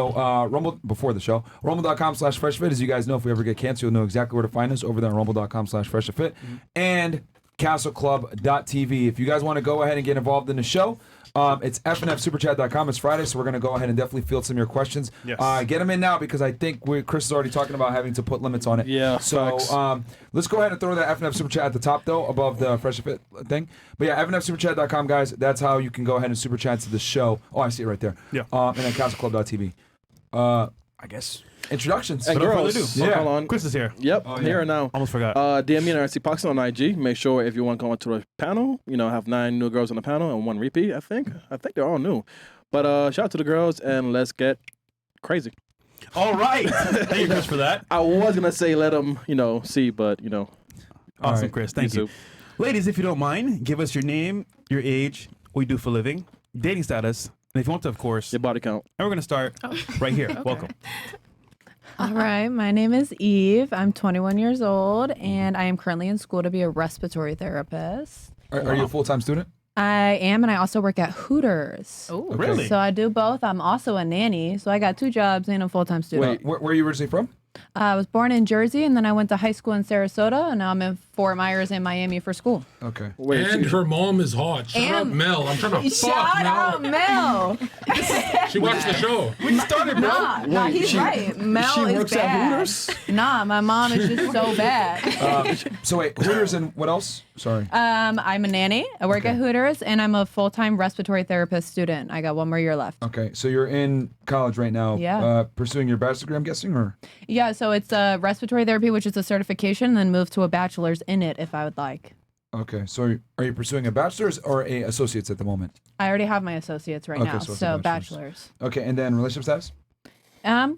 Rumble before the show. Rumble.com/freshfit. As you guys know, if we ever get canceled, you'll know exactly where to find us over there on rumble.com/freshfit. And castleclub.tv. If you guys want to go ahead and get involved in the show, it's fnfsuperchat.com. It's Friday, so we're going to go ahead and definitely field some of your questions. Yes. Get them in now because I think Chris is already talking about having to put limits on it. Yeah. So let's go ahead and throw that FNF Super Chat at the top, though, above the Fresh Fit thing. But yeah, fnfsuperchat.com, guys. That's how you can go ahead and super chat to the show. Oh, I see it right there. Yeah. And then castleclub.tv. I guess introductions. And girls, Yeah. hold on. Chris is here. Yep, Oh, here yeah. and now. Almost forgot. DM me and RC Poxon on IG. Make sure if you want to go into the panel, have 9 new girls on the panel and 1 repeat. I think they're all new. But shout out to the girls and let's get crazy. All right. Thank you, Chris, for that. I was gonna say let them, see, but Awesome, right. Chris. Thank you. too. Ladies, if you don't mind, give us your name, your age, what you do for a living, dating status, and if you want to, of course. Your body count. And we're going to start right here. Welcome. All right, my name is Eve. I'm 21 years old, and I am currently in school to be a respiratory therapist. Are you a full-time student? I am, and I also work at Hooters. Oh, Really? So I do both. I'm also a nanny, so I got 2 jobs and a full-time student. Where are you originally from? I was born in Jersey, and then I went to high school in Sarasota, and now I'm in Fort Myers and Miami for school. Okay. Wait, And her mom is hot. Shout out And- Mel. I'm trying to fuck Shout Mel. out Mel. She watched the show. We started, bro. Nah, he's right. Mel she is works bad. at Hooters? Nah, my mom is just so bad. So wait, Hooters and what else? Sorry. I'm a nanny. I work Okay. at Hooters, and I'm a full-time respiratory therapist student. I got 1 more year left. Okay, so you're in college right now. Yeah. Pursuing your bachelor's degree, I'm guessing, or? Yeah, so it's respiratory therapy, which is a certification, and then move to a bachelor's in it if I would like. Okay, so are you pursuing a bachelor's or a associate's at the moment? I already have my associates right Okay, now, so it's a so bachelor's. bachelor's. Okay, and then relationship status?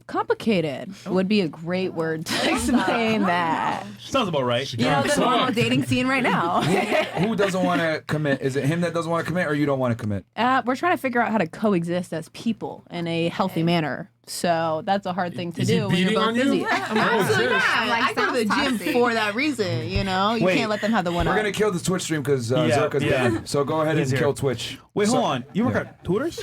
Complicated would be a great word to explain that. Sounds about right. She You know, can't the normal fuck. dating scene right now. Who doesn't want to commit? Is it him that doesn't want to commit, or you don't want to commit? We're trying to figure out how to coexist as people in a healthy manner. So that's a hard thing to Is he do when you're beating both on you? busy. Yeah, Absolutely not. Like, I go to the gym sounds for that reason, you know? You Wait. can't let them have the one We're up. going to kill this Twitch stream because Yeah, Zherka's yeah. dead. So go ahead and He's here. kill Twitch. Wait, So- hold on. You work yeah. at Hooters?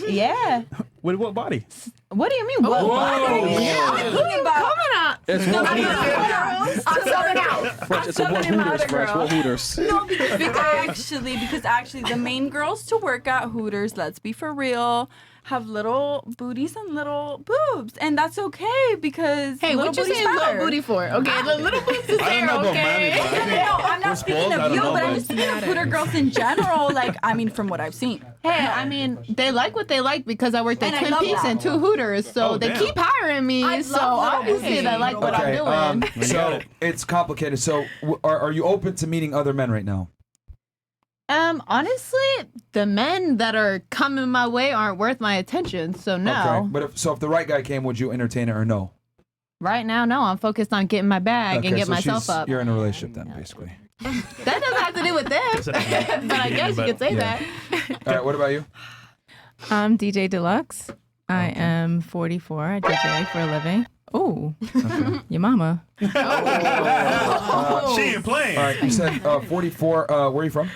Yeah. With what body? What do you mean? What? Whoa. Yeah. Coming out. It's what Hooters. I'm subbing out. Fresh. It's a what Hooters, Fresh. What Hooters. No, because actually, the main girls to work at Hooters, let's be for real, have little booties and little boobs, and that's okay because Hey, little what you booties saying matter. little booty for? Okay, the little boobs is I don't there, know about okay? Miami, but I think No, I'm we're not speaking spoiled. I of don't you, know, but I'm but- just speaking of Hooter girls in general. Like, I mean, from what I've seen. Hey, I mean, they like what they like because I worked at And I Twin love Peaks that. and 2 Hooters, so Oh, they damn. keep hiring me. I So love little obviously booties. they like what Okay, I'm doing. You got so it. it's complicated. So are you open to meeting other men right now? Honestly, the men that are coming my way aren't worth my attention, so no. Okay, but if the right guy came, would you entertain it or no? Right now, no. I'm focused on getting my bag and get so myself up. You're in a relationship then, basically. That doesn't have to do with them, but I guess you could say Yeah. that. All right, what about you? I'm DJ Deluxe. I am 44. I DJ for a living. Oh, your mama. She ain't playing. All right, you said 44. Where are you from?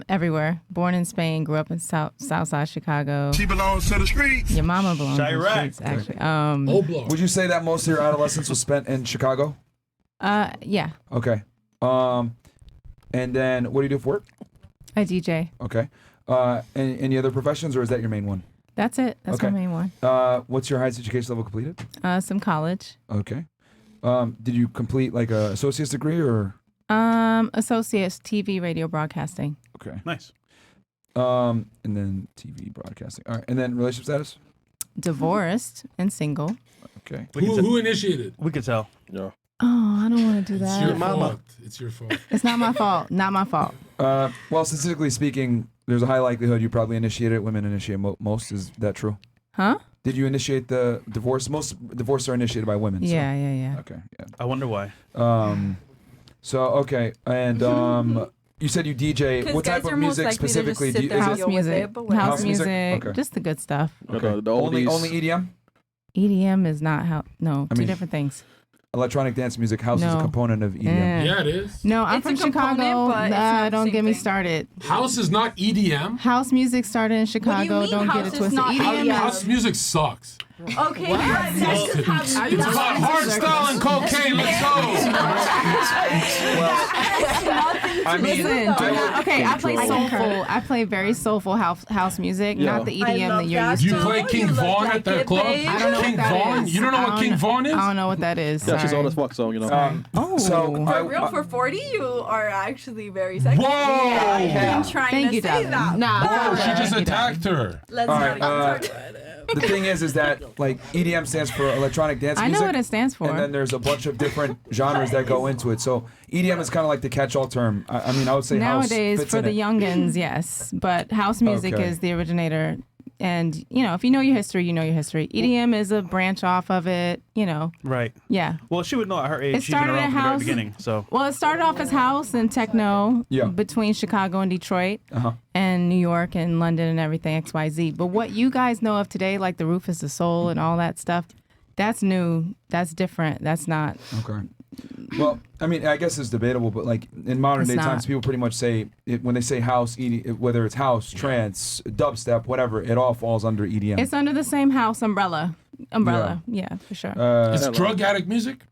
Everywhere. Born in Spain. Grew up in Southside Chicago. She belongs to the streets. Your mama belongs to the Chirac. streets, actually. Oblo. Would you say that most of your adolescence was spent in Chicago? Yeah. Okay. And then what do you do for work? I DJ. Okay. Any other professions, or is that your main one? That's it. That's Okay. my main one. What's your highest education level completed? Some college. Okay. Did you complete like a associate's degree or? Associates, TV, radio, broadcasting. Okay. Nice. And then TV broadcasting. All right. And then relationship status? Divorced and single. Okay. Who initiated? We could tell. Yeah. Oh, I don't want to do It's that. your fault. It's your fault. It's not my fault. Not my fault. Well, statistically speaking, there's a high likelihood you probably initiated it. Women initiate most. Is that true? Huh? Did you initiate the divorce? Most divorces are initiated by women. so- Yeah. Okay. Yeah. I wonder why. So okay, and you said you DJ. 'Cause What type guys are of most music likely to just specifically? sit Do you, there is and it House deal with music. it, but whatever. House House music? music. Okay. Just the good stuff. okay. The only oldies. EDM? EDM is not how. No, I two mean- different things. Electronic dance music. House is a No. component of EDM. Yeah, it is. No, I'm It's from a component, Chicago. but it's not the Don't same get me thing. started. House is not EDM. House music started in Chicago. mean don't house get it is twisted. not EDM EDM? House music sucks. Okay, guys, just have It's about hard style and cocaine. Let's go. I mean, I play soulful. I play very soulful house music, not the EDM that you're used Do you to. play King Vaughn at that club? I don't know King what that Vaughn? is. You don't know what King Vaughn is? I don't know what that is. Yeah, she's sorry. old as fuck, so you know. so For real, for 40, you are actually very sexy. Whoa! I'm trying Thank to you, say darling. that. Nah, She just attacked her. Let's All not right, even talk about it. the thing is that like EDM stands for electronic dance I music. know what it stands for. And then there's a bunch of different genres that go into it. So EDM is kind of like the catch-all term. I mean, I would say Nowadays, house fits for in the it. youngins, yes, but house music Okay. is the originator. And if you know your history, you know your history. EDM is a branch off of it. Right. Yeah. Well, she would know at her age. It She's been started around at from the very house. beginning. So Well, it started off as house and techno Yeah. between Chicago and Detroit Uh-huh. and New York and London and everything, XYZ. But what you guys know of today, like the Rufus the Soul and all that stuff, that's new. That's different. That's not. Okay. Well, I mean, I guess it's debatable, but like in modern It's day not. times, people pretty much say when they say house, whether it's house, trance, dubstep, whatever, it all falls under EDM. It's under the same house umbrella. Yeah, for sure. It's drug addict music?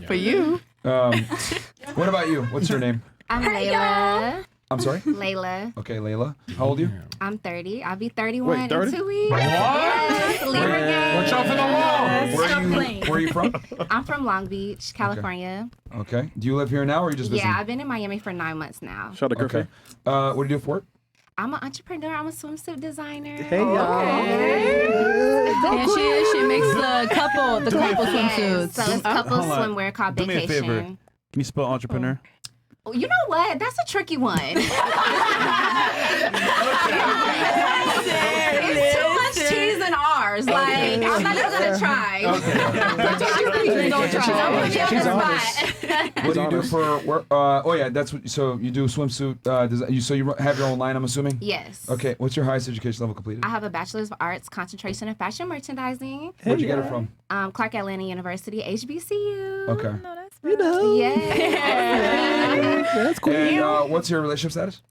For you. What about you? What's your name? I'm Layla. I'm sorry? Layla. Okay, Layla. How old are you? I'm 30. I'll be 31 Wait, 30? in 2 weeks. What? Yes, Libra gang. Watch out for the wall. Where are you from? I'm from Long Beach, California. Okay. Do you live here now or are you just visiting? Yeah, I've been in Miami for 9 months now. Shout out to Griffin. Okay. What do you do for work? I'm an entrepreneur. I'm a swimsuit designer. Hey, y'all. And she makes the couple Yes, swimsuits. so it's couple Hold on. swimwear called Do me a Vacation. favor. Can you spell entrepreneur? Oh, you know what? That's a tricky one. It's too much T's and R's. Like, I'm not even gonna try. Don't try. She's What do you do for work? That's what. So you do swimsuit design. So you have your own line, I'm assuming. Yes. Okay. What's your highest education level completed? I have a Bachelor's of Arts concentration in fashion merchandising. Where'd you get it from? Clark Atlanta University, HBCU. Okay. Yeah. That's cool. And what's your relationship status?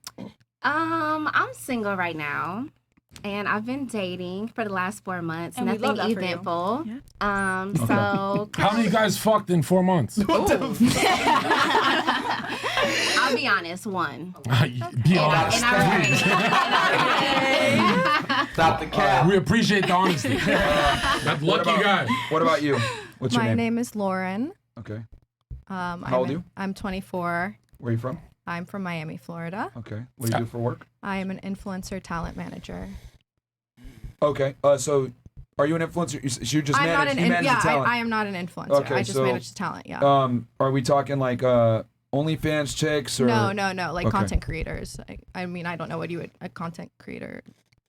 I'm single right now. And I've been dating for the last 4 months. And we love Nothing that for you. eventful. So How many guys fucked in 4 months? I'll be honest, one. Be honest. And I Stop the cap. We appreciate the honesty. That lucky guy. What about you? What's your My name? name is Lauren. Okay. How old are you? I'm 24. Where are you from? I'm from Miami, Florida. Okay. What do you do for work? I am an influencer talent manager. Okay. So are you an influencer? You just I'm not manage. an You manage the talent. I am not an influencer. Okay, I just so, manage the talent. Yeah. Are we talking like OnlyFans chicks or? No. Like Okay. content creators. I mean, I don't know what you would a content creator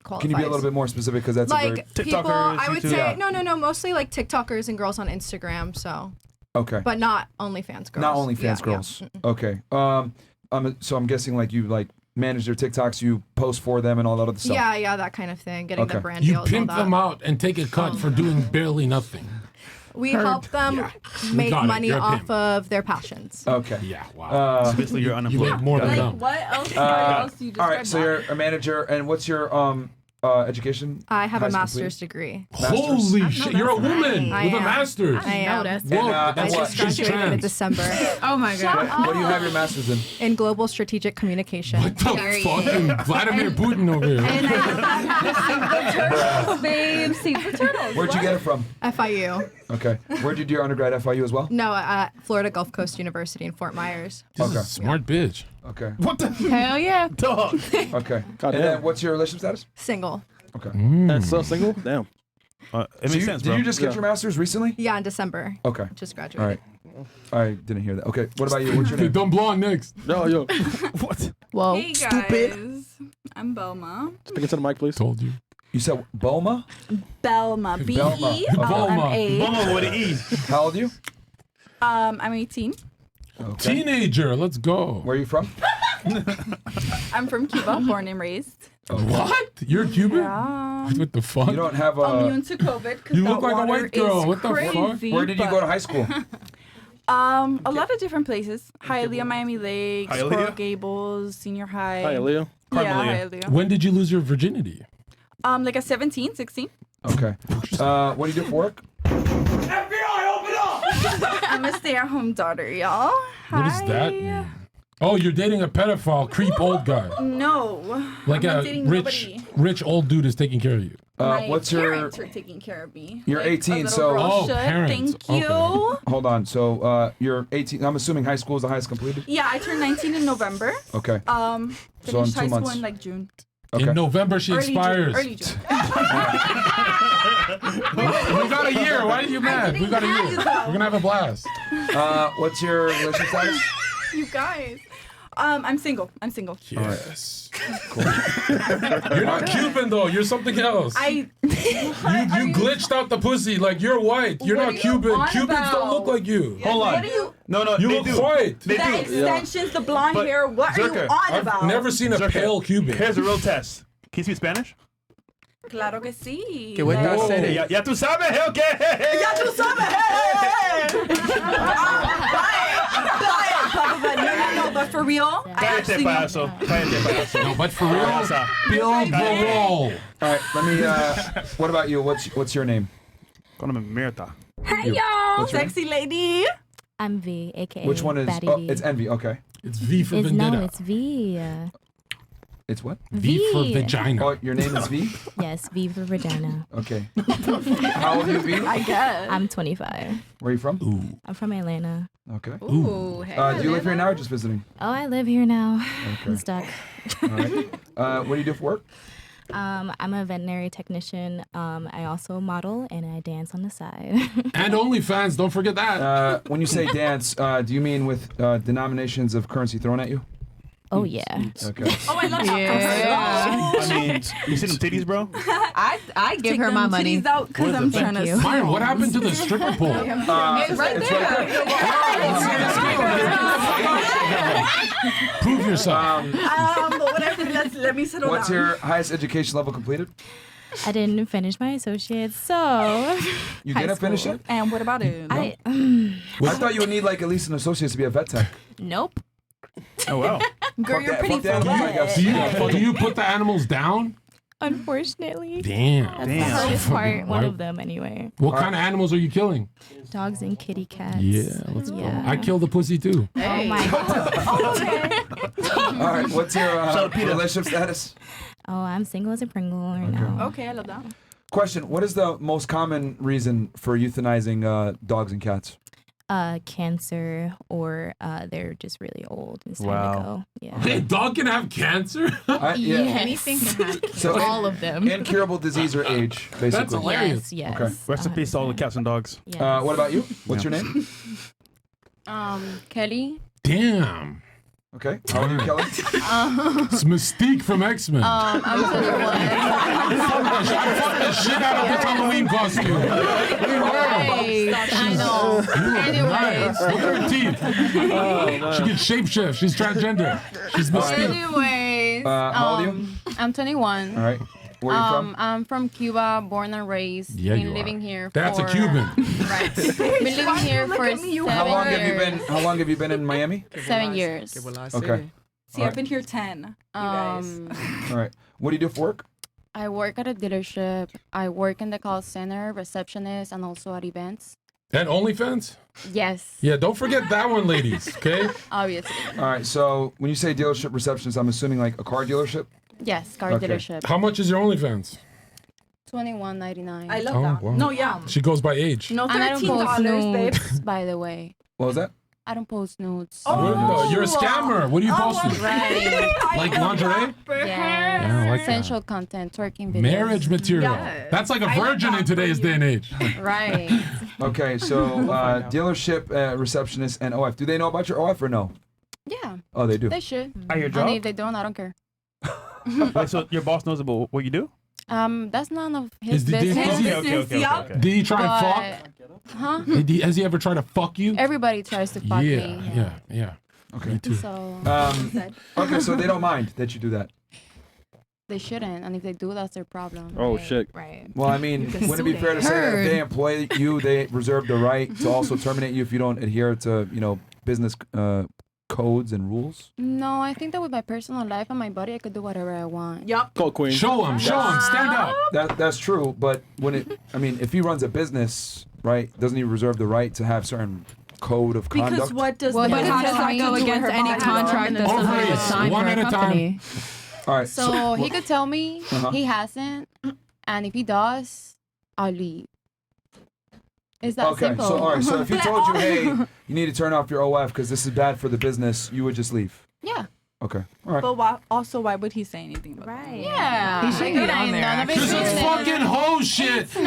qualifies. Can you be a little bit more specific? Because that's a very. like people? TikTokers, I would YouTube. say Yeah. no. Mostly like TikTokers and girls on Instagram. So, Okay. but not OnlyFans girls. Not OnlyFans Yeah, girls. yeah. Okay. So I'm guessing like you like manage their TikToks, you post for them and all that other stuff. Yeah, that kind of thing. Getting Okay. the brand You deals. pimp all that. them out and take a cut for doing barely nothing. We help them make got it. money You're a off pimp. of their passions. Okay. Yeah, wow. So basically, you're You unemployed. make more than Like, them. what else? How else do you All describe right. So that? you're a manager, and what's your education? I have a High school master's degree. Holy shit, you're a woman I with a am. master's. I am. And, Whoa, and that's what? I just she's graduated in trans. December Oh my God. What do you have your master's in? in global strategic communication. What the fucking Vladimir Putin over here? Babe, seeds for turtles. Where'd you get it from? FIU. Okay. Where'd you do your undergrad at FIU as well? No, at Florida Gulf Coast University in Fort Myers. This is Okay. a smart bitch. Okay. What the Hell yeah. dog? Okay. God And damn. then what's your relationship status? Single. Okay. That's so single? Damn. It So makes you, sense, did bro. you just get your master's recently? Yeah, in December. Okay. Just All graduated. right. I didn't hear that. Okay. What about you? What's your Okay, name? dumb blonde next. Yo. What? Whoa. Hey guys, I'm Belma. Speak into the mic, please. Told you. You said Boma? Belma. Belma. B-E-L-M-A. Mama with an E. How old are you? I'm 18. Okay. Teenager, let's go. Where are you from? I'm from Cuba, born and raised. What? You're Cuban? Yeah. What the fuck? You don't have Immune to COVID because You that look like a water white girl. is What the fuck? crazy. Where did you go to high school? A lot of different places. Hialeah, Miami Lakes, Hialeah? Coral Gables, Senior High. Hi, Leo. Yeah, Carmelia. Hialeah. When did you lose your virginity? Like at 17, 16. Okay. What do you do for work? I'm a stay-at-home daughter, y'all. What does that mean? Oh, you're dating a pedophile, creep old guy. No. Like I'm not a dating nobody. rich old dude is taking care of you. My What's your? parents are taking care of me. You're Like, 18, a little so- girl Oh, should. parents. Thank you. Okay. Hold on. So you're 18. I'm assuming high school is the highest completed. Yeah, I turned 19 in November. Okay. So in Finished 2 high school months. in like June. Okay. In November, she expires. Early June. We got a year. Why are you mad? We got a year. We're gonna have a blast. What's your relationship status? You guys. I'm single. Yes. Cool. You're not Cuban though. You're something else. You glitched out the pussy. Like you're white. You're What not are you Cuban. on Cubans don't about? look like you. Hold on. What are you? No, You they look do. white. They The do. extensions, the blonde But hair. What are you Zherka, on I've about? never seen a Zherka, pale Cuban. Here's a real test. Can you speak Spanish? Claro que sí. Que vuelta a Whoa. hacer. Ya tú sabes, ¿eh? Okay. Ya tú sabes. No, but for real, I Cállate, actually know. payaso. Cállate, payaso. No, but for real, Payasa. build the wall. All right. Let me. What about you? What's your name? Cóname mierda. Hey y'all, sexy lady. I'm V, aka Which one is? Batty Oh, V. it's Envy. Okay. It's V for It's vendetta. no, it's V. It's what? V for V. vagina. Oh, your name is V. Yes, V for vagina. Okay. How old are you, V? I guess. I'm 25. Where are you from? Ooh. I'm from Atlanta. Okay. Ooh, hey. Do you live here now or just visiting? Oh, I live here now. Okay. I'm stuck. All right. What do you do for work? I'm a veterinary technician. I also model and I dance on the side. And OnlyFans. Don't forget that. When you say dance, do you mean with denominations of currency thrown at you? Oh yeah. Okay. Oh, I love Yeah. I mean, you see them titties, bro? I give Take her my them money. titties out because What is I'm it? trying Thank to. you. Myron, what happened to the stripper pole? It's right there. Prove yourself. Whatever. Let me settle What's down. your highest education level completed? I didn't finish my associates, so You High didn't finish school. it? And what about it? I I thought you would need like at least an associate to be a vet tech. nope. Oh, wow. Girl, you're pretty fuck the animals, I guess. Do you put the animals down? Unfortunately. Damn. That's the hardest part. One of them, anyway. What kind of animals are you killing? Dogs and kitty cats. Yeah, let's go. Yeah. I killed a pussy too. Oh my god. All right. What's your relationship status? Oh, I'm single as a Pringle right now. Okay, I love that. Question: what is the most common reason for euthanizing dogs and cats? Cancer, or they're just really old and it's time Wow. to go. Yeah. Hey, dog can have cancer? Yeah. Anything can happen. So all of them. incurable disease or age, basically. That's hilarious. Yes, yes. Okay. Rest in peace to all the 100%. cats and dogs. Yes. What about you? What's your name? Kelly. Damn. Okay. How old are you, Kelly? It's Mystique from X-Men. I'm 21. I fucked the shit out of this Halloween costume. I know. Nice. Look at her teeth. She can shapeshift. She's transgender. She's Mystique. Anyways, How old are you? I'm 21. All right. Where are you from? I'm from Cuba, born and raised. Yeah, been you living are. here. That's for, a Cuban. Right. Been living here for 7 years. How long have you been in Miami? 7 years. Okay. See, I've been here 10. You guys. All right. What do you do for work? I work at a dealership. I work in the call center, receptionist, and also at events. And OnlyFans? Yes, Yeah, don't forget that one, ladies. Okay. obviously. All right. So when you say dealership receptionist, I'm assuming like a car dealership. Yes, car Okay. dealership. How much is your OnlyFans? $21.99. I love Oh, that. wow. No, yeah. She goes by age. No, And I don't post $13, babe. nudes, by the way. What was that? I don't post nudes. What? You're a scammer. What are you posting? Right. Like lingerie? Yeah. Yeah, I like that. Essential content, twerking videos. Marriage material. Yes. That's like a I love virgin that in for today's you. day and age. Right. Okay. So dealership receptionist and OF. Do they know about your OF or no? Yeah, Oh, they do. they should. At your And job? if they don't, I don't care. Wait, so your boss knows about what you do? That's none of his Is he- business. Okay. Did he try and fuck? Huh? Has he ever tried to fuck you? Everybody tries to fuck Yeah, me. yeah. Okay. Me too. So Okay. So they don't mind that you do that. they shouldn't, and if they do, that's their problem. Oh shit. Right. Well, I mean, can wouldn't it be sue fair to say that if Heard. they employ you, they reserve the right to also terminate you if you don't adhere to, business codes and rules? No, I think that with my personal life and my body, I could do whatever I want. Yup. Go queen. Show him, stand up. That's true, but if he runs a business, right, doesn't he reserve the right to have certain code of conduct? Because what does Well, the but how does that go against any contract that somebody would sign One for at a a company? All right. So he could tell me Uh-huh. he hasn't, and if he does, I'll leave. It's that Okay, simple. so all right, so if he told you, hey, you need to turn off your OF because this is bad for the business, you would just leave. Yeah. Okay, all right. But why would he say anything about that? Yeah. He should be on there. None of Because it's business. fucking hoe shit. And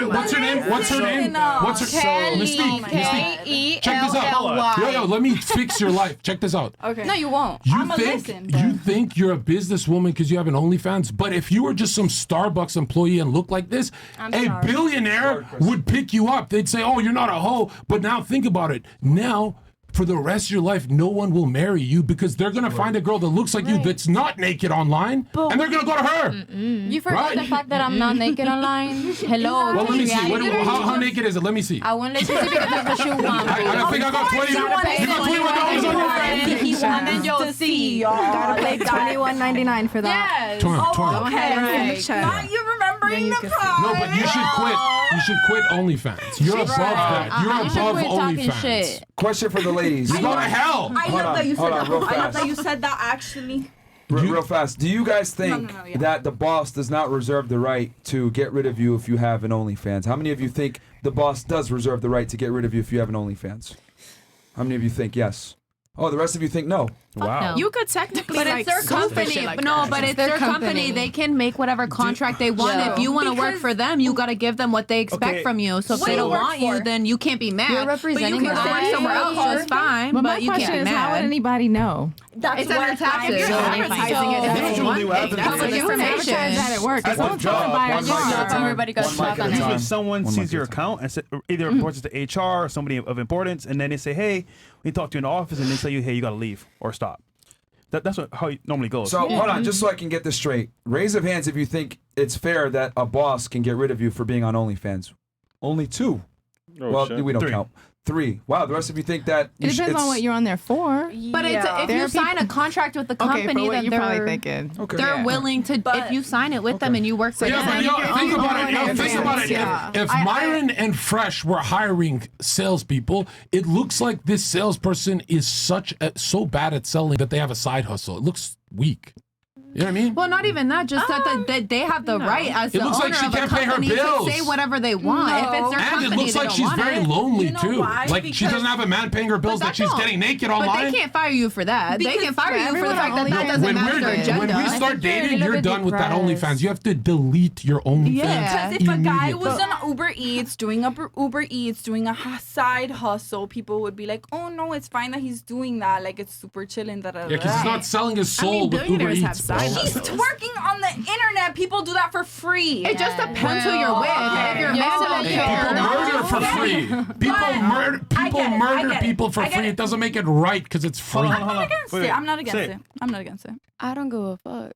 what's her name? What's her name? What's her Kelly. Mystique. K-E-L-L-Y. Check this out. Yo, let me fix your life. Check this out. Okay. No, you won't. I'ma listen, but- You think you're a businesswoman because you have an OnlyFans, but if you were just some Starbucks employee and look like this, I'm a sorry. billionaire would pick you up. They'd say, "Oh, you're not a hoe." But now think about it. Now, for the rest of your life, no one will marry you because they're gonna find a girl that looks like you that's not naked online, and they're gonna go to her. You forgot Right. the fact that I'm not naked online. Hello. Well, let me see. reality. How naked is it? Let me see. I won't let you see because that's what you want. I think I got 20. You got $21 on your phone. And then you'll see, y'all. Gotta pay $21.99 for that. Yes. Torn. Go ahead and Okay. finish it. Not you remembering the price. No, but you should quit. You should quit OnlyFans. You're above that. You're You should above quit talking OnlyFans. shit. Question for the ladies. You go to hell. I Hold love on, that you said hold on, that. real I love fast. that you said that actually. Real fast. Do you guys think No, yeah. that the boss does not reserve the right to get rid of you if you have an OnlyFans? How many of you think the boss does reserve the right to get rid of you if you have an OnlyFans? How many of you think yes? Oh, the rest of you think no. Wow. You could technically, But like, it's their sue for company. shit like No, that. but it's their company. They can make whatever contract they want. If you want to work for them, you got to give them what they expect Okay. from you. So if What they do you don't work want you, for? then you can't be mad. You're But representing you can go them. work somewhere else just fine. But But my you question can't be is, how would mad. anybody know? That's It's on their taxes. If So you're advertising it. so- If they Usually want what it, happens that's is- public You advertise information. that at work. At If the someone's job, trying to buy one a mic at a job, time. Everybody goes One mic talk at on a it. time. When someone One sees mic your at a time. account and either reports it to HR or somebody of importance, and then they say, "Hey, we talk to you in the office," and they tell you, "Hey, you got to leave or stop." That's how it normally goes. So hold on, just so I can get this straight. Raise of hands if you think it's fair that a boss can get rid of you for being on OnlyFans. Only 2. Oh, Well, shit. we don't 3. count. 3. Wow, the rest of you think that It depends on what you're on there for. But it's, if There you are sign a contract with the Okay, company, for what then you're probably they're thinking. Okay. they're willing to. If you sign it with them and you work for Yeah, but them, yo, think about it. Yo, think about it. Yeah. If Myron and Fresh were hiring salespeople, it looks like this salesperson is so bad at selling that they have a side hustle. It looks weak. You know what I mean? well, not even that. Just that they have the right as It the looks like owner she of a can't pay her company to bills. say whatever they want. If it's their And company, it looks they like don't she's want very it. lonely You know too. why? Like she Because- doesn't have a man paying her bills, But that she's don't. getting naked But online. they can't fire you for that. They Because can fire you for the everyone fact on that that OnlyFans- doesn't when match their agenda. when we I start think you're a dating, little you're bit done with that depressed. OnlyFans. You have to delete your OnlyFans. Yeah. Because if a guy immediately. was on Uber Eats, doing a side hustle, people would be like, "Oh no, it's fine that he's doing that. Like it's super chill and da da da." Yeah, because he's not selling his soul with Uber billionaires have Eats. side bro. He's twerking on the internet. People do that for free. It just depends who you're with. If you're Yeah. mad People murder for free. People murder people for free. It doesn't make it right because it's free. Hold on, I'm hold not on. against Wait, it. I'm not against say it. I'm not against it. I don't give a fuck.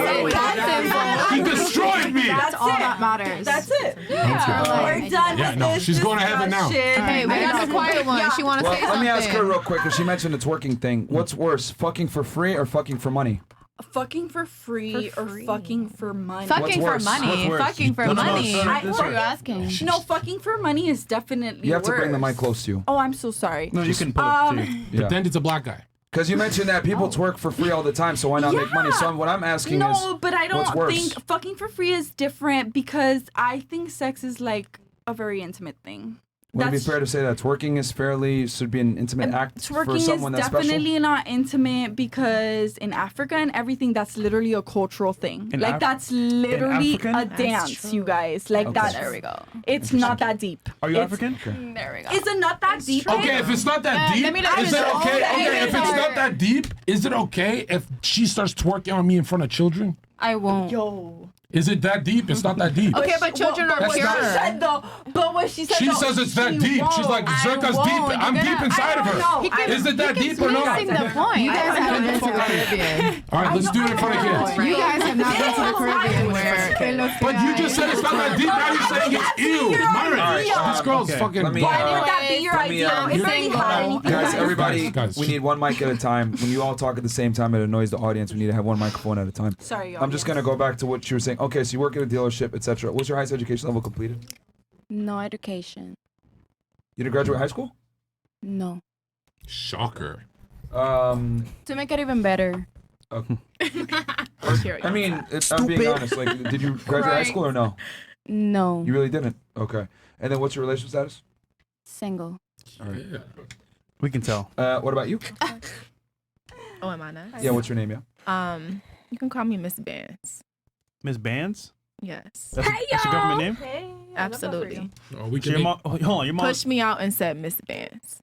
He destroyed me. That's all it. that matters. That's it. We're done Yeah, with no, this she's going to heaven now. discussion. Hey, we got the quiet one. She want to Well, say let something. me ask her real quick because she mentioned the twerking thing. What's worse, fucking for free or fucking for money? Fucking for free or fucking for money? Fucking for worse? money. What's worse? Fucking for No, no, no, money. no, no, I- What are you asking? No, fucking for money is definitely You have to bring the worse. mic close to you. Oh, I'm so sorry. No, you can pull it to you. Yeah. But then it's a black guy. Because you mentioned that people twerk for free all the time, so why not make money? So what I'm asking is, No, but I what's don't worse? think fucking for free is different because I think sex is like a very intimate thing. would it be fair to say that twerking is should be an intimate act for Twerking someone is that's definitely special? not intimate because in Africa and everything, that's literally a cultural thing. In Like Af- that's literally African? a dance, you guys. Like Okay. that's There we go. It's not that deep. Are you It's- African? There we go. Is it not that deep? Okay, if it's not that deep, let me let is you it know. okay? Okay, Okay, if it's not that deep, is it okay if she starts twerking on me in front of children? I won't. Yo. Is it that deep? It's not that deep. Okay, but children are what she pure. said though, but what she said She though, says it's that she deep. She's won't. like, I Zherka's won't. deep. I'm You're deep gonna- inside of I her. don't know. Is it that deep or Missing not? the point. You guys haven't been to the Caribbean. All right, let's do it in front of kids. You guys have not been to the Caribbean where it looks But you just said it's not that deep. Now you're saying it's Ew, Myron. This girl's fucking. Let me, Why would that be your let me, ideal? If you're- any had anything Guys, better. everybody, Guys. we need one mic at a time. When you all talk at the same time, it annoys the audience. We need to have one microphone at a time. Sorry, I'm just gonna go back to what you were saying. Okay, so you work at a dealership, etc. What's your highest education level completed? No education. You didn't graduate high school? No. Shocker. Um, To make it even better. okay. I mean, I'm being honest. Like, did you graduate high school or no? No. You really didn't. Okay. And then what's your relationship status? Single. All right. We can tell. What about you? Oh, am I not? Yeah. What's your name? Yeah. You can call me Miss Bands. Miss Bands? Yes. That's your government name? Hey, Absolutely. Oh, we So can. your mom, hold on, your mom. Pushed me out and said Miss Bands.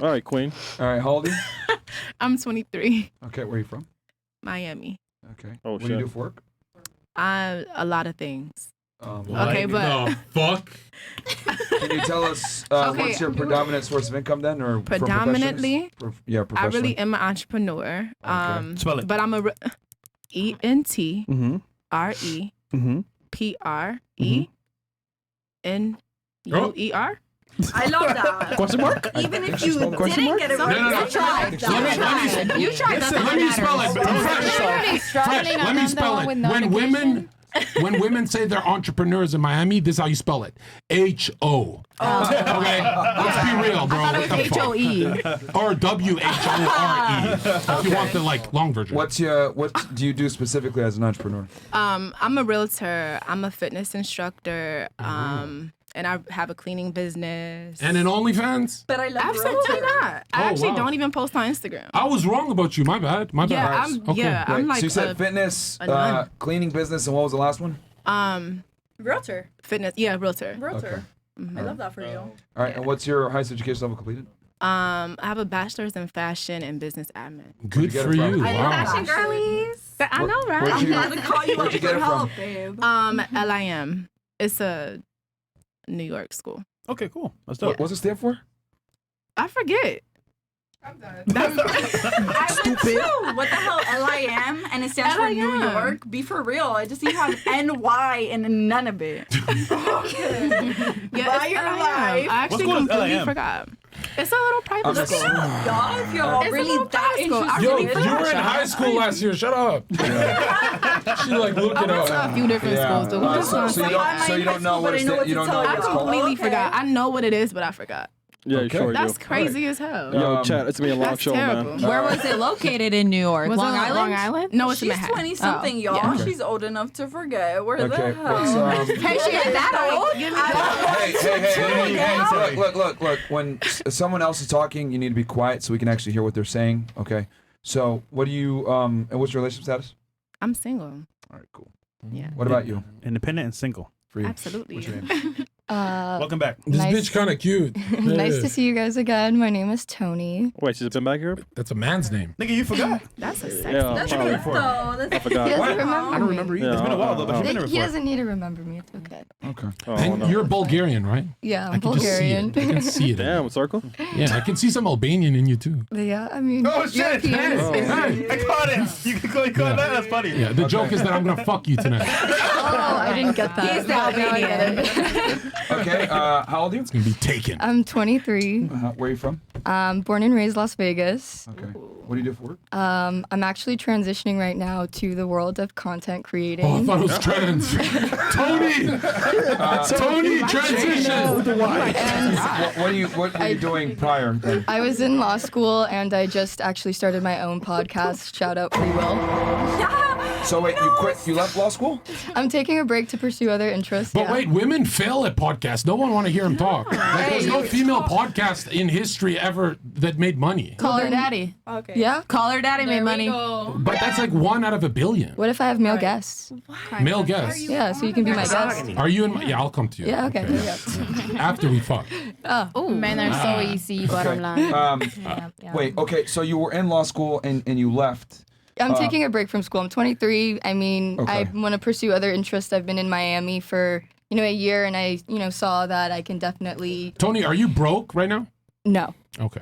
All right, Queen. All right. How old are you? I'm 23. Okay. Where are you from? Miami. Okay. Oh, What do you shit. do for work? A lot of things. Like Okay, but- the fuck. Can you tell us Okay. what's your predominant source of income then, or for Predominantly, yeah, I professionally. really am an entrepreneur. Spell it. But I'm a ENT Mm-hmm. RE Mm-hmm. PRENUER. I love that. Question mark? Even if she you spelled didn't question get it No, right, no, no. you tried. You tried. That's Let me spell it. Fresh. Let me spell it. When women say they're entrepreneurs in Miami, this is how you spell it. H-O. Okay? Let's be real, bro. What the fuck? HOE. Or W-H-O-R-E. If you want the long version. What do you do specifically as an entrepreneur? I'm a realtor. I'm a fitness instructor. And I have a cleaning business. And an OnlyFans? But I love Absolutely realtor. not. I actually wow. don't even post on Instagram. I was wrong about you. My bad. My Yeah, bad. I'm Okay. I'm Wait, like so you said a fitness, nun. cleaning business, and what was the last one? Realtor. fitness. Yeah, realtor. Realtor. I love that for you. All right, and what's your highest education level completed? I have a bachelor's in fashion and business admin. Good get for it from? you. I Wow. love fashion girlies. I know, right? Where'd you, I'm gonna call you where'd up you for get it help, from? babe. LIM. It's a New York school. Okay, cool. Let's do it. What's it stand for? I forget. I went too. What the hell, LIM? And it stands for New LIM. York. Be for real. I just need to have NY and none of it. Yeah, Buy it's your LIM. life. I actually school is completely LIM? forgot. It's a little private I'm school. Y'all, if y'all It's a really little that private school. I interested. Yo, really you forgot. were in high school last year. Shut up. She like look I it went to a up. few different schools. Though. We just so, gonna so, you say don't, that. so you don't know what it's you don't know what I it's called. completely Okay. forgot. I know what it is, but I forgot. Yeah, Okay. sure That's you. crazy as hell. Yo, chat, it's gonna be a long That's show, terrible. man. Where was it located in New York? Was Long it Island? Long Island? No, it's in She's Manhattan. 20 something, y'all. yeah. She's old enough to forget. Where Okay, the what's hell? Hey, she ain't that old. hey, look. When someone else is talking, you need to be quiet so we can actually hear what they're saying. Okay. So, what do you and what's your relationship status? I'm single. All right, cool. Yeah. What about you? Independent and single. For you? Absolutely. What's your name? Welcome back. This Nice. bitch kind of cute. Nice Yeah. to see you guys again. My name is Tony. Wait, she's been back here? That's a man's name. Nigga, you forgot. That's a sexy. Yeah, That's probably. good, though. That's I forgot. He doesn't What? remember I don't remember either. Yeah, It's been a while though, but you've been here He before. doesn't need to remember me. It's okay. Okay. Oh, And no. you're Bulgarian, right? Yeah, I I'm can just see Bulgarian. it. I can see it. Damn, circle? Yeah, I can see some Albanian in you too. Yeah, I mean, Oh shit! European. Hey. I caught it. You caught Yeah. that? That's funny. Yeah, the joke is that I'm gonna fuck you tonight. Oh, I didn't get that. He's the Now I get Albanian. it. Okay. How old are you? It's gonna be taken. I'm 23. Where are you from? Born and raised Las Vegas. Okay. What do you do for work? I'm actually transitioning right now to the world of content creating. Oh, I thought it was trans. Tony, Tony, transition. What were you doing prior? Then? I was in law school and I just actually started my own podcast. Shout out Free Will. So wait, you quit? You left law school? I'm taking a break to pursue other interests. But yeah. wait, women fail at podcasts. No one want to hear them talk. Like, there's no female podcast in history ever that made money. Call her daddy. Okay. Yeah. Call her daddy made money. But that's like 1 out of a billion. What if I have male guests? Male guests. Yeah, so you can be my guest. Are you in my? Yeah, I'll come to you. Yeah, okay. After we fuck. Men are so easy, bottom line. Wait. Okay. So you were in law school and you left. I'm taking a break from school. I'm 23. I mean, Okay. I want to pursue other interests. I've been in Miami for, a year and I, saw that I can definitely Tony, are you broke right now? no. Okay.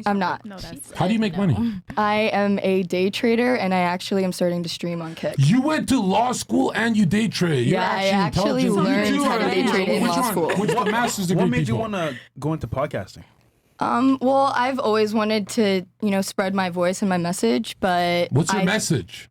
I'm not. No, that's How do you make money? I am a day trader, and I actually am starting to stream on Kick. You went to law school and you day trade. You're Yeah, I actually intelligent. learned how to day trade in Which law one? school. Which the master's degree What made you people? want to go into podcasting? Well, I've always wanted to, spread my voice and my message, but What's your message?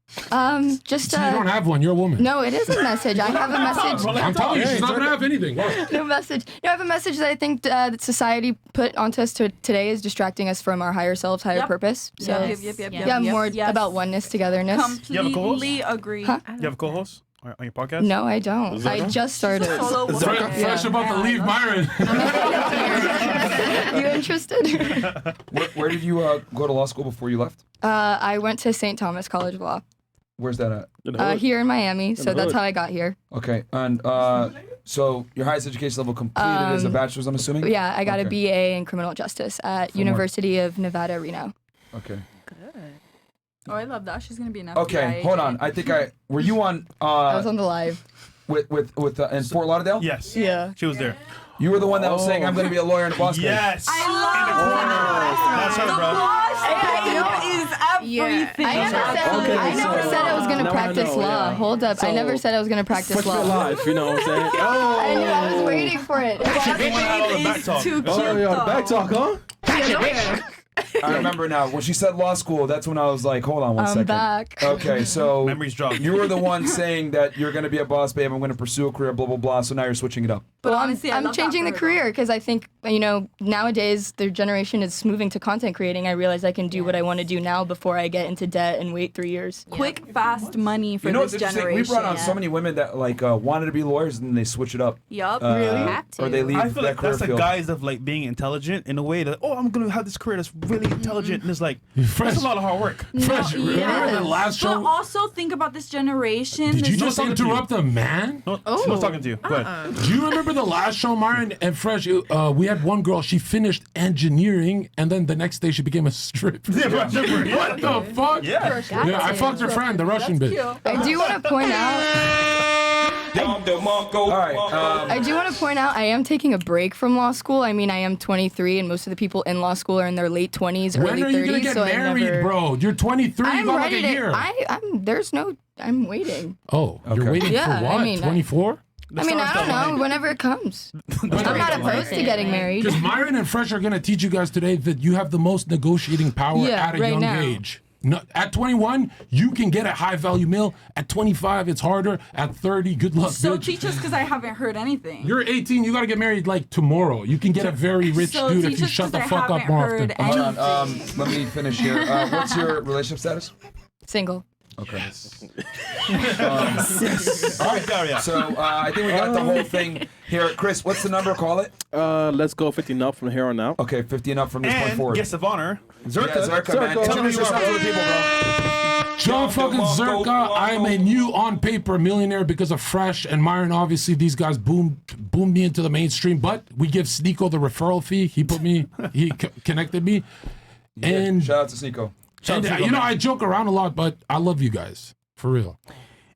Just So you don't have one. You're a woman. No, it is a message. I have a message. I'm telling you, she's not gonna have anything. What? No message. No, I have a message that I think that society put onto us today is distracting us from our higher selves, higher purpose. So Yep. more Yes. about oneness, togetherness. You have a co-host? Completely agree. Huh? You have a co-host on your podcast? No, I don't. I just started. Fresh about to leave Myron. You interested? Where did you go to law school before you left? I went to St. Thomas College of Law. Where's that at? Here in Miami, so that's how I got here. Okay, and so your highest education level completed is a bachelor's, I'm assuming? Yeah, I got a Okay. BA in criminal justice at University of Nevada, Reno. Okay. Oh, I love that. She's gonna be an FBI Okay, hold on. I think were you on I was on the live. with in Fort Lauderdale? Yes. Yeah. She was there. You were the one that was saying I'm going to be a lawyer in the boss. Yes. I love That's her, the bro. boss is everything. I never said I was gonna Now I practice know, law. yeah. Hold up. I never said I was gonna practice Fresh law. Fit Live, you know what I'm saying? Oh. I knew. I was waiting for it. Too cute, Oh, yeah, though. back talk, huh? I remember now. When she said law school, that's when I was like, hold on one second. back. Okay, so Memories dropped. you were the one saying that you're going to be a boss babe, I'm going to pursue a career, blah, blah, blah. So now you're switching it up. But Well, honestly, I I'm love that changing for the her. career because I think nowadays their generation is moving to content creating. I realize I can do what I want to do now before I get into debt and wait 3 years. Quick, fast money for You know this what's interesting? generation. We brought on so many women that wanted to be lawyers and then they switch it up. Yup. Or they leave I feel that like career that's the field. guise of like being intelligent in a way that I'm gonna have this career that's really intelligent and it's like Fresh. that's a lot of hard work. Fresh. Remember the last But show? also think about this generation. Did you this just interrupt a man? No, I was talking to you. Go ahead. Do you remember the last show, Myron and Fresh? We had one girl. She finished engineering, and then the next day she became a stripper. Yeah. What the fuck? Yeah. Yeah, I fucked her friend, the Russian bitch. I do want to point out. All right. I do want to point out I am taking a break from law school. I mean, I am 23, and most of the people in law school are in their late 20s, When early 30s. are you gonna get so married, bro? You're 23. You I'm got like ready a year. I'm waiting. Oh, you're Okay. waiting Yeah, for what? I mean, 24? I mean, I don't know. Whenever it comes. I'm not opposed to getting married. Because Myron and Fresh are going to teach you guys today that you have the most negotiating power Yeah, at a right young now. age. No, at 21, you can get a high value meal. At 25, it's harder. At 30, good luck, So bitch. teach us because I haven't heard anything. You're 18, you got to get married like tomorrow. You can get a very rich So dude if teach you us shut the 'cause I fuck up haven't more heard often. Hold on. Let me finish here. What's your relationship status? Single. Okay. All right. So I think we got the whole thing here. Chris, what's the number? Call it. Let's go 50 and up from here on out. Okay, 50 and up from this point And forward. guest of honor, Zherka. Yeah, Zherka, man. Introduce yourself to the people, bro. John fucking Zherka, I am a new on paper millionaire because of Fresh and Myron. Obviously, these guys boomed me into the mainstream, but we give Sneeko the referral fee. He connected me. And shout out to Sneeko. I joke around a lot, but I love you guys. For real.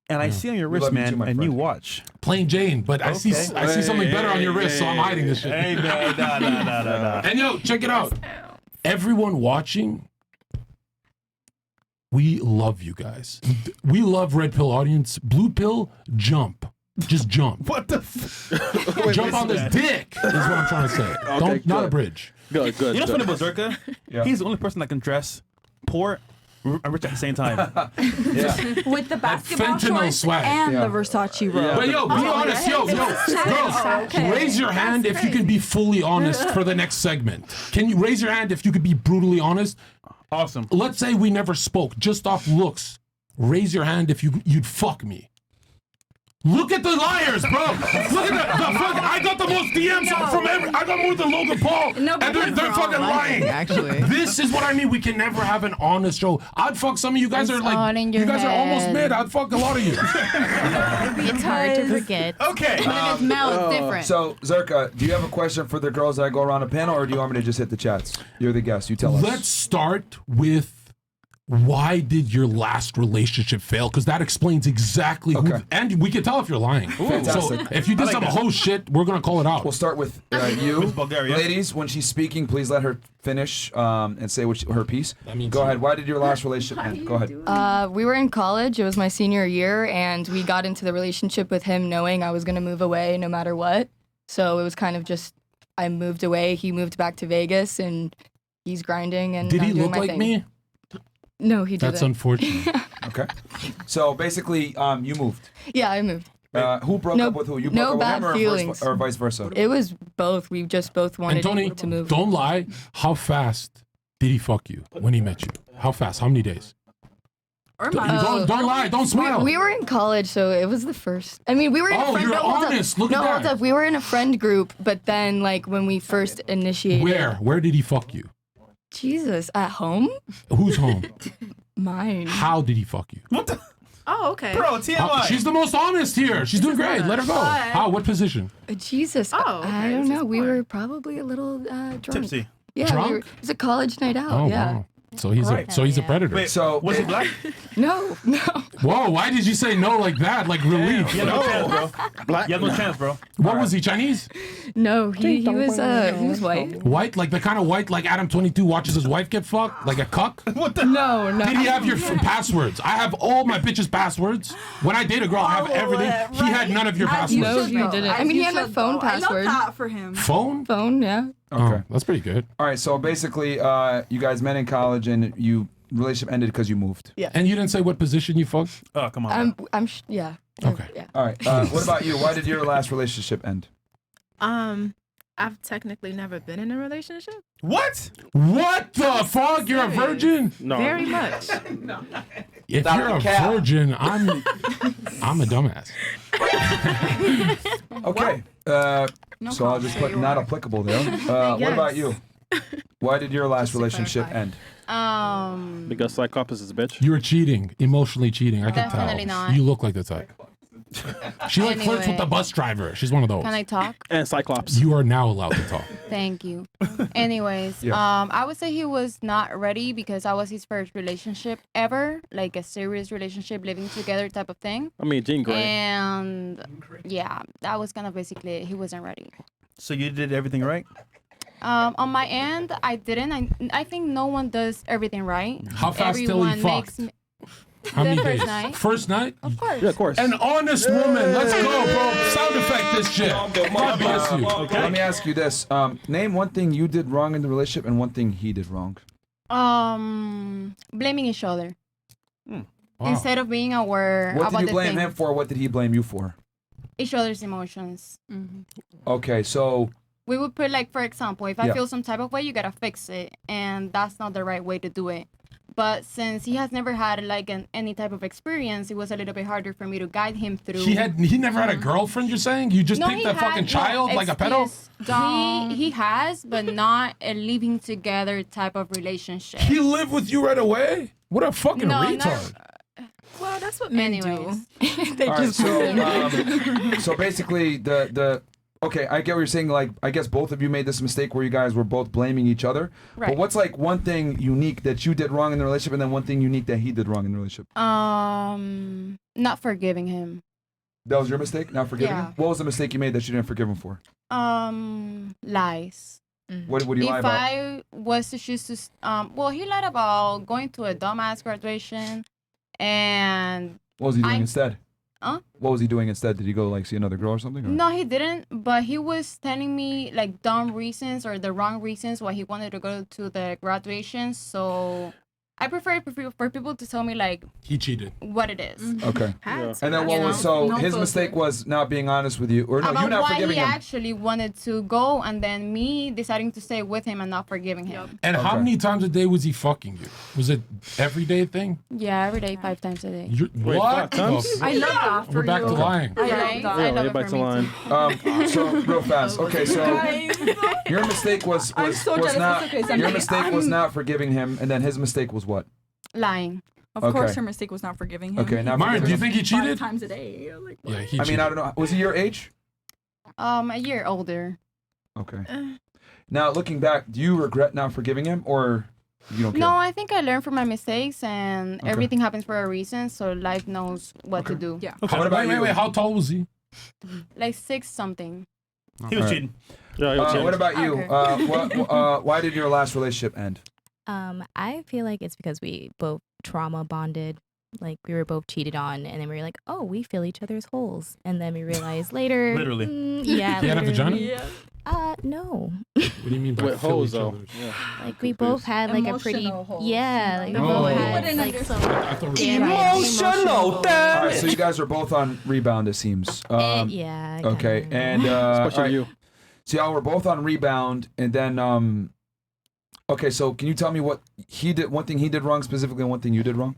And I see on your wrist, love you man, too, my a new friend. watch. Plain Jane, but I see something better on your wrist, so I'm hiding this shit. Hey, man, nah. And yo, check it out. Everyone watching, we love you guys. We love Red Pill audience. Blue Pill, jump. Just jump. What the Jump on this dick is what I'm trying to say. Not a bridge. Good. You know what's funny about Zherka? Yeah. He's the only person that can dress poor and rich at the same time. With the basketball fentanyl shorts swag. and Yeah. the Versace robe. But yo, be honest, girls, raise your hand if you can be fully honest for the next segment. Can you raise your hand if you could be brutally honest? Awesome. Let's say we never spoke, just off looks. Raise your hand if you'd fuck me. Look at the liars, bro. Look at the fucking. I got the most DMs from every. I got more than Logan Paul, No, and because they're fucking lying. Actually. This is what I mean. We can never have an honest show. I'd fuck some of you guys. It's Are like all in you your guys are almost head. mid. I'd fuck a lot of you. It's hard to forget. Okay. His mouth different. So, Zherka, do you have a question for the girls that go around the panel, or do you want me to just hit the chats? You're the guest. You tell us. Let's start with why did your last relationship fail? Because that explains exactly who, and we can tell if you're lying. So if you did some whole shit, we're gonna call it out. We'll start with you, ladies. When she's speaking, please let her finish and say her piece. Go ahead. Why did your last relationship end? Go ahead. We were in college. It was my senior year, and we got into the relationship with him knowing I was gonna move away no matter what. So it was kind of just I moved away. He moved back to Vegas, and he's grinding. And did I'm he doing look my like thing. me? No, he didn't. That's unfortunate. Okay. So basically, you moved. Yeah, I moved. Who broke up with who? You broke up with him or vice versa? It was both. We just both wanted And Tony, to move. don't lie. How fast did he fuck you when he met you? How fast? How many days? Don't lie. Don't smile. We were in college, so it was the first. I mean, we were in a friend you're honest. Look at hold that. up. We were in a friend group, but then, like, when we first initiated. Where did he fuck you? Jesus, at home? Who's home? Mine. How did he fuck you? Oh, okay. Bro, TMI. She's the most honest here. She's doing great. Let her go. How? What position? Jesus. I don't know. We were probably a little drunk. Tipsy. Yeah, Drunk? it was a college night out. Oh, yeah. wow. So he's a predator. Wait, so was he black? No. Whoa, why did you say no like that? Like relief. You had no chance, bro. Black. You had no chance, bro. What was he, Chinese? No, he was white. White? Like the kind of white like Adam 22 watches his wife get fucked? Like a cuck? What the? No. Did he have your passwords? I have all my bitches' passwords. When I date a girl, I have everything. He had none of your passwords. No, he didn't. I mean, he had my phone password. I love that for him. Phone, yeah. Okay. Oh, that's pretty good. All right. So basically, you guys met in college and relationship ended because you moved. Yeah. And you didn't say what position you fucked? Oh, come on. Yeah. Okay. Yeah. All right. What about you? Why did your last relationship end? I've technically never been in a relationship. What? What the fuck? You're a virgin? No. Very much. If Stop you're the a cap. virgin, I'm a dumbass. Okay. So I'll just put not applicable there. What about you? Why did your last relationship end? Because Cyclops is a bitch. You were cheating, emotionally cheating. I can tell. Definitely not. You look like the type. She like flirts with the bus driver. She's one of those. Can I talk? And Cyclops. You are now allowed to talk. Thank you. Anyways, I would say he was not ready because I was his first relationship ever, like a serious relationship, living together type of thing. I mean, Jean Grey. And yeah, that was kind of basically it. He wasn't ready. So you did everything right? On my end, I didn't. I think no one does everything right. How fast till he fucked? How The many first days? night. First night? Of course. Yeah, of course. An honest woman. Let's go, bro. Sound effect this shit. God bless you. Let me ask you this. Name one thing you did wrong in the relationship and one thing he did wrong. Blaming each other Wow. instead of being aware What about did you the blame thing. him for? What did he blame you for? Each other's emotions. Okay, so We would put, like, for example, if I Yeah. feel some type of way, you gotta fix it, and that's not the right way to do it. But since he has never had like any type of experience, it was a little bit harder for me to guide him through. He never had a girlfriend. You're saying you just picked he that had, fucking child like a pedo? He has, but not a living together type of relationship. He lived with you right away. What a fucking retard. Well, that's what men do. They all right, so basically the okay, I get what you're saying. Like, I guess both of you made this mistake where you guys were both blaming each other. Right. But what's like one thing unique that you did wrong in the relationship, and then one thing unique that he did wrong in the relationship? Not forgiving him. That was your mistake, not forgiving Yeah. him. What was the mistake you made that you didn't forgive him for? Lies. What do you lie If about? I was to choose to, well, he lied about going to a dumbass graduation, and What was he doing instead? Huh? What was he doing instead? Did he go like see another girl or something? Or? No, he didn't. But he was telling me like dumb reasons or the wrong reasons why he wanted to go to the graduation. So I prefer for people to tell me like he cheated. What it is. Okay. Yeah. And then what was his mistake was not being honest with you, or no, About you not why forgiving he him. actually wanted to go, and then me deciding to stay with him and not forgiving him. And how many times a day was he fucking you? Was it everyday thing? Yeah, every day, 5 times a day. Wait, what? 5 times? I love that for We're back to you. lying. I love that. I love it back for to me line. too. So real fast. Okay, so your mistake was I'm so was jealous. not It's okay, your Sandy. mistake was not forgiving him, and then his mistake was what? Lying. Of Okay. course, her mistake was not forgiving him. Okay, now Myron, do you think he 5 cheated? times a day. Like, Yeah, he I mean, cheated. I don't know. Was he your age? A year older. Okay. Now looking back, do you regret not forgiving him, or You don't care. No, I think I learned from my mistakes, and everything happens for a reason. So life knows what to do. Yeah. What about you? Wait, how tall was he? Like 6 something. He was cheating. Yeah, what about you? Why did your last relationship end? I feel like it's because we both trauma bonded. Like we were both cheated on, and then we were like, "Oh, we fill each other's holes," and then we realized later, Literally. yeah, He had a vagina? Yeah. No. What do you mean by With fill holes each though. other's? Yeah. Like we both had like a pretty, Emotional holes, yeah, like we Oh. both You had wouldn't like understand. some I thought we emotional. All right, so you guys are both on rebound, it seems. Yeah. Okay, kinda. and Especially all right, you. so y'all were both on rebound, and then okay, so can you tell me what he did? One thing he did wrong specifically, and one thing you did wrong.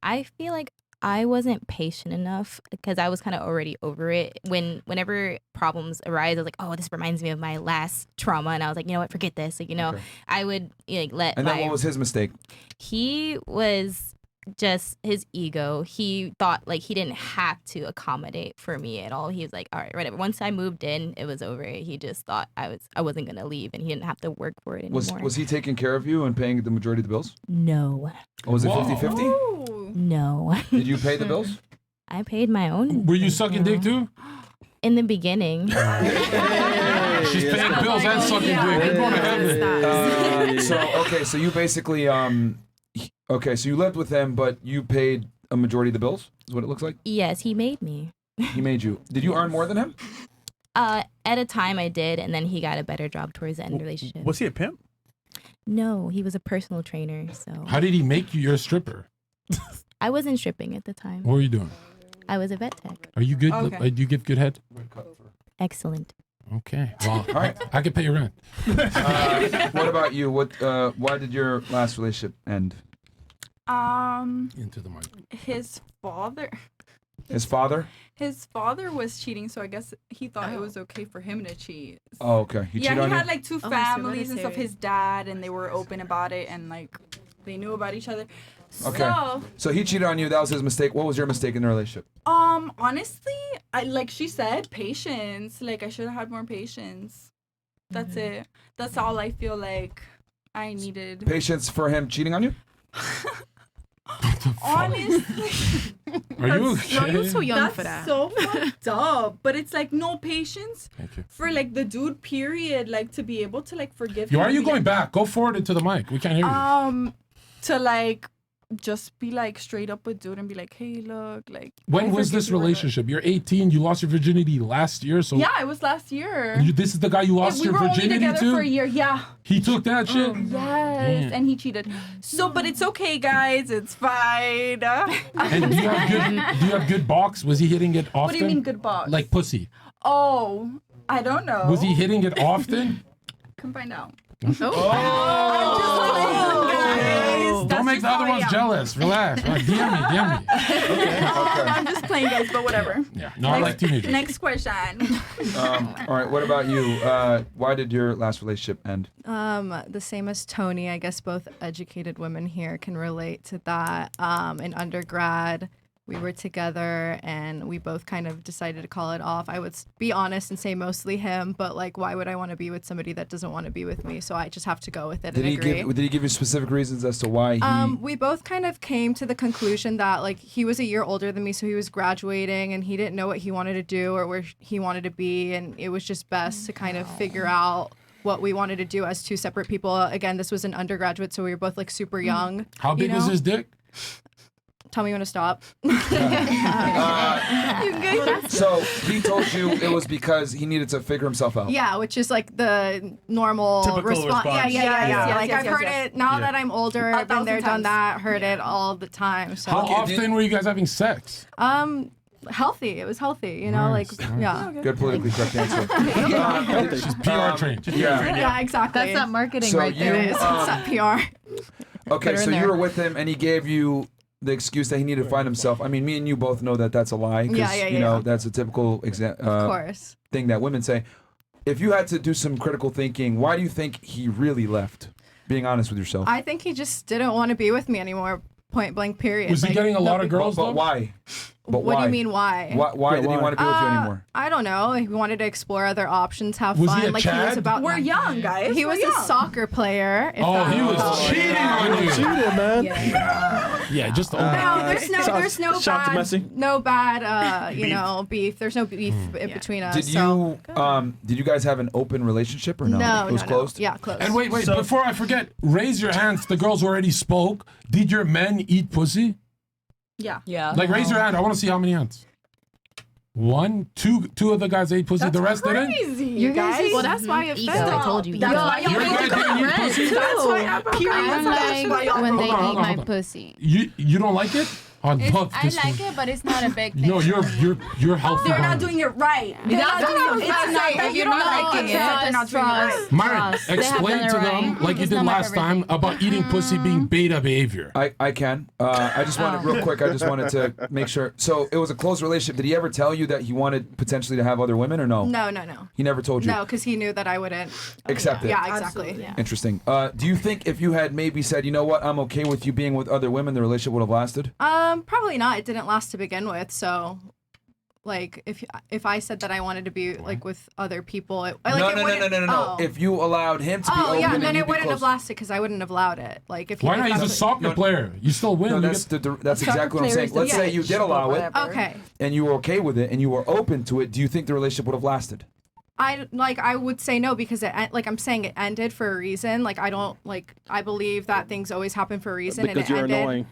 I feel like I wasn't patient enough because I was kind of already over it. Whenever problems arise, I was like, "Oh, this reminds me of my last trauma," and I was like, "You know what? Forget this." Like, Okay. I would like let. And then what was his mistake? He was just his ego. He thought like he didn't have to accommodate for me at all. He was like, all right, whatever. Once I moved in, it was over. He just thought I wasn't gonna leave, and he didn't have to work for it anymore. Was he taking care of you and paying the majority of the bills? No. Or was it Whoa. 50-50? No. Did you pay the bills? I paid my own. Were you sucking dick too? In the beginning. She's paying bills and sucking dick. You're going to heaven. So you basically so you lived with him, but you paid a majority of the bills. Is what it looks like. Yes, he made me. He made you. Did you earn more than him? At a time I did, and then he got a better job towards the end of the relationship. Was he a pimp? No, he was a personal trainer. So How did he make you your stripper? I wasn't stripping at the time. What were you doing? I was a vet tech. Are you good? Okay. Do you give good head? Excellent. Okay. Well, All right. I can pay your rent. What about you? Why did your last relationship end? Into the mic. His father. His father? His father was cheating, so I guess he thought it was okay for him to cheat. Oh, okay. He cheated Yeah, on he you? had like 2 so families and stuff. hereditary. His dad, and they were open about it, and like they knew about each other. Okay. So, So he cheated on you. That was his mistake. What was your mistake in the relationship? honestly, I like she said, patience. Like I should have had more patience. That's it. That's all I feel like I needed. Patience for him cheating on you? Honestly, Are you No, okay? you're so young that's for that. so fucked up. But it's like no patience Thank you. for like the dude. Period. Like to be able to like forgive. Why him are you and be going back? Go forward into the mic. We can't hear you. To like just be like straight up with dude and be like, hey, look, like. When I was forgive this you or not. relationship? You're 18. You lost your virginity last year. So Yeah, it was last year. this is the guy you lost we your were only virginity together to? for a year. Yeah. He took that shit? Yes, Damn. and he cheated. So, but it's okay, guys. It's fine. And do you have good box? Was he hitting it often? What do you mean good box? Like pussy. Oh, I don't know. Was he hitting it often? Come find out. Don't make the other ones jealous. Relax. DM me. I'm just playing, guys, but whatever. Yeah. No, I like teenagers. Next question. All right. What about you? Why did your last relationship end? The same as Tony. I guess both educated women here can relate to that. In undergrad, we were together and we both kind of decided to call it off. I would be honest and say mostly him, but like, why would I want to be with somebody that doesn't want to be with me? So I just have to go with it and agree. Did he give you specific reasons as to why he? We both kind of came to the conclusion that like he was a year older than me, so he was graduating and he didn't know what he wanted to do or where he wanted to be, and it was just best to kind of figure out what we wanted to do as 2 separate people. Again, this was an undergraduate, so we were both like super young. How big was his dick? Tell me when to stop. So he told you it was because he needed to figure himself out. Yeah, which is like the normal Typical response. Yeah. Yes, Like yes, I've yes, heard yes. it now that I'm older. I've been there, 1,000 done that. Heard it all the time. So How often were you guys having sex? healthy. It was healthy. You know, Nice, like nice. yeah. Good politically correct answer. She's PR trained. Yeah, exactly. That's not marketing So right you, there. It is. It's not PR. Okay, Put her so in you there. were with him and he gave you the excuse that he needed to find himself. I mean, me and you both know that that's a lie. 'Cause, Yeah. you know, that's a typical Of course. thing that women say. If you had to do some critical thinking, why do you think he really left? Being honest with yourself. I think he just didn't want to be with me anymore. point blank period. Was he Like, getting a lot of But, girls but though? why? But What why? do you mean why? Why didn't he want to be with you anymore? I don't know. He wanted to explore other options, have Was he fun. a Like he was Chad? about. We're young, guys. He was We're a young. soccer player. if Oh, that he was helps. cheating on you. Cheating, man. Yeah, just No, there's no shout to bad, Messi. no bad, beef. There's no beef in between us. Did you guys have an open relationship or no? No, It was no, closed? No. Yeah, closed. And wait, before I forget, raise your hands. The girls already spoke. Did your men eat pussy? Yeah. Yeah. Like, raise your hand. I want to see how many hands. 1, 2 of the guys ate pussy. The rest didn't? You guys? Well, that's why it Ego. fell. I told you. That's ego. why Your guy didn't eat pussy? That's why I'm I don't like when they Hold on, eat my hold on. pussy. You don't like it? I love I this like one. it, but it's not a big thing. No, you're healthy. They're not behind it. doing it right. They're not doing it. It's not that you're not liking it. They're not doing it right. Myron, They have explain done it to right. them, like you It's did not my last time, favorite about eating pussy being beta behavior. I can. I just wanted, real quick, I just wanted to make sure. So it was a close relationship. Did he ever tell you that he wanted potentially to have other women or no? No. He never told you? No, because he knew that I wouldn't Accept it. Yeah, exactly. Absolutely. Interesting. Do you think if you had maybe said, you know what, I'm okay with you being with other women, the relationship would have lasted? Probably not. It didn't last to begin with. So, like, if I said that I wanted to be like with other people, No. If you allowed him to be open yeah, and then you'd it be wlasted close. lasted because I wouldn't have allowed it. Like if Why he not? He's a soccer player. You still win. No, You that's get- that's exactly what I'm saying. Let's say you did allow it Okay. and you were okay with it and you were open to it. Do you think the relationship would have lasted? I would say no because I'm saying it ended for a reason. Like I believe that things always happen for a reason Because and you're it ended. annoying.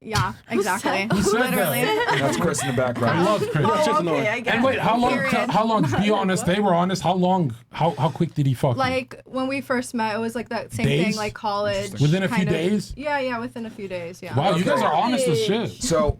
Yeah, exactly. Who said Literally. that? That's Chris in the background. I love Chris. She's annoying. And wait, how long? Period. How long? Be honest. They were honest. How long? How quick did he fuck? you? Like when we first met, it was like that same Days? thing, like college. Within a few kind of- days? Yeah, within a few days. Yeah. Wow, you guys Okay. are honest as shit. So,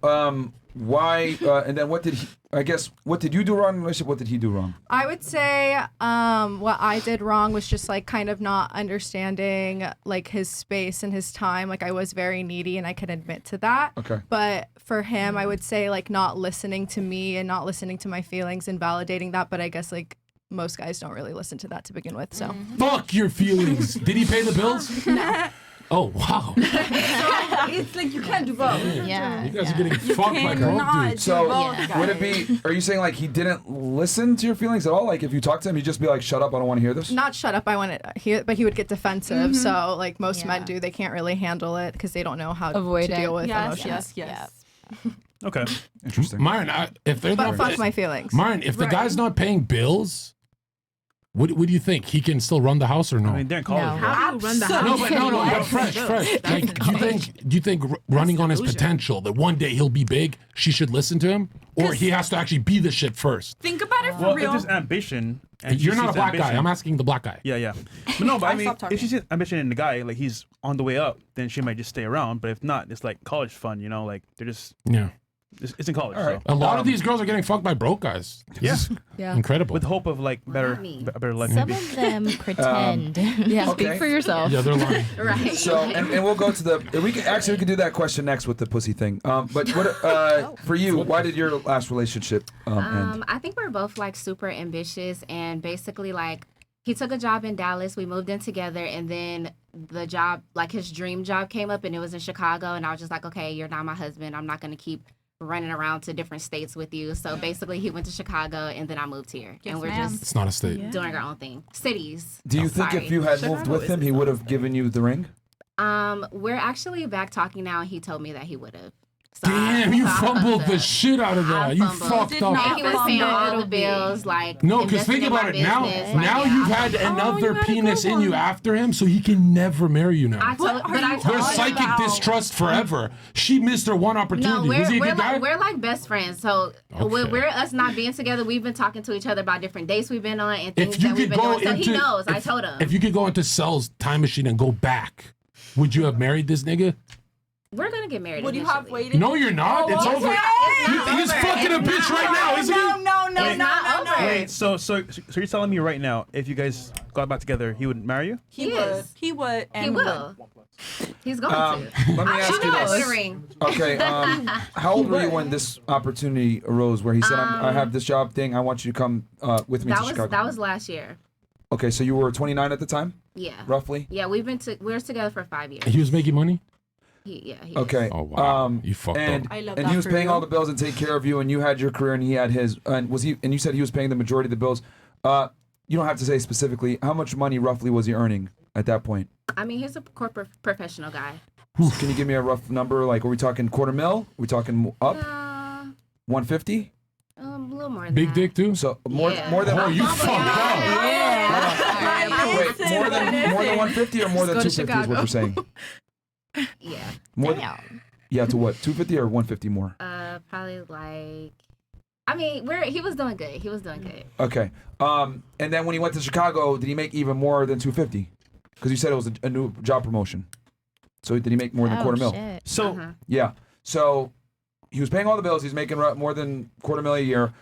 why? And then what did he? I guess what did you do wrong in the relationship? What did he do wrong? I would say what I did wrong was just like kind of not understanding like his space and his time. Like I was very needy and I can admit to that. Okay. But for him, I would say like not listening to me and not listening to my feelings and validating that. But I guess like most guys don't really listen to that to begin with. So Fuck your feelings. Did he pay the bills? No. Oh wow. It's like you can't do both. Yeah. You guys are getting fucked by cannot broke dudes. So both would it be? Are you saying like he didn't listen to your feelings at all? Like if you talk to him, he'd just be like, "Shut up, I don't want to hear this." not shut up. I want it. But he would get defensive. So like most men Yeah. do, they can't really handle it because they don't know how Avoid to it. deal with Yes, emotions. yes. Okay. Interesting. Myron, if they're But not, fuck my feelings. Myron, if the Right. guy's not paying bills, what do you think? He can still run the house or no? I mean, they're in college. No. bro. How do you run the house? No, but fresh. Like, do you think running on his delusion. potential that one day he'll be big, she should listen to him, or he has to actually be the shit first? Think about it for Well, if real. there's ambition, and You're she not a sees black guy. ambition- I'm asking the black guy. Yeah. But no, but I mean, stopped talking. if she sees ambition in the guy, like he's on the way up, then she might just stay around. But if not, it's like college fun, you know, like they're just Yeah. it's in college. All right. So. A lot of these girls are getting fucked by broke guys. Yeah. Yeah. Incredible. With hope of like better, Mommy. a better life. Some maybe. of them pretend. Yeah. Okay. Speak for yourself. Yeah, they're lying. Right. So and we'll go to the we can do that question next with the pussy thing. But what for you? Why did your last relationship end? I think we're both like super ambitious and basically like he took a job in Dallas. We moved in together and then the job, like his dream job came up and it was in Chicago. And I was just like, okay, you're not my husband. I'm not going to keep running around to different states with you. So basically he went to Chicago and then I moved here. Yes, and we're ma'am. just It's not a state. doing our own thing. Cities. Do you think Sorry. if you had moved with him, he would have given you the ring? We're actually back talking now and he told me that he would have. So Damn, you so I fumbled fucked the up. shit out of that. I You fumbled. fucked Did up. not And he was paying fumble. all the bills, like No, because investing think in about my it now. business, like, Now yeah, you've I had fumbled. another had a penis good in you one. after him, so he can never marry you now. I told, but I told There's him psychic about- distrust forever. She missed her one opportunity. No, Was he a we're good guy? like we're like best friends. So Okay. we're us not being together. We've been talking to each other about different dates we've been on and things If you that we've could been go doing. So into, he knows. I if- told him. If you could go into Cell's time machine and go back, would you have married this nigga? We're gonna get married. Would you have eventually. waited? No, you're not. It's over. He's over. fucking a It's bitch not right now, over. isn't he? No, It's not over. Wait, so you're telling me right now, if you guys got back together, he would marry you? He He would. is. He would. And He will. He's going Let me ask you to. this. With a ring. Okay, how old were you when this opportunity arose where he said, I have this job thing, I want you to come with me to Chicago? That was last year. Okay, so you were 29 at the time, Yeah. roughly? Yeah, we're together for 5 years. He was making money? He Okay. Oh wow. You fucked and, up. I love and that he was for paying you. all the bills and taking care of you, and you had your career, and he had his. And was he? And you said he was paying the majority of the bills. You don't have to say specifically how much money roughly was he earning at that point. I mean, he's a corporate professional guy. Can you give me a rough number? Like, are we talking $250,000? Are we talking up? 150? A little more than Big that. dick too. So more than. Oh, you fucked up. Wait, more than 150 or more than Let's go to 250 is what you're saying. Yeah. More yeah, to what? 250 or 150 more? Probably like. I mean, he was doing good. He was doing good. Okay. And then when he went to Chicago, did he make even more than 250? Because you said it was a new job promotion. So did he make more than $250,000? So Yeah. So he was paying all the bills. He's making more than $250,000 a year.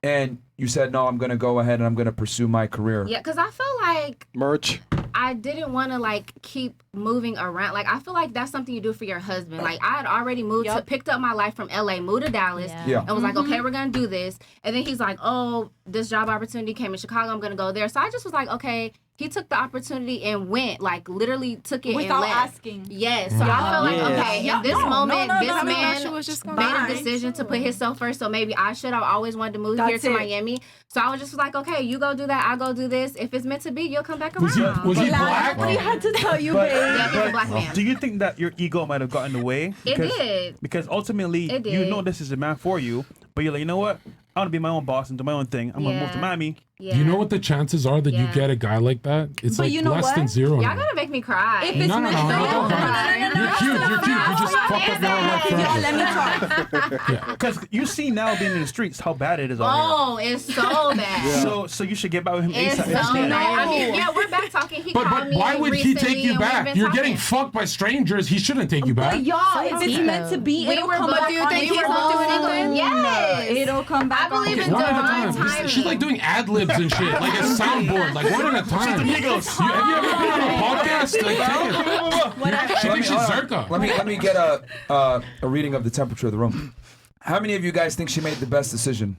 And you said, no, I'm going to go ahead and I'm going to pursue my career. Yeah, because I feel like Merch. I didn't want to like keep moving around. Like I feel like that's something you do for your husband. Like I had already picked up my life from LA, moved to Dallas, Yeah. and was like, okay, we're gonna do this. And then he's like, oh, this job opportunity came in Chicago. I'm gonna go there. So I just was like, okay. He took the opportunity and went, like literally took it Without and left. asking. Yes. So I feel like, okay, in this moment, this I man thought she was just gonna made lie. a decision to put himself first. So maybe I should have always wanted to move here That's to it. Miami. So I was just like, okay, you go do that, I'll go do this. If it's meant to be, you'll come back around. Was he black? What he had to tell you, But- babe. Yeah, he's a black man. do you think that your ego might have gotten in the way? It did. Because ultimately, It you did. know this is a man for you, but you're like, you know what? I want to be my own boss and do my own thing. I'm gonna move to Yeah. Miami. Yeah. You know what the chances are that you Yeah. get a guy like that? It's But like you know less what? than zero. Y'all now. gonna make me cry. If it's No, meant to be, don't cry. You're cute. You're cute. You just fucked up your whole life Y'all, forever. let me talk. Because you see now being in the streets how bad it is out Oh, it's so bad. here. So you should get back with him It's so ASAP. bad. I mean, yeah, we're back talking. He But called me why would he recently take you and we've back? been You're talking. getting fucked by strangers. He shouldn't take you back. But y'all, if it's meant to be, We it'll were come both back on on it. its We were both doing own. it. Yes. It'll come back I believe on in its One at a divine time. timing. She's like doing ad libs and shit, like a soundboard, like one at a time. Have you ever been on a podcast? Like, take it. She thinks she's Zherka. Let me get a reading of the temperature of the room. How many of you guys think she made the best decision?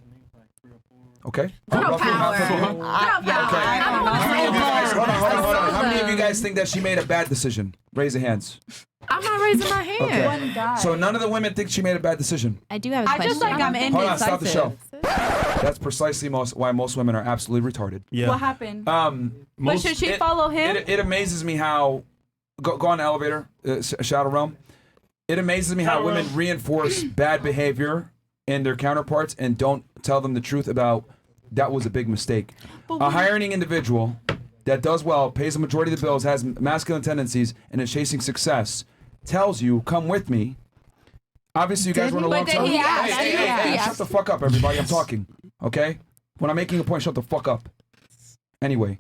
Okay. Girl Roughly half of you. power. Girl power. Okay. How many of you guys? Hold on. How many of you guys think that she made a bad decision? Raise your hands. I'm not raising my hand. Okay. One guy. So none of the women think she made a bad decision. I do have a I question. just like I'm Hold on, stop the show. indecisive. That's precisely why most women are absolutely retarded. Yeah. What happened? But should she follow him? It amazes me how go on the elevator, Shadow Realm. It amazes me how women reinforce bad behavior in their counterparts and don't tell them the truth about that was a big mistake. A high-earning individual that does well, pays the majority of the bills, has masculine tendencies, and is chasing success, tells you, "Come with me." Obviously, you guys want to lump sum. Hey, shut the fuck up, everybody. I'm talking. Okay? When I'm making a point, shut the fuck up. Anyway,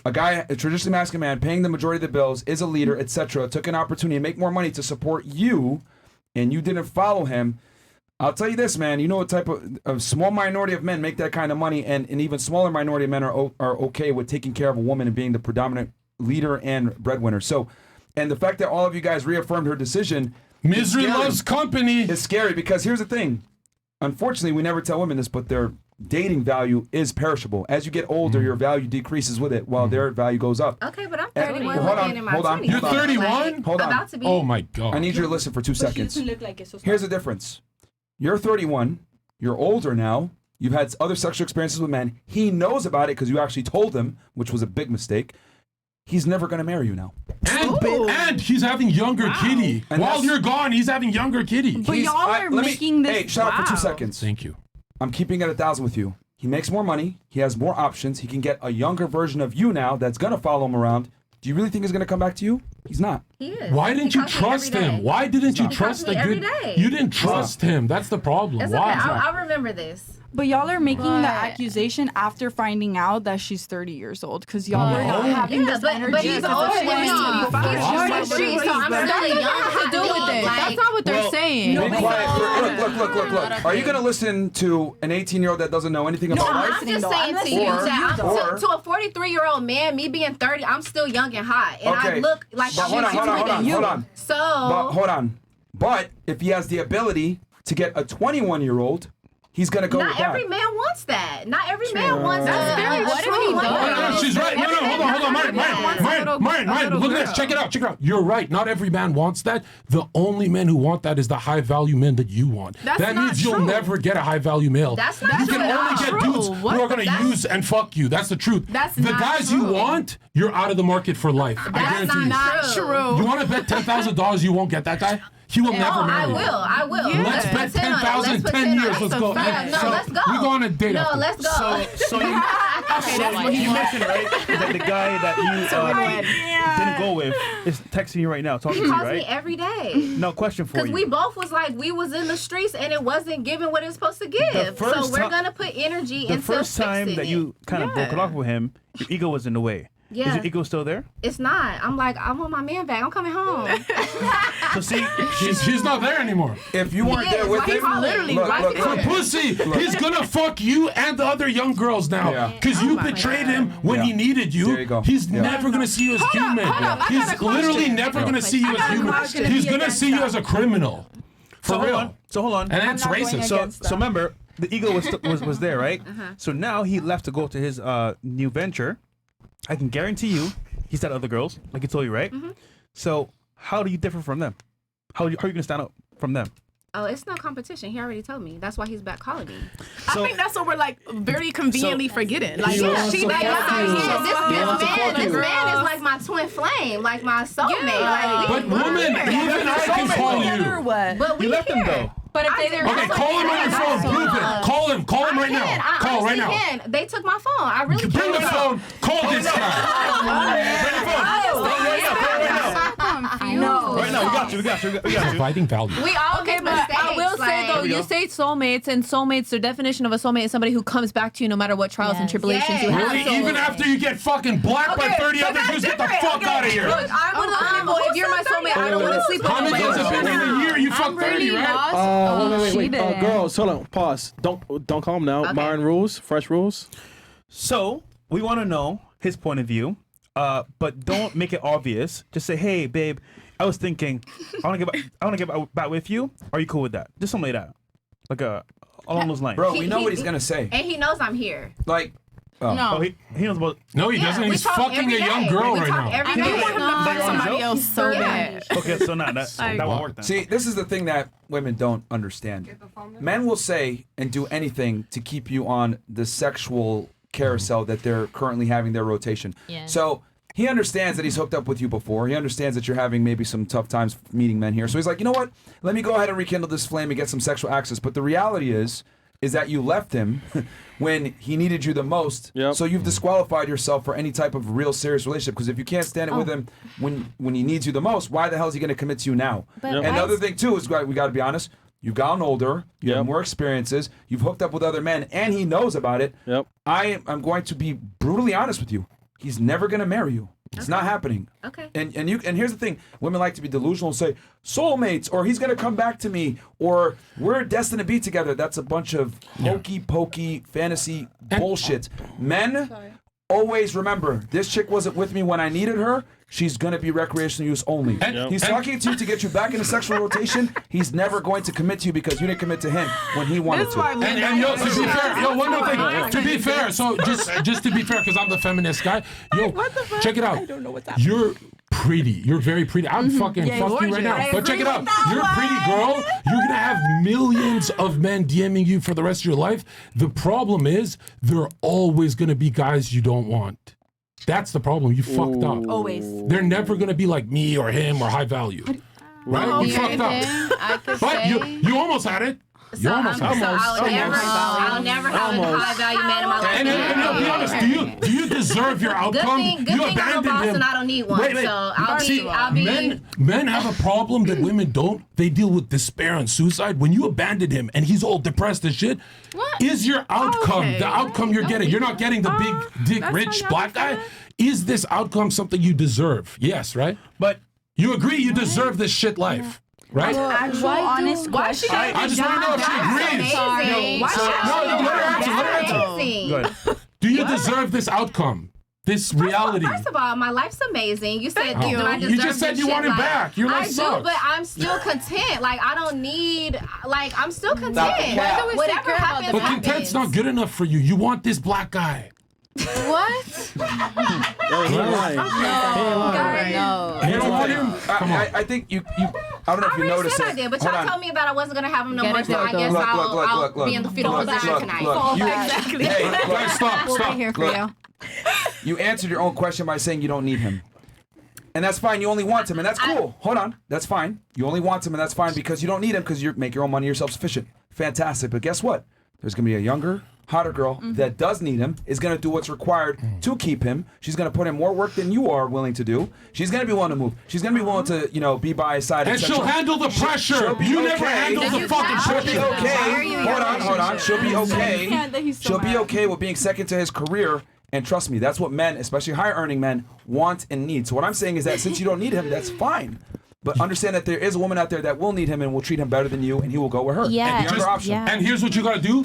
a guy, a traditionally masculine man, paying the majority of the bills, is a leader, etc., took an opportunity to make more money to support you, and you didn't follow him. I'll tell you this, man. You know what type of a small minority of men make that kind of money, and an even smaller minority of men are okay with taking care of a woman and being the predominant leader and breadwinner. So, and the fact that all of you guys reaffirmed her decision, Misery loves company. It's scary because here's the thing. Unfortunately, we never tell women this, but their dating value is perishable. As you get older, your value decreases with it, while their value goes up. Okay, but I'm And- 31 hold on, looking in my hold on. 20s. You're 31? Hold on. About to be. Oh my god. I need you to listen for 2 But she seconds. doesn't look like it. So Here's the difference. You're 31. You're older now. You've had other sexual experiences with men. He knows about it because you actually told him, which was a big mistake. He's never going to marry you now. And he's having younger kitty. And While that's- you're gone, he's having younger kitty. But y'all are making this. Hey, shut up for 2 seconds. Thank you. I'm keeping it 1,000 with you. He makes more money. He has more options. He can get a younger version of you now that's going to follow him around. Do you really think he's going to come back to you? He's not. He is. Why He didn't you calls me trust every him? day. Why didn't you He trust calls a me every good? day. You didn't trust him. That's the problem. It's okay. Why? I'll remember this. But y'all are making the But- accusation after finding out that she's 30 years old because y'all are not No. having Yeah, this but energy. he's as if older she's than me. 25. He's Wow. short and sweet, so I'm That really doesn't young. have to do with it. That's not what they're saying. Be quiet. Look. Are you going to listen to an 18-year-old that doesn't know anything about life? I'm just though. saying I'm to you listening that to you, to a 43-year-old man, me being 30, I'm still young and hot, and I look like But I'm hold on. So But hold on. But if he has the ability to get a 21-year-old, he's gonna go with Not that. every man wants that. Not every man wants that. What if he does? She's right. No, hold on. Myron, look at this. Check it out. You're right. Not every man wants that. The only men who want that is the high value men that you want. That means you'll never get a high value male. That's not You true. can only get dudes who are going to use and fuck you. That's the truth. That's the not guys true. you want, you're out of the market for life. I That's guarantee you. not true. You want to bet $10,000 you won't get that guy? He will never marry you. I will. Yeah. Let's bet 10 on it. 10,000 Let's put 10 10 on years. it. Let's go. No, let's go. We go on a date No, after. let's go. So you mentioned, right, that the guy that you didn't go with is texting you right now, talking He to you, calls me right? every day. No, question for Because you. we both was like, we was in the streets and it wasn't giving what it was supposed to give. So first we're ti- going to put energy The into first time fixing that it. you kind of broke it off with him, your ego was in the way. Is Yeah. your ego still there? It's not. I'm like, I want my man back. I'm coming home. So see, She's not there anymore. If you weren't there with him, literally look, right look, there. look. Pussy, he's gonna fuck you and the other young girls now. Yeah. Because you betrayed him when he needed you. There you go. He's Yeah. never gonna see you as human. hold up, I got He's a question. literally never gonna see you as human. He's gonna see you as a criminal. For so real. hold on. So hold on. And that's not going racist. So remember, the ego was there, right? So now he left to go to his new venture. I can guarantee you, he's had other girls, like he told you, right? So how do you differ from them? How are you gonna stand out from them? Oh, it's no competition. He already told me. That's why he's back calling me. So, I think that's what we're like very conveniently forgetting. Like, Yeah, she like, like, this man is like my twin flame, like my soulmate. Like, But woman, even I can call you. but we you left him here. though. But if they Okay, call him on your phone. Prove it. Call him. Call him right now. Call right now. Can. They took my phone. I really Bring the phone. Call this guy. No. Right now, we got you. Providing value. We all Okay, make but mistakes. I will say though, we you go. say soulmates, and soulmates, the definition of a soulmate is somebody who comes back to you no matter what trials and tribulations you have. Really? So- Even after you get fucking blacked by 30 other dudes, get the fuck out of here. Look, I'm one of those people. If you're my soulmate, I don't want to sleep with How many anybody has it else. been in a year? You fucked 30, right? Wait. Girls, hold on. Pause. Don't call him now. Okay. Myron rules. Fresh rules. So we want to know his point of view, but don't make it obvious. Just say, "Hey, babe, I was thinking, I want to get back with you. Are you cool with that?" Just something like that, like along those lines. Bro, we know what he's gonna say. And he knows I'm here. Like, Oh, he knows about. No, he doesn't. we He's talk fucking every a young day. girl We right talk now. every I day. want him to find somebody else so bad. Okay, so now that won't work then. see, this is the thing that women don't understand. Men will say and do anything to keep you on the sexual carousel that they're currently having their rotation. Yeah. So he understands that he's hooked up with you before. He understands that you're having maybe some tough times meeting men here. So he's like, you know what? Let me go ahead and rekindle this flame and get some sexual access. But the reality is that you left him when he needed you the most. Yep. So you've disqualified yourself for any type of real serious relationship. Because if you can't stand it with him when he needs you the most, why the hell is he going to commit to you now? But And the other thing too is we got to be honest. You've gotten older. You have more experiences. You've hooked up with other men, and he knows about it. Yep. I'm going to be brutally honest with you. He's never going to marry you. It's not happening. Okay. And here's the thing: women like to be delusional and say soulmates, or he's going to come back to me, or we're destined to be together. That's a bunch of hokey pokey fantasy bullshit. Men always remember this chick wasn't with me when I needed her. She's going to be recreational use only. He's talking to you to get you back into sexual rotation. He's never going to commit to you because you didn't commit to him when he wanted to. And yo, to be fair, one more thing. To be fair, so just to be fair, because I'm the feminist guy. Yo, check it out. I don't know what's happening. You're pretty. You're very pretty. I'm fucking fuck you right now. But check it out. You're a pretty girl. You're gonna have millions of men DMing you for the rest of your life. The problem is they're always gonna be guys you don't want. That's the problem. You fucked up. Always. They're never gonna be like me or him or high value. Right? You fucked up. I could But say. you almost had it. You almost had it. I'll never have a high value man in my life. And be honest, do you deserve your outcome? Good You thing I'm a abandoned boss him. and I don't need one. Wait. So I'll be. Men have a problem that women don't. They deal with despair and suicide. When you abandon him and he's all depressed and shit, is your outcome the outcome you're getting? You're not getting the big dick rich black guy. Is this outcome something you deserve? Yes, right? But you agree you deserve this shit life. Right? Actual honest question. I just want to know if she agrees. Amazing. No, let her answer. Amazing. good. Do you deserve this outcome this reality. First of all, my life's amazing. You said, do I deserve You just said this you shit? want him Like, back. Your life I sucks. do, but I'm still content. Like, I don't need, like, I'm still content. Cap. Whatever happens, But content's not good enough for you. You want this black guy. What? Yo, he ain't lying. No. You don't want him? Come on. I think you I don't know I if you already noticed said it. I did, but Hold y'all on. told me that I wasn't gonna have him no Get more, it, so I though. guess Look, I'll be in the fetal position tonight. Exactly. Hey, Guys, stop. We'll be here for you. you answered your own question by saying you don't need him. And that's fine. You only want him, and that's cool. Hold on. That's fine. You only want him, and that's fine because you don't need him because you make your own money. You're self-sufficient. Fantastic. But guess what? There's going to be a younger, hotter girl that does need him, is going to do what's required to keep him. She's going to put in more work than you are willing to do. She's going to be willing to move. She's going to be willing to, be by his side. And she'll handle the pressure. You never handled the fucking She'll be pressure. okay. Hold on. She'll be okay. that he's so She'll be mad. okay with being second to his career. And trust me, that's what men, especially higher earning men, want and need. So what I'm saying is that since you don't need him, that's fine. But understand that there is a woman out there that will need him and will treat him better than you, and he will go with her. Yeah, And the other Just- option. yeah. And here's what you gotta do.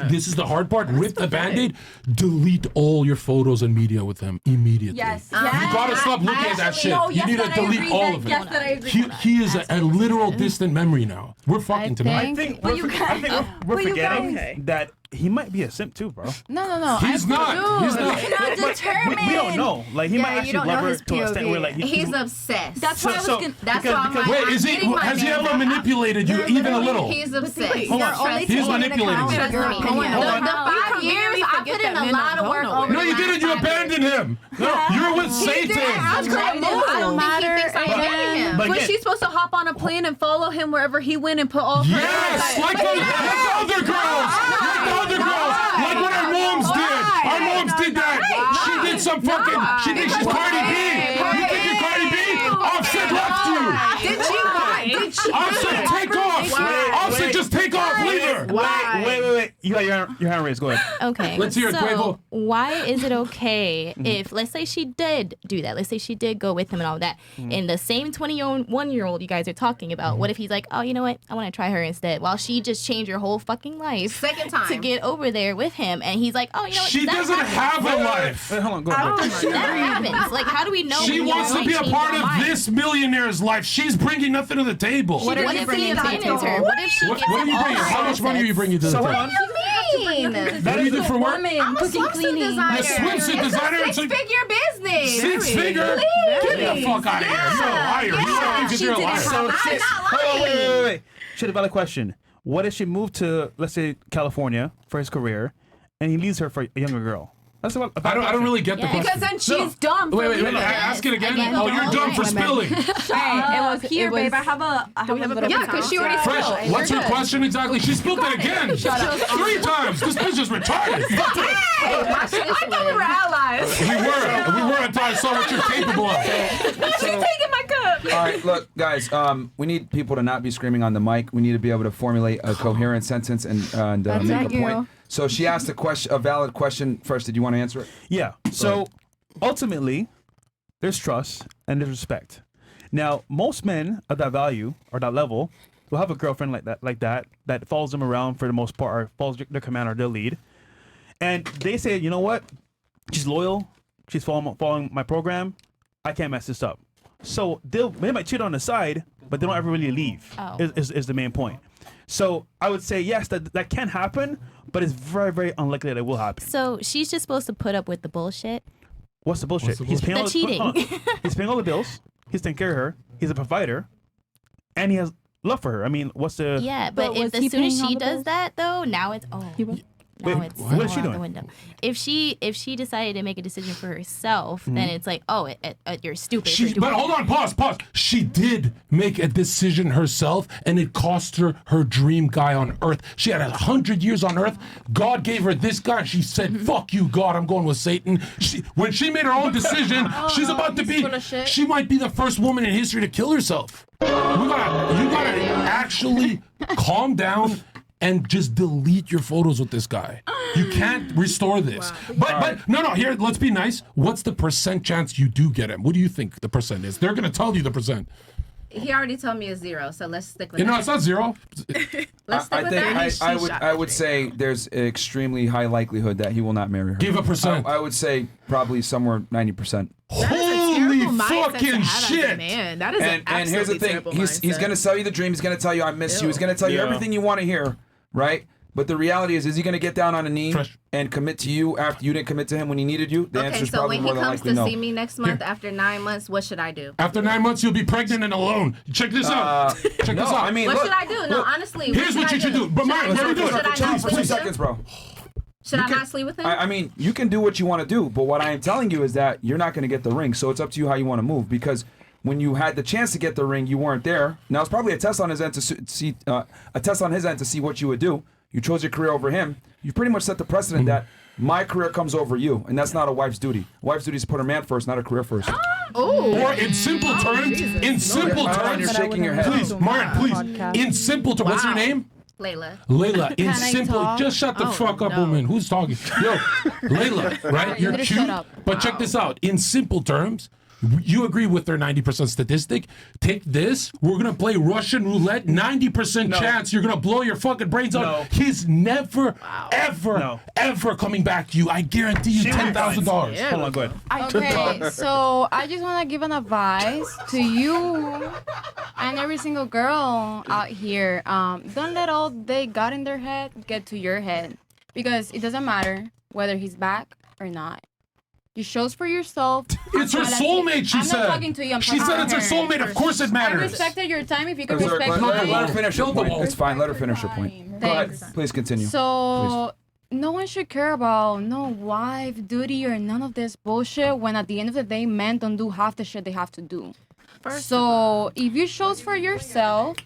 This is the hard part. Rip the Band-Aid. Delete all your photos and media with him immediately. Yes. You gotta stop looking at that shit. You need to delete all of it. Yes, that I agree with that. He is a literal distant memory now. We're fucking tonight. I think But you guys- we're but you forgetting guys- that he might be a simp too, bro. No. He's not. He's not. Cannot determine. We don't know. Like he Yeah, might you actually don't know love her his to a extent where like He's obsessed. That's why I was gonna. That's why I'm like, Wait, I'm getting my has he man. ever manipulated you even a little? He's obsessed. Hold on. Trust He's me. manipulating you. Trust me. Hold on. The 5 years, I put in a lot of work over No, you didn't. You abandoned him. No, you're with Satan. I don't think he thinks I abandoned him. But Was again, she supposed to hop on a plane and follow him wherever he went and put all of her Yes, like the other girls. Like the other girls. Like what our moms did. Our moms did that. She did some fucking. She thinks she's Cardi B. You think you're Cardi B? Offset left you. Did she? Offset, take off. Offset, just take off. Leave her. wait. You got your hand raised. Go ahead. Okay. Let's hear it, so Quavo. why is it okay if, let's say she did do that, let's say she did go with him and all that, and the same 21-year-old you guys are talking about, what if he's like, oh, you know what, I want to try her instead, while she just changed her whole fucking life Second time. to get over there with him, and he's like, oh, you know what, She that doesn't happens. have a life. Wait, hold on. Go ahead. That happens. Like, how do we know? She when you wants to might be a change part your of mind? this millionaire's life. She's bringing nothing to the table. What if he abandons her? What if she What gets are him you all bringing? How much money are you bringing to the So hold table? on. What do you do for work? I'm a swimsuit designer. A swimsuit designer? It's a six-figure business. Six figure? Get the fuck out of here. You're a liar. You're a liar. So, I'm sis, not hold on, lying. wait. She had a valid question. What if she moved to, let's say, California for his career, and he leaves her for a younger girl? That's about. I don't really get the Yeah. question. Because then she's dumb. Wait. Yes. Ask it again. Again, Oh, you're dumb for spilling. Here, babe, I have a little Yeah, because she already Fresh. spilled. What's your question exactly? She spilled it again. 3 times. This bitch is retarded. I thought we were allies. We were until I saw what you're capable of. She's taking my cup. All right, look, guys. We need people to not be screaming on the mic. We need to be able to formulate a coherent sentence and That's make not a point. you. So she asked a valid question first. Did you want to answer it? Yeah. So ultimately, there's trust and there's respect. Now, most men of that value or that level will have a girlfriend like that follows them around for the most part, or follows their command or their lead, and they say, you know what, she's loyal, she's following my program, I can't mess this up. So they might cheat on the side, but they don't ever really leave. Oh. Is the main point. So I would say yes, that can happen, but it's very, very unlikely that it will happen. So she's just supposed to put up with the bullshit. What's the bullshit? He's paying The all cheating. hold on. He's paying all the bills. He's taking care of her. He's a provider, and he has love for her. I mean, what's the? Yeah, But but was if he as soon as paying all she the does bills? that though, now it's now it's what is she all out doing? the window. If she decided to make a decision for herself, then it's like, oh, you're stupid. for doing But hold on, pause. She did make a decision herself, and it cost her her dream guy on Earth. She had 100 years on Earth. God gave her this guy, and she said, "Fuck you, God. I'm going with Satan." When she made her own decision, she's about to be. full of shit. She might be the first woman in history to kill herself. You gotta actually calm down and just delete your photos with this guy. You can't restore this. But no, here, let's be nice. What's the % chance you do get him? What do you think the % is? They're gonna tell you the %. He already told me it's 0, so let's stick with You know, that. it's not 0. Let's stick with that. I would say there's an extremely high likelihood that he will not marry her. Give a percent. I would say probably somewhere 90%. Holy fucking shit! Man, that is And here's the thing: he's gonna sell you the dream. He's gonna tell you I miss you. He's gonna tell you everything you want to hear, right? But the reality is he gonna get down on a knee and commit to you after you didn't commit to him when he needed you? The answer is so probably when more he than comes likely to no. see me next month after 9 months, what should I do? After 9 months, you'll be pregnant and alone. Check this out. Check this out. I mean, What look, should I do? No, honestly. Here's what you should do. But Myron, let me do it. Please, 2 seconds, bro. Should I not sleep with him? I mean, you can do what you want to do, but what I am telling you is that you're not going to get the ring. So it's up to you how you want to move. Because when you had the chance to get the ring, you weren't there. Now it's probably a test on his end to see what you would do. You chose your career over him. You pretty much set the precedent that my career comes over you, and that's not a wife's duty. A wife's duty is to put her man first, not her career first. Or in simple terms, You're shaking your head. Please, Myron, please. In simple terms, what's your name? Layla. Layla, in Can I simple, talk? just shut the fuck up, woman. Who's talking? Yo, Layla, right? You're Shut cute, up. but check this out. In simple terms, you agree with their 90% statistic. Take this. We're going to play Russian roulette. 90% chance you're going to blow your fucking brains out. He's never, ever coming back to you. I guarantee you $10,000. Hold on, go ahead. Okay, so I just want to give an advice to you and every single girl out here. Don't let all they got in their head get to your head, because it doesn't matter whether he's back or not. You chose for yourself. It's her soulmate, she said. I'm not talking to you. I'm She talking said to it's her soulmate. Of course it matters. I respected your time. If you could Let respect mine. her finish her point. It's fine. Let her finish her point. Go ahead. Thanks. Please continue. So no one should care about no wife duty or none of this bullshit when at the end of the day men don't do half the shit they have to do. So if you chose for yourself,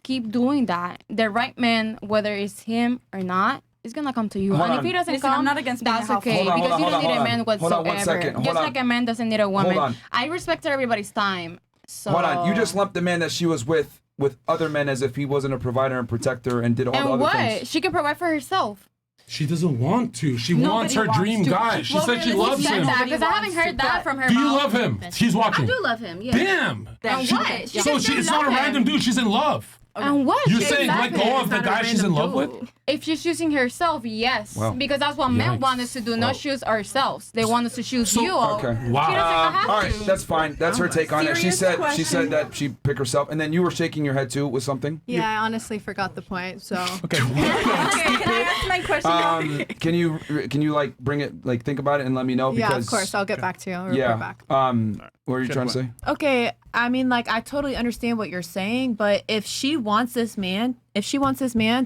keep doing that. The right man, whether it's him or not, is gonna come to you. Hold and on. if he doesn't Listen, come, I'm not against being that's a okay. Hold on, Because hold you on, don't need hold a on. man Hold whatsoever. on 1 second. Hold Just on. like a man doesn't need a woman. Hold on. I respect everybody's time. So Hold on. You just lumped the man that she was with other men as if he wasn't a provider and protector and did all the and other what? things. She can provide for herself. She doesn't want to. She Nobody wants her wants dream to. guy. She Well, said she who loves said him. that? Because I haven't heard that from her Do you mouth. love him? She's watching. I do love him, yeah. Damn. And what? She So can still it's not a love him. random dude. She's in love. And what? You're She saying love let him. go of the guy she's in love with? If she's choosing herself, yes. Wow. Because that's what men Yikes. want us to do, not choose ourselves. They want us to choose you. Okay. She doesn't have All right, to. that's fine. That's her take on it. She said that she picked herself, and then you were shaking your head too with something. Yeah, I honestly forgot the point. So Okay. Can I ask my question? Can you like bring it, like think about it and let me know? yeah, Because of course, I'll get back to you. I'll report back. What are you trying to say? Okay, I mean, like, I totally understand what you're saying, but if she wants this man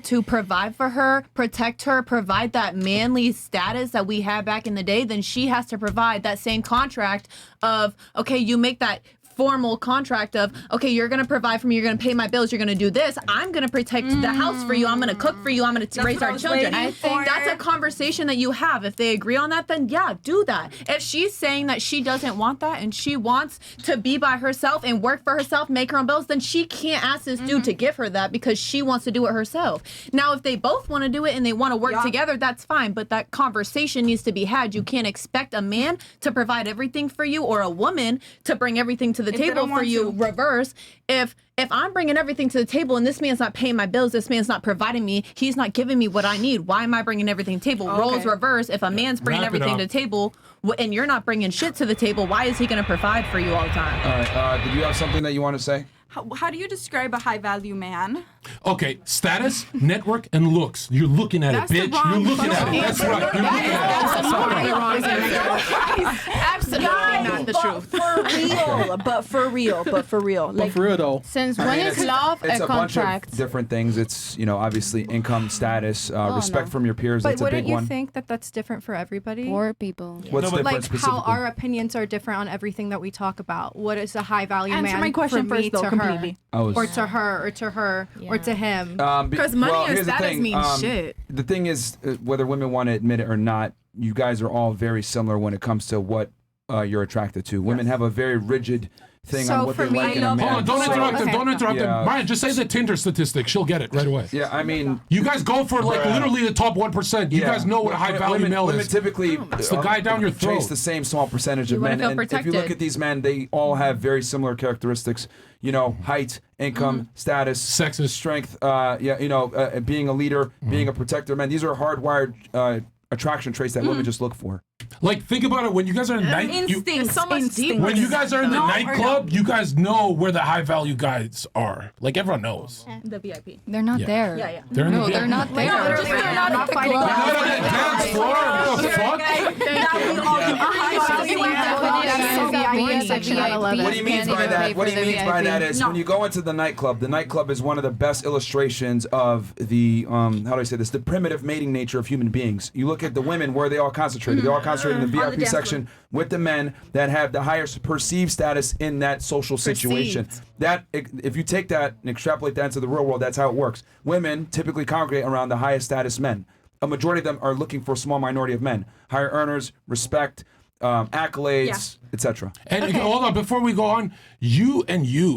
to provide for her, protect her, provide that manly status that we had back in the day, then she has to provide that same contract of, okay, you make that formal contract of, okay, you're gonna provide for me, you're gonna pay my bills, you're gonna do this, I'm gonna protect the house for you, I'm gonna cook for you, I'm gonna raise our children. I think that's a conversation that you have. If they agree on that, then yeah, do that. If she's saying that she doesn't want that and she wants to be by herself and work for herself, make her own bills, then she can't ask this dude to give her that because she wants to do it herself. Now, if they both want to do it and they want to work together, that's fine, but that conversation needs to be had. You can't expect a man to provide everything for you or a woman to bring everything to the If they table don't for want you. to. Reverse. If I'm bringing everything to the table and this man's not paying my bills, this man's not providing me, he's not giving me what I need, why am I bringing everything to the table? Okay. Roles reverse. If a man's bringing Wrap it everything up. to the table and you're not bringing shit to the table, why is he going to provide for you all the time? All right. Did you have something that you want to say? How do you describe a high value man? Okay, status, network, and looks. You're looking at That's it, the bitch. You're wrong looking at it. That's right. You're looking at it. Absolutely not the truth. But for real. But for real though. Since I when mean, is love it's a a bunch contract? of different things. It's, obviously income, status, respect no. from your peers. But That's a wouldn't big you one. think that that's different for everybody? Poor people. What's different Like specifically? how our opinions are different on everything that we talk about. What is a high value Answer man my question for me first, though, to completely. or to her, or to her, or to him? Because money and here's the status thing, means shit. The thing is, whether women want to admit it or not, you guys are all very similar when it comes to what you're attracted to. Women have a very rigid thing So on what for they me- like in a Hold man. on, don't interrupt him. Okay. Don't interrupt him. Yeah. Myron, just say the Tinder statistic. She'll get it right away. Yeah, I mean, You guys go for like literally the top 1%. You guys know what a high value male women is. typically It's the guy down your chase throat. the same small percentage You of wanna men. feel And if you protected. look at these men, they all have very similar characteristics. You know, height, income, status, Sexist. strength. Being a leader, being a protector. Man, these are hardwired attraction traits that women just look for. Like, think about it. When you guys are in Instinct. So much deeper. when you guys are in the No, or nightclub, you guys know where the high value guys are. Like, everyone knows. The VIP. They're not Yeah. there. Yeah, yeah. They're in No, the they're not there. They're not fighting. They're not on the dance floor. What the fuck? What he means by that, is when you go into the nightclub is one of the best illustrations of the how do I say this? The primitive mating nature of human beings. You look at the women where they all concentrated. They all concentrated in the VIP section with the men that have the highest perceived status in that social situation. That if you take that and extrapolate that into the real world, that's how it works. Women typically congregate around the highest status men. A majority of them are looking for a small minority of men, higher earners, respect, accolades, etc. And hold on, before we go on, you,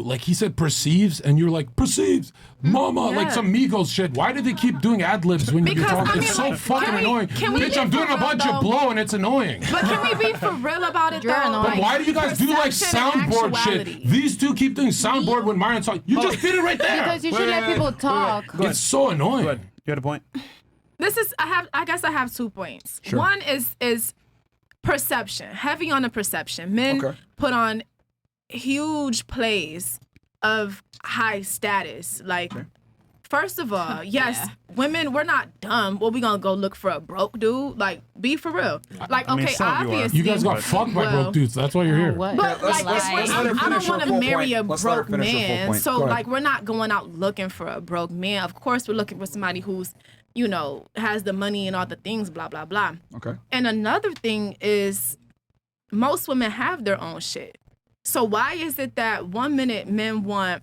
like he said, perceives, and you're like, perceives, mama, like some Migos shit. Why do they keep doing ad libs when you're Because, talking? I mean, It's so like, fucking annoying. can we Bitch, be I'm doing for a real, bunch though? of blow, and it's annoying. But can we be for real about it, though? But why do you guys do like Perception and soundboard shit? actuality. These two keep doing soundboard when Myron's talking. You just did it right there. Because you should let people talk. It's so annoying. Go ahead. You had a point. I guess I have 2 points. Sure. One is perception, heavy on the perception. Men Okay. put on huge plays of high status. Like, first of all, yes, women, we're not dumb. Well, we gonna go look for a broke dude? Like, be for real. Like, I mean, okay, some of you are. obviously. You guys got fucked by well, broke dudes. That's why you're here. But let's like, let her I finish don't her want to full marry point. a Let's let her broke finish her full man. point. So Go ahead. like, we're not going out looking for a broke man. Of course, we're looking for somebody who's, has the money and all the things, blah blah blah. Okay. And another thing is, most women have their own shit. So why is it that 1 minute men want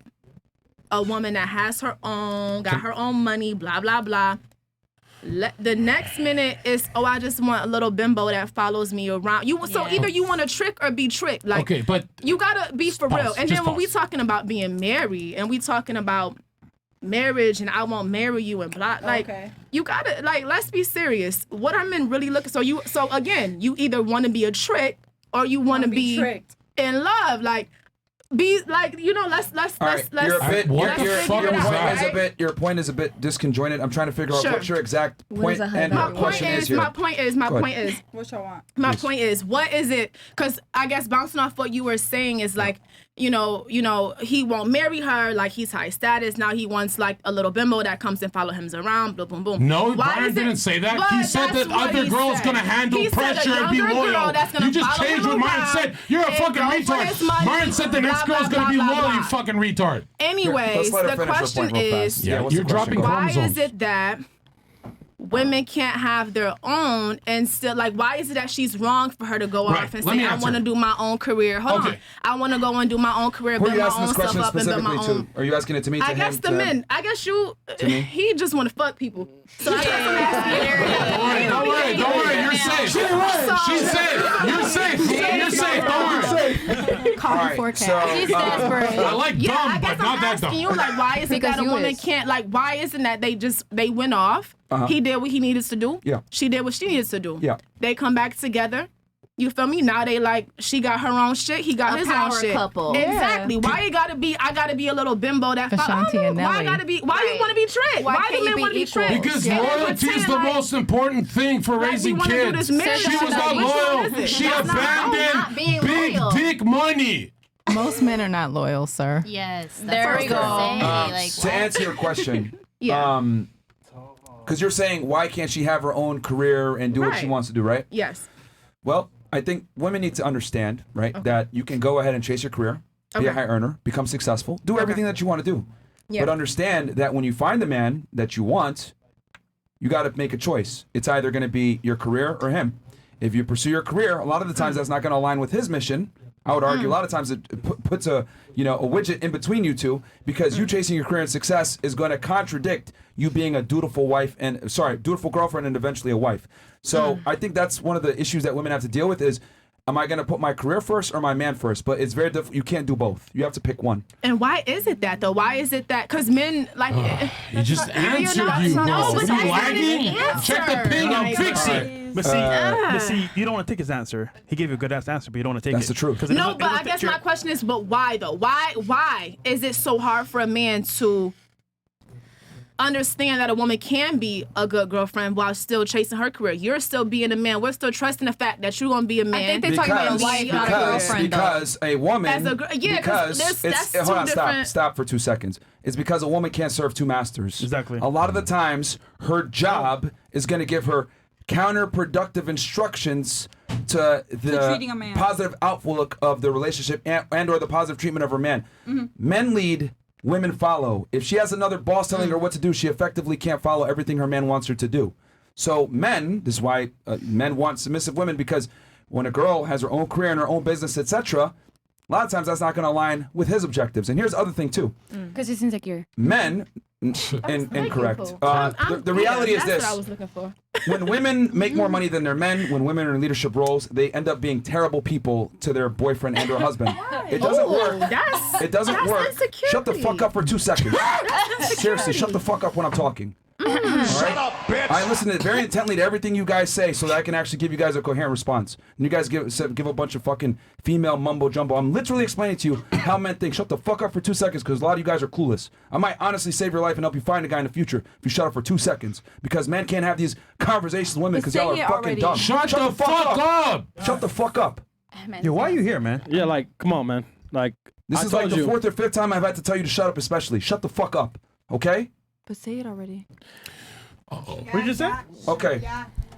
a woman that has her own, got her own money, blah blah blah. The next minute is, I just want a little bimbo that follows me around. So either you want to trick or be tricked. Like, Okay, but you gotta be for pause, real. And just then when we pause. talking about being married and we talking about marriage and I won't marry you and blah, like, you gotta, like, let's be serious. What are men really looking? So again, you either want to be a trick or you want to be tricked. in love. Like, be like, let's All right, let's you're a bit. What Your the fuck your was point that? is a bit. Your point is a bit disconjointed. I'm trying to figure out Sure. what your exact What point is a high and value? question is here. My point is, Go What y'all want? my point is, what is it? Because I guess bouncing off what you were saying is like, he won't marry her, like he's high status. Now he wants like a little bimbo that comes and follow him around, boom, boom, boom. No, Why Byron is it- didn't say that. But He said that's that what other he girl's said. gonna handle He said pressure a and be younger girl loyal. that's gonna You just follow changed him what Myron around said. You're a and fucking go for retard. his money, Myron said the next blah, girl's blah, gonna be blah, loyal, blah, you blah. fucking retard. Anyways, Let's let her the finish her question point real is, fast. Yeah, what's you're the question? dropping Go ahead. why chromosomes. is it that women can't have their own and still, like, why is it that she's wrong for her to go Right, off and let say, me I answer. want to do my own career? Hold on. Okay. I want to go and do my own career, Who are build you my asking own this stuff question up and build my specifically own. to? Are you asking it to me? I to guess him, the to men. I guess you. me? He just want to fuck people. So I guess I'm asking. Don't worry, you're safe. She's safe. You're safe. Don't worry. Call All me right, forecast. so, She's desperate. I like Yeah, I dumb, guess but not I'm that asking dumb. you, like, why is it Because that a you woman is. can't, like, why isn't that they went off? He did what he needed to do. Yeah. She did what she needed to do. Yeah. They come back together. You feel me? Now they like, she got her own shit, he got A his power own shit. couple. Exactly. Why you gotta be? I gotta be a little bimbo that. Ashanti and Why I Nelly. gotta be? Why you want to be tricked? Why Why can't do you men be want to be equal? tricked? Because Yeah. loyalty is the Pretend like- most important thing for Like, raising we wanna do kids. this marriage She was shit. not Which one loyal. is it? She That's not abandoned being big loyal. dick money. Most men are not loyal, sir. Yes. There we go. To answer your question, Yeah. because you're saying why can't she have her own career and do what she Right. wants to do, right? Yes. Well, I think women need to understand, right, that you can go ahead and chase your career, be a Okay. high earner, become successful, do everything that you want to do. Yeah. But understand that when you find the man that you want, you got to make a choice. It's either going to be your career or him. If you pursue your career, a lot of the times that's not going to align with his mission. I would argue a lot of times it puts a widget in between you two, because you chasing your career and success is going to contradict you being a dutiful girlfriend and eventually a wife. So I think that's one of the issues that women have to deal with is am I going to put my career first or my man first? But it's very difficult. You can't do both. You have to pick one. And why is it that though? Why is it that? Because men like He just answered you, bro. No, but Are you that's not lagging? an answer. Check the ping and fix it. But see, you don't want to take his answer. He gave you a good ass answer, but you don't want to take it. That's the truth. No, but I guess my question is, but why though? Why is it so hard for a man to understand that a woman can be a good girlfriend while still chasing her career? You're still being a man. We're still trusting the fact that you're gonna be a man. I think they're talking about a wife, not a girlfriend. Because a woman, As a girl- yeah, 'cause because that's it's, two hold on, different- stop for 2 seconds. It's because a woman can't serve two masters. Exactly. A lot of the times, her job is going to give her counterproductive instructions to the treating a man. positive outlook of the relationship and or the positive treatment of her man. Men lead, women follow. If she has another boss telling her what to do, she effectively can't follow everything her man wants her to do. So men, this is why men want submissive women, because when a girl has her own career and her own business, etc., a lot of times that's not going to align with his objectives. And here's the other thing too. Because he's insecure. Men, incorrect. The reality is That's this. what I was looking for. When women make more money than their men, when women are in leadership roles, they end up being terrible people to their boyfriend and or husband. It doesn't work. It doesn't work. Shut the fuck up for 2 seconds. Seriously, shut the fuck up when I'm talking. All right? Shut up, bitch. I listen very intently to everything you guys say so that I can actually give you guys a coherent response. And you guys give a bunch of fucking female mumbo jumbo. I'm literally explaining to you how men think. Shut the fuck up for 2 seconds because a lot of you guys are clueless. I might honestly save your life and help you find a guy in the future if you shut up for 2 seconds. Because men can't have these conversations with women because y'all are fucking dumb. Shut the fuck up. Shut the fuck up. Yo, why are you here, man? Yeah, like, come on, man. Like, This is like the 4th or 5th time I've had to tell you to shut up, especially. Shut the fuck up. Okay? But say it already. What did you say? Okay.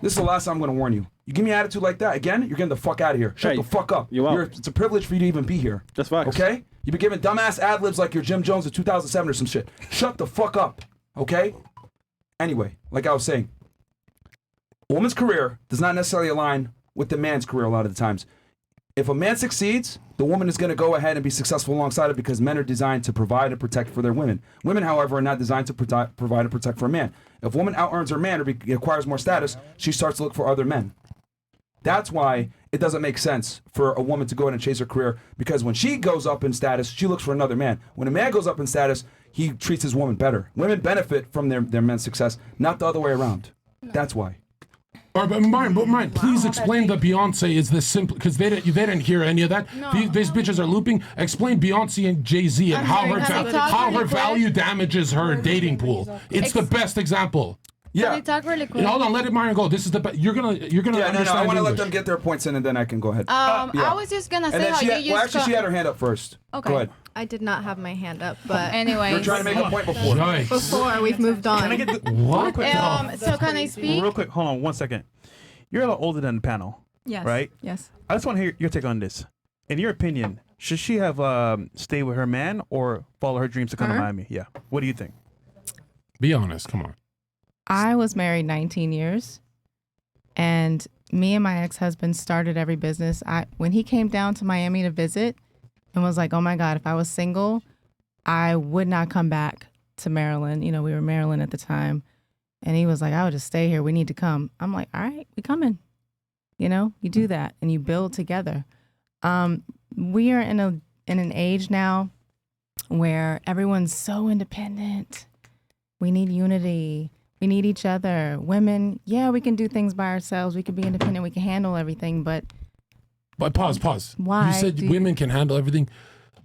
This is the last time I'm going to warn you. You give me an attitude like that again, you're getting the fuck out of here. Shut Hey, the fuck up. It's a privilege for you to even be here. That's facts. Okay? You've been giving dumbass ad libs like you're Jim Jones in 2007 or some shit. Shut the fuck up. Okay? Anyway, like I was saying, a woman's career does not necessarily align with the man's career a lot of the times. If a man succeeds, the woman is going to go ahead and be successful alongside it because men are designed to provide and protect for their women. Women, however, are not designed to provide and protect for a man. If a woman out-earns her man or acquires more status, she starts to look for other men. That's why it doesn't make sense for a woman to go in and chase her career, because when she goes up in status, she looks for another man. When a man goes up in status, he treats his woman better. Women benefit from their men's success, not the other way around. That's why. But Myron, please explain that Beyonce is this simple, because they didn't hear any of that. These bitches are looping. Explain Beyonce and Jay-Z and how her value damages her dating pool. It's the best example. Can we talk really quick? Hold on, let it Myron go. This is the best. You're gonna Yeah, understand. no, I want to let English. them get their points in, and then I can go ahead. I was just gonna say how you used she had her hand up first. Okay. Go ahead. I did not have my hand up, but anyway. You're trying to make a point before. Yikes. Before we've moved on. Can I get the, What? Real quick, So can I speak? real quick, hold on 1 second. You're a lot older than the panel, Yes. right? Yes. I just want to hear your take on this. In your opinion, should she have stayed with her man or follow her dreams to come to Her? Miami? Yeah. What do you think? Be honest. Come on. I was married 19 years, and me and my ex-husband started every business. When he came down to Miami to visit and was like, oh my God, if I was single, I would not come back to Maryland. You know, we were in Maryland at the time. And he was like, I would just stay here. We need to come. I'm like, all right, we coming. You know, you do that and you build together. We are in an age now where everyone's so independent. We need unity. We need each other. Women, yeah, we can do things by ourselves. We can be independent. We can handle everything. But Pause. Why You said women can handle everything.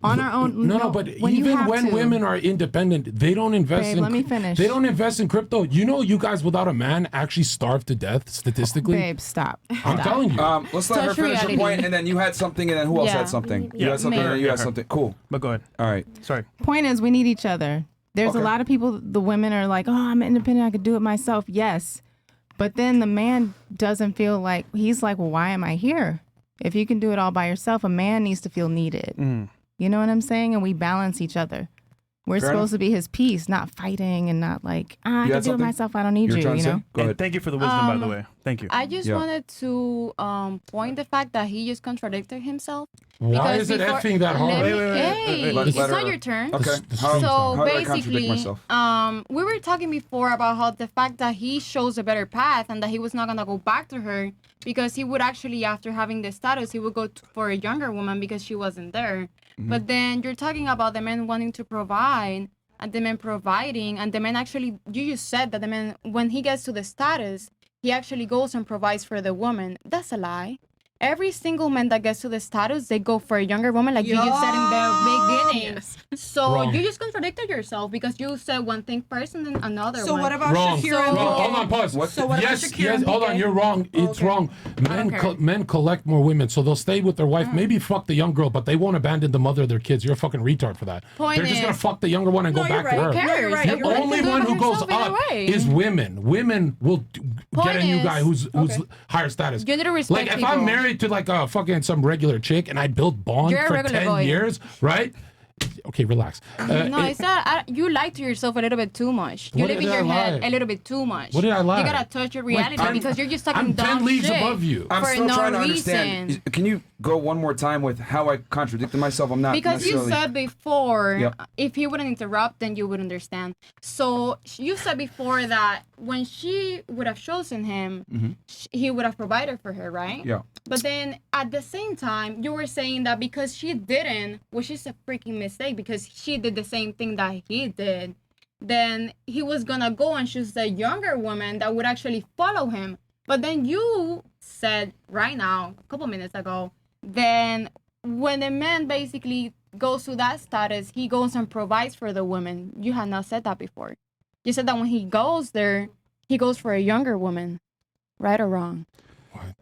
on our own. No, but even when women are independent, they don't invest Babe, in. let me finish. They don't invest in crypto. You know, you guys without a man actually starve to death statistically. Babe, stop. I'm telling you. Let's let her finish her point, and then you had something, and then who else had something? You had something, and then you had something. Cool. But go ahead. All right. Sorry. Point is, we need each other. There's a lot of people, the women are like, oh, I'm independent. I could do it myself. Yes. But then the man doesn't feel like, he's like, well, why am I here? If you can do it all by yourself, a man needs to feel needed. You know what I'm saying? And we balance each other. We're Fair supposed enough. to be his piece, not fighting and not like, I can do it myself. I don't need you, you know? Go ahead. Thank you for the wisdom, by the way. Thank you. I just wanted to point the fact that he just contradicted himself. Why is it effing that hard? Hey, Let it's her- not your turn. Okay. How So how did I contradict basically, myself? we were talking before about how the fact that he chose a better path and that he was not gonna go back to her because he would actually, after having the status, he would go for a younger woman because she wasn't there. But then you're talking about the man wanting to provide and the man providing, and the man actually, you just said that the man, when he gets to the status, he actually goes and provides for the woman. That's a lie. Every single man that gets to the status, they go for a younger woman, like you just said in the beginning. So Wrong. you just contradicted yourself because you said one thing first and then another So one. what about Wrong. Shakira and Wrong. Piqué? Hold on, pause. So what about yes, Shakira yes. and Hold on, Piqué? you're wrong. It's wrong. Men collect more women, so they'll stay with their wife. Maybe fuck the young girl, but they won't abandon the mother of their kids. You're a fucking retard for that. Point They're just gonna is- fuck the younger one and go back to her. Who cares? right. The You're right only to do it one by who goes yourself either up way. is women. Women will get a new is- guy who's higher status. You need to respect Like if I'm people. married to like a fucking some regular chick and I build bond You're a for regular 10 boy. years, right? Okay, relax. No, it's not. You lie to yourself a little bit too much. You What live in did I your head lie? a little bit too much. What did I lie? You gotta touch your reality because you're just talking I'm 10 dumb leagues shit above you. I'm for still no trying to reason. understand. Can you go one more time with how I contradicted myself? I'm not Because you necessarily... said before, Yep. if he wouldn't interrupt, then you would understand. So you said before that when she would have chosen him, he would have provided for her, right? Yeah. But then at the same time, you were saying that because she didn't, which is a freaking mistake because she did the same thing that he did, then he was gonna go and choose the younger woman that would actually follow him. But then you said right now, a couple minutes ago, then when a man basically goes to that status, he goes and provides for the woman. You had not said that before. You said that when he goes there, he goes for a younger woman. Right or wrong?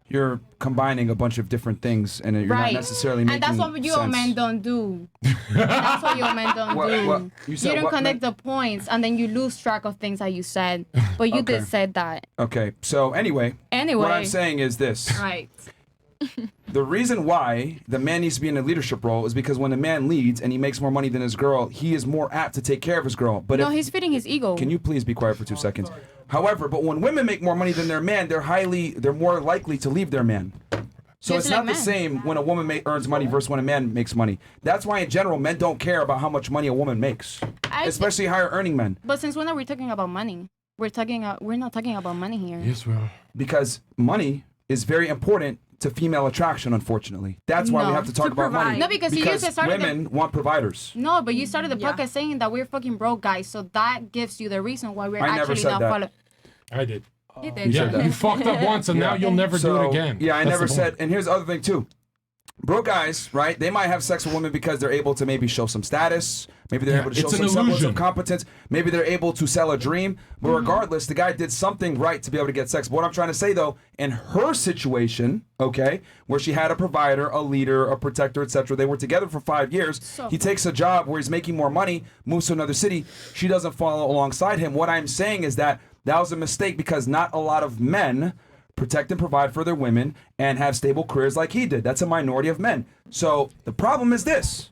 You're combining a bunch of different things, and you're not necessarily making And that's what you sense. men don't do. That's what you men don't do. What? You said don't what connect men- the points, and then you lose track of things that you said. But you Okay. did said that. Okay, so anyway, Anyway. what I'm saying is this. Right. The reason why the man needs to be in a leadership role is because when a man leads and he makes more money than his girl, he is more apt to take care of his girl. But No, if, he's feeding his ego. can you please be quiet for 2 seconds? However, but when women make more money than their man, they're more likely to leave their man. So Just it's like not the men. same when a woman earns money versus when a man makes money. That's why in general men don't care about how much money a woman makes, especially higher earning men. But since when are we talking about money? We're not talking about money here. Yes, we are. Because money is very important to female attraction, unfortunately. That's why we No. have to talk To about money. provide. No, because you just started the- women want providers. No, but you started the podcast saying that we're fucking broke guys, so that gives you the reason why we're I never actually said not that. following. I did. You did. Yeah, you fucked up once and now you'll never do it again. Yeah, I That's never the said. point. And here's the other thing too. Broke guys, right? They might have sex with women because they're able to maybe show some status. Maybe they're Yeah, able to show it's an some semblance illusion. of competence. Maybe they're able to sell a dream. But regardless, the guy did something right to be able to get sex. But what I'm trying to say though, in her situation, okay, where she had a provider, a leader, a protector, etc., they were together for 5 years. He takes a job where he's making more money, moves to another city. She doesn't follow alongside him. What I'm saying is that was a mistake because not a lot of men protect and provide for their women and have stable careers like he did. That's a minority of men. So the problem is this.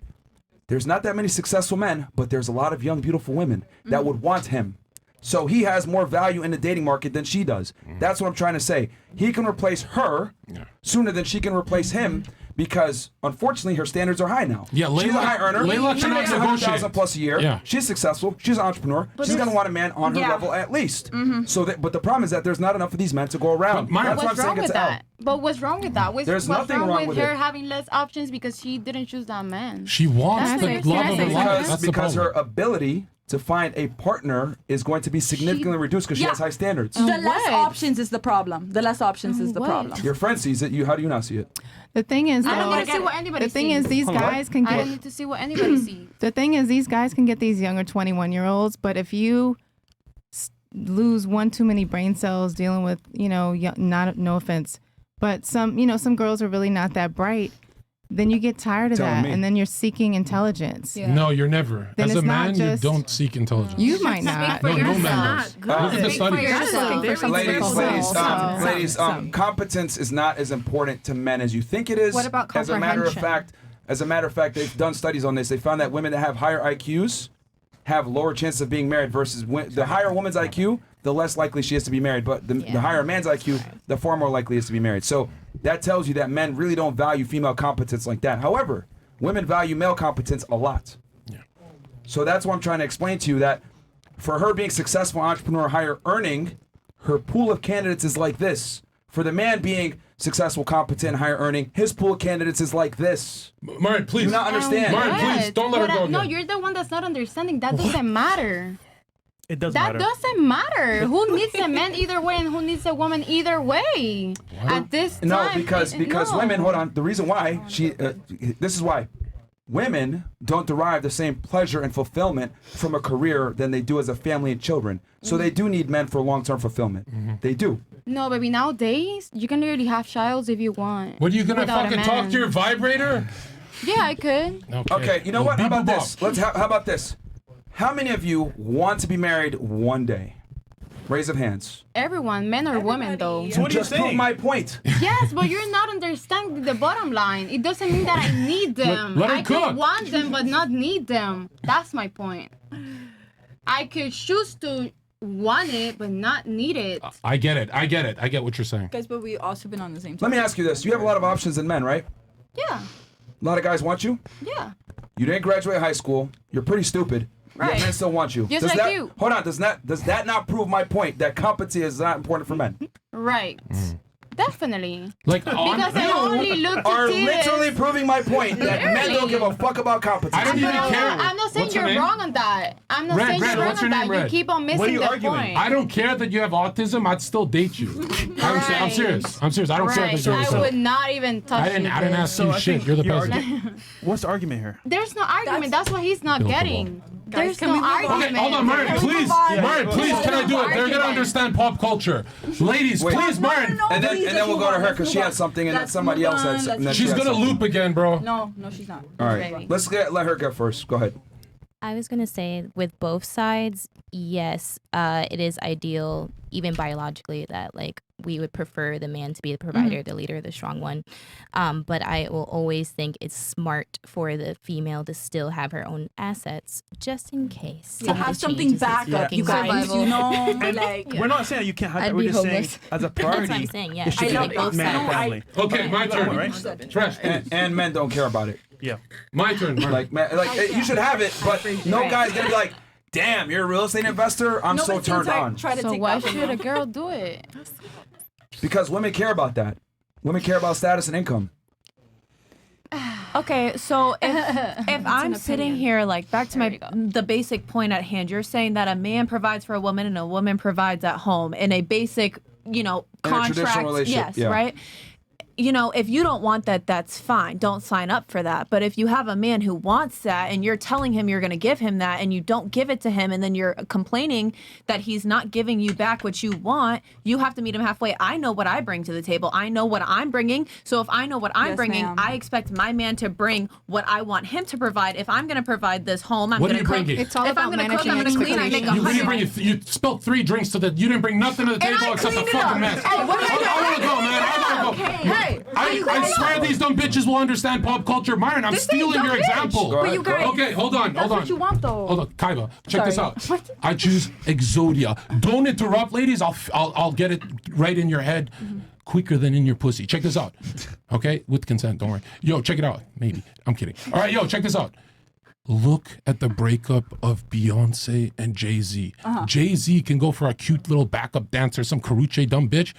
There's not that many successful men, but there's a lot of young, beautiful women that would want him. So he has more value in the dating market than she does. That's what I'm trying to say. He can replace her sooner than she can replace him because, unfortunately, her standards are high now. Yeah, she's a Layla- high earner. Layla She cannot makes negotiate. $100,000 plus a year. Yeah. She's successful. She's an entrepreneur. She's going to want a man on her level at least. So, but the problem is that there's not enough of these men to go around. That's why I'm What's saying wrong it's with out. that? But what's wrong with that? There's what's nothing wrong with her it. having less options because she didn't choose that man? She wants That's the it. love Can I of say her life. something? That's the because her problem. ability to find a partner is going to be significantly reduced because she has high standards. The less options is the problem. The less options is the problem. Your friend sees it. How do you not see it? The thing is, I don't though, need to see what anybody the thing sees. is, these Hold on, guys what? can I don't get. need to see what anybody sees. The thing is, these guys can get these younger 21-year-olds, but if you lose one too many brain cells dealing with, no offense, but some girls are really not that bright, then you get tired of Telling that, me. and then you're seeking intelligence. No, you're never. Then As a it's not man, just- you don't seek intelligence. You might not. No, no man does. Look at the studies. Ladies, competence is not as important to men as you think it is. What about As a matter of comprehension? fact, they've done studies on this. They found that women that have higher IQs have lower chances of being married versus the higher woman's IQ, the less likely she is to be married. But the higher a man's IQ, the far more likely is to be married. So that tells you that men really don't value female competence like that. However, women value male competence a lot. So that's what I'm trying to explain to you, that for her being successful entrepreneur, higher earning, her pool of candidates is like this. For the man being successful, competent, higher earning, his pool of candidates is like this. Myron, please. Do not understand. Myron, please, don't let her go No, again. you're the one that's not understanding. That doesn't matter. It does That matter. doesn't matter. Who needs a man either way and who needs a woman either way? At this time. No, because no. women, hold on, the reason why, this is why. Women don't derive the same pleasure and fulfillment from a career than they do as a family and children. So they do need men for long-term fulfillment. They do. No, baby, nowadays, you can already have childs if you want. What, are you going to without a fucking talk man. to your vibrator? Yeah, I could. Okay, you know what? How about this? How about this? How many of you want to be married one day? Raise of hands. Everyone, men or women, though. So what just prove my point. Yes, but you're not understanding the bottom line. It doesn't mean that I need them. Let her I cook. could want them, but not need them. That's my point. I could choose to want it, but not need it. I get it. I get what you're saying. Guys, but we also been on the same. Let me ask you this. You have a lot of options in men, right? Yeah, A lot of guys want you. yeah. You didn't graduate high school. You're pretty stupid. Right. Yet men still want you. Just does like that, you. Hold on. Does that not prove my point that competency is not important for men? Right. Definitely. Like, Because I only look to are this. literally proving my point that men don't give a fuck about competency. I don't even care. I'm not saying What's her you're name? wrong on that. I'm not Red, saying Red, you're wrong what's her on that. name, You Red? keep on What are missing you the arguing? point. I don't care that you have autism. I'd still date you. I'm serious. I'm serious. I don't care Right. that you're I would not even touch I didn't you. ask So you I shit. think You're the you're president. What's the argument here? There's no argument. That's what he's not Build the getting. There's can no we move on? argument. Okay, hold on, Myron, please. Myron, please, can I do it? They're gonna understand pop culture. Ladies, Wait. please, Myron. And then we'll go to her because she had something and then somebody else had something. then she She's had gonna something. loop again, bro. No, she's not. All right. Let her go first. Go ahead. I was going to say with both sides, yes, it is ideal, even biologically, that like we would prefer the man to be the provider, the leader, the strong one. But I will always think it's smart for the female to still have her own assets just in case. To have something back up, you guys. You know, And like. we're not saying you can't have I'd that. We're be just saying homeless. as a priority, That's what I'm saying, yeah. it should I be know, like both man and sides. family. Okay, my turn. Right? Fresh. And men don't care about it. Yeah. My turn. Myron. Like you should have it, but no guy's gonna be like, "Damn, you're a real estate investor." I'm so turned on. Try to So take why that from should you. a girl do it? Because women care about that. Women care about status and income. Okay, so if I'm sitting here, like back to the basic point at hand, you're saying that a man provides for a woman and a woman provides at home in a basic, In a contract. traditional relationship, Yes, yeah. right? If you don't want that, that's fine. Don't sign up for that. But if you have a man who wants that and you're telling him you're going to give him that and you don't give it to him and then you're complaining that he's not giving you back what you want, you have to meet him halfway. I know what I bring to the table. I know what I'm bringing. So if I know what I'm Yes, bringing, ma'am. I expect my man to bring what I want him to provide. If I'm going to provide this home, I'm What going are to you cook. bringing? It's all If about I'm going to cook, managing I'm going to clean. I make You, what do you 100. bring? You spilled 3 drinks to the. You didn't bring nothing to the table I except a cleaned it fucking up. mess. Hey, what did I do? I want to go, man. I want to go. Hey, I swear these dumb bitches will understand pop culture. Myron, I'm This ain't stealing dumb your bitch. example. Go ahead, you guys- Okay, hold on. That's what you want, though. Hold on, Kaiba, check this out. Sorry. What? I choose Exodia. Don't interrupt, ladies. I'll get it right in your head quicker than in your pussy. Check this out. Okay, with consent. Don't worry. Yo, check it out. Maybe I'm kidding. All right, yo, check this out. Look at the breakup of Beyonce and Jay-Z. Jay-Z can go for a cute little backup dancer, some Karuche dumb bitch.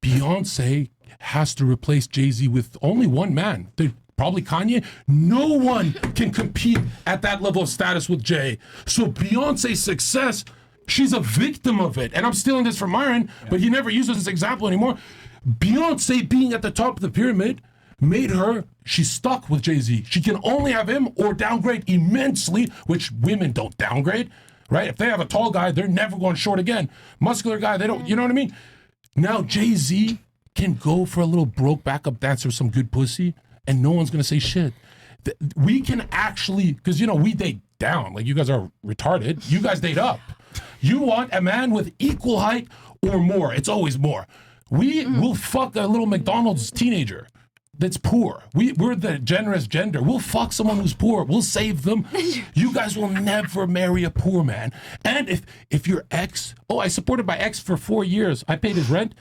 Beyonce has to replace Jay-Z with only one man. Probably Kanye. No one can compete at that level of status with Jay. So Beyonce's success, she's a victim of it. And I'm stealing this from Myron, but he never uses this example anymore. Beyonce being at the top of the pyramid made her, she's stuck with Jay-Z. She can only have him or downgrade immensely, which women don't downgrade, right? If they have a tall guy, they're never going short again. Muscular guy, they don't, you know what I mean? Now Jay-Z can go for a little broke backup dancer with some good pussy and no one's gonna say shit. We can actually, because we date down. Like you guys are retarded. You guys date up. You want a man with equal height or more. It's always more. We will fuck a little McDonald's teenager. that's poor. We're the generous gender. We'll fuck someone who's poor. We'll save them. You guys will never marry a poor man. And if your ex, I supported my ex for 4 years. I paid his rent,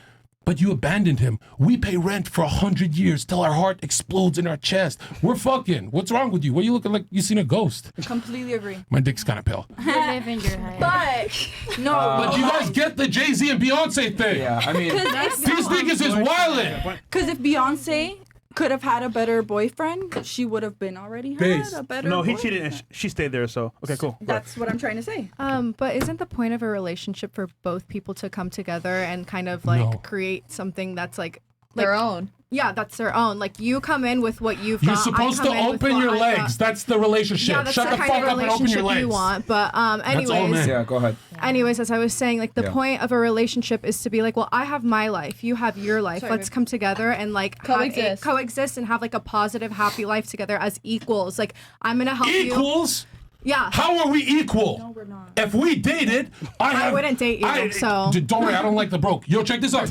but you abandoned him. We pay rent for 100 years till our heart explodes in our chest. We're fucking. What's wrong with you? What are you looking like? You seen a ghost? Completely agree. My dick's kind of pale. You live in your head. But no, But you guys get the Jay-Z and Beyonce thing. Yeah, I mean, these niggas is wildin'. because if Beyonce could have had a better boyfriend, she would have been already had a better. No, he boyfriend. cheated and she stayed there. So okay, cool. Go ahead. That's what I'm trying to say. But isn't the point of a relationship for both people to come together and kind of like No. create something that's like Their own. Yeah, that's their own. Like you come in with what you've You're got. supposed I to come in with open what your I've legs. got. That's the relationship. Yeah, that's Shut the the kind fuck of up and open your relationship legs. you want. But That's all anyways, men. yeah, go ahead. anyways, as I was saying, like the Yeah. point of a relationship is to be like, well, I have my life, you have your life. Sorry, Let's babe. come together and like coexist and have like a positive, happy life together as equals. Like I'm gonna help you. Equals? Yeah. How are we equal? No, we're not. If we dated, I wouldn't date you, so. Don't worry, I don't like the broke. Yo, check this out.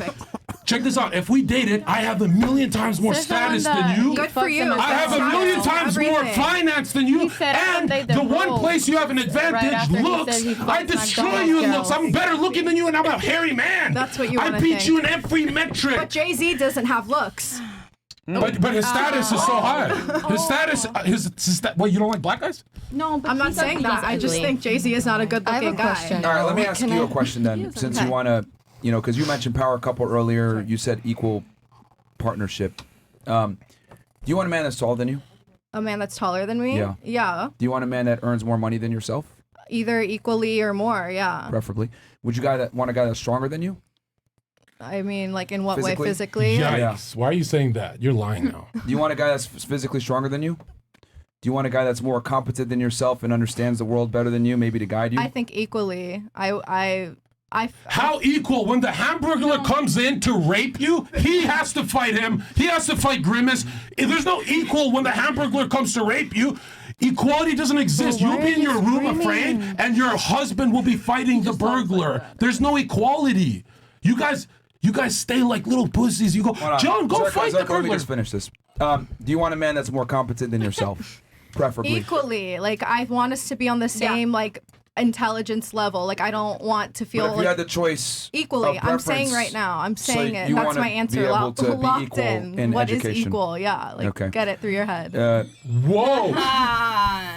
Check this out. If we dated, I have a million times more status than you. Good for you. I have a million times more Everything. finance than you. And the one place you have an advantage, after he looks. said he I fucks destroy McDonald's you in girls. looks. I'm better looking than you, and I'm a hairy man. That's what you I wanna beat think. you in every metric. But Jay-Z doesn't have looks. But his status is so high. His status, what, you don't like black guys? No, but I'm not saying that. I just think Jay-Z is not a good-looking guy. question. All right, let me ask Can you I- a question then, since Okay. you want to, because you mentioned power couple earlier. You said equal partnership. Do you want a man that's taller than you? A man that's taller than me? Yeah. Yeah. Do you want a man that earns more money than yourself, Either equally or more, yeah. preferably? Would you want a guy that's stronger than you? I mean, like in what way Physically? physically? Yikes. Why are you saying that? You're lying now. Do you want a guy that's physically stronger than you? Do you want a guy that's more competent than yourself and understands the world better than you, maybe to guide you? I think equally. I How equal? When the Hamburglar comes in to rape you, he has to fight him. He has to fight Grimace. There's no equal when the Hamburglar comes to rape you. Equality doesn't exist. You'll be in your room afraid, and your husband will be fighting the burglar. There's no equality. You guys stay like little pussies. You go, Hold on. John, go Zherka, fight the Zherka, let me burglar. just finish this. Do you want a man that's more competent than yourself, preferably? equally. Like I want us to be on the same like intelligence level. Like I don't want to But feel if you like had the choice, equally. of I'm saying preference, right now. I'm so saying it. you That's wanna my be answer. able to be Locked equal in. What is education. equal? Yeah. Like Okay. get it through your head. Whoa.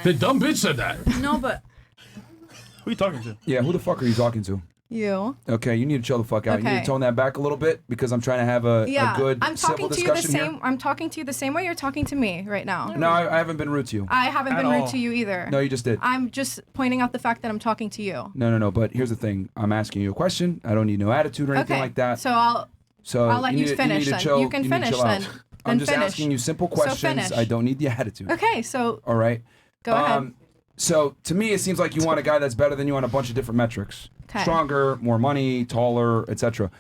The dumb bitch said that. No, but Who are you talking to? Yeah, who the fuck are you talking to? You. Okay, you need to chill the fuck out. You need Okay. to tone that back a little bit because I'm trying to have a Yeah. good I'm civil talking to you the discussion same. here. I'm talking to you the same way you're talking to me right now. No, I haven't been rude to you. I haven't At been rude all. to you either. No, you just did. I'm just pointing out the fact that I'm talking to you. No. But here's the thing. I'm asking you a question. I don't need no attitude or anything Okay. like that. So I'll let you need to- finish need to then. chill- You can need to finish chill out. then. I'm Then just finish. asking you simple So questions. finish. I don't need the attitude. Okay, so All right. go ahead. So to me, it seems like you want a guy that's better than you on a bunch of different metrics. 'Kay. Stronger, more money, taller, etc.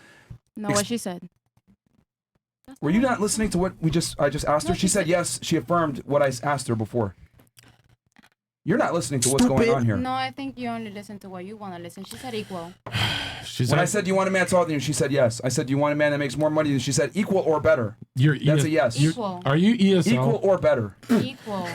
No, what she said. Were you not listening to what I just asked her? She said yes. She affirmed what I asked her before. You're not listening to what's going on here. No, I think you only listen to what you want to listen. She said equal. When I said, do you want a man taller than you? She said yes. I said, do you want a man that makes more money than you? She said equal or better. That's a yes. Equal. Are you ESL? Equal or better. Equal.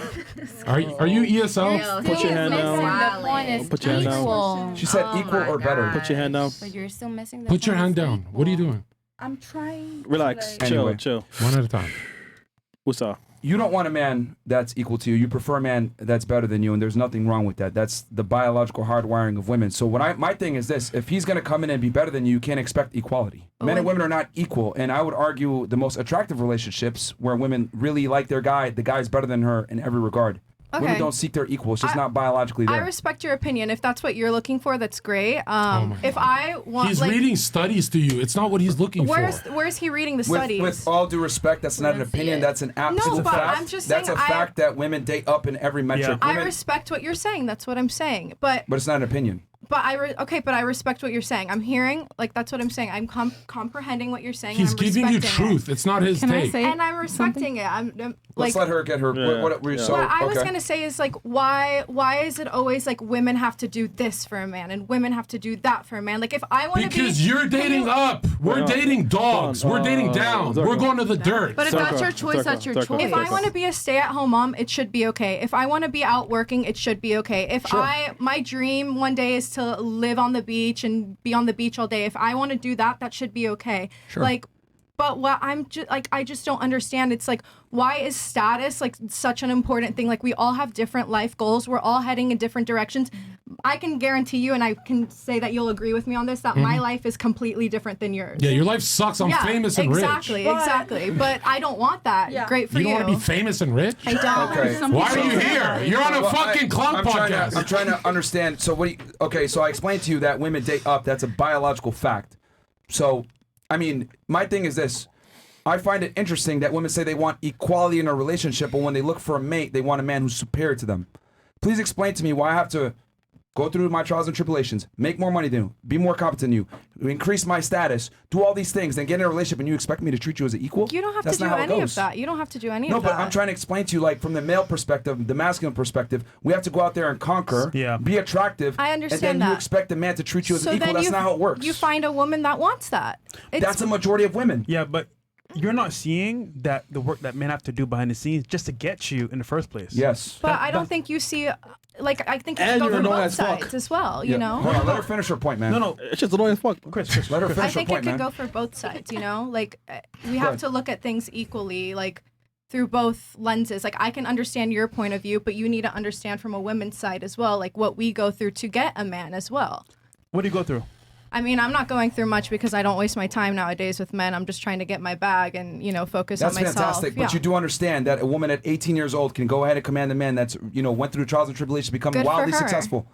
Are you ESL? Put your hand down. The point is Put your hand down. equal. She said equal or better. Put your hand down. But you're still missing the Put your point. hand down. What are you doing? I'm trying. Relax. To, Chill. Anyway. Chill. One at a time. What's up? You don't want a man that's equal to you. You prefer a man that's better than you, and there's nothing wrong with that. That's the biological hardwiring of women. So my thing is this: if he's going to come in and be better than you, you can't expect equality. Men and women are not equal, and I would argue the most attractive relationships where women really like their guy, the guy's better than her in every regard. Women Okay. don't seek their equal. It's just not biologically I there. respect your opinion. If that's what you're looking for, that's great. my If I want, He's like, reading studies to you. It's not what he's looking where's for. where's he reading the With, studies? with all due respect, that's not an opinion. That's an absolute but fact. I'm just that's saying a fact that women date up in every metric. I Women, respect what you're saying. That's what I'm saying. But but it's not an opinion. But I respect what you're saying. I'm hearing, like, that's what I'm saying. I'm comprehending what you're saying. He's and I'm giving you respecting truth. it. It's not his take. And I'm respecting it. I'm Let's let her get her. What were you so? What I was gonna say is like, why is it always like women have to do this for a man and women have to do that for a man? Like, if I want to be, because you're dating up, we're dating dogs, we're dating down, we're going to the dirt. But if that's your choice, that's your choice. If I want to be a stay-at-home mom, it should be okay. If I want to be out working, it should be okay. If my dream one day is to live on the beach and be on the beach all day, if I want to do that, that should be okay. Sure. Like, but what I'm just like, I just don't understand. It's like, why is status like such an important thing? Like, we all have different life goals. We're all heading in different directions. I can guarantee you, and I can say that you'll agree with me on this, that my life is completely different than yours. Yeah, your life sucks. I'm famous and rich. Exactly. But I don't want that. Yeah. Great for you. You don't want to be famous and rich? I don't. Okay. Why are you here? You're on a fucking clown podcast. I'm trying to understand. So so I explained to you that women date up. That's a biological fact. So, I mean, my thing is this. I find it interesting that women say they want equality in a relationship, but when they look for a mate, they want a man who's superior to them. Please explain to me why I have to go through my trials and tribulations, make more money than you, be more competent than you, increase my status, do all these things, then get in a relationship and you expect me to treat you as an equal? You don't have That's to do not how it any goes. of that. You don't have to do any No, of that. but I'm trying to explain to you, like, from the male perspective, the masculine perspective, we have to go out there and conquer, be attractive, I understand and then you that. expect a man to treat you as So an equal. then That's not how it works. You find a woman that wants that. That's a majority of women. Yeah, but you're not seeing that the work that men have to do behind the scenes just to get you in the first place. Yes. But I don't think you see, like, I think you And should go you're for annoying both as fuck. sides as well, you Yeah. know? Hold on, let her finish her point, man. No, it's just annoying as fuck. Chris, let her I finish her think point, it could man. go for both sides, you know? Like, we Go have ahead. to look at things equally, like, through both lenses. Like, I can understand your point of view, but you need to understand from a woman's side as well, like, what we go through to get a man as well. What do you go through? I mean, I'm not going through much because I don't waste my time nowadays with men. I'm just trying to get my bag and, you know, focus That's on myself. fantastic, but you do understand that a woman at 18 years old can go ahead and command a man that's, you know, went through trials and tribulations, become Good for wildly her. successful.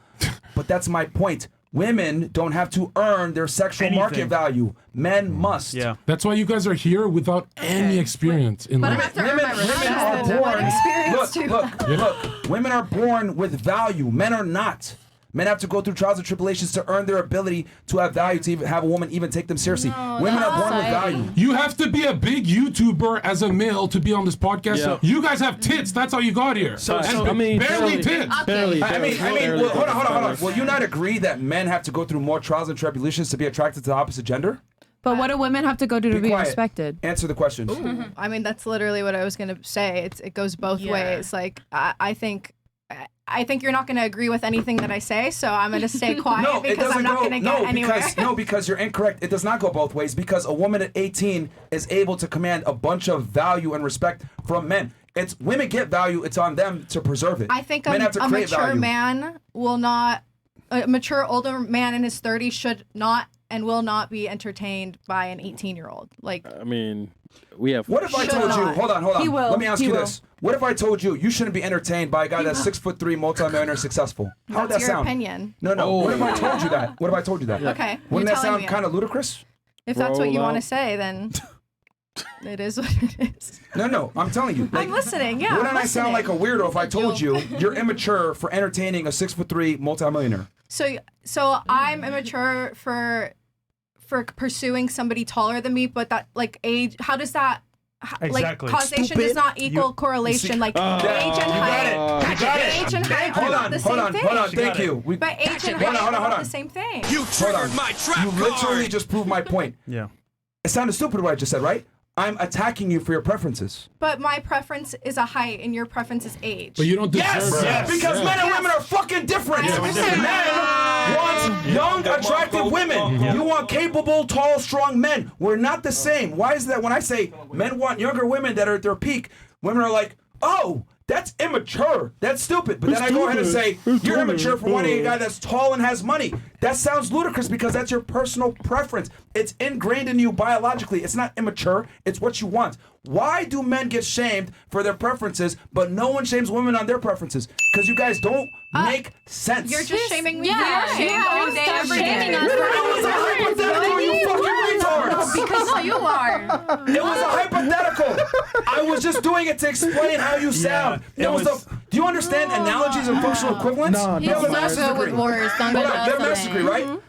But that's my point. Women don't have to earn their sexual market value. Men must. Yeah. That's why you guys are here without any experience in But I life. have to earn my Women are respect. What experience do you look, look. Women are born with value. Men are not. Men have to go through trials and tribulations to earn their ability to have value, to even have a woman even take them seriously. Women are born with value. You have to be a big YouTuber as a male to be on this podcast. Yeah. You guys have tits. That's how you got here. I mean, barely tits. Barely. I mean, well, hold on. Will you not agree that men have to go through more trials and tribulations to be attracted to the opposite gender? But what do women have to go do to be quiet. respected? Answer the question. I mean, that's literally what I was gonna say. It goes both ways. Like, I think you're not gonna agree with anything that I say, so I'm gonna stay quiet because I'm not gonna get anywhere. Because you're incorrect. It does not go both ways, because a woman at 18 is able to command a bunch of value and respect from men. It's women get value. It's on them to preserve it. I think men have to a create mature value. man will not, a mature older man in his 30s should not and will not be entertained by an 18-year-old. Like, I mean, we have. What if I Should told you? not. Hold on. He will. Let me ask He you will. this. What if I told you shouldn't be entertained by a guy that's 6'3", multimillionaire, successful? How would that that's your sound? opinion. No. What if I told you that? What if I told you that? Okay, Wouldn't you're that telling sound me. kind of ludicrous? If that's what you Roll want to out. say, then it is what it is. No. I'm telling you. I'm listening. Yeah. Wouldn't I'm I sound like listening. a weirdo if I told you you're immature for entertaining a 6'3" multimillionaire? So I'm immature for pursuing somebody taller than me, but that, like, age, how does that Exactly. like, causation does not equal correlation. Like, age and height. Age and height are not the same thing. Hold on. Thank you. But age and height are not the same thing. You triggered my trap You literally just proved my point. Yeah. It sounded stupid what I just said, right? I'm attacking you for your preferences. But my preference is a height, and your preference is age. But you don't deserve Yes, because men and women are fucking different. Men want young, attractive women. You want capable, tall, strong men. We're not the same. Why is that? When I say men want younger women that are at their peak, women are like, oh, that's immature. That's stupid. But then I go ahead and say, you're immature for wanting a guy that's tall and has money. That sounds ludicrous because that's your personal preference. It's ingrained in you biologically. It's not immature. It's what you want. Why do men get shamed for their preferences, but no one shames women on their preferences? Because you guys don't make sense. You're just shaming me. Yeah, for shaming yeah, all day, stop every shaming day. us. It was a hypothetical, you fucking retards. Because you are. It was a hypothetical. I was just doing it to explain how you sound. it was- Do you understand analogies and functional equivalents? No, You have a no, master's so good degree. with words. Hold on, you have a master's degree, right?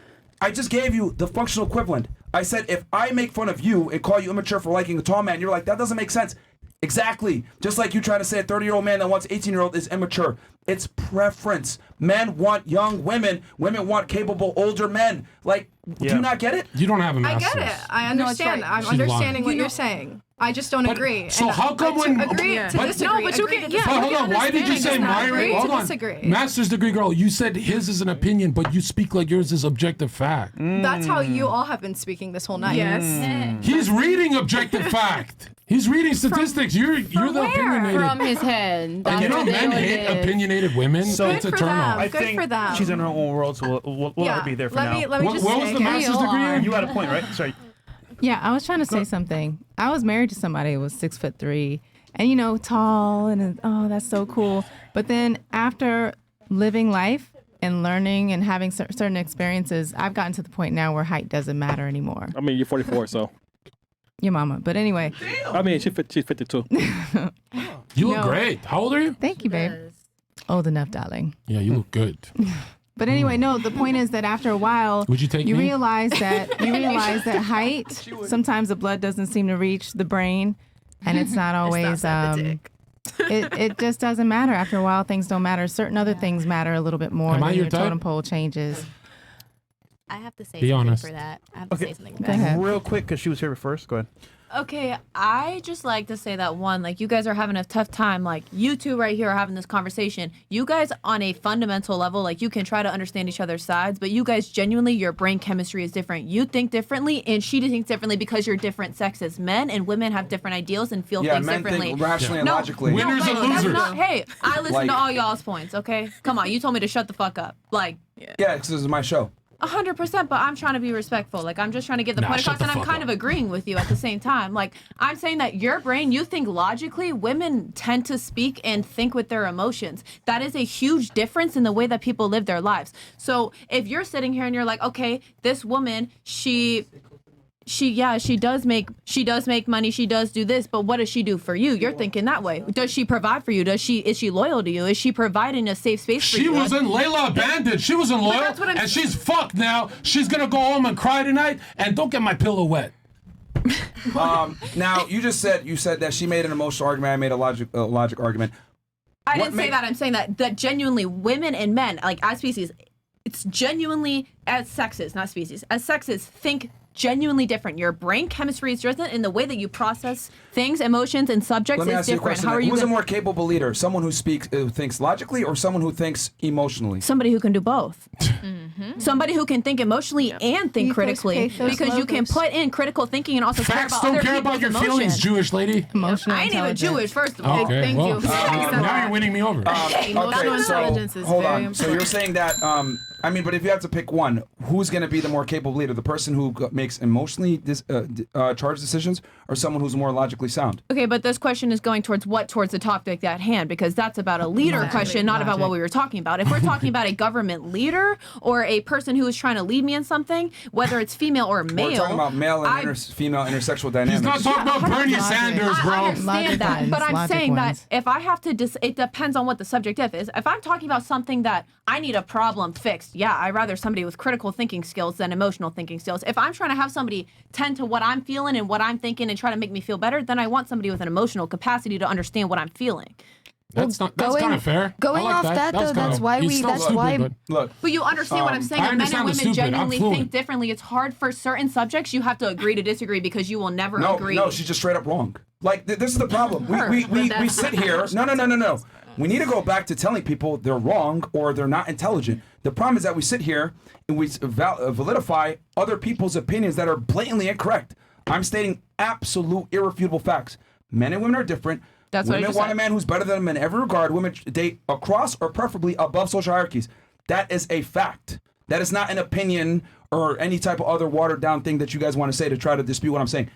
I just gave you the functional equivalent. I said if I make fun of you and call you immature for liking a tall man, you're like, that doesn't make sense. Exactly. Just like you trying to say a 30-year-old man that wants 18-year-old is immature. It's preference. Men want young women. Women want capable older men. Like, do you not get it? You don't have a I master's. get it. I understand. I'm She's understanding lying. what you're saying. I just don't agree. So And how come to when agree to but- disagree? No, but you agree can- to yeah, But disagree. hold on, why did you say Myron? Agree Hold to on, disagree. master's degree girl. You said his is an opinion, but you speak like yours is objective fact. That's how you all have been speaking this whole night. Yes. He's reading objective fact. He's reading statistics. You're the opinionated. From his head. That's You know, what men it hate is. opinionated women. So- it's a Good for turn them. off. I Good think for them. she's in her own world, so we'll let her be there for let now. me What just was say, the master's degree in? You had a point, right? Sorry. Yeah, I was trying to say something. I was married to somebody who was 6'3", and tall, and oh, that's so cool. But then after living life and learning and having certain experiences, I've gotten to the point now where height doesn't matter anymore. I mean, you're 44, so. Your mama, but anyway. I mean, she's 52. You look No. great. How old are you? Thank you, babe. Old enough, darling. Yeah, you look good. But anyway, no. The point is that after a while, Would you take you me? realize that height. Sometimes the blood doesn't seem to reach the brain, and it's not always. It just doesn't matter. After a while, things don't matter. Certain other things matter a little bit more. Am I Then your your type? totem pole changes. I have to say Be something honest. for that. I have to say something for Go that. ahead. Real quick, because she was here first. Go ahead. Okay, I just like to say that one, like you guys are having a tough time. Like you two right here are having this conversation. You guys on a fundamental level, like you can try to understand each other's sides, but you guys genuinely, your brain chemistry is different. You think differently, and she thinks differently because you're different sexes. Men and women have different ideals and feel Yeah, things men differently. think rationally and logically. Winners and but that's losers. not- hey, I listen Like- to all y'all's points. Okay, come on, you told me to shut the fuck up. Like. Yeah, because this is my show. 100%, but I'm trying to be respectful. Like, I'm just trying to get the Nah, point shut across, the and I'm fuck kind up. of agreeing with you at the same time. Like, I'm saying that your brain, you think logically, women tend to speak and think with their emotions. That is a huge difference in the way that people live their lives. So, if you're sitting here and you're like, okay, this woman, she does make money, she does do this, but what does she do for you? You're thinking that way. Does she provide for you? Is she loyal to you? Is she providing a safe space for She you? wasn't Layla abandoned. She wasn't loyal, that's what I'm and she's fucked now. She's gonna go home and cry tonight, and don't get my pillow wet. Now, you said that she made an emotional argument. I made a logic argument. I What didn't say make- that. I'm saying that genuinely women and men, like as species, it's genuinely as sexes, not species, as sexes think genuinely different. Your brain chemistry is different, and the way that you process things, emotions, and subjects Let me is ask you a different. question. How are you? Who's a gonna- more capable leader? Someone who thinks logically, or someone who thinks emotionally? Somebody who can do both. Somebody who can think emotionally and think Ethos, critically, pathos, because you can logos. put in critical thinking and also Facts care don't about care other about your people's feelings, emotions. Jewish lady. Emotional I ain't even intelligence. Jewish, first of all. Okay, Thank well, you. now you're winning me over. Okay, Emotional so intelligence is hold very on. So you're saying that but if you have to pick one, who's going to be the more capable leader? The person who makes emotionally charged decisions, or someone who's more logically sound? Okay, but this question is going towards the topic at hand, because that's about a leader question, not about what we were talking about. If we're talking about a government leader or a person who is trying to lead me in something, whether it's female or male, We're talking about male and female intersexual dynamics. He's not talking about Bernie 100%. Sanders, bro. I understand that, ones, but I'm logic saying ones. that if I have to, it depends on what the subject is. If I'm talking about something that I need a problem fixed, yeah, I'd rather somebody with critical thinking skills than emotional thinking skills. If I'm trying to have somebody tend to what I'm feeling and what I'm thinking and try to make me feel better, then I want somebody with an emotional capacity to understand what I'm feeling. That's kind of fair. Going I like off that, That's though, kinda- that's why he's we- still that's stupid, why- but- Look, But you understand what I'm saying? I That men understand and the women stupid. I'm genuinely fluent. think differently. It's hard for certain subjects. You have to agree to disagree because you will never agree. No, she's just straight up wrong. Like this is the problem. We sit here. No. We need to go back to telling people they're wrong or they're not intelligent. The problem is that we sit here and we validify other people's opinions that are blatantly incorrect. I'm stating absolute irrefutable facts. Men and women are different. That's what I women just want said. a man who's better than them in every regard. Women date across or preferably above social hierarchies. That is a fact. That is not an opinion or any type of other watered down thing that you guys want to say to try to dispute what I'm saying.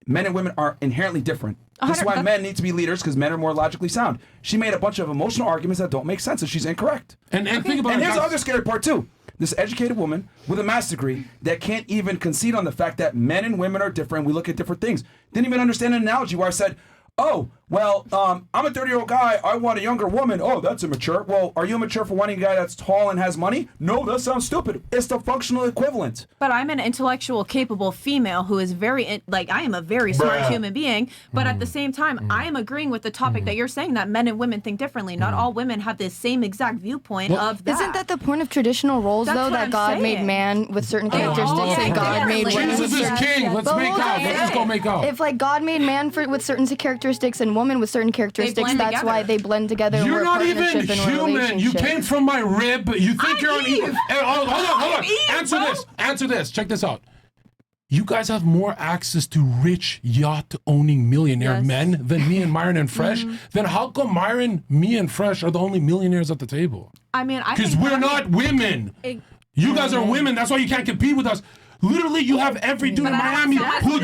men and women are inherently different. This is why men need to be leaders, because men are more logically sound. She made a bunch of emotional arguments that don't make sense, and she's incorrect. And think about it. And here's the other scary part too. This educated woman with a master's degree that can't even concede on the fact that men and women are different. We look at different things. Didn't even understand an analogy where I said, oh, well, I'm a 30-year-old guy. I want a younger woman. Oh, that's immature. Well, are you immature for wanting a guy that's tall and has money? No, that sounds stupid. It's the functional equivalent. But I'm an intellectual, capable female who is I am a very smart human being. But at the same time, I am agreeing with the topic that you're saying, that men and women think differently. Not all women have the same exact viewpoint of that. Isn't that the point of traditional roles, That's though, what that I'm God made saying. man with certain characteristics and God made women Jesus with is certain... king. Let's make out. Let's just go make out. If like God made man with certain characteristics and woman with certain characteristics, blend that's why they blend together. and You're we're a not even partnership and we're a human. You relationship. came from my rib. You think you're on equal. Hey, hold on. Answer this. Check this out. You guys have more access to rich yacht-owning millionaire men than me and Myron and Fresh. Then how come Myron, me, and Fresh are the only millionaires at the table? I mean, I Because think we're not women. You guys are women. That's why you can't compete with us. Literally, you have every dude in Miami who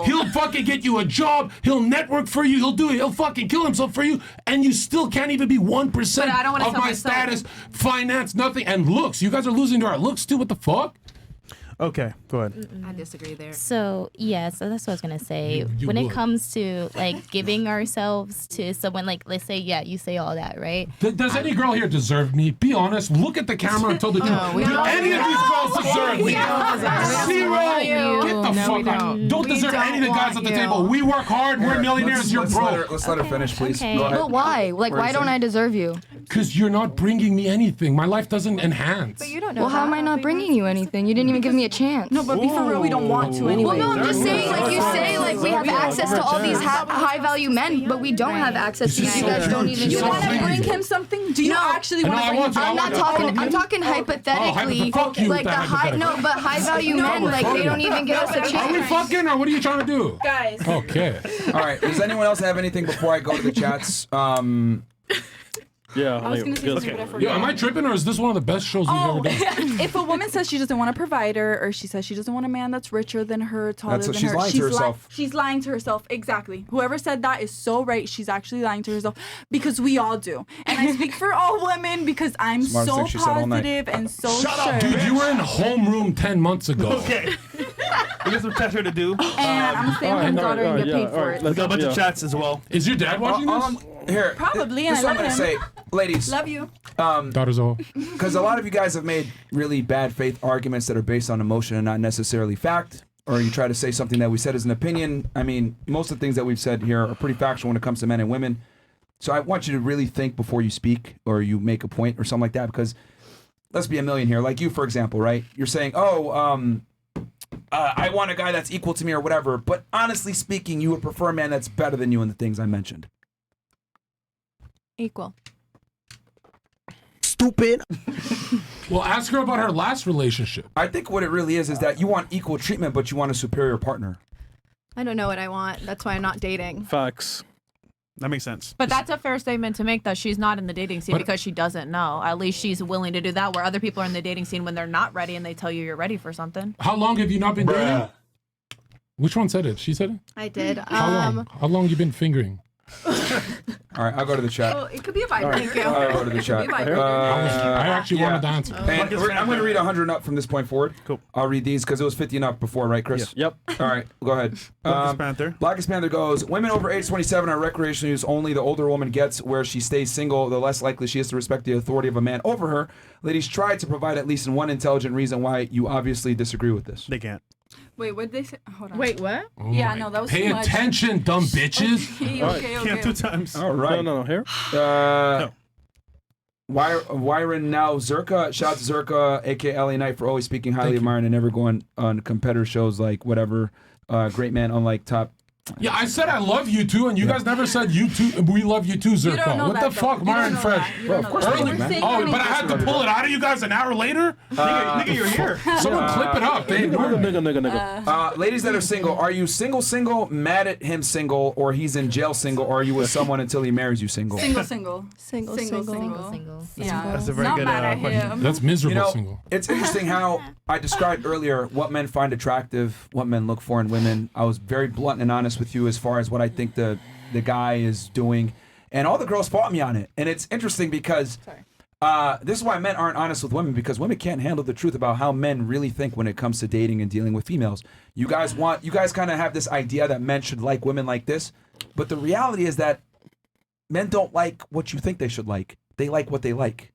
he'll fucking get you a job. He'll network for you. He'll fucking kill himself for you, and you still can't even be 1% of my status, finance, nothing, and looks. You guys are losing to our looks too. What the fuck? Okay, go ahead. I disagree there. So so that's what I was gonna say. You when would. it comes to like giving ourselves to someone, like let's say, you say all that, right? Does any girl here deserve me? Be honest. Look at the camera and tell the truth. Do any of these girls deserve me? Zero. Get the fuck out. Don't deserve any of the guys at the table. We work hard. We're millionaires. You're broke. Let's let her finish, please. Okay. Go ahead. But why? Like, why don't I deserve you? Because you're not bringing me anything. My life doesn't enhance. But you don't know. Well, how am I not bringing you anything? You didn't even give me a chance. No, but be for real, we don't want to anyway. Well, no, I'm just saying, like you say, like we have access to all these high-value men, but we don't have access to you. You guys don't even. You want to bring him something? Do you actually want to bring him? I'm not talking. I'm talking hypothetically. Fuck you with Like that the hypothetical. but high-value men, like they don't even give us a chance. Are we fucking or what are you trying to do? Guys. Okay. All right. Does anyone else have anything before I go to the chats? Yeah. I was gonna say something, but I forgot. Yo, am I tripping or is this one of the best shows we've ever done? If a woman says she doesn't want a provider, or she says she doesn't want a man that's richer than her, taller That's than what she's her, lying to herself. She's lying to herself. Exactly. Whoever said that is so right. She's actually lying to herself, because we all do. And I speak for all women because I'm Smartest so thing she said all night. positive and so Shut sure. up, dude. You were in homeroom 10 months ago. Okay. We got some chats here to do. And I'm staying with my daughter and get paid for it. We got a bunch of chats as well. Is your dad watching this? Here. Probably, This and is what I I'm love going to him. say. Ladies. Love you. Daughter's all. Because a lot of you guys have made really bad faith arguments that are based on emotion and not necessarily fact, or you try to say something that we said is an opinion. I mean, most of the things that we've said here are pretty factual when it comes to men and women. So I want you to really think before you speak or you make a point or something like that, because let's be a million here. Like you, for example, right? You're saying, I want a guy that's equal to me or whatever, but honestly speaking, you would prefer a man that's better than you in the things I mentioned. Equal. Stupid. Well, ask her about her last relationship. I think what it really is that you want equal treatment, but you want a superior partner. I don't know what I want. That's why I'm not dating. Facts. That makes sense. But that's a fair statement to make, that she's not in the dating scene because she doesn't know. At least she's willing to do that, where other people are in the dating scene when they're not ready and they tell you you're ready for something. How long have you not been dating? Which one said it? She said it? I did. How long? How long you been fingering? All right, I'll go to the chat. Oh, it could be a vibe. Thank you. I'll go to the chat. I actually wanted to answer. And I'm going to read 100 and up from this point forward. Cool. I'll read these because it was 50 and up before, right, Chris? Yep. All right, go ahead. Blackest Panther. Blackest Panther goes, women over age 27 are recreational use only. The older a woman gets where she stays single, the less likely she is to respect the authority of a man over her. Ladies, try to provide at least one intelligent reason why you obviously disagree with this. They can't. Wait, what did they say? Hold on. Wait, what? Oh Yeah, my- no, that was Pay too much. attention, dumb bitches. Okay. Can't 2 times. All right. No, here. Myron now Zherka. Shout out to Zherka, aka LA Knight, for always speaking highly of Myron and never going on competitor shows like whatever. Great man, unlike top. Yeah, I said I love you too, and you guys never said you too. We love you too, Zherka. don't know What that, the fuck, though. You Myron don't know Fresh? that. You don't know course that. we We're do, man. saying Oh, how many but I had to pull it out of you guys an hour later. Nigga, you're here. Someone clip it up. They ignored me. Nigga. Ladies that are single, are you single, mad at him single, or he's in jail single, or are you with someone until he marries you single? Single. Yeah. That's a very Not good mad at question. him. That's miserable You know, single. it's interesting how I described earlier what men find attractive, what men look for in women. I was very blunt and honest honest with you as far as what I think the guy is doing, and all the girls fought me on it. And it's interesting because this is why men aren't honest with women, because women can't handle the truth about how men really think when it comes to dating and dealing with females. You guys kind of have this idea that men should like women like this, but the reality is that men don't like what you think they should like. They like what they like.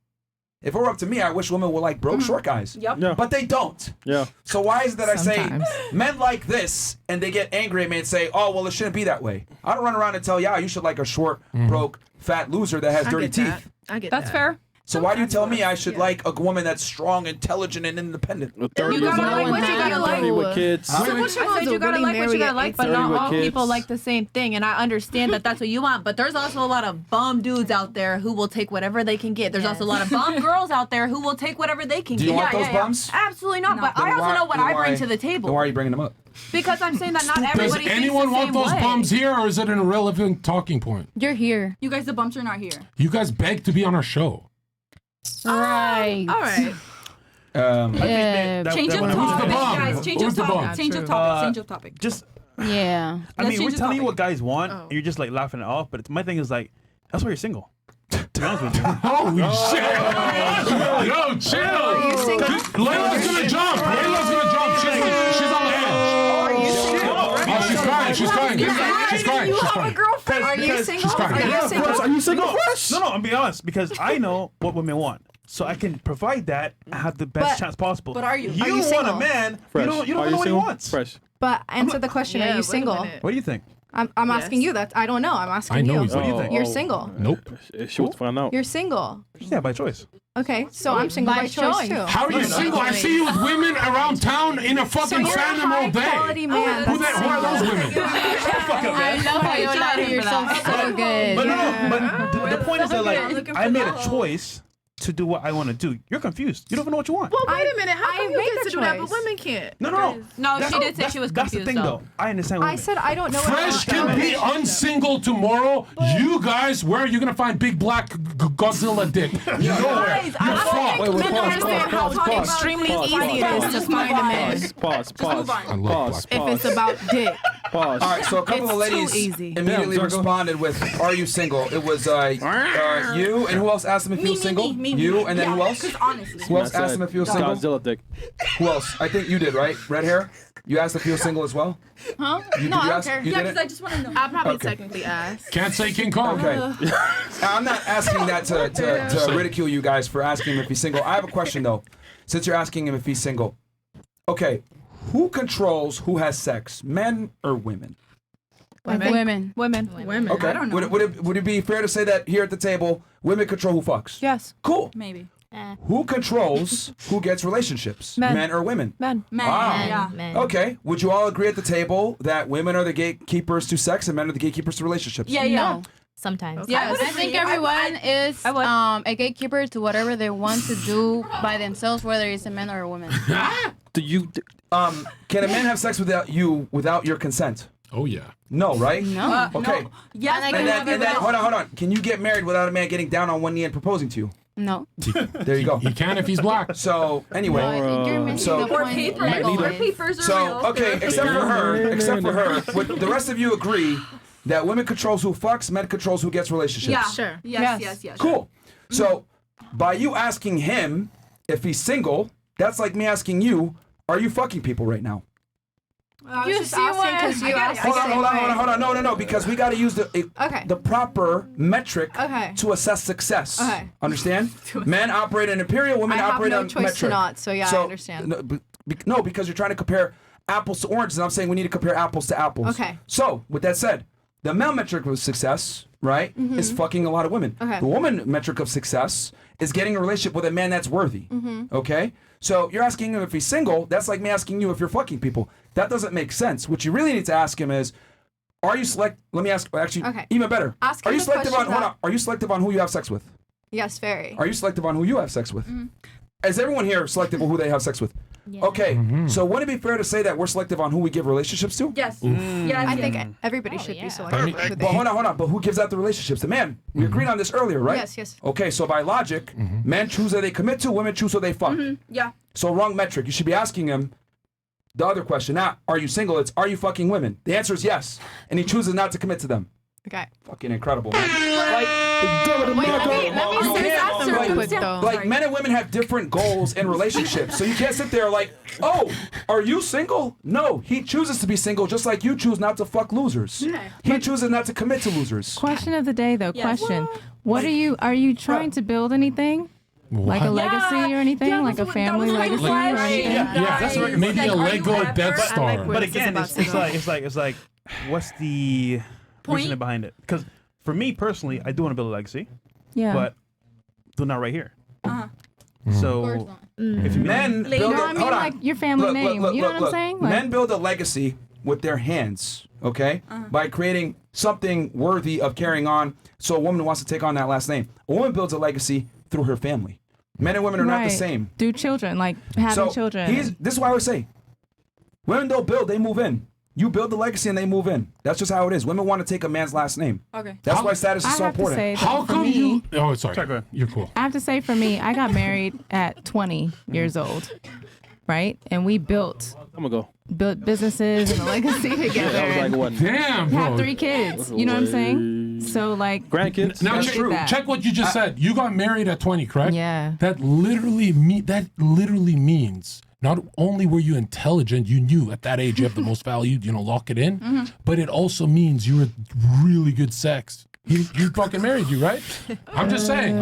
If it were up to me, I wish women would like broke, short guys. Yep. Yeah. But they don't. Yeah. So why is it that Sometimes. I say men like this and they get angry at me and say, oh, well, it shouldn't be that way. I don't run around and tell you should like a short, broke, fat loser that has dirty teeth. I get That's fair. So why do you tell me I should like a woman that's strong, intelligent, and independent? You gotta like what you gotta like. with kids. So what you said you gotta like what you gotta like, but not all people like the same thing. And I understand that that's what you want, but there's also a lot of bum dudes out there who will take whatever they can get. There's also a lot of bum girls out there who will take whatever they can Do get. you want those bums? Absolutely not. But Then I also why- know what then I bring why- to the table. Then why are you bringing them up? Because I'm saying that not Does everybody anyone thinks the want same those way. bums here, or is it an irrelevant talking point? You're here. You guys, the bumps are not here. You guys beg to be on our show. Right. All right. Change of Who's the topic, bum? guys. Change Who's of the topic. bum? Change of topic. Change of topic. Just, Yeah. I Let's mean, we're change the telling you topic. what guys want, and you're just like laughing it off. But my thing is like, that's why you're single. To be honest with you. Holy shit! Yo, chill! Layla's gonna jump! Layla's gonna jump! She's on the edge! Oh, she's crying! She's crying! She's crying! You She's have a crying! girlfriend? Are you single? She's crying. Are you single? Are you single? No, I'm being honest because I know what women want, so I can provide that and have the best But- chance possible. but are you? You Are you want single? a man? Fresh. You don't Are know what he single? wants. Fresh. But answer the question: Are you single? What do you think? I'm asking you. That I don't know. I'm asking I know you. he's What do you think? You're single. Nope. She wants to find out. You're single. Yeah, by choice. Okay, so I'm single by choice too. How are you single? I see you with women around town in a So fucking you're a fandom all day. high-quality man. Who are those women? I love how you lie to yourself so good. But no. But the point is that like I made a choice to do what I want to do. You're confused. You don't even know what you want. Well, wait a minute. How I come you made get the to do that, but choice. women can't? No. No, That's- she did say that's- she was That's confused the thing, though. though. I understand. I said I don't know. what I Fresh want. can be unsingle tomorrow. You guys, where are you gonna find big black Godzilla dick? Nowhere. You're fucked. Wait, Men don't understand how extremely easy it is to find a man. Pause. I love black. If it's about dick. Pause. All right, so a couple It's of ladies too easy. immediately Damn, Zherka. responded with, "Are you single?" It was you, and who else asked him if he was single? You, and then who else? Because honestly. Who else asked him if he was single? Godzilla dick. Who else? I think you did, right? Red hair. You asked if he was single as well. Huh? You, No, did you I don't ask? care. You Yeah, did because it? I just want to know. I'll probably Okay. technically ask. Can't say King Kong. Okay. I'm not asking that to ridicule you guys for asking him if he's single. I have a question though. Since you're asking him if he's single, okay, who controls who has sex, men or women? Women. Women. Okay. I don't know. Would it be fair to say that here at the table, women control who fucks? Yes. Cool. Maybe. Who controls who gets relationships? Men. or women? Men. Men. Wow. Yeah. Men. Okay. Would you all agree at the table that women are the gatekeepers to sex and men are the gatekeepers to relationships? Yeah. No. Sometimes. Yes, I think everyone is a gatekeeper to whatever they want to do by themselves, whether it's a man or a woman. Do you? Can a man have sex without your consent? Oh yeah. No, right? No. Okay. No. Yes. And then hold on. Can you get married without a man getting down on one knee and proposing to you? No. There you go. He can if he's black. So anyway, You're missing so- the Or point. papers. legally. Or papers are so real. okay, except for her, would the rest of you agree that women controls who fucks, men controls who gets relationships? Yeah. Sure. Yes. Cool. So by you asking him if he's single, that's like me asking you, are you fucking people right now? You see what? Because you asked. Hold on. No, because we got to use the proper metric Okay. to assess success. Okay. Understand? Men operate in imperial, women I have operate no on choice to metric. not, so yeah, I understand. No, because you're trying to compare apples to oranges, and I'm saying we need to compare apples to apples. Okay. So, with that said, the male metric of success, right, is fucking a lot of women. Okay. The woman metric of success is getting a relationship with a man that's worthy. Okay? So you're asking him if he's single. That's like me asking you if you're fucking people. That doesn't make sense. What you really need to ask him is, are you select? Let me ask. Actually, Okay. even better. Ask Are him you the selective on? question Hold that- on. Are you selective on who you have sex with? Yes, very. Are you selective on who you have sex with? Is everyone here selective on who they have sex with? Yeah. Okay. So would it be fair to say that we're selective on who we give relationships to? Yes. Yes. I think everybody should yeah. be selective. with who But they- hold on. But who gives out the relationships? The man. We agreed on this earlier, right? Yes. Okay, so by logic, men choose who they commit to, women choose who they fuck. Yeah. So wrong metric. You should be asking him, the other question, not are you single, it's are you fucking women? The answer is yes. And he chooses not to commit to them. Okay. Fucking incredible, man. Let me say that real quick though. Like men and women have different goals in relationships. So you can't sit there like, oh, are you single? No, he chooses to be single just like you choose not to fuck losers. He chooses not to commit to losers. Question of the day though, question. What are you trying to build anything? Like a legacy or anything? Like a family legacy or anything? Yeah, that's right. Maybe a Lego Death Star. But again, it's like, what's the reasoning behind it? Because for me personally, I do want to build a legacy. Yeah. But do not right here. So if men build no, I mean like your family name. You know what I'm saying? Like, men build a legacy with their hands, okay? By creating something worthy of carrying on. So a woman wants to take on that last name. A woman builds a legacy through her family. Men and women are not the same. Do children, like having children. This is why I would say, women don't build, they move in. You build the legacy and they move in. That's just how it is. Women want to take a man's last name. Okay. That's why status is so important. How come you? Oh, sorry. You're cool. I have to say, for me, I got married at 20 years old, right? And we built businesses and a legacy together. I was like, what? Damn, bro. Have 3 kids. You know what I'm saying? So like grandkids. Now check what you just said. You got married at 20, correct? Yeah. That literally means not only were you intelligent, you knew at that age you have the most value, lock it in, but it also means you were really good sex. He fucking married you, right? I'm just saying.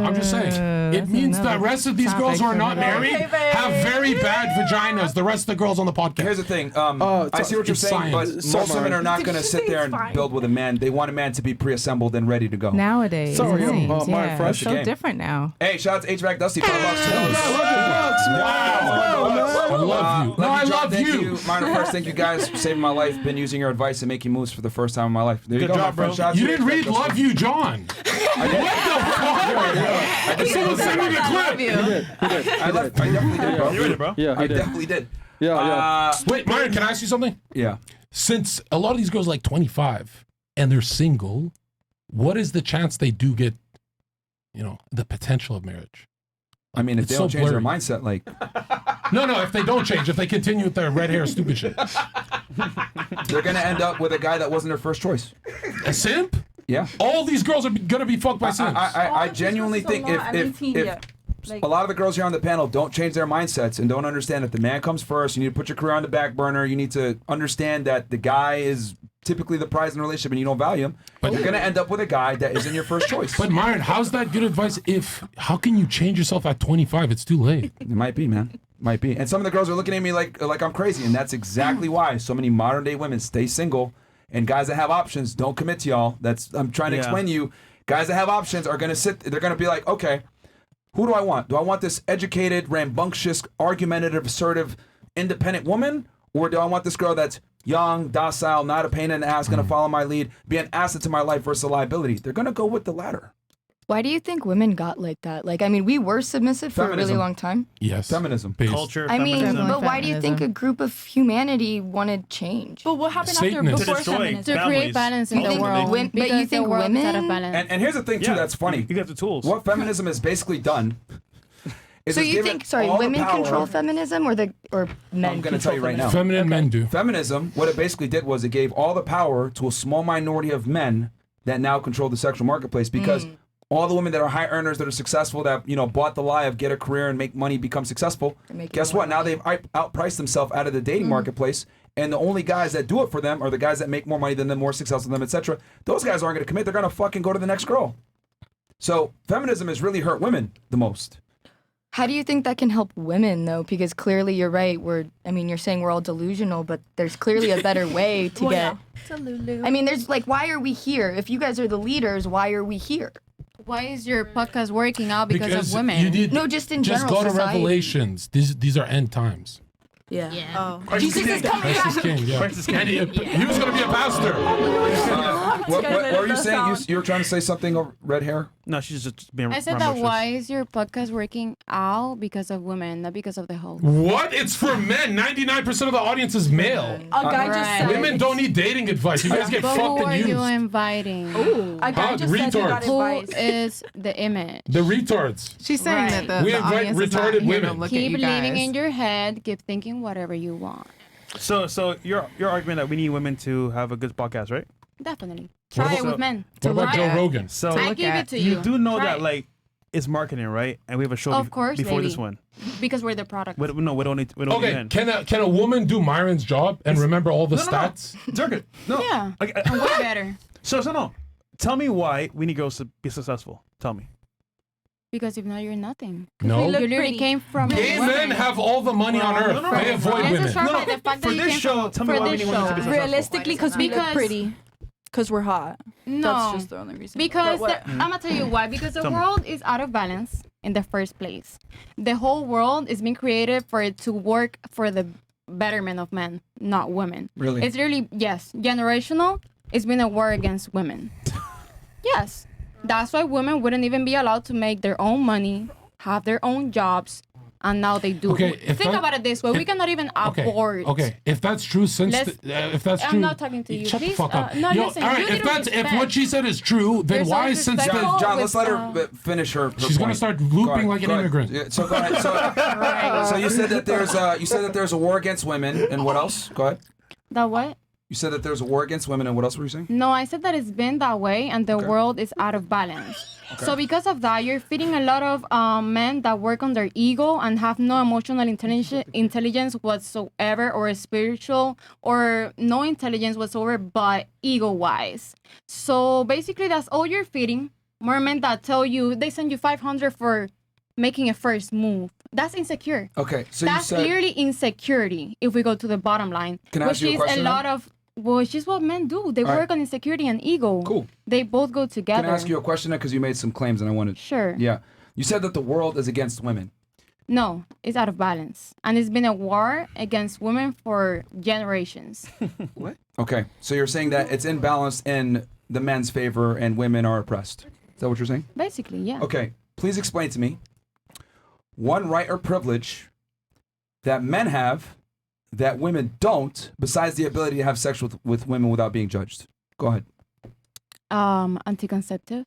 It means the rest of these girls who are not married have very bad vaginas. The rest of the girls on the podcast. Here's the thing. I see what you're saying, but most women are not going to sit there and build with a man. They want a man to be pre-assembled and ready to go. Nowadays. Sorry, yeah, it's so different now. Hey, shout out to HVAC Dusty, $5. I love you. No, I love thank you. Myron first, thank you guys for saving my life. Been using your advice and making moves for the first time in my life. There you Good go, job, my bro. friend. You didn't read Love You, John. What the fuck? Someone send me the clip. I definitely did, bro. You read it, bro? Yeah, I definitely did. Yeah. Wait, Myron, can I ask you something? Yeah. Since a lot of these girls are like 25 and they're single, what is the chance they do get, the potential of marriage? I mean, if they don't change their mindset, like... No, if they don't change, if they continue with their red hair stupid shit. They're going to end up with a guy that wasn't their first choice. A simp? Yeah. All these girls are going to be fucked by simps. I genuinely think if a lot of the girls here on the panel don't change their mindsets and don't understand that the man comes first, you need to put your career on the back burner, you need to understand that the guy is typically the prize in a relationship and you don't value him, but you're going to end up with a guy that isn't your first choice. But Myron, how's that good advice how can you change yourself at 25? It's too late. It might be, man. Might be. And some of the girls are looking at me like I'm crazy, and that's exactly why so many modern day women stay single, and guys that have options don't commit to y'all. I'm trying to explain to you, guys that have options are going to they're going to be like, okay, who do I want? Do I want this educated, rambunctious, argumentative, assertive, independent woman? Or do I want this girl that's young, docile, not a pain in the ass, going to follow my lead, be an asset to my life versus a liability? They're going to go with the latter. Why do you think women got like that? We were submissive for a really long time. Yes. Feminism. Culture. I mean, feminism. but why do you think a group of humanity wanted change? But what happened Satanism. before To destroy feminism? To create balance in the world. But you think women? And here's the thing, too, that's funny. You got the tools. What feminism has basically done is So it's you given think, all the women power- control feminism or men? I'm going to tell you right now. Feminine men do. Feminism, what it basically did was it gave all the power to a small minority of men that now control the sexual marketplace because all the women that are high earners, that are successful, that bought the lie of get a career and make money, become successful. Guess what? Now they've outpriced themselves out of the dating marketplace, and the only guys that do it for them are the guys that make more money than them, more successful than them, etc. Those guys aren't going to commit. They're going to fucking go to the next girl. So feminism has really hurt women the most. How do you think that can help women though? Because clearly you're right. You're saying we're all delusional, but there's clearly a better way to get. I mean, there's why are we here? If you guys are the leaders, why are we here? Why is your podcast working out because of women? No, just in Just general go to society. Revelations. These are end times. Yeah. Oh. Jesus is coming Christ is back. king, yeah. And he was going to be a pastor. What were you saying? You were trying to say something over red hair? No, she's just being I said that why is your podcast working out because of women, not because of the host? What? It's for men. 99% of the audience is male. A guy just said Women don't need dating advice. You guys get But fucked who are and you used. inviting? A guy just said he got Who advice. is the image? The retards. She's saying that We the invite audience is not retarded here to women. look Keep at you living guys. in your head. Keep thinking whatever you want. So your argument that we need women to have a good podcast, right? Definitely. Try it with men. What about Joe Rogan? So I give it to you. You do know Try that it. like it's marketing, right? And we have a show Of course, before baby. this one. Because we're the product. We don't need Okay, men. can a woman do Myron's job and remember all the stats? Zherka, no. Yeah. Okay, And way better. So no. Tell me why we need girls to be successful. Tell me. Because if not, you're nothing. No. You literally came from. Gay men have all the money on earth. They avoid women. For this show, tell me why we need women to be successful. Realistically, because we look pretty. Because we're hot. No. That's just the only reason. Because But I'm gonna tell you why. Because the Tell me. world is out of balance in the first place. The whole world is being created for it to work for the betterment of men, not women. Really? It's really yes, generational. It's been a war against women. Yes, that's why women wouldn't even be allowed to make their own money, have their own jobs, and now they do. Okay, if Think that- about it this way: we cannot even afford. Okay, if that's true, I'm true, not talking to you. shut Please, the fuck up. no, Yo, listen, all you right, need if what respect. she said is true, then You're so why since disrespectful. then? John, with, let's let her finish her She's gonna point. start Go looping ahead, like an go ahead. immigrant. Yeah, so go ahead. So you said that there's a war against women, and what else? Go ahead. That what? You said that there's a war against women, and what else were you saying? No, I said that it's been that way and the world is out of balance. So because of that, you're feeding a lot of men that work on their ego and have no emotional intelligence whatsoever, or spiritual, or no intelligence whatsoever, but ego-wise. So basically, that's all you're feeding. More men that tell you, they send you 500 for making a first move. That's insecure. Okay, so That's you said. clearly insecurity if we go to the bottom line. Can I ask you a which is question a lot of which is what men do. They All right. work on insecurity and ego. Cool. They both go together. Can I ask you a question? Because you made some claims, and I wanted. Sure. Yeah. You said that the world is against women. No, it's out of balance. And it's been a war against women for generations. What? Okay, so you're saying that it's imbalanced in the men's favor and women are oppressed. Is that what you're saying? Basically, yeah. Okay, please explain to me one right or privilege that men have that women don't, besides the ability to have sex with women without being judged. Go ahead. Anticonceptives.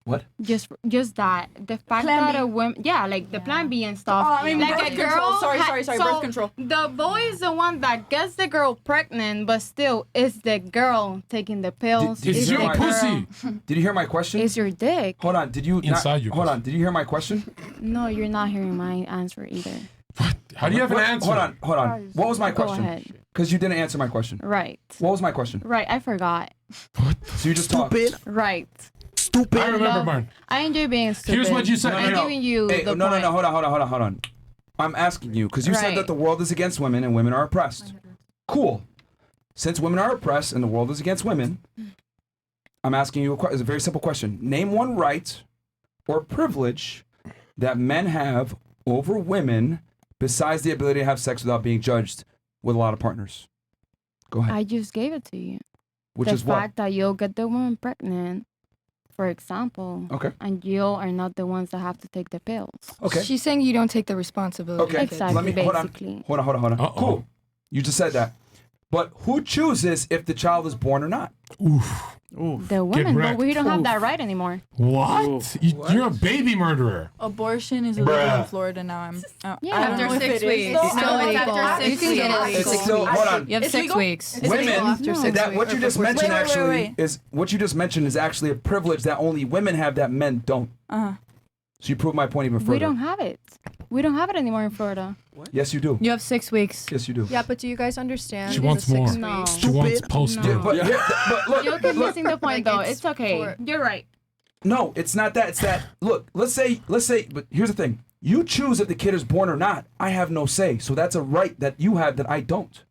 What? Just that. The fact Plan that B. a woman, yeah, like the plan B and stuff. Oh, I mean, like birth a control. girl. Sorry, so birth control. The boy is the one that gets the girl pregnant, but still, it's the girl taking the pills. Did you It's hear the my girl. Did you hear my question? It's your dick. Hold on. Did you Inside your Hold on. Did you hear my question? No, you're not hearing my answer either. How do you have an answer? Hold on. What was my Go question? ahead. Because you didn't answer my question. Right. What was my question? Right. I forgot. So you just talked. Right. Stupid. I remember, Martin. I enjoy being stupid. Here's what you said. I'm giving you Hey, the no, point. Hold on. I'm asking you because you said Right. that the world is against women and women are oppressed. Cool. Since women are oppressed and the world is against women, I'm asking you it's a very simple question. Name one right or privilege that men have over women besides the ability to have sex without being judged with a lot of partners. Go ahead. I just gave it to you. Which the is what? fact that you'll get the woman pregnant, for example. Okay. And you are not the ones that have to take the pills. Okay. She's saying you don't take the responsibility. Okay. Exactly, Let me basically. Hold on. Cool. You just said that. But who chooses if the child is born or not? The woman, but wrecked. we don't have that right anymore. What? You're a baby murderer. Abortion is illegal Bruh. in Florida now. I don't After know if 6 it is. weeks. No, Still I legal. don't know. You can get it It's legal. still, hold on. You have It's 6 legal? weeks. Women, after 6 that weeks. what you just mentioned Wait. actually is what you just mentioned is actually a privilege that only women have that men don't. So you prove my point even further. We don't have it. We don't have it anymore in Florida. Yes, you do. You have 6 weeks. Yes, you do. Yeah, but do you guys understand? She the wants 6 more. weeks? No. She wants post No. But look, You keep missing the point, Like, though. it's It's okay. for- You're right. no, it's not that. It's that. Look, let's say. But here's the thing: you choose if the kid is born or not. I have no say. So that's a right that you have that I don't.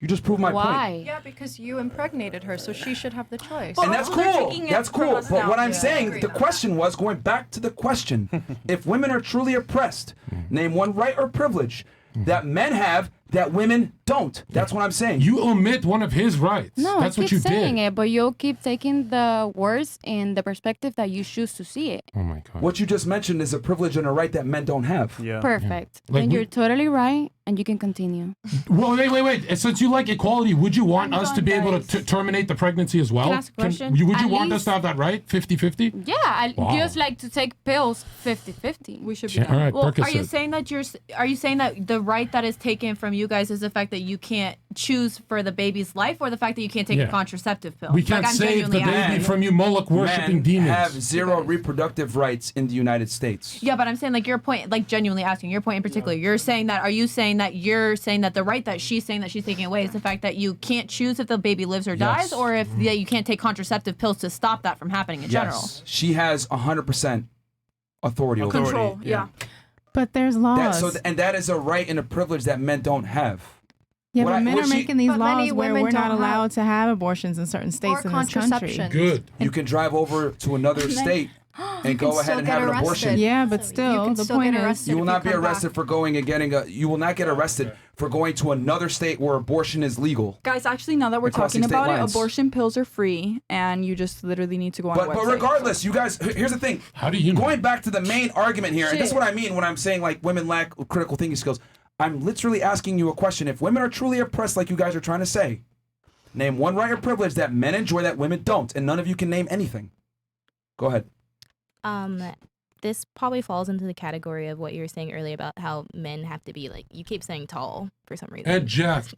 You just proved my point. Why? Yeah, because you impregnated her, so she should have the choice. And that's cool. That's cool. us But now. what I'm Yeah. saying, the question was going back to the question: if women are truly oppressed, name one right or privilege that men have that women don't. That's what I'm saying. You omit one of his rights. No, That's I what keep you saying did. it, but you'll keep taking the words in the perspective that you choose to see it. Oh my God. What you just mentioned is a privilege and a right that men don't have. Yeah. Perfect. Like and we- you're totally right, and you can continue. Well, wait. Since you like equality, would you want us to be able guys. to terminate the pregnancy as well? Can I ask a question? would you At want us least- to have that right? 50-50? Yeah, I Wow. just like to take pills 50-50. We should be Yeah, all right, Well, are you Percocet. saying that the right that is taken from you you guys is the fact that you can't choose for the baby's life, or the fact that you can't take Yeah. a contraceptive pill. We can't I'm save the genuinely baby asking. from you Moloch worshipping Men demons. have zero reproductive rights in the United States. Yeah, but I'm saying like your point, like genuinely asking your point in particular. You're saying that. Are you saying that you're saying that the right that she's saying that she's taking away is the fact that you can't choose if the baby lives or dies, Yes. or if yeah, you can't take contraceptive pills to stop that from happening in general? Yes, she has 100% authority over Control. it. Yeah. But there's laws. And that is a right and a privilege that men don't have. Yeah, What but I- men what are she- making these But many laws where women we're not don't allowed have- to have abortions in certain states Or in this country. contraception. Good. You can drive over to another state and go ahead and have an abortion. Yeah, but still, can the still point get is, arrested You will if not be come arrested back. for going and getting a. You will not get arrested for going to another state where abortion is legal. Guys, actually, now that we're Across talking the state about lines. it, abortion pills are free, and you just literally need to go on a But website. regardless, you guys. Here's the thing. How do you know? Going back to the main argument here, and this is Shit. what I mean when I'm saying like women lack critical thinking skills. I'm literally asking you a question. If women are truly oppressed, like you guys are trying to say, name one right or privilege that men enjoy that women don't, and none of you can name anything. Go ahead. This probably falls into the category of what you were saying earlier about how men have to be like, you keep saying tall for some reason. Eject.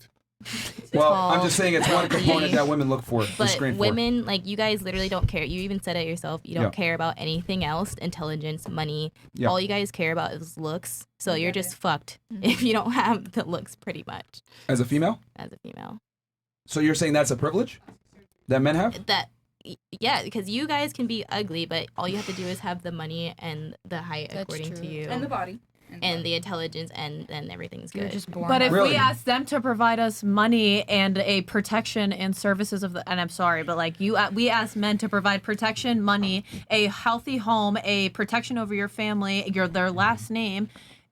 Well, Tall, I'm just saying it's one component that women look for. But screen for. women, like you guys literally don't care. You even said it yourself. You don't Yeah. care about anything else, intelligence, money. Yeah. All you guys care about is looks. So you're just fucked if you don't have the looks pretty much As a female? as a female. So you're saying that's a privilege that men have? Yeah, because you guys can be ugly, but all you have to do is have the money and the height according to you. And the body. And the intelligence, and then everything's good. But if Really? we ask them to provide us money and a protection and services of the, and I'm sorry, but like we ask men to provide protection, money, a healthy home, a protection over your family, their last name,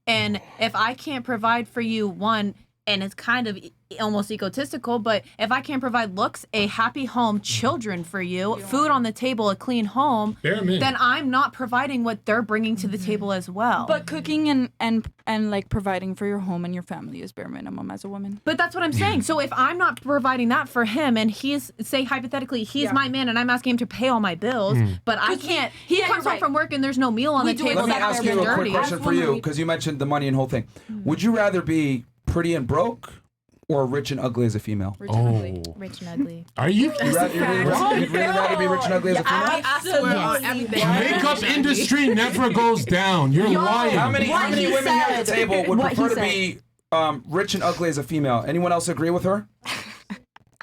and if I can't provide for you one, and it's kind of almost egotistical, but if I can't provide looks, a happy home, children for you, food on the table, a clean home, Bare minimum. then I'm not providing what they're bringing to the table as well. But cooking and like providing for your home and your family is bare minimum as a woman. But that's what I'm saying. So if I'm not providing that for him, and he's, say hypothetically, he's my man, and I'm asking him to pay all my bills, but I can't. He comes home from work and there's no meal on the table. Let me that's ask you a dirty. quick question for you, because you mentioned the money and whole thing. Would you rather be pretty and broke or rich and ugly as a female? Rich and ugly. Are you? You'd really rather be rich and ugly as a female? I swear on everything. Makeup industry never goes down. You're lying. How many women here at the table would What prefer he to be rich and ugly as a female? Anyone else agree with her?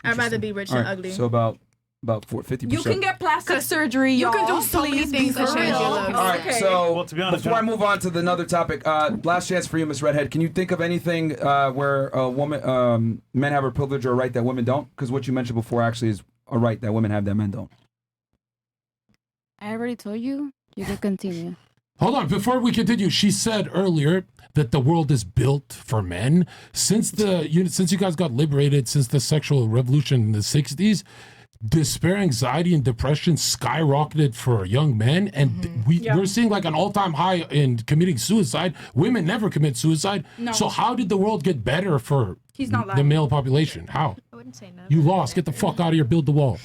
I'd rather be rich All and right, ugly. so about 50%. You can get plastic surgery. You can y'all. do so many Please things be to for change real. your looks. All right, so Well, to be honest, before I move on to another topic, last chance for you, Miss Redhead. Can you think of anything where a woman, men have a privilege or a right that women don't? Because what you mentioned before actually is a right that women have that men don't. I already told you. You can continue. Hold on, before we continue, she said earlier that the world is built for men. Since you guys got liberated, since the sexual revolution in the 60s, despair, anxiety, and depression skyrocketed for young men, and we're seeing like an all-time high in committing suicide. Women never commit suicide. No. So how did the world get better for He's not the lying. male population? How? I wouldn't say no. You lost. Get the fuck out of here. Build the wall.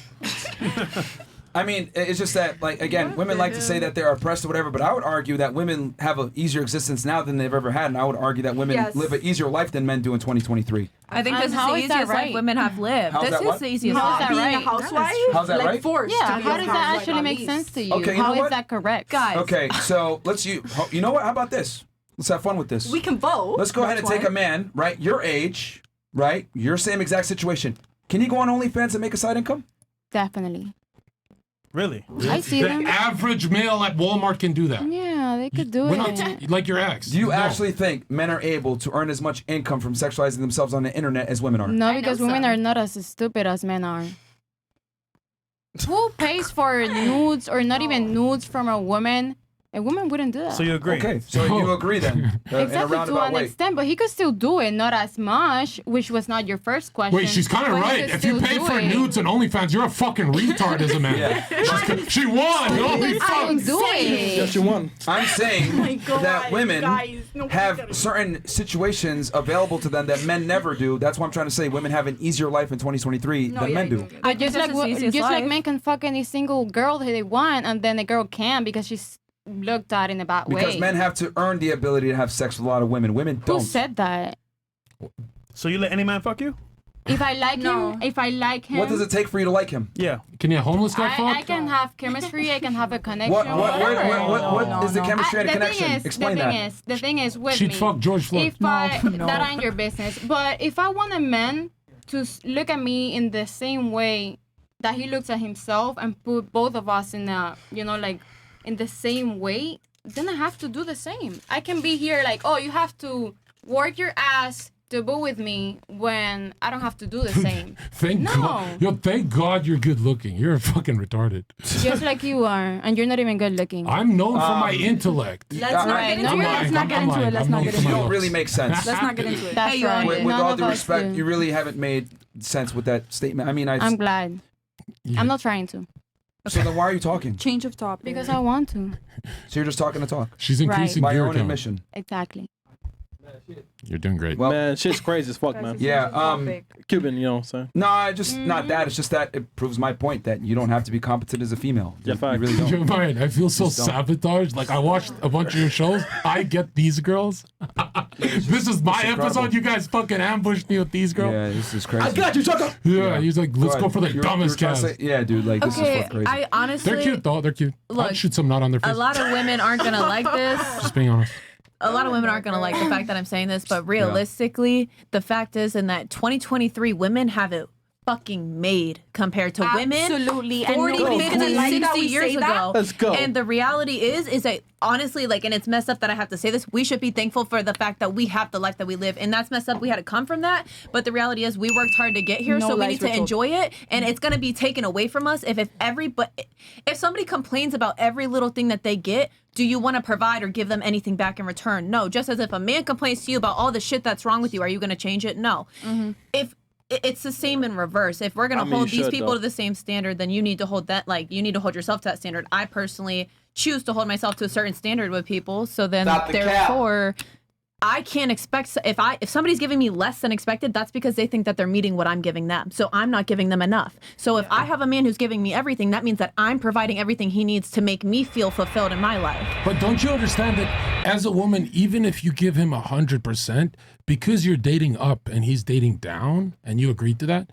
I mean, it's just that, like, again, women like to say that they're oppressed or whatever, but I would argue that women have an easier existence now than they've ever had, and I would argue that women Yes. live an easier life than men do in 2023. I think this is how the is that easiest life right? women have lived. How's This that is what? the easiest How is life. that Being right? a housewife, How's that like right? forced. Yeah, to be how a does that housewife actually at make least. sense to you? Okay, you know How what? is that correct? Guys. Okay, so you know what? How about this? Let's have fun with this. We can vote. Let's go ahead and That's take a man, right? Your age, right? Your same exact situation. Can he go on OnlyFans and make a side income? Definitely. Really? I see The them. average male at Walmart can do that. Yeah, they could do We're it. not like your ex. Do you No. actually think men are able to earn as much income from sexualizing themselves on the internet as women are? No, I know because women some. are not as stupid as men are. Who pays for nudes or not even nudes from a woman? A woman wouldn't do that. So you agree? Okay, so you agree then? In a Exactly, to roundabout an way. extent, but he could still do it, not as much, which was not your first question. Wait, she's kind of but he right. could If you still pay do for it. nudes and OnlyFans, you're a fucking retard as a man. Yeah. She won. Holy I fuck. can do it. Yes, you won. I'm saying that women guys, no, have certain situations available to them that men never do. That's what I'm trying to say. Women have an easier life in 2023 than men do. But just This like is the easiest just like life. men can fuck any single girl that they want, and then the girl can't because she's looked at in a bad Because way. men have to earn the ability to have sex with a lot of women. Women Who don't. said that? So you let any man fuck you? If I like him, What does it take for you to like him? Yeah. Can you a homeless guy fuck? I can have chemistry. I can have a connection. What is the chemistry and The connection? Explain that. The thing is with She'd me. fuck George Floyd. That ain't your business. But if I want a man to look at me in the same way that he looks at himself and put both of us in a, like in the same way, then I have to do the same. I can be here like, oh, you have to work your ass to be with me when I don't have to do the same. Thank God. Yo, thank God you're good looking. You're fucking retarded. Just like you are, and you're not even good looking. I'm known for my intellect. Let's not get into it. Let's not get into it. Let's not get You into don't it. really make sense. Let's not get into it. That's right. With None all of due us respect, do. you really haven't made sense with that statement. I mean, I'm glad. Yeah. I'm not trying to. So then why are you talking? Change of topic. Because I want to. So you're just talking to talk? She's increasing by your gear own count. admission. Exactly. You're doing great. Well, Man, shit's crazy as fuck, man. Yeah. Cuban, you know what I'm saying? No, just not that. It's just that it proves my point that you don't have to be competent as a female. Yeah, You really don't. You're right. I feel so Just don't. sabotaged. Like I watched a bunch of your shows. I get these girls. This is my incredible. episode. You guys fucking ambushed me with these girls. Yeah, this is crazy. I got you, Zherka. Yeah, he's like, let's Go go ahead. for the You were trying dumbest to cast. say- Yeah, dude, like this is Okay, fucking crazy. I honestly, They're cute though. They're cute. Look, I'd shoot some nut on their face. a lot of women aren't gonna like this. Just being honest. A lot of women aren't gonna like the fact that I'm saying this, but realistically, the fact is, in that 2023, women have it fucking made compared to women Absolutely. 40, And 50, nobody like that 60 we years say that. ago. Let's go. And the reality is that honestly, like, and it's messed up that I have to say this, we should be thankful for the fact that we have the life that we live. And that's messed up. We had to come from that. But the reality is we worked hard to get here, No so we lies need were to told. enjoy it. And it's gonna be taken away from us if somebody complains about every little thing that they get. Do you want to provide or give them anything back in return? No. Just as if a man complains to you about all the shit that's wrong with you, are you going to change it? No. If it's the same in reverse. If we're going to hold these people to the same standard, then you need to hold that, like, you need to hold yourself to that standard. I personally choose to hold myself to a certain standard with people. So then therefore I can't expect, if somebody's giving me less than expected, that's because they think that they're meeting what I'm giving them. So I'm not giving them enough. So if I have a man who's giving me everything, that means that I'm providing everything he needs to make me feel fulfilled in my life. But don't you understand that as a woman, even if you give him 100%, because you're dating up and he's dating down, and you agreed to that,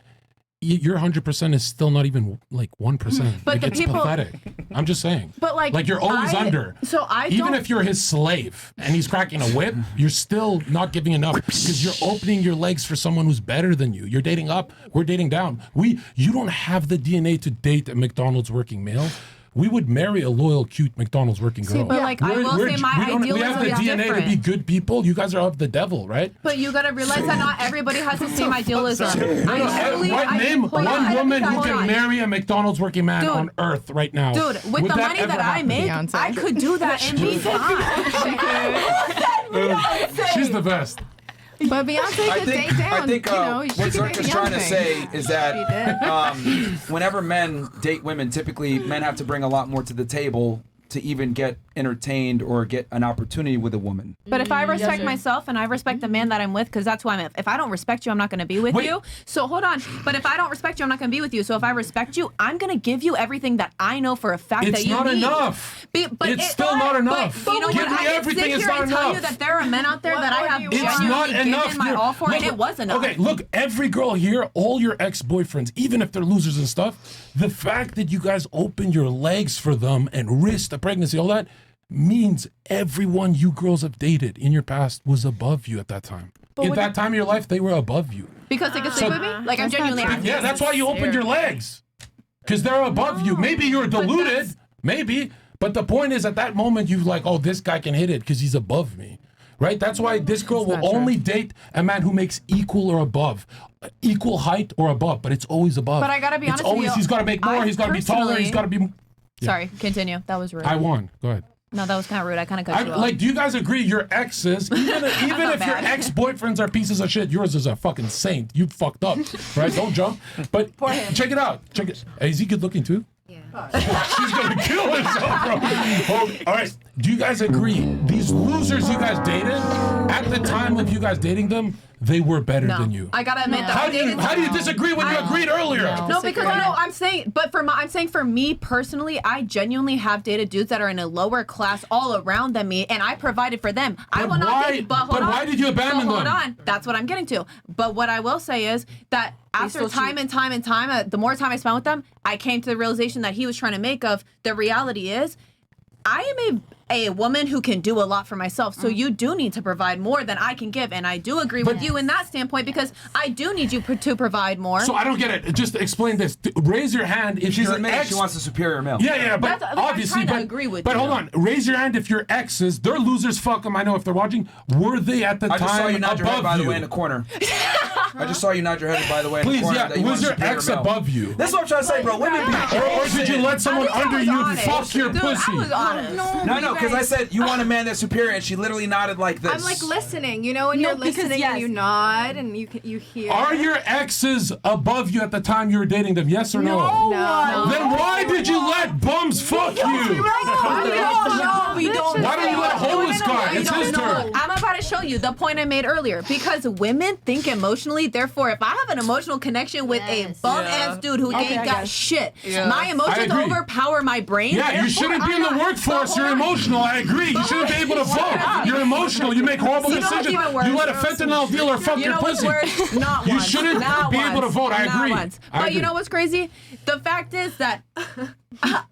your 100% is still not even like 1%. But like, the it's people- pathetic. I'm just saying. But like you're always under. So I Even don't, if you're his slave and he's cracking a whip, you're still not giving enough because you're opening your legs for someone who's better than you. You're dating up, we're dating down. You don't have the DNA to date a McDonald's working male. We would marry a loyal, cute McDonald's working girl. See, but like I will say my we have the idealism is DNA to different. be good people. You guys are of the devil, right? But you gotta realize that not everybody has the same idealism. Name one woman who can marry a McDonald's working man Dude. on earth right now. Dude, with Would the money ever that I happen? make, I could do that and be fine. She's the best. But Beyonce could date down. I think you know, what she could date Zherka's trying to Beyonce. say is that whenever men date women, typically men have to bring a lot more to the table to even get entertained or get an opportunity with a woman. But if I respect myself and I respect the man that I'm with, because that's who I'm with. If I don't respect you, I'm not going to be with you. So hold on. But if I don't respect you, I'm not going to be with you. So if I respect you, I'm going to give you everything that I know for a fact that It's you not need. It's It's still not enough. But you know Give what? me I everything, can sit it's here not and tell you enough. that there are men out there that I have It's not genuinely enough. given my You're- all for, and look, it was enough. Okay, look, every girl here, all your ex-boyfriends, even if they're losers and stuff, the fact that you guys open your legs for them and risk the pregnancy, all that, means everyone you girls have dated in your past was above you at that time. But In what that time of your life, they were above you. Because they could sleep with me? Like, I'm genuinely asking. Yeah, that's why you opened your legs. Because they're above you. Maybe you're deluded. Maybe. But the point is, at that moment, you're like, oh, this guy can hit it because he's above me. Right? That's why this girl will only date a man who makes equal or above. Equal height or above, but it's always above. But I gotta be honest It's always, with you, he's got to make more, I he's got to be taller, he's got to be... Yeah. Sorry, continue. That was rude. I won. Go ahead. No, that was kind of rude. I kind of cut you off. Like, do you guys agree your exes, even if your bad. ex-boyfriends are pieces of shit, yours is a fucking saint. You fucked up, right? Don't jump. But check it out. Check it. Is he good looking too? Yeah. She's gonna kill herself, bro. Oh, all right. Do you guys agree? These losers you guys dated, at the time of you guys dating them, they were better No, than you. I gotta admit that. How do you disagree when you agreed earlier? No, because I'm saying, but I'm saying for me personally, I genuinely have dated dudes that are in a lower class all around than me, and I provided for them. I will not date, but hold on. why did you abandon Hold them? on, that's what I'm getting to. But what I will say is that after time and time and time, the more time I spent with them, I came to the realization that he was trying to make of the reality is, I am a woman who can do a lot for myself. So you do need to provide more than I can give. And I do agree with you in that standpoint because I do need you to provide more. So I don't get it. Just explain this. Raise your hand if She's your a man. ex... She wants a superior male. Yeah, but obviously, I agree with but you. hold on. Raise your hand if your exes, they're losers, fuck them, I know if they're watching, were they at the I time just saw you nod your head, above by the you? way, in the corner. I just saw you nod your head, by the way, in the Please, corner. yeah, that you want was a your superior ex male. above you? That's what I'm trying to say, bro. Women be... Or did you let someone under you honest. fuck your Dude, pussy? I was honest. No, because I said you want a man that's superior, and she literally nodded like this. I'm like listening. You know when you're listening and you nod and you hear. Are your exes above you at the time you were dating them? Yes or no? No. Then why did you let bums fuck you? We don't. Why don't you let a homeless guy? It's his turn. I'm about to show you the point I made earlier. Because women think emotionally, therefore, if I have an emotional connection with a bum-ass dude who ain't got shit, my I emotions agree. overpower my brain. Yeah, you therefore, shouldn't be in the workforce. You're emotional. I agree. You shouldn't be able to vote. You're emotional. You make horrible You know what's decisions. even worse? You let a fentanyl dealer fuck You your know what's pussy. worse? Not You once. shouldn't Not be once. able to vote. I Not agree. once. I But agree. you know what's crazy? The fact is that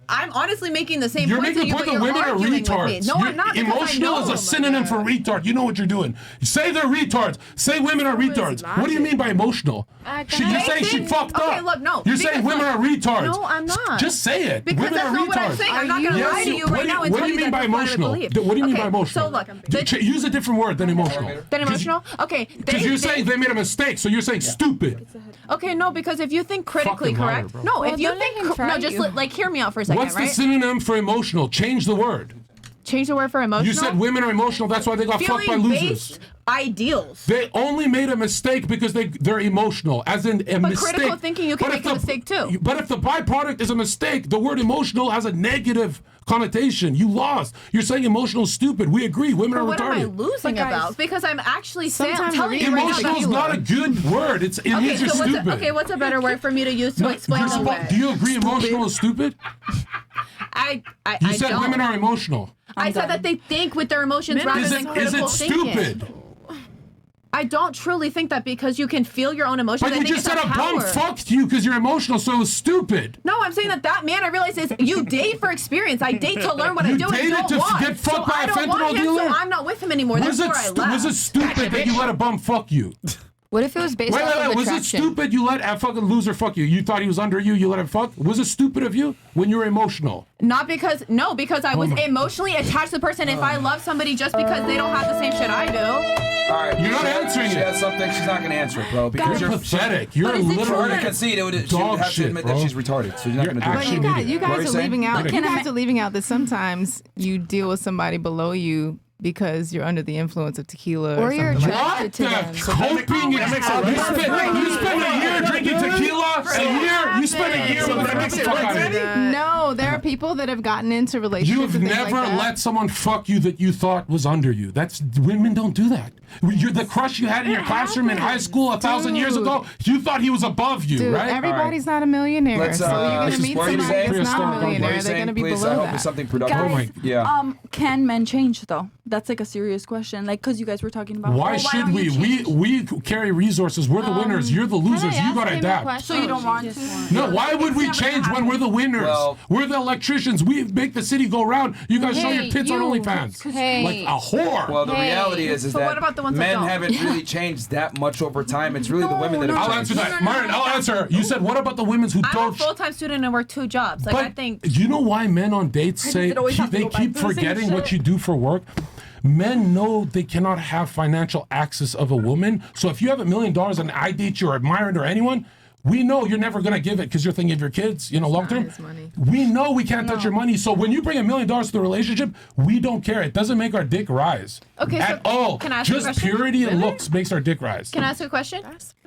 I'm honestly making the same You're point to making you, the but point that you're women are arguing with me. retards. No, I'm not. because I Emotional know is a them. synonym for retard. You know what you're doing. Say they're retards. Say women are retards. What do you mean by emotional? You're saying she fucked up. Okay, look, no. You're because saying women look- are retards. No, I'm not. Just say it. Because Women that's are not what I'm retards. saying. I'm not going to lie to you right now and What tell do you mean by that's what I emotional? believe. What do you mean by Okay, emotional? So look, Use a different word than emotional. then emotional? Okay. Because you're saying they made a mistake, so you're saying stupid. Okay, no, because if you think critically Fucking liar, correct, bro. no, Well, if you don't let him think try no, just you. like hear me out for a second, What's the right? synonym for emotional? Change the word. Change the word for emotional. You said women are emotional. That's why they got fucked by losers. Feeling-based ideals. They only made a mistake because they're emotional, as in a But mistake. critical thinking, you can make a mistake too. But if the byproduct is a mistake, the word emotional has a negative connotation. You lost. You're saying emotional is stupid. We agree. Women But are what am I retarded. losing about? Because I'm actually saying, Sometimes telling you right now. Emotional is not a good word. It means you're so stupid. what's a better word for me to use to No, explain you're the supposed- way? do you agree emotional is stupid? You said don't. women are emotional. I said that they think with their emotions rather Is than it critical thinking. stupid? I don't truly think that because you can feel your own emotions. But I you think just it's said a bum power. fucked you because you're emotional, so it was stupid. No, I'm saying that man, I realize is you date for experience. I date to learn what I You do and dated don't to want. get fucked so by I a don't fentanyl want him, dealer? so I'm not with him anymore. Was That's it, where I left. was it stupid that you let a bum fuck you? What if it was based off of Was it attraction? stupid you let a fucking loser fuck you? You thought he was under you, you let him fuck? Was it stupid of you when you were emotional? Not because because I was my- emotionally attached to the person. If I love somebody just because they don't have the same shit I do. All right, You're not answering she it. has something. She's not going to answer it, bro. Because You're pathetic. You're For her to literally concede, she would dog have to shit, admit bro. that she's retarded. So she's not You're going to do actually it. an idiot. You What are guys you are saying? leaving out. Okay. You guys are leaving out that sometimes you deal with somebody below you because you're under the influence of tequila Or you're something like that. attracted to them. Coping is you spend a year drinking tequila. You spend a year with a fuck out of it. No, there are people that have gotten into relationships. You have and things never like that. let someone fuck you that you thought was under you. That's women don't do that. You're the crush you had in your classroom in high school 1,000 years ago. You thought he was above you, Dude, right? everybody's not a millionaire. Let's, so you're going let's to just- meet what are you somebody saying? that's not a What are you millionaire. They're saying? going to be Please, below I hope that. it's something productive. Guys, Yeah. Can men change though? That's like a serious question. Like, because you guys were talking about. Why oh, should don't we? you change? We carry resources. We're the winners. You're the losers. You gotta adapt. So you don't want to? No, why would we change when we're the winners? Well- We're the electricians. We make the city go round. You guys show your tits on OnlyFans. Hey. Like a whore. Well, the reality is So that what about the ones that men don't? haven't really changed that much over time. It's really the women that have I'll changed. answer that. Myron, I'll answer. You said, what about the women who I'm a don't? full-time student and work 2 jobs. Like But I think you know why men on dates say it always have to they go back keep to the same forgetting what shit. you do for work? Men know they cannot have financial access of a woman. So if you have $1 million and I date you or Myron or anyone, we know you're never going to give it because you're thinking of your kids, long term. his money. We know we can't touch your money. So when you bring $1 million to the relationship, we don't care. It doesn't make our dick rise. Okay, At so all. can I ask you a Just question? purity and looks makes our dick rise. Can I ask you a question?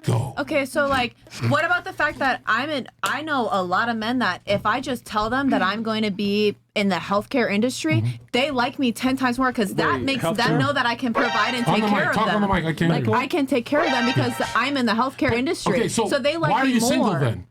Go. Okay, so like, what about the fact that I know a lot of men that if I just tell them that I'm going to be in the healthcare industry, they like me 10 times more because that makes them know that I can provide and take care of them. Talk on the mic. I can't hear you. I can take care of them because I'm in the healthcare industry. Okay, so they like me more. why are you single then?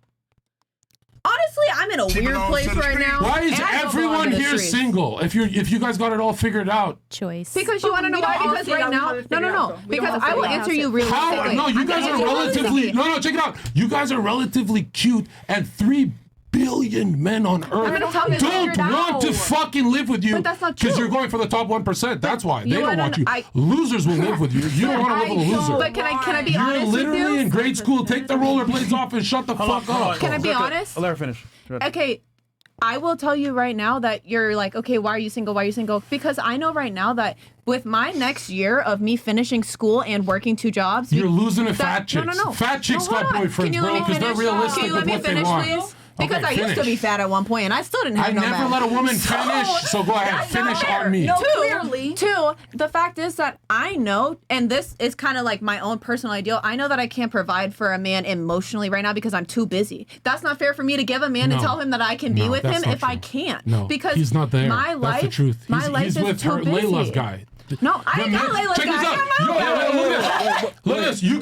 Honestly, I'm in a weird place right now. Why is everyone here single? If you guys got it all figured out. Choice. Because you want to know why? Because right now, no. Because I will answer you really quickly. No, you guys are relatively. No, check it out. You guys are relatively cute, and 3 billion men on earth don't want to fucking live with you because you're going for the top 1%. That's why they don't want you. Losers will live with you. You don't want to live with a loser. But can I be honest You're with you? literally in grade school. Take the rollerblades off and shut the fuck up. Can I be honest? I'll let her finish. Okay, I will tell you right now that you're like, okay, why are you single? Why are you single? Because I know right now that with my next year of me finishing school and working 2 jobs, you're losing to fat chicks. No. Fat chicks got boyfriends, bro, because they're realistic with what they want. Please? Because Okay, I used to be fat at one point, and I still didn't have I no never man. let a woman finish, so go ahead, finish on me. Two, the fact is that I know, and this is kind of like my own personal ideal, I know that I can't provide for a man emotionally right now because I'm too busy. That's not fair for me to give a man and tell him that I can be with him if I can't. No, because he's not there. My life, that's the truth. My life he's is with too her, busy. Layla's guy. No, I ain't got Layla's Check guy. this out. Look at this. You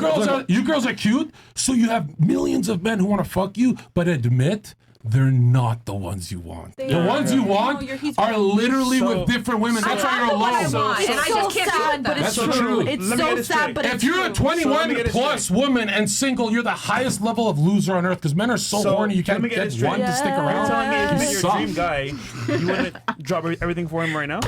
girls are cute, so you have millions of men who want to fuck you, but admit they're not the ones you want. The ones you want are literally with different women. That's why you're alone. And I just can't do it. That's the truth. It's so sad, but if you're a 21 plus woman and single, you're the highest level of loser on earth because men are so horny you can't get one to stick around. You're telling me if you met your suck. dream guy, you wouldn't drop everything for him right now?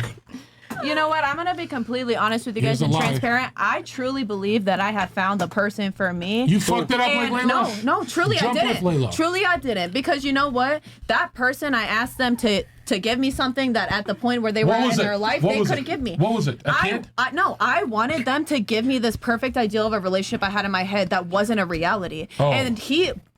You know what? I'm going to be completely honest with you guys and transparent. I truly believe that I have found the person for me. You fucked it up like Layla? No, truly I didn't. Layla. Truly I didn't. Because you know what? That person, I asked them to give me something that at the point where they were in their life, they couldn't give me. What was it? A kid? I wanted them to give me this perfect ideal of a relationship I had in my head that wasn't a reality. And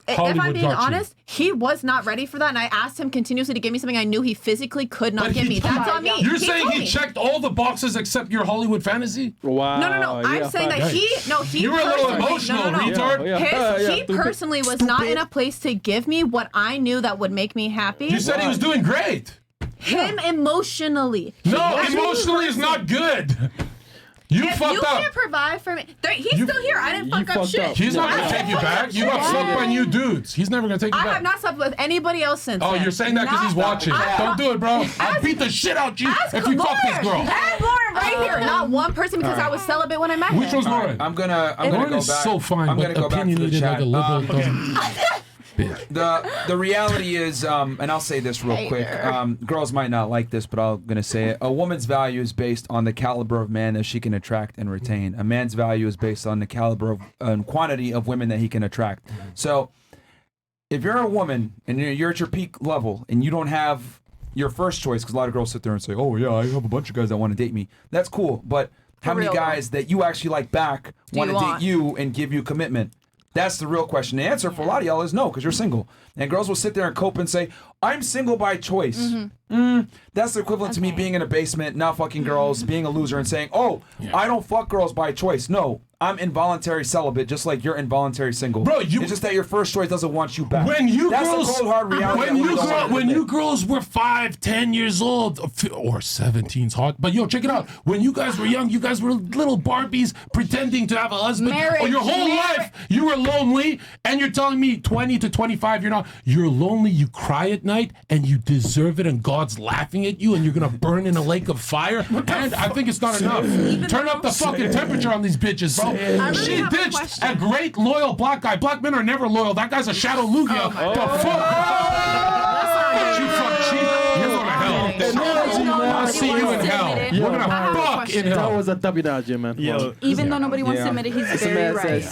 if I'm being honest, he was not ready for that, and I asked him continuously to give me something I knew he physically could not give me. That's on me. You're saying he checked all the boxes except your Hollywood fantasy? Wow. No. I'm saying that he You were a little emotional, retard. He personally was not in a place to give me what I knew that would make me happy. You said he was doing great. Him emotionally. No, emotionally is not good. You fucked up. You can't provide for me. He's still here. I didn't fuck up shit. He's not going to take you back. You got slept by new dudes. He's never going to take you back. I have not slept with anybody else since then. You're saying that because he's watching. Don't do it, bro. I'll beat the shit out you if you fuck this girl. Ask Lauren right here. Not one person because I was celibate when I met him. Which one's Lauren? I'm gonna go Lauren is back. so fine, I'm but gonna go back to the opinionated chat. like a liberal. The reality is, and I'll say this real quick. Girls might not like this, but I'm gonna say it. A woman's value is based on the caliber of man that she can attract and retain. A man's value is based on the caliber of and quantity of women that he can attract. So, if you're a woman and you're at your peak level and you don't have your first choice, because a lot of girls sit there and say, "Oh yeah, I have a bunch of guys that want to date me." That's cool, but how many guys that you actually like back want to date you and give you commitment? That's the real question. The answer for a lot of y'all is no, because you're single. And girls will sit there and cope and say, I'm single by choice. That's the equivalent to me being in a basement, not fucking girls, being a loser and saying, I don't fuck girls by choice. No, I'm involuntary celibate, just like you're involuntary single. Bro, it's just that your first choice doesn't want you back. That's the cold hard reality. When you girls were 5, 10 years old, or 17's hot, but yo, check it out. When you guys were young, you guys were little Barbies pretending to have a husband. Or your whole life, you were lonely, and you're telling me 20 to 25, you're not. You're lonely, you cry at night, and you deserve it, and God's laughing at you, and you're gonna burn in a lake of fire. And I think it's not enough. Turn up the fucking temperature on these bitches, bro. She ditched a great loyal black guy. Black men are never loyal. That guy's a shadow Lugia. The fuck? You're going to hell. I'll see you in hell. We're going to fuck in hell. That was a W now, Jim, man. Even though nobody wants to admit it, he's very right.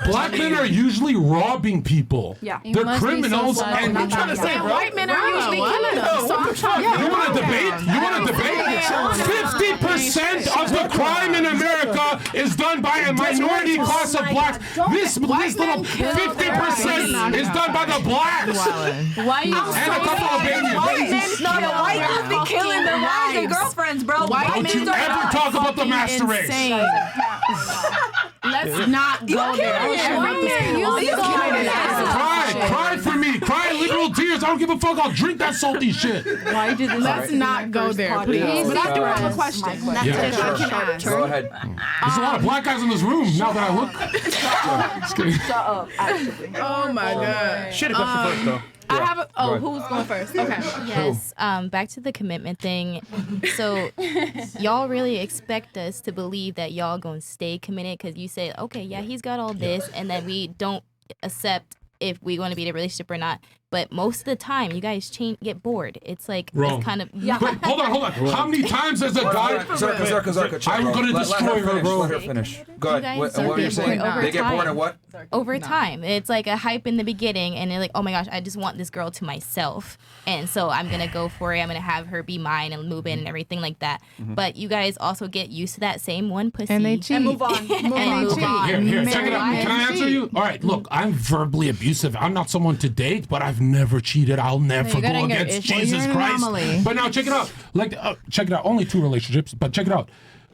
Black men are usually robbing people. Yeah. They're criminals. And I'm trying to say, white men are usually killing them. So I'm trying You want to debate? 50% of the crime in America is done by a minority class of blacks. This little 50% is done by the blacks. Why you and a couple of babies. No, the white men be killing their wives and girlfriends, bro. Don't you ever talk about the master race. Let's not go there. Cry for me. Cry literal tears. I don't give a fuck. I'll drink that salty shit. Why did this? Let's not go there, please. But I do have a question. Yeah, I can ask. Go ahead. There's a lot of black guys in this room now that I look. Shut up, actually. Oh my god. She had a question first, though. I have a, who's going first? Okay. Yes. Back to the commitment thing. So y'all really expect us to believe that y'all gonna stay committed because you say, okay, yeah, he's got all this, and then we don't accept if we want to be in a relationship or not. But most of the time, you guys get bored. It's like Wrong. it's kind of Wait, hold on. How many times has a guy? Zherka, I'm gonna destroy her, bro. Let her finish. Go ahead. What were you saying? They get bored at what? Over time. It's like a hype in the beginning, and they're like, oh my gosh, I just want this girl to myself. And so I'm going to go for it. I'm going to have her be mine and move in and everything like that. But you guys also get used to that same one pussy. And they cheat. And move on. Here, check it out. Can I answer you? All right, look, I'm verbally abusive. I'm not someone to date, but I've never cheated. I'll never go against Jesus Christ. But now check it out. Check it out. Only 2 relationships, but check it out.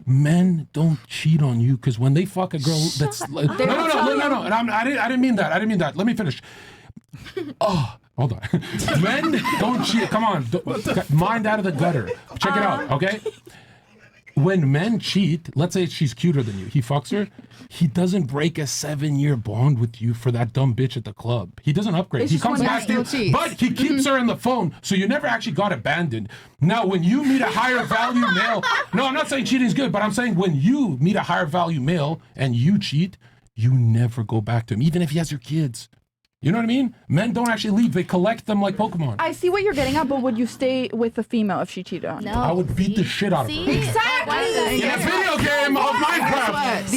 Men don't cheat on you because when they fuck a girl that's like, no. And I didn't mean that. Let me finish. Oh, hold on. Men don't cheat. Come on, mind out of the gutter. Check it out, okay? When men cheat, let's say she's cuter than you, he fucks her, he doesn't break a 7-year bond with you for that dumb bitch at the club. He doesn't upgrade. He comes back to you, but he keeps her in the phone, so you never actually got abandoned. Now, when you meet a higher value male, no, I'm not saying cheating is good, but I'm saying when you meet a higher value male and you cheat, you never go back to him, even if he has your kids. You know what I mean? Men don't actually leave. They collect them like Pokemon. I see what you're getting at, but would you stay with a female if she cheated on you? I would beat the shit out of her. Exactly. In a video game of Minecraft. It's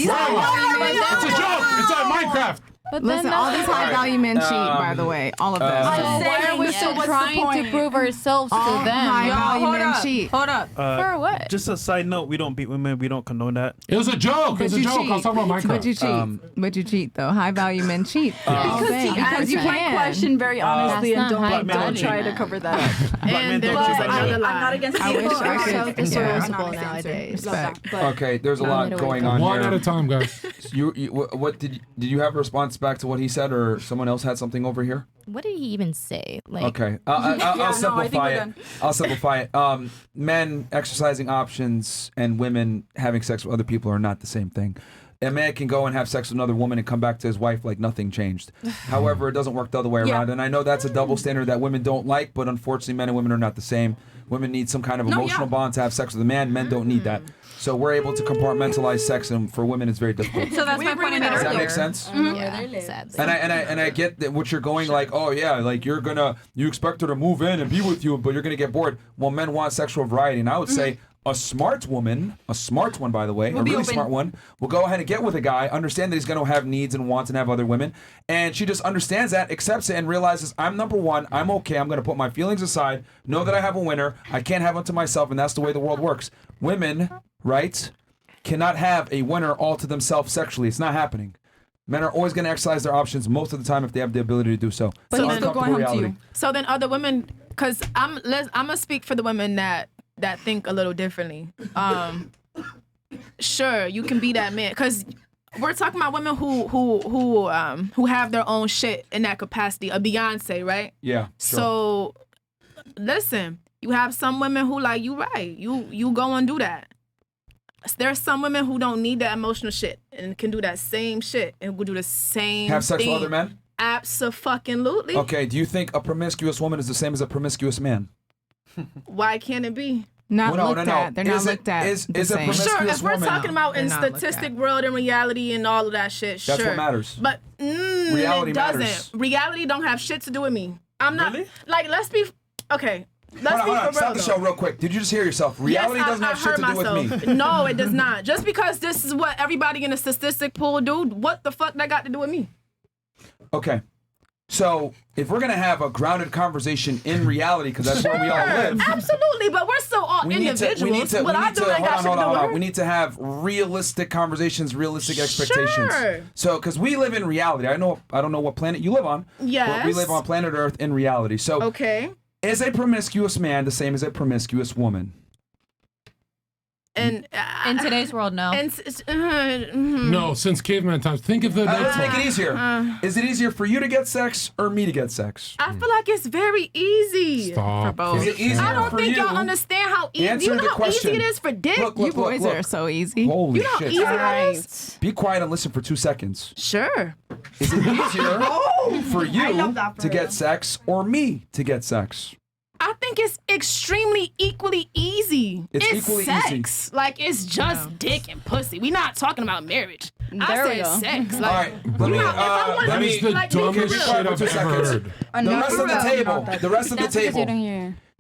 a joke. It's a Minecraft. But listen, all these high value men cheat, by the way. All of them. Why are we still trying to prove ourselves to them? High value men cheat. Hold up. For what? Just a side note, we don't beat women. We don't condone that. It was a joke. It was a joke. I was talking about Minecraft. But you cheat. But you cheat, though. High value men cheat. Because you can. Question very honestly and don't try to cover that up. And there's just another lie. I'm not against I wish I people. could disposable nowadays. Okay, there's a lot going on One here. at a time, guys. What did you have a response back to what he said, or someone else had something over here? What did he even say? Like, okay, I'll simplify it. I'll simplify it. Men exercising options and women having sex with other people are not the same thing. A man can go and have sex with another woman and come back to his wife like nothing changed. However, it doesn't work the other way around. And I know that's a double standard that women don't like, but unfortunately, men and women are not the same. Women need some kind of emotional bond to have sex with a man. Men don't need that. So we're able to compartmentalize sex, and for women, it's very difficult. So that's my point in Does that make sense? sadly. And I get that what you're going like, oh yeah, like you expect her to move in and be with you, but you're gonna get bored. Well, men want sexual variety, and I would say a smart one, by the way, a really smart one, will go ahead and get with a guy, understand that he's gonna have needs and wants and have other women, and she just understands that, accepts it, and realizes I'm number one, I'm okay, I'm gonna put my feelings aside, know that I have a winner, I can't have one to myself, and that's the way the world works. Women, right, cannot have a winner all to themselves sexually. It's not happening. Men are always going to exercise their options most of the time if they have the ability to do so. But it's still going home to you. So then other women, because I'm gonna speak for the women that think a little differently. Sure, you can be that man, because we're talking about women who have their own shit in that capacity. A Beyonce, right? Yeah. Sure. So listen, you have some women who like you right. You go and do that. There's some women who don't need that emotional shit and can do that same shit and will do the same Have sex thing. with other men? Abso-fucking-lutely. Okay, do you think a promiscuous woman is the same as a promiscuous man? Why can't it be? Not looked at. They're not looked at. Is the a same. promiscuous Sure, if we're woman, talking about in They're not looked statistic at. world and reality and all of that shit, That's sure. what matters. But Reality it doesn't. matters. Reality don't have shit to do with me. I'm not Really? like let's be okay. Let's Hold on, be for stop real. the show real quick. Did you just hear yourself? Reality Yes, doesn't I have shit to heard do with myself. me. No, it does not. Just because this is what everybody in the statistic pool do, what the fuck that got to do with me? Okay. So, if we're going to have a grounded conversation in reality, because that's where we all live. Absolutely, but we're still all individuals. What I do ain't got shit to do with her. We need to have realistic conversations, realistic expectations. Sure. So, because we live in reality. I don't know what planet you live on. Yes. But we live on planet Earth in reality. So, Okay. is a promiscuous man the same as a promiscuous woman? And In today's world, no. No, since caveman times. Think of the. Let's make it easier. Is it easier for you to get sex or me to get sex? I feel like it's very easy Stop. for both. Is it easier I don't for think you? y'all understand how easy. Answer You know the how question. easy it is for dick. You boys are so easy. Holy You know how shit. easy that is. Be quiet and listen for 2 seconds. Sure. Is it easier for you love that for to real. get sex or me to get sex? I think it's extremely equally easy. It's equally sex. easy. Like it's just dick and pussy. We not talking about marriage. There I we said go. sex. All Like, right, let me. That is the dumbest shit I've ever heard. The rest of the table. The rest of the table.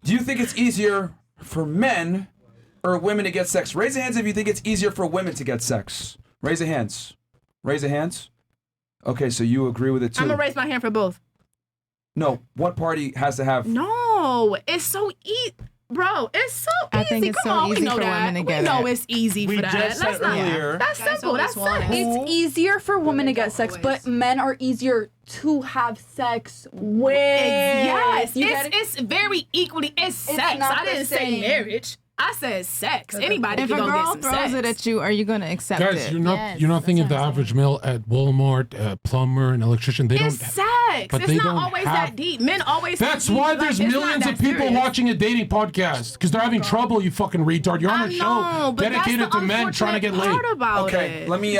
Do you think it's easier for men or women to get sex? Raise your hands if you think it's easier for women to get sex. Raise your hands. Raise your hands. Okay, so you agree with it too. I'm gonna raise my hand for both. No, one party has to have. No, it's so easy. Bro, it's so easy. I think it's Come so on, easy we know for that. women to We get know it. it's easy We for that. just said earlier. That's simple. That's sex. It's easier for women to get sex, but men are easier to have sex with. Yes, You get it? it's very equally. It's sex. not I the didn't say same. marriage. I said sex. Anybody If can a go get girl some throws sex. it at you, are you going to accept Guys, it? you're not thinking of the average male at Walmart, plumber, and electrician. They It's don't. sex. but It's they not don't always have- that deep. Men always. That's think why like, there's it's not millions that of people serious. watching a dating podcast because they're having trouble. You fucking retard. You're on a I show know, but that's dedicated the to men trying to get laid. unfortunate part about Okay, it. let me.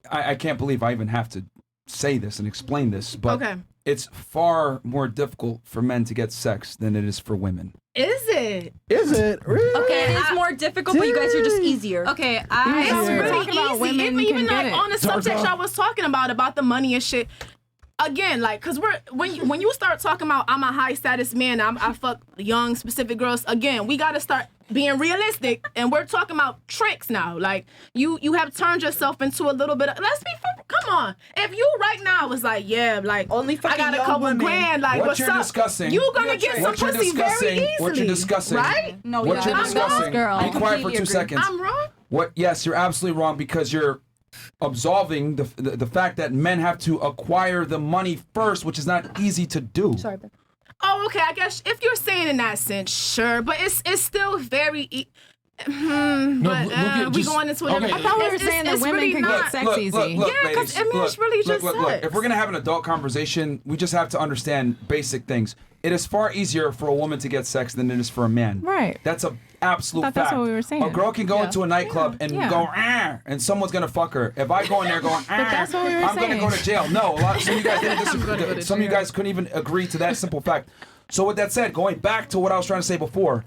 I can't believe I even have to say this and explain this, but Okay. it's far more difficult for men to get sex than it is for women. Is it? Is it really? Okay, it is more difficult, but you guys are just easier. Okay, It's We're really talking about easy. women Even can like get it. on the subject y'all was talking about the money and shit. Again, like, cause when you start talking about I'm a high status man, I fuck young specific girls. Again, we gotta start being realistic, and we're talking about tricks now. Like you have turned yourself into a little bit of. Let's be. Come on, if you right now was like, yeah, like Only I fucking got a young couple women. grand, like What what's you're up? discussing- You gonna get some What you're pussy very discussing- easily. what you're discussing- right? No, What you're I'm discussing? girl. Be quiet for 2 seconds. I'm wrong. What? Yes, you're absolutely wrong because you're absolving the fact that men have to acquire the money first, which is not easy to do. Sorry, babe. Oh, okay. I guess if you're saying in that sense, sure, but it's still very. But look at we just- going into a okay. different. I thought we were it's- saying that it's women really can not. get sex easy. Yeah, 'cause, ladies, I mean, it's really just look. sex. If we're gonna have an adult conversation, we just have to understand basic things. It is far easier for a woman to get sex than it is for a man. Right. That's a absolute Thought fact. that's what we were saying. A girl can go into a nightclub and Yeah. go, and someone's gonna fuck her. If I go in there going, that's what we were I'm gonna go to jail. No, some of you guys didn't disagree. Some of you guys couldn't even agree to that simple fact. So with that said, going back to what I was trying to say before,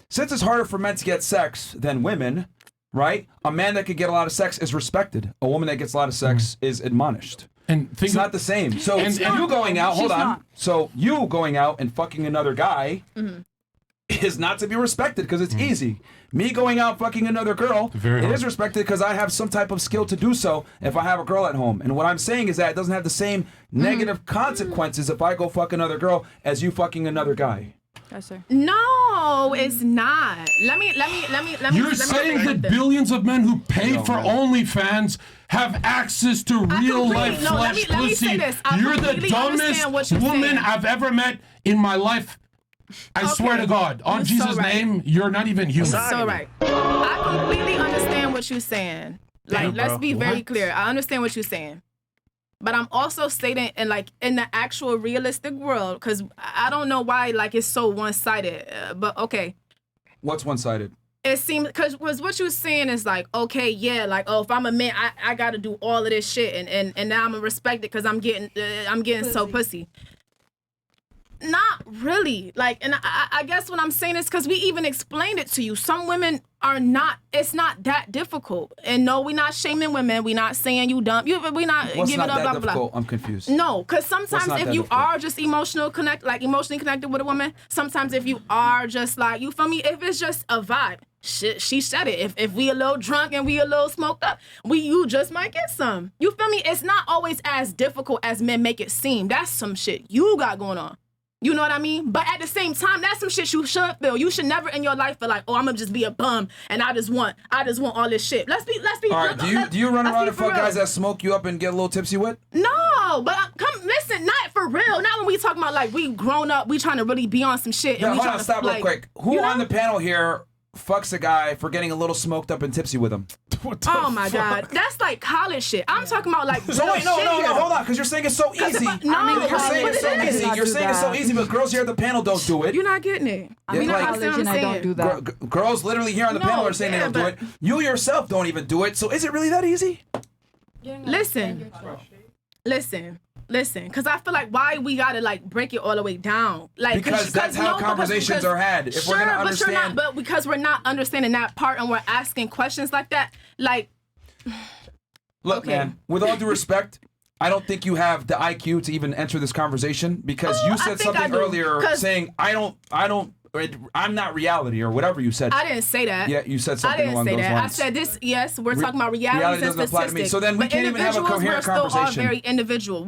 since it's harder for men to get sex than women, right? A man that could get a lot of sex is respected. A woman that gets a lot of sex is admonished. And It's not the same. So you going out, hold on. So you going out and fucking another guy is not to be respected because it's easy. Me going out fucking another girl, Very it hard. is respected because I have some type of skill to do so if I have a girl at home. And what I'm saying is that it doesn't have the same negative consequences if I go fuck another girl as you fucking another guy. Yes, sir. No, it's not. Let me. You're saying that billions of men who pay for OnlyFans have access to real life no, let flesh me pussy. say this. I You're the completely dumbest understand what you're woman saying. I've ever met in my life. I swear to God, on You're Jesus' so right. name, you're not even human. So right. I completely understand what you're saying. Like, Damn, let's bro. be very What? clear. I understand what you're saying. But I'm also stating in the actual realistic world, because I don't know why like it's so one-sided. But okay. What's one-sided? It seems because what you were saying is like, okay, yeah, like, oh, if I'm a man, I got to do all of this shit, and now I'm gonna respect it because I'm getting so pussy. Not really. Like, and I guess what I'm saying is because we even explained it to you. Some women are not. It's not that difficult. And no, we're not shaming women. We're not saying you dumb. We not What's giving not up that blah blah difficult? blah. I'm confused. No, because What's sometimes not if that you difficult? are just emotionally connected with a woman, sometimes if you are just like, you feel me, if it's just a vibe, shit, she said it. If we a little drunk and we a little smoked up, you just might get some. You feel me? It's not always as difficult as men make it seem. That's some shit you got going on. You know what I mean? But at the same time, that's some shit you should feel. You should never in your life feel like, oh, I'm gonna just be a bum and I just want all this shit. Let's be. All right. Do you run let's around be and for fuck real. guys that smoke you up and get a little tipsy with? No, but come listen, not for real. Not when we talking about like we grown up, we trying to really be on some shit. Yeah, And we hold trying on. to Stop like, real quick. Who you know? on the panel here fucks a guy for getting a little smoked up and tipsy with him. Oh my God, that's like college shit. I'm talking about like. So wait, no, hold on, because you're saying it's so easy. You're saying it's so easy. You're saying it's so easy, but girls here at the panel don't do it. You're not getting it. I'm in college and I don't do that. Girls literally here on the panel are saying they don't do it. You yourself don't even do it. So is it really that easy? Listen, because I feel like why we gotta like break it all the way down, like because that's how conversations are had. If we're gonna understand, but because we're not understanding that part and we're asking questions like that, like. Look, man. With all due respect, I don't think you have the IQ to even enter this conversation because you said something earlier saying I'm not reality or whatever you said. I didn't say that. Yeah, you said something along those lines. I said this. Yes, we're talking about realities and doesn't apply to me. statistics. So then we can't even have a coherent conversation. Still all very individual.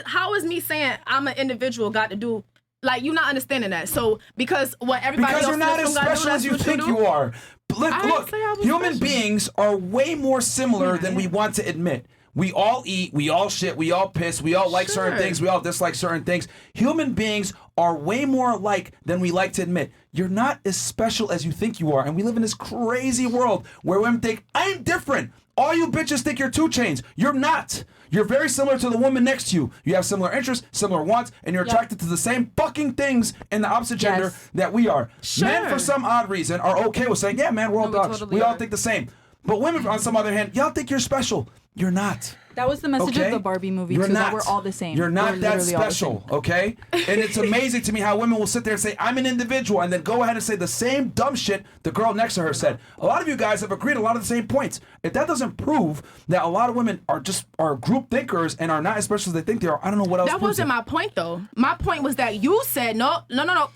How is me saying I'm an individual got to do? Like you're not understanding that. So because what everybody else you're not as special as you think you are. Look, human beings are way more similar than we want to admit. We all eat, we all shit, we all piss, we all like certain things, we all dislike certain things. Human beings are way more alike than we like to admit. You're not as special as you think you are, and we live in this crazy world where women think, I'm different. All you bitches think you're 2 Chainz. You're not. You're very similar to the woman next to you. You have similar interests, similar wants, and you're attracted to the same fucking things in the opposite gender that we are. Men, for some odd reason, are okay with saying, yeah, man, we're all dogs. Totally we all think the same. But women, on some other hand, y'all think you're special. You're not. That was the message of the Barbie movie, too, that we're all the same. You're not that special, okay? And it's amazing to me how women will sit there and say, I'm an individual, and then go ahead and say the same dumb shit the girl next to her said. A lot of you guys have agreed a lot of the same points. If that doesn't prove that a lot of women are group thinkers and are not as special as they think they are, I don't know what else. That wasn't my point, though. My point was that you said, no.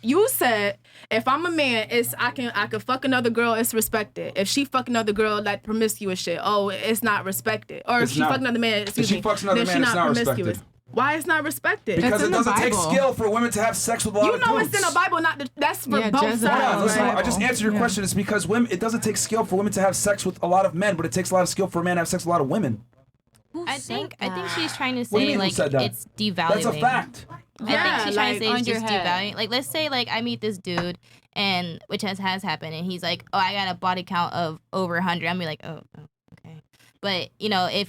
You said, if I'm a man, I can fuck another girl, it's respected. If she fuck another girl, like promiscuous shit, oh, it's not respected. Or if she fuck another man, excuse me, then she not promiscuous. Why it's not respected? Because it doesn't take skill for women to have sex with a lot of dudes. It's in the Bible, that's for both sides. I just answered your question. It's because it doesn't take skill for women to have sex with a lot of men, but it takes a lot of skill for a man to have sex with a lot of women. I think she's trying to say like it's devaluing. That's a fact. I think she's trying to say it's just devaluing. Like let's say like I meet this dude and which has happened and he's like, oh, I got a body count of over 100. I'm be like, oh, okay. But you know, if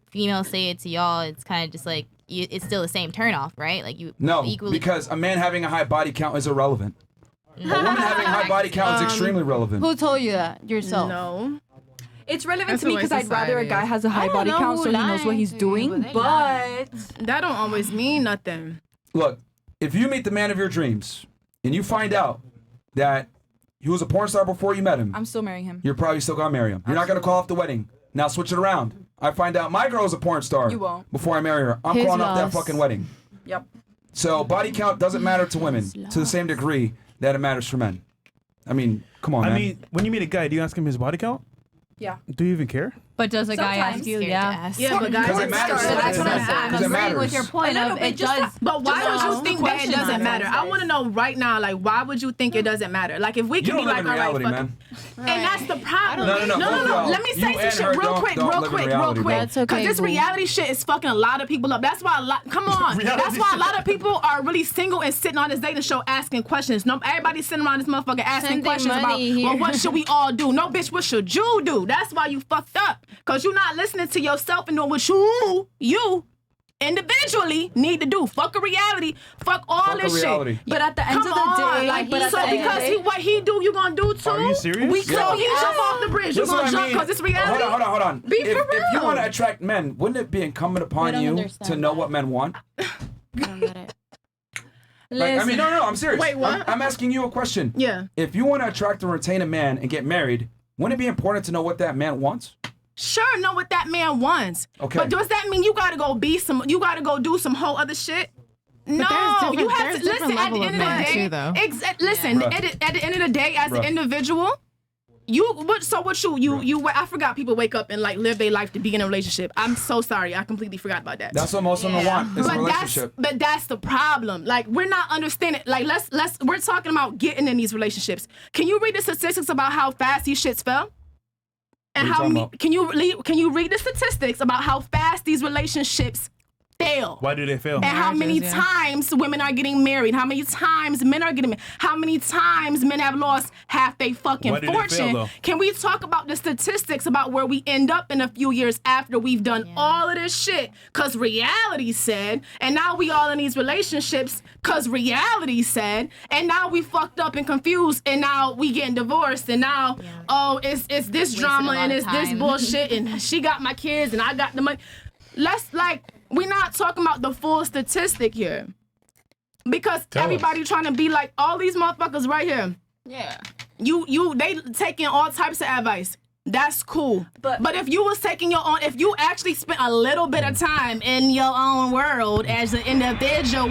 females say it to y'all, it's kind of just like it's still the same turnoff, right? Like because a man having a high body count is irrelevant. A woman having a high body count is extremely relevant. Who told you that? Yourself? No. It's relevant to me because I'd rather a guy has a high body count so he knows what he's doing, but that don't always mean nothing. Look, if you meet the man of your dreams and you find out that he was a porn star before you met him, I'm still marrying him. You're probably still gonna marry him. You're not gonna call off the wedding. Now switch it around. I find out my girl is a porn star. You won't. Before I marry her, I'm calling off that fucking wedding. Yep. So body count doesn't matter to women to the same degree that it matters for men. I mean, come on, man. I mean, when you meet a guy, do you ask him his body count? Yeah. Do you even care? But does a guy ask you? Yeah. Yeah, but guys, it matters. That's what I'm agreeing with your point of it does. But why would you think that it doesn't matter? I want to know right now, like, why would you think it doesn't matter? Like, if we can be like, all right, fuck. And that's the problem. No. Let me say some shit real quick. That's okay. Because this reality shit is fucking a lot of people up. That's why come on. That's why a lot of people are really single and sitting on this dating show asking questions. No, everybody's sitting around this motherfucker asking questions about, well, what should we all do? No, bitch, what should you do? That's why you fucked up. Because you're not listening to yourself and doing what you individually need to do. Fuck a reality. Fuck all this shit. But at the end of the day, like, because what he do, you gonna do too. Are you serious? So he jump off the bridge. You gonna jump because it's reality. Hold on. Be for real. If you want to attract men, wouldn't it be incumbent upon you to know what men want? I don't get it. Like, I mean, no, I'm serious. Wait, what? I'm asking you a question. Yeah. If you want to attract and retain a man and get married, wouldn't it be important to know what that man wants? Sure, know what that man wants. Okay. But does that mean you gotta go do some whole other shit? No, you have to listen at the end of the day. Listen, at the end of the day, as an individual, I forgot people wake up and like live their life to be in a relationship. I'm so sorry, I completely forgot about that. That's what most women want. Is a relationship. But that's the problem. Like we're not understanding. Like we're talking about getting in these relationships. Can you read the statistics about how fast these shits fell? And can you read the statistics about how fast these relationships fail? Why do they fail? And how many Marriages, yeah. times women are getting married? How many times men are getting married? How many times men have lost half their fucking Why do they fail, fortune? though? Can we talk about the statistics about where we end up in a few years after we've done all of this shit? Because reality said, and now we all in these relationships because reality said, and now we fucked up and confused, and now we getting divorced, and now, oh, it's this Wasted drama a lot and of it's this time. bullshit, and she got my kids and I got the money. We're not talking about the full statistic here. Because everybody trying to be like all these motherfuckers right here. Yeah. They taking all types of advice. That's cool. But if you was taking your own, if you actually spent a little bit of time in your own world as an individual,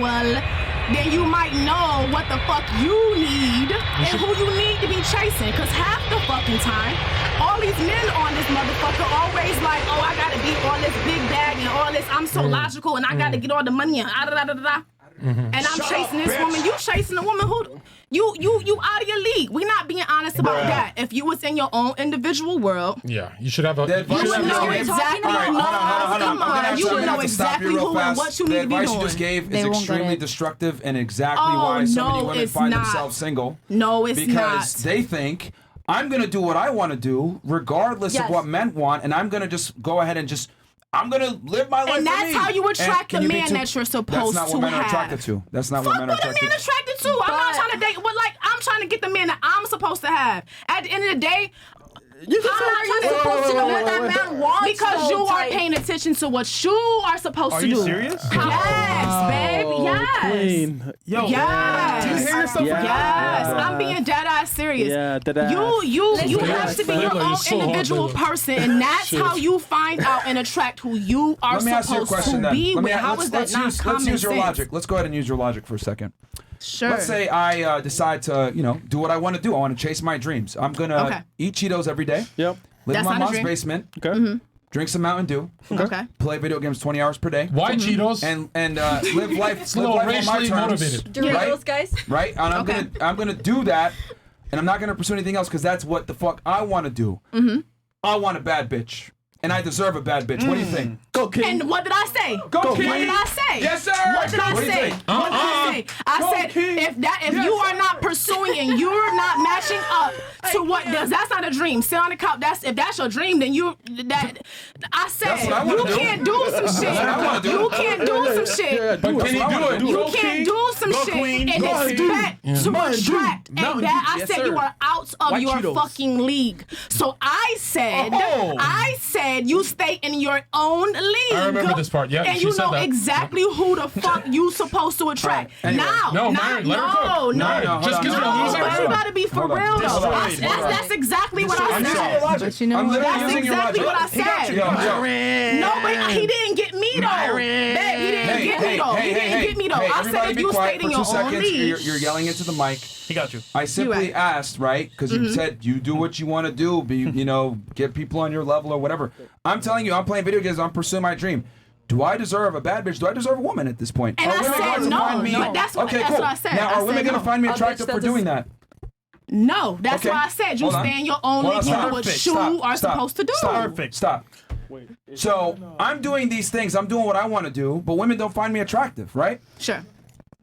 then you might know what the fuck you need and who you need to be chasing. Because half the fucking time, all these men on this motherfucker always like, oh, I gotta be all this big bag and all this, I'm so logical and I gotta get all the money and and I'm chasing this woman. You chasing a woman who you out of your league. We not being honest about that. If you was in your own individual world, Yeah, you should have a. The advice you would you know gave- exactly. All right, hold on. Come on, you would know exactly who and what you The need to be advice you just doing. gave They is won't get extremely it. destructive and exactly Oh, why so many no, women it's find not. themselves single. No, it's because not. they think I'm gonna do what I want to do, regardless of Yes. what men want, and I'm gonna just go ahead and I'm gonna live my life. And for that's me. how you attract And the can be man that you're supposed That's not to what men are have. attracted to. That's not what Fuck men are what a attracted man to. attracted to. I'm not trying to date. But like, I'm trying to get the man that I'm supposed to have. At the end of the day, I'm not trying to supposed to know what that man wants because you are paying attention to what you are supposed Are to you do. serious? Yes, babe. Yes. Queen. Yo, Yes. do you hear yourself? Yes, I'm being dead ass serious. Yeah, dead You ass. have to be your Layla, own you're so hard, individual Layla. person, and that's how you find out and attract who you are Let me ask you a supposed question to then. be with. How is that let's not use, common let's use your sense? logic. Let's go ahead and use your logic for a second. Sure. Let's say I decide to, do what I want to do. I want to chase my dreams. I'm gonna eat Cheetos every day. Yep. Live That's in my not a mom's dream. basement. Okay. Drink some Mountain Dew. Okay. Play video games 20 hours per day. Why Cheetos? And live life. It's a little live life on my racially terms. motivated. Doritos, guys. Right? And I'm gonna do that, and I'm not gonna pursue anything else because that's what the fuck I want to do. I want a bad bitch, and I deserve a bad bitch. What do you think? Go King. And what did I say? Go What King. did I say? Yes, sir. What did I What do you say? think? What did I say? I said if you are not pursuing and you're not matching up to what that's not a dream. Sit on the couch. If that's your dream, then I said That's what I wanna you do. can't do some shit. That's what I wanna do. You can't do some shit. But can he do it? You can't do some Go shit Queen. and Go expect to attract. And that I Yes, said sir. you are out of White your Cheetos. fucking league. So I said you stay in your own league. I remember this part. Yeah, and she you said know that. exactly who the fuck you supposed to attract. Anyway. No, Myron, let her cook. No, Myron, just 'cause you're no, losing but her. you gotta be for Hold on. real though. Destroyed. That's exactly what I I'm using your said. logic. But you know I'm what? literally That's using your exactly logic. what I said. Yo. No, but he didn't get me though. Babe, he didn't get me though. He didn't get me though. Hey, I said everybody if be you quiet stayed for in 2 your own seconds. league. You're yelling into the mic. He got you. I simply asked, right? Because you said you do what you want to do, be get people on your level or whatever. I'm telling you, I'm playing video games. I'm pursuing my dream. Do I deserve a bad bitch? Do I deserve a woman at this point? And are I women said going to no. find me? No, that's what- okay, that's cool. what I said. Now, I are said women going no. to find me A bitch attractive that for doing that? No, that's Okay. why I said you Hold on. stay in your own Hold on, league. You stop. know what Perfect. you are supposed to do. Stop. Perfect. Stop. So I'm doing these things. I'm doing what I want to do, but women don't find me attractive, right? Sure.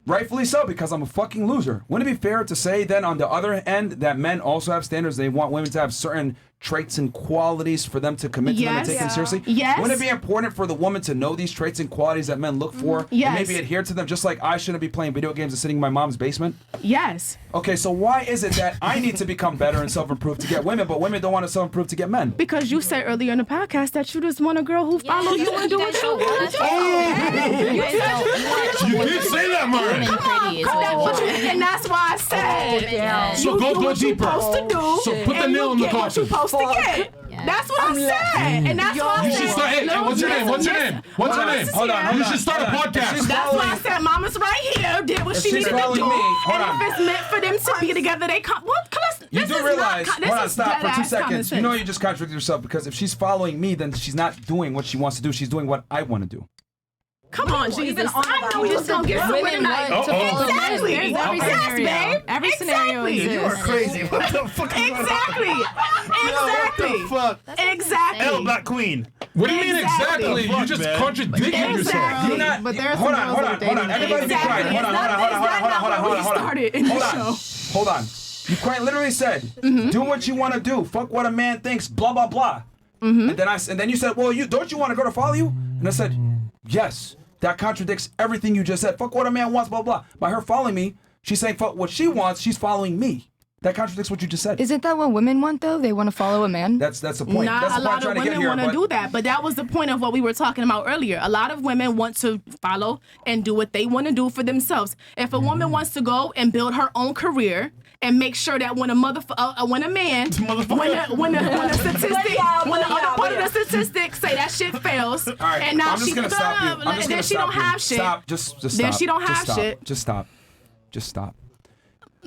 Rightfully so, because I'm a fucking loser. Wouldn't it be fair to say then on the other end that men also have standards? They want women to have certain traits and qualities for them to commit to them and take them seriously? Yes. Wouldn't it be important for the woman to know these traits and qualities that men look for Yes. and maybe adhere to them, just like I shouldn't be playing video games and sitting in my mom's basement? Yes. Okay, so why is it that I need to become better and self-improve to get women, but women don't want to self-improve to get men? Because you said earlier in the podcast that you just want a girl who follows you and do what you want to do. You did say that, Myron. And that's why I said So you go do what you're deeper. supposed to do. So put the and nail you in the get what coffin. you're supposed to get. That's what I said. And that's why I You said. should start. Hey, what's your name? What's your name? What's your name? Hold on. You should start a podcast. That's why I said Mama's right here, did what If she she's needed to following do. me, hold and on. if it's meant for them to be together, they come. What? You do realize, hold on, stop for 2 common seconds. You sense. know you just contradicted yourself because if she's following me, then she's not doing what she wants to do. She's doing what I want to do. Come on, Jesus. I know we just gonna get somewhere Women tonight. want to follow men. Exactly. There's every Yes, scenario. babe. Every scenario Exactly. exists. Crazy. What the fuck is going on? Exactly. Exactly. Fuck. Exactly. L Black Queen. What do you mean exactly? You just contradicted yourself. You're not. But there are Hold some on, girls that are dating Everybody be quiet. Hold on. Hold on. You quite literally said, do what you want to do. Fuck what a man thinks. Blah blah blah. And then you said, well, don't you want a girl to follow you? And I said, yes. That contradicts everything you just said. Fuck what a man wants. Blah blah. By her following me, she's saying fuck what she wants. She's following me. That contradicts what you just said. Isn't that what women want though? They want to follow a man. That's the point. Not That's a the point lot of women want to do that, but that was the point of what we were talking about earlier. A lot of women want to follow and do what they want to do for themselves. If a woman wants to go and build her own career and make sure that when a man, when a statistic, when the other part of the statistic say that shit fails, right, and now I'm just gonna stop you. I'm just then gonna she don't have shit. Stop. Just Then stop. she don't have shit. Just stop.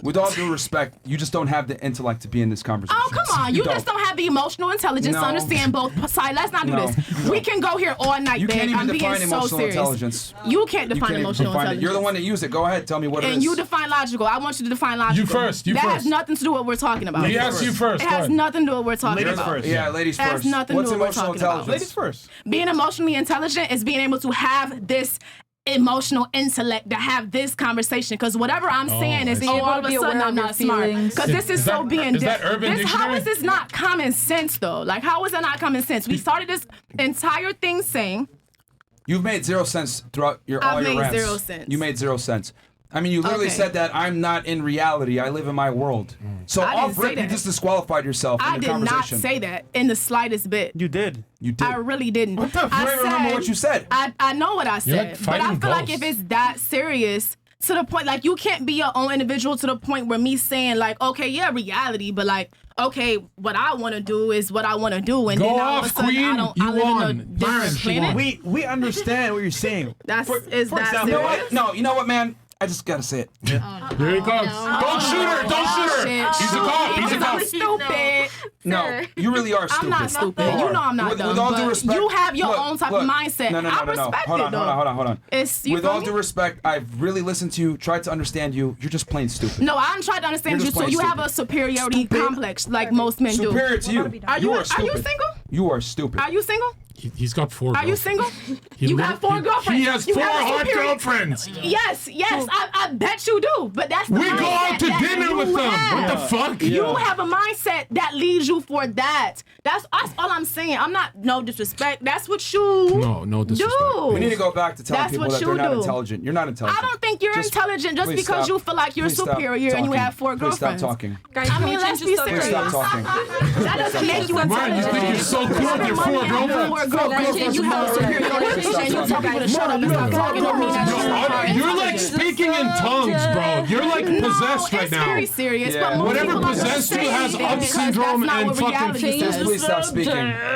With all due respect, you just don't have the intellect to be in this conversation. Oh, come on. You just don't have the emotional intelligence to understand both sides. Let's not do this. We can go here all night, You can't babe. I'm even define being so emotional serious. intelligence. You can't define emotional intelligence. You're the one that used it. Go ahead. Tell me what it is. And you define logical. I want you to define logical. You first. That has nothing to do with what we're talking about. He asked you first. It has nothing to do with what we're talking Ladies about. first. Yeah, ladies It has first. nothing to What's do with what we're emotional talking about. intelligence? Ladies first. Being emotionally intelligent is being able to have this emotional intellect to have this conversation, because whatever I'm saying is all of a sudden I'm not smart, because this is so being that Urban how Dictionary? is this not common sense though? Like, how is that not common sense? We started this entire thing saying You've made 0 cents throughout all I've your made rants. 0 cents. You made 0 cents. I mean, you literally Okay. said that I'm not in reality. I live in my world. So I didn't off rip, say you that. just disqualified yourself I in the did not conversation. say that in the slightest bit. You did. You did. I really didn't. What the fuck? I don't remember what you said. I know what I said, like but I fighting feel like ghosts. if it's that serious to the point, like, you can't be your own individual to the point where me saying like, okay, yeah, reality, but like, okay, what I want to do is what I want to do, and Go then all of a off, sudden Queen. I You live won. in a different Myron, she planet. won. We understand what you're saying. That's For is that example- You know serious? what? No, you know what, man? I just gotta say it. Here he comes. Don't shoot her. Don't shoot her. Shit. He's a cop. He's a I'm cop. stupid. No, you really are stupid. I'm not stupid. You You are. know I'm not with, dumb. With all due but respect, you have your look, own type look. of mindset. No. I respect Hold it on, though. hold on. It's, you With feel all me? due respect, I've really listened to you, tried to understand you. You're just plain stupid. No, I'm trying to understand You're you. just So plain you have stupid. a superiority complex, like most men do. Superior to you. Are you stupid. single? You are stupid. Are you single? He's got 4 Are you girls. single? He You li- got 4 girlfriends. He has You 4 have a hot superior- girlfriends. Yes, I bet you do. But that's the We go mindset out to that dinner you with them. have. What the fuck? You have a mindset that leads you for that. That's all I'm saying. I'm not no disrespect. That's what you No disrespect. do. We need to go back to telling That's people what that they're you not do. intelligent. You're not intelligent. I don't think you're Just- intelligent just please because stop. you feel like you're Please stop superior and you talking. have 4 Please stop girlfriends. talking. Guys, I can mean, we let's change be the Please serious. stop talking. That doesn't make you Myron, intelligent. you think you're so cool with your 4 girlfriends? You have superiority and you tell people to shut up and stop talking to me. You're like speaking in tongues, bro. You're like possessed right It's now. very serious. Yeah. But most Whatever people don't possessed you understand has anything Up because syndrome that's not and what fucking- reality Just says. please stop speaking.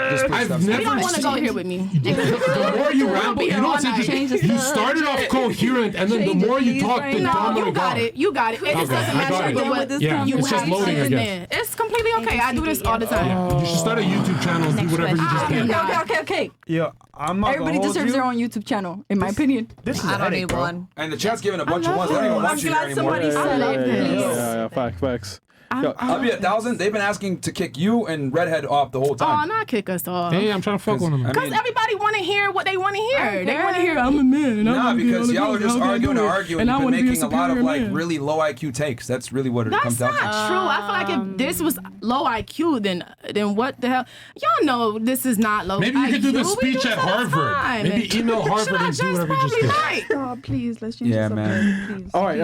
Just please I've stop You speaking. don't want to go here with me. The more you ramble, you know what's interesting? You started off coherent, and then the more you talk, the No, dumber you you got got. it. You got it. It just Okay, doesn't I got match it. up with what Yeah, you it's just have loading, I in guess. there. It's completely okay. I do this all the time. You should start a YouTube channel and do whatever you just did. Okay. Yeah, I'm not Everybody gonna hold deserves you. their own YouTube channel, in my opinion. This is I a don't headache, need bro. one. And the chat's giving a bunch of ones. They don't even want you here glad anymore. somebody said it. Yeah, facts. Yo, I'll be 1,000. They've been asking to kick you and Redhead off the whole Oh, time. not kick us off. Hey, I'm trying to fuck with him. I Because mean, everybody want to hear what they want to hear. They want to hear, I'm a man. And nah, I'm because y'all are just arguing and arguing. And I You've been want to be a making a lot of superior like man. really low IQ takes. That's really what it That's comes down not to. true. I feel like if this was low IQ, then what the hell? Y'all know this is not low IQ. Maybe you could do the We speech do at this all the Harvard. time. Maybe email Harvard and do whatever you just did. Right. Oh, please, let's change Yeah, the man. subject, please. all right,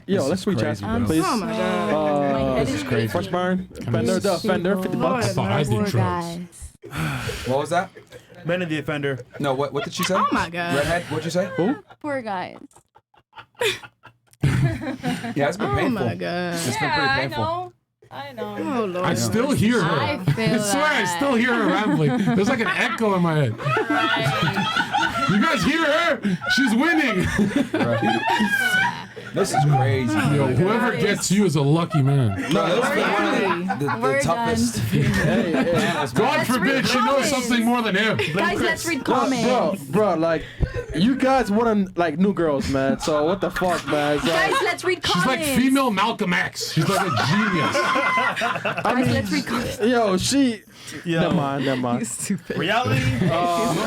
let's switch crazy, chat, bro. please. Oh my God. This is crazy. Watch Myron. Fender, the Fender, $50. I thought I did drugs. What was that? Men of the offender. No, what did she say? Oh my God. Redhead, what'd you say? Who? Poor guys. Yeah, it's been Oh painful. my God. It's been pretty painful. I know. Oh Lord. I still hear her. I feel swear, I still hear her rambling. There's like an echo in my head. You guys hear her? She's winning. This is crazy. Yo, whoever gets you is a lucky man. No, this has been one of the We're toughest. God forbid she knows something more than him. Guys, let's read comments. Bro, like, you guys want like new girls, man. So what the fuck, man? It's like- Guys, let's read She's comments. like female Malcolm X. She's like a genius. I Guys, mean, let's read comments. yo, she Never mind. Reality?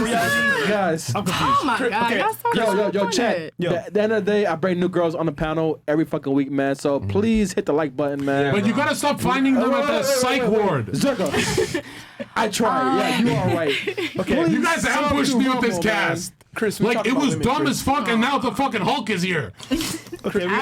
Reality? Guys. I'm confused. Oh my God, that's so Yo, chat. At the end of the day, I bring new girls on the panel every fucking week, man. So please hit the like button, man. But you gotta stop finding them at the psych ward. Zherka. I tried. Yeah, you are right. Okay. You guys ambushed me with this cast. Chris, like it was dumb as fuck, and now the fucking Hulk is here. Okay, And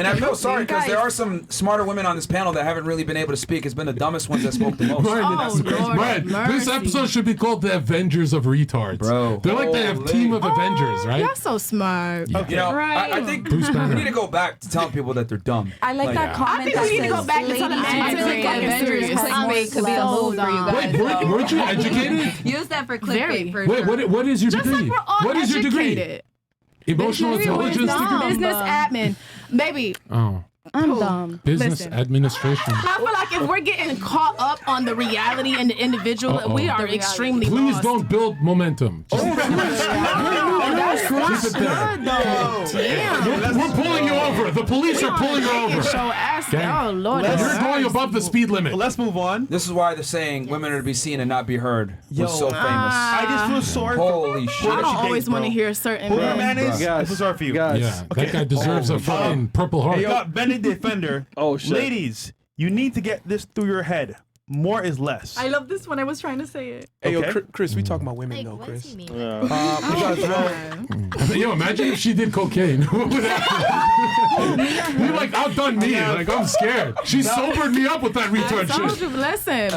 I feel sorry because there are some smarter women on this panel that haven't really been able to speak. It's been the dumbest ones that spoke the most. Right. This episode should be called the Avengers of Retards. Bro. They're like the team of Avengers, right? You're so smart. Yeah. You know, I think we need to go back to telling people that they're dumb. I like that comment. I think we need to go back and tell them I think Avengers clickbait could be a move for you guys. Wait, weren't you educated? Use that for clickbait for Wait, sure. what is your Just degree? like we're all What is your degree? educated. Emotional intelligence degree? Business admin. Baby, Oh. I'm dumb. Business Listen. administration. I feel like if we're getting caught up on the reality and the individual, Uh-oh. we are extremely Please lost. don't build momentum. Just keep it there. We're pulling you over. The police are pulling you over. Gang. Oh, Lord. You're going above the speed limit. Let's move on. This is why they're saying women are to be seen and not be heard. Yo, was so famous. I just feel sorry Holy for shit. I don't always want to hear certain who your men. man is. I feel sorry for you. Yeah, that guy deserves a fucking Purple Heart. You got Benny Defender. Oh shit. Ladies, you need to get this through your head. More is less. I love this when I was trying to say it. Hey, Okay. yo, Chris, we talking about women though, Chris. Yo, imagine if she did cocaine. What would happen? You like outdone me. Like I'm scared. She sobered me up with that retard shit. Listen,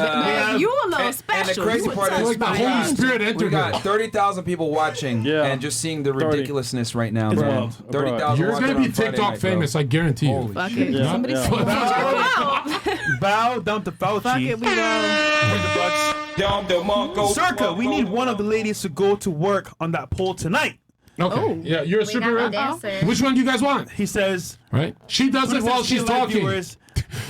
you a little special. And the crazy part is, like the Holy Spirit entered we got her. 30,000 people watching and just seeing the 30. ridiculousness right now. It's man. wild. 30,000 You're watching gonna be on Friday TikTok night, bro. famous, I guarantee you. Fuck it. Yeah. Somebody Bow down to Fauci. Fuck it, we go. Zherka, we need one of the ladies to go to work on that poll tonight. Okay. Yeah, you're a stripper, got right? a dancer. Which one do you guys want? He says, Right? She does it while she's talking. Viewers,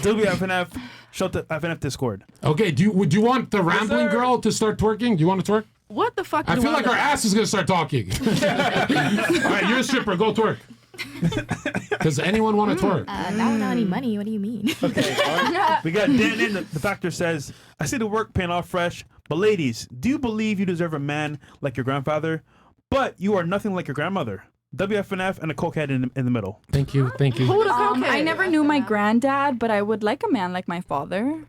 WFNF, shout to FNF Discord. Okay, would you want the rambling girl to start twerking? Do you want to twerk? What the fuck? I feel like her ass is gonna start talking. All right, you're a stripper. Go twerk. Does anyone want to twerk? Not without any money. What do you mean? Okay, all right. We got Dan in. The factor says, I see the work paying off fresh, but ladies, do you believe you deserve a man like your grandfather, but you are nothing like your grandmother? WFNF and a cokehead in the middle. Thank you. Thank you. I never knew my granddad, but I would like a man like my father.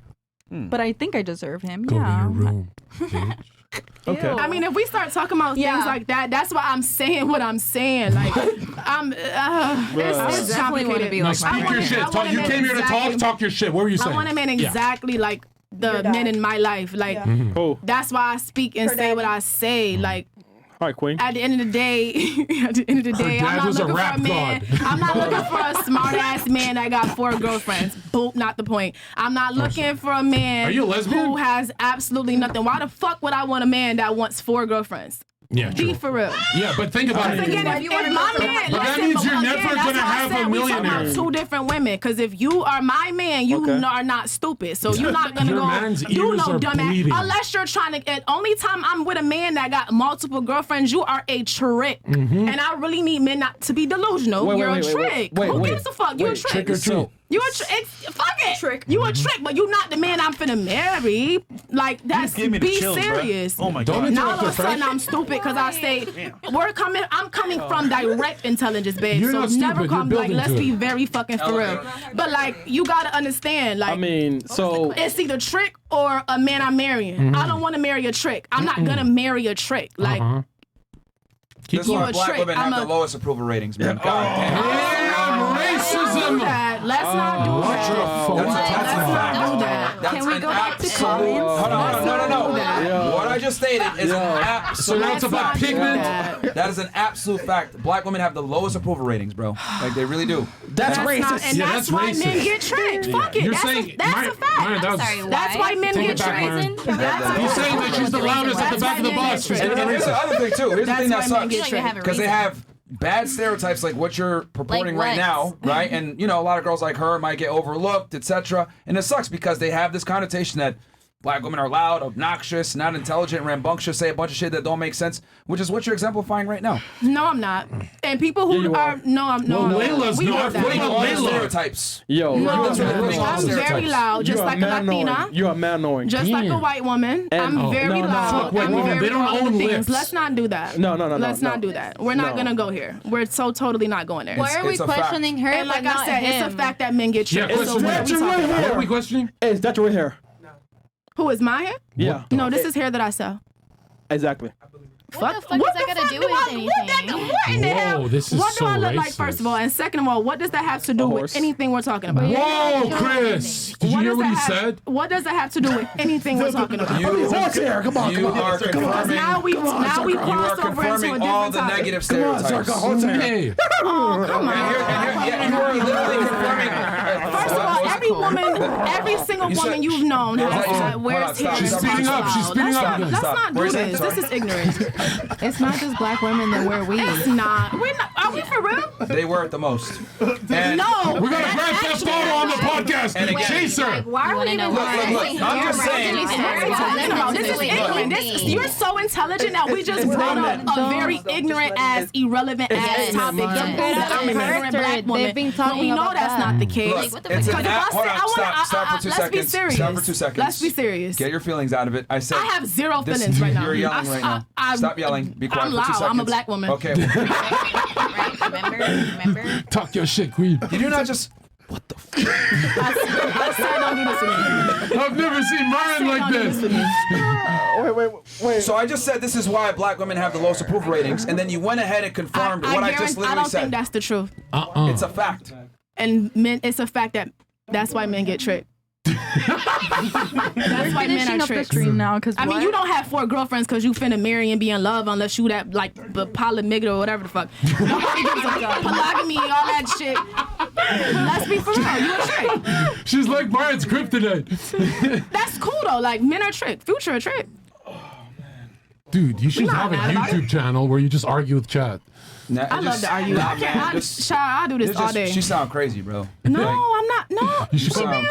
But I think I deserve him. Go yeah. to your room, bitch. Okay. I mean, if we start talking about things like that, that's why I'm saying what I'm saying. Like, I'm. It's complicated. No, speak your shit. You came here to talk your shit. What were you saying? I want a man Yeah. exactly like the men in my life. Like, that's why I speak and say what I say. Like, All right, Queen. at the end of the day, I'm dad not was a looking for rap a man. god. I'm not looking for a smart ass man that got 4 girlfriends. Boop, not the point. I'm not looking for a man Are you a lesbian? who has absolutely nothing. Why the fuck would I want a man that wants 4 girlfriends? Yeah, Be true. for real. Yeah, but think about it. Again, if my man, But that means you're never gonna have a We talking millionaire. about 2 different women. Because if you are my man, you are not stupid. So you're not gonna Your go man's do ears no are dumb ass. bleeding. Unless you're trying to. And only time I'm with a man that got multiple girlfriends, you are a trick. Mm-hmm. And I really need men not to be delusional. You're a trick. Who gives a fuck? You a trick. Trick or treat. You a trick. Fuck it. Trick. You a trick, but you not the man I'm finna marry. Like that's give me the be chills, bruh. serious. Oh my Don't God. Now interrupt all her, of a sudden Frank. I'm stupid because I say I'm coming from direct intelligence, babe. You're so not never stupid, call you're me like building let's to be it. very fucking for real. But like you gotta understand, like I mean, so it's either trick or a man I'm marrying. Mm-hmm. I don't want to marry a trick. I'm not gonna marry a trick. Like This is You why a black trick. women have I'm the a- lowest approval ratings, man. God damn. Damn, racism. let's not do that. That's a fact. That's Can we an go back to absolute- comments? Hold on, no. What I just stated is an So absolute. now it's about pigment. That is an absolute fact. Black women have the lowest approval ratings, bro. Like they really do. that's Not, racist. and Yeah, that's that's why racist. men get tricked. Fuck it. You're That's saying a fact. Myron, that was- Sorry, That's why men Take get it back, Myron. tricked. He's saying that she's the loudest at the back of the bus. That's She's why gonna men Here's get the racist. other thing too. Here's the That's thing that why men sucks. get tricked. Because they have bad stereotypes like what you're purporting Like right what? now, right? And you know, a lot of girls like her might get overlooked, etc. And it sucks because they have this connotation that black women are loud, obnoxious, not intelligent, rambunctious, say a bunch of shit that don't make sense, which is what you're exemplifying right now. No, I'm not. And people who are no, I'm no. Layla's we not. know that. Layla. Stereotypes. Yo, No, That's what you're I'm very loud, just like a Latina. You are man knowing. Just like a white woman, I'm very loud. Wait, I'm wait, very they don't loud own with things. lips. Let's not do that. No. Let's not do that. We're not gonna go here. We're so totally not going there. Why are we it's a fact. questioning her? And like but I not said, him? it's a fact that men get Yeah, tricked. So what are we talking about? what are we questioning? Hey, is that your hair? Who is my hair? Yeah. No, this is hair that I sell. Exactly. What the fuck does that got to do with anything? What in the hell? Whoa, this is What do so I look like, racist. first of all? And second of all, what does that have to do with anything we're talking about? Whoa, Chris! Did you hear what he said? What does that have to do with anything we're talking about? You are Because now we crossed over into a confirming different all the topic. negative stereotypes. Hey. Oh, come on. You are literally confirming. First of all, every woman, every single woman you've known has wears hair. She's speeding up. She's speeding up. Let's not do this. This is ignorant. It's not just black women that wear weave. It's not. We're not. Are we for real? They were at the most. And No. We got a Grand Theft Auto on the podcast. And again- Chaser. Why are we even Look, I'm just saying. This is ignorant. You're so intelligent that we just brought up a very ignorant ass, irrelevant ass topic to prove that I'm an ignorant black woman. They've been When talking we know about that's that. not the case. Look, it's an app. Hold on, stop for 2 let's be seconds. serious. Stop for 2 seconds. Let's be serious. Get your feelings out of it. I said. I have zero this- feelings right now. You're yelling right now. Stop yelling. Be quiet I'm for 2 loud. seconds. I'm a black woman. Okay. Remember? Talk your shit, queen. You do not just. I said don't do this to me. I've never seen Myron like this. Wait. So I just said this is why black women have the lowest approval ratings, and then you went ahead and confirmed what I just I literally don't said. think that's the truth. It's a fact. And men, it's a fact that's why men get tricked. That's why men are up the tricked. stream now because I mean, you don't have 4 girlfriends because you finna marry and be in love unless you that like polymigamy or whatever the fuck. Nobody gives a fuck. Polygamy, all that shit. Let's be for real. You a trick. She's like Myron's kryptonite. That's cool though. Like men are tricked. Future a trick. Dude, you should not have a mad about YouTube channel where you just argue with chat. I love to argue. I do this all day. She sound crazy, bro. No, Like, I'm not. No. You should come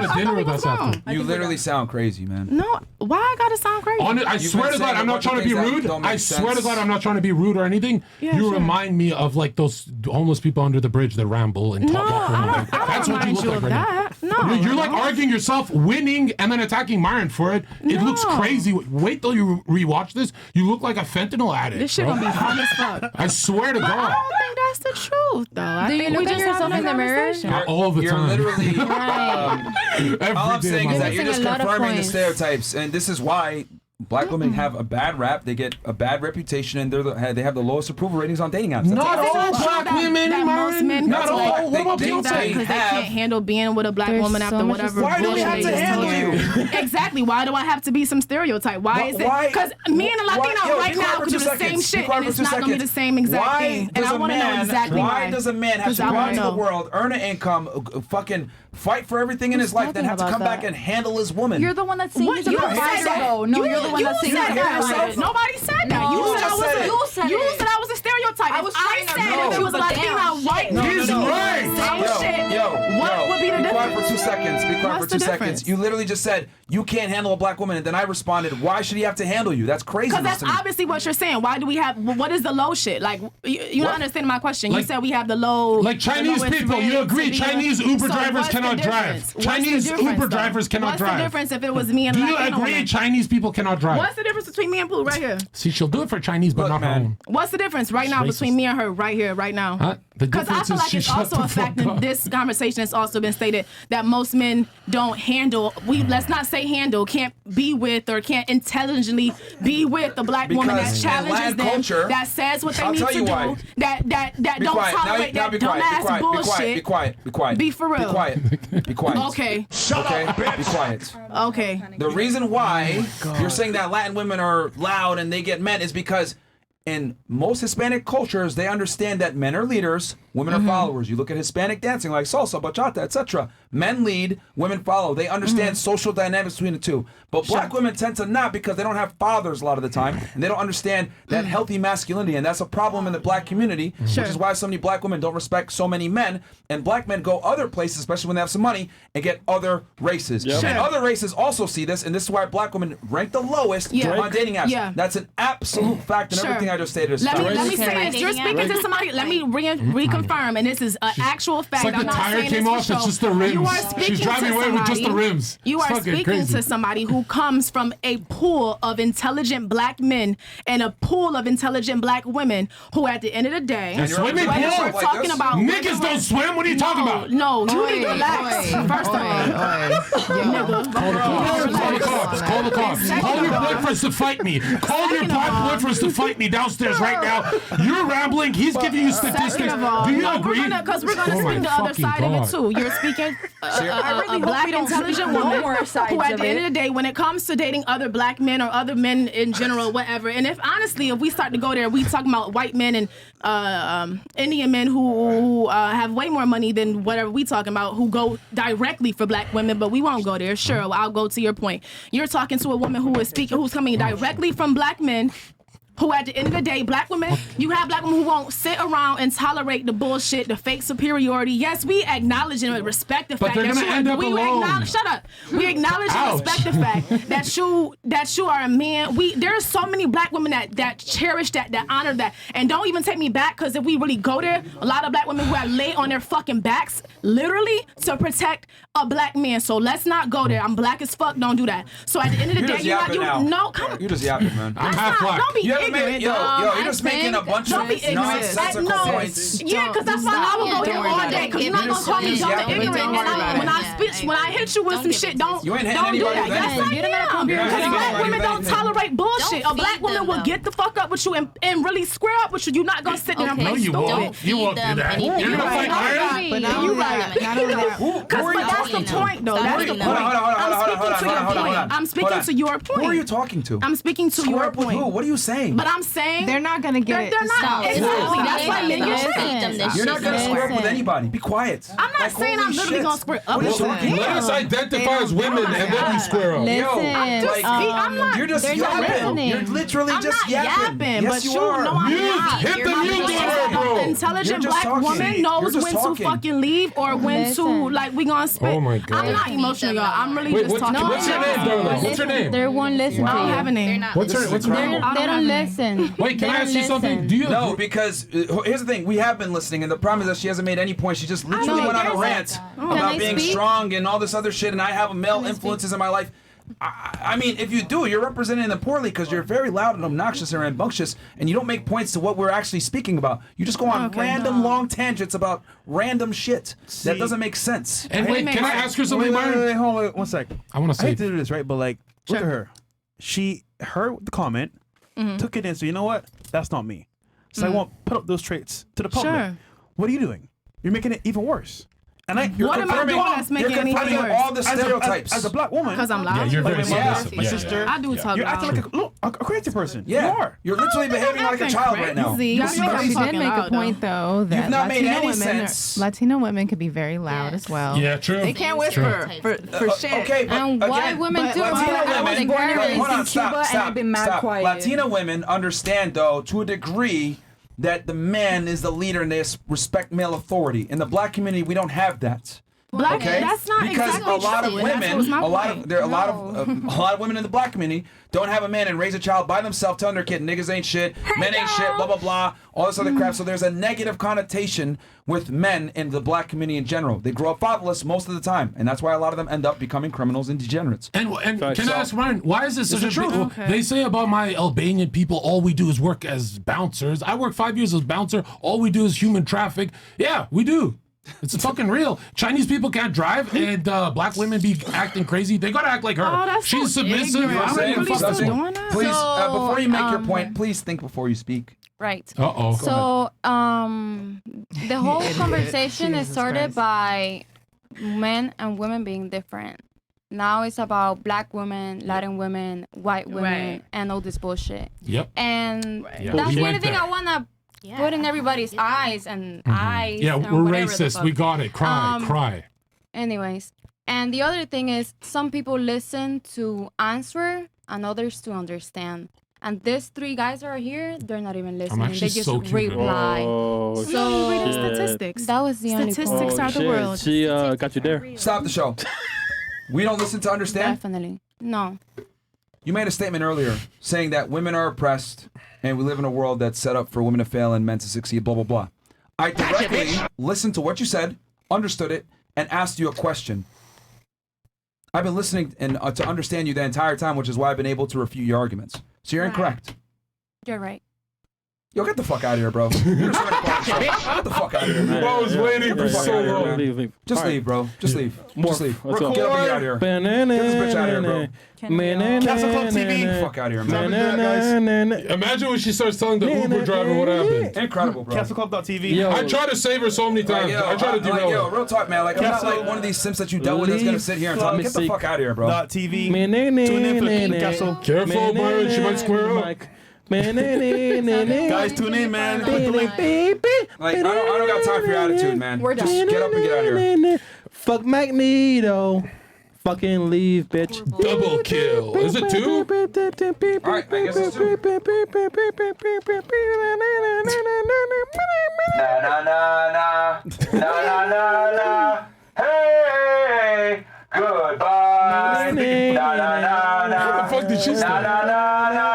to dinner with us after. You literally sound crazy, man. No. Why I gotta sound crazy? I swear to God, I'm not trying to be rude. I swear to God, I'm not trying to be rude or anything. Yeah, you sure. remind me of like those homeless people under the bridge that ramble and talk. I That's don't what you remind look you like of right now. that. No. You're like arguing yourself, winning, and then attacking Myron for it. It looks No. crazy. Wait till you rewatch this. You look like a fentanyl addict. This shit bro. gonna be fun as fuck. I swear to But I God. don't think that's the truth, though. I Do you think look we at just yourself having in a the mirror? conversation. Not all the You're time. literally. Every All I'm day saying of is my that you're life. just Missing a lot of confirming the points. stereotypes, and this is why black women have a bad rap. They get a bad reputation, and they have the lowest approval ratings on dating apps. That's Not all. all black women, that most Myron. men Not go to, all. What about they because they Beyonce? can't handle being with a black There's woman so after much whatever. Why do we bullshit have they to just handle told you? Exactly. Why do I have to be some stereotype? Why is it? Why- Because me and a Latina Yo, right be quiet now for could do 2 the same seconds. Be shit, quiet and for it's 2 not gonna be the seconds. same exact Why thing. And does I a want to know man- exactly Why does a man have 'Cause to I go wanna into the know. world, earn an income, fucking fight for everything in his life, then talking have to about come back that? and handle his woman? You're the one that's saying he's a You provider, said that. though. No, you're the one that's saying said he's a that. provider. Nobody said that. No. You You said I just was said a. it. You said I was a stereotype. I was If trying to said know. if it was But Latina, damn white, No, He's no, no. right. same shit. What would be the Be quiet difference? for 2 seconds. Be quiet What's for the 2 seconds. difference? You literally just said you can't handle a black woman, and then I responded, "Why should he have to handle you?" That's crazy. Because that's obviously what you're saying. Why do we have? What is the low shit? Like you don't understand my question. You Like- said we have the low. Like the Chinese lowest people, you rating agree? to be Chinese a- Uber So drivers what's the cannot drive. difference? What's Chinese the difference, Uber though? drivers cannot What's drive. What's the difference if it was me and Do a you Latina agree woman? Chinese people cannot drive? What's the difference between me and Pooh right here? See, she'll do it for Chinese, but Look, not her man. own. What's the difference right now Racist. between me and her right here, right now? Huh? The Because I difference feel is like she it's shut also the a fact fuck that up. this conversation has also been stated that most men don't handle. Let's not say handle, can't be with or can't intelligently be with a black woman that Because in challenges Latin them, culture, that says what they I'll need tell to you do, why. that Be don't quiet. tolerate Now that be quiet. Be dumbass quiet. Be bullshit. quiet. Be quiet. Be quiet. Be for real. Be quiet. Be quiet. Okay. Okay. Be quiet. Okay. The reason why you're saying that Latin women are loud and they get men is because in most Hispanic cultures, they understand that men are leaders, women are followers. You look at Hispanic dancing like salsa, bachata, etc. Men lead, women follow. They understand social dynamics between the two. But black women tend to not because they don't have fathers a lot of the time, and they don't understand that healthy masculinity, and that's a problem in the black community, which is why so many black women don't respect so many men, and black men go other places, especially when they have some money, and get other races. And other races also see this, and this is why black women rank the lowest on dating apps. That's an absolute fact in everything I just stated. Let me say this. You're speaking to somebody. Let me reconfirm, and this is an actual fact. It's like the tire came off. It's just the rims. You are speaking She's driving away with just the rims. You are speaking to somebody who comes from a pool of intelligent black men and a pool of intelligent black women who, at the end of the day, swimming pool. We're talking about niggas don't swim. What are you talking about? No, you need to relax. First of all, Call the cops. Call the cops. Call your boyfriends to fight me. Call your black boyfriends to fight me downstairs right now. You're rambling. He's giving you statistics. Do you agree? Because we're going to speak the other side of it too. You're speaking a black intelligent woman who, at the end of the day, when it comes to dating other black men or other men in general, whatever, and if honestly, if we start to go there, we talking about white men and Indian men who have way more money than whatever we talking about, who go directly for black women, but we won't go there. Sure, I'll go to your point. You're talking to a woman who's coming directly from black men, who at the end of the day, black women, you have black women who won't sit around and tolerate the bullshit, the fake superiority. Yes, we acknowledge and respect the fact that shut up. We acknowledge and respect the fact that you are a man. There's so many black women that cherish that honor that. And don't even take me back, because if we really go there, a lot of black women who have laid on their fucking backs, literally, to protect a black man. So let's not go there. I'm black as fuck. Don't do that. So at the end of the day, you just yapping, man. I'm half black. Don't be ignorant. You're just making a bunch of nonsensical points. Yeah, because that's why I will go here all day. Because you're not gonna call me dumb and ignorant. And when I hit you with some shit, don't do that. Yes, I am. Because black women don't tolerate bullshit. A black woman will get the fuck up with you and really square up with you. You're not gonna sit there and play stupid. You won't do that. You're gonna fight Myron. You're right. Because that's the point, though. That's the point. I'm speaking to your point. Who are you talking to? I'm speaking to your point. Who? What are you saying? But I'm saying they're not gonna get it. They're not. Exactly. That's why you're not gonna square up with anybody. Be quiet. I'm not saying I'm literally gonna square up with you. Let us identify as women and then we square up. I'm not. You're just yapping. You're literally just yapping. Yes, you are. No, I'm not. Hit the mute button, bro. An intelligent black woman knows when to fucking leave or when to, like, we gonna spit. Oh my God. I'm not emotional, y'all. I'm really just talking. What's your name, darling? What's your name? They won't listen to you. I don't have a name. What's her name? They don't listen. Wait, can I ask you something? Do you? No, because here's the thing. We have been listening, and the problem is that she hasn't made any point. She just literally went on a rant about being strong and all this other shit, and I have male influences in my life. I mean, if you do, you're representing them poorly because you're very loud and obnoxious and rambunctious, and you don't make points to what we're actually speaking about. You just go on long tangents about random shit that doesn't make sense. And wait, can I ask her something, Myron? Wait, hold on 1 sec. I want to I hate to do this, right? But like, look at her. She heard the comment, took it in. So you know what? That's not me. So I won't put up those traits to the public. Sure. What are you doing? You're making it even worse. And what am I doing that's making it even worse? All the stereotypes. As a black woman. Because I'm loud. Yeah, you're very submissive. My sister. I do talk You're loud. acting like a crazy person. Yeah. You are. You're literally behaving like a child right now. She did make a point though that You've not made Latino any women sense. Latino women could be very loud as well. Yeah, true. They can't whisper for shit. Okay, but And white women do. Latina I was women, born and raised hold on, in Cuba, and I've been mad quiet. Latina women understand, though, to a degree, that the man is the leader and they respect male authority. In the black community, we don't have that. Black, okay? That's not because exactly a lot true. of women, a lot of women in the black community don't have a man and raise a child by themselves, telling their kid niggas ain't shit, men ain't shit, blah blah blah, all this other crap. So there's a negative connotation with men in the black community in general. They grow up fatherless most of the time, and that's why a lot of them end up becoming criminals and degenerates. And can I ask Myron, why is this such a big? They say about my Albanian people, all we do is work as bouncers. I worked 5 years as bouncer. All we do is human traffic. Yeah, we do. It's fucking real. Chinese people can't drive, and black women be acting crazy. They gotta act like her. Oh, that's She's so submissive. ignorant. I'm ready to fuck this one. Please, before you make your point, please think before you speak. Right. Uh-oh. So, the whole conversation is started by men and women being different. Now it's about black women, Latin women, white women, Right. and all this bullshit. Yep. And Yeah, that's we the went only thing there. I wanna put in everybody's eyes and eyes. Yeah, and we're whatever the racist. fuck. We got it. Cry, cry. Anyways, and the other thing is some people listen to answer and others to understand. And these 3 guys that are here, they're not even listening. They actually just so curious. reply. Oh, So reading statistics. that was the only Statistics point. are the world. She got you there. Stop the show. We don't listen to understand. Definitely. No. You made a statement earlier saying that women are oppressed and we live in a world that's set up for women to fail and men to succeed, blah, blah, blah. I directly listened to what you said, understood it, and asked you a question. I've been listening and to understand you the entire time, which is why I've been able to refute your arguments. So you're incorrect. You're right. Yo, get the fuck out of here, bro. You're just gonna call the show. Get the fuck out of here, man. Bro, I was waiting Get the for fuck so out of here, long. man. Leave. Just All right. leave, bro. Just leave. Just leave. Let's go. Get up and get out of here. Get this bitch out of here, bro. Castle Club TV. Get the fuck out of here, man. Imagine when she starts telling the Uber driver what happened. Incredible, bro. CastleClub.tv. I tried to save her so many times. I tried to derail yo, her. real talk, man. Like, I'm not like one of these simps that you dealt with that's gonna sit here and tell me, get the fuck out of here, bro. .tv. Tune in for King Castle. Careful, Myron. She might square up. Guys, tune in, man. Like, I don't got time for your attitude, man. Just get up and get out of here. Fuck Magneto. Fucking leave, bitch. Double kill. Is it 2? Alright, I guess it's 2. Na na na na. Na na na na. Hey, goodbye. Na na na na. What the fuck did she say? Na na na na.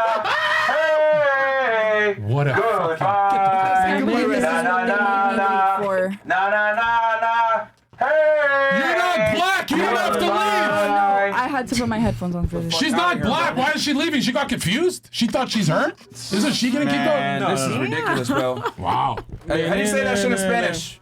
Hey, What a goodbye. Na na na na. For Na na na na. Hey. You're not black. You don't have to leave. I had to put my headphones on for this. She's not black. Why is she leaving? She got confused? She thought she's her? Isn't she gonna keep going? Man, this is ridiculous, bro. Wow. Hey, how do you say that shit in Spanish?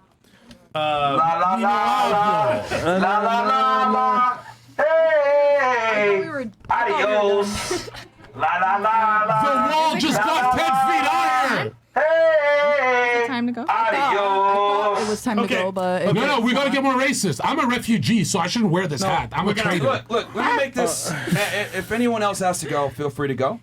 La la la la. La la la la. Hey. Adios. La la la la. The wall just got 10 feet higher. Hey. Time to go. Adios. It was time to go, but No, we gotta get more racist. I'm a refugee, so I shouldn't wear this hat. I'm a traitor. Look, let me make this. If anyone else has to go, feel free to go.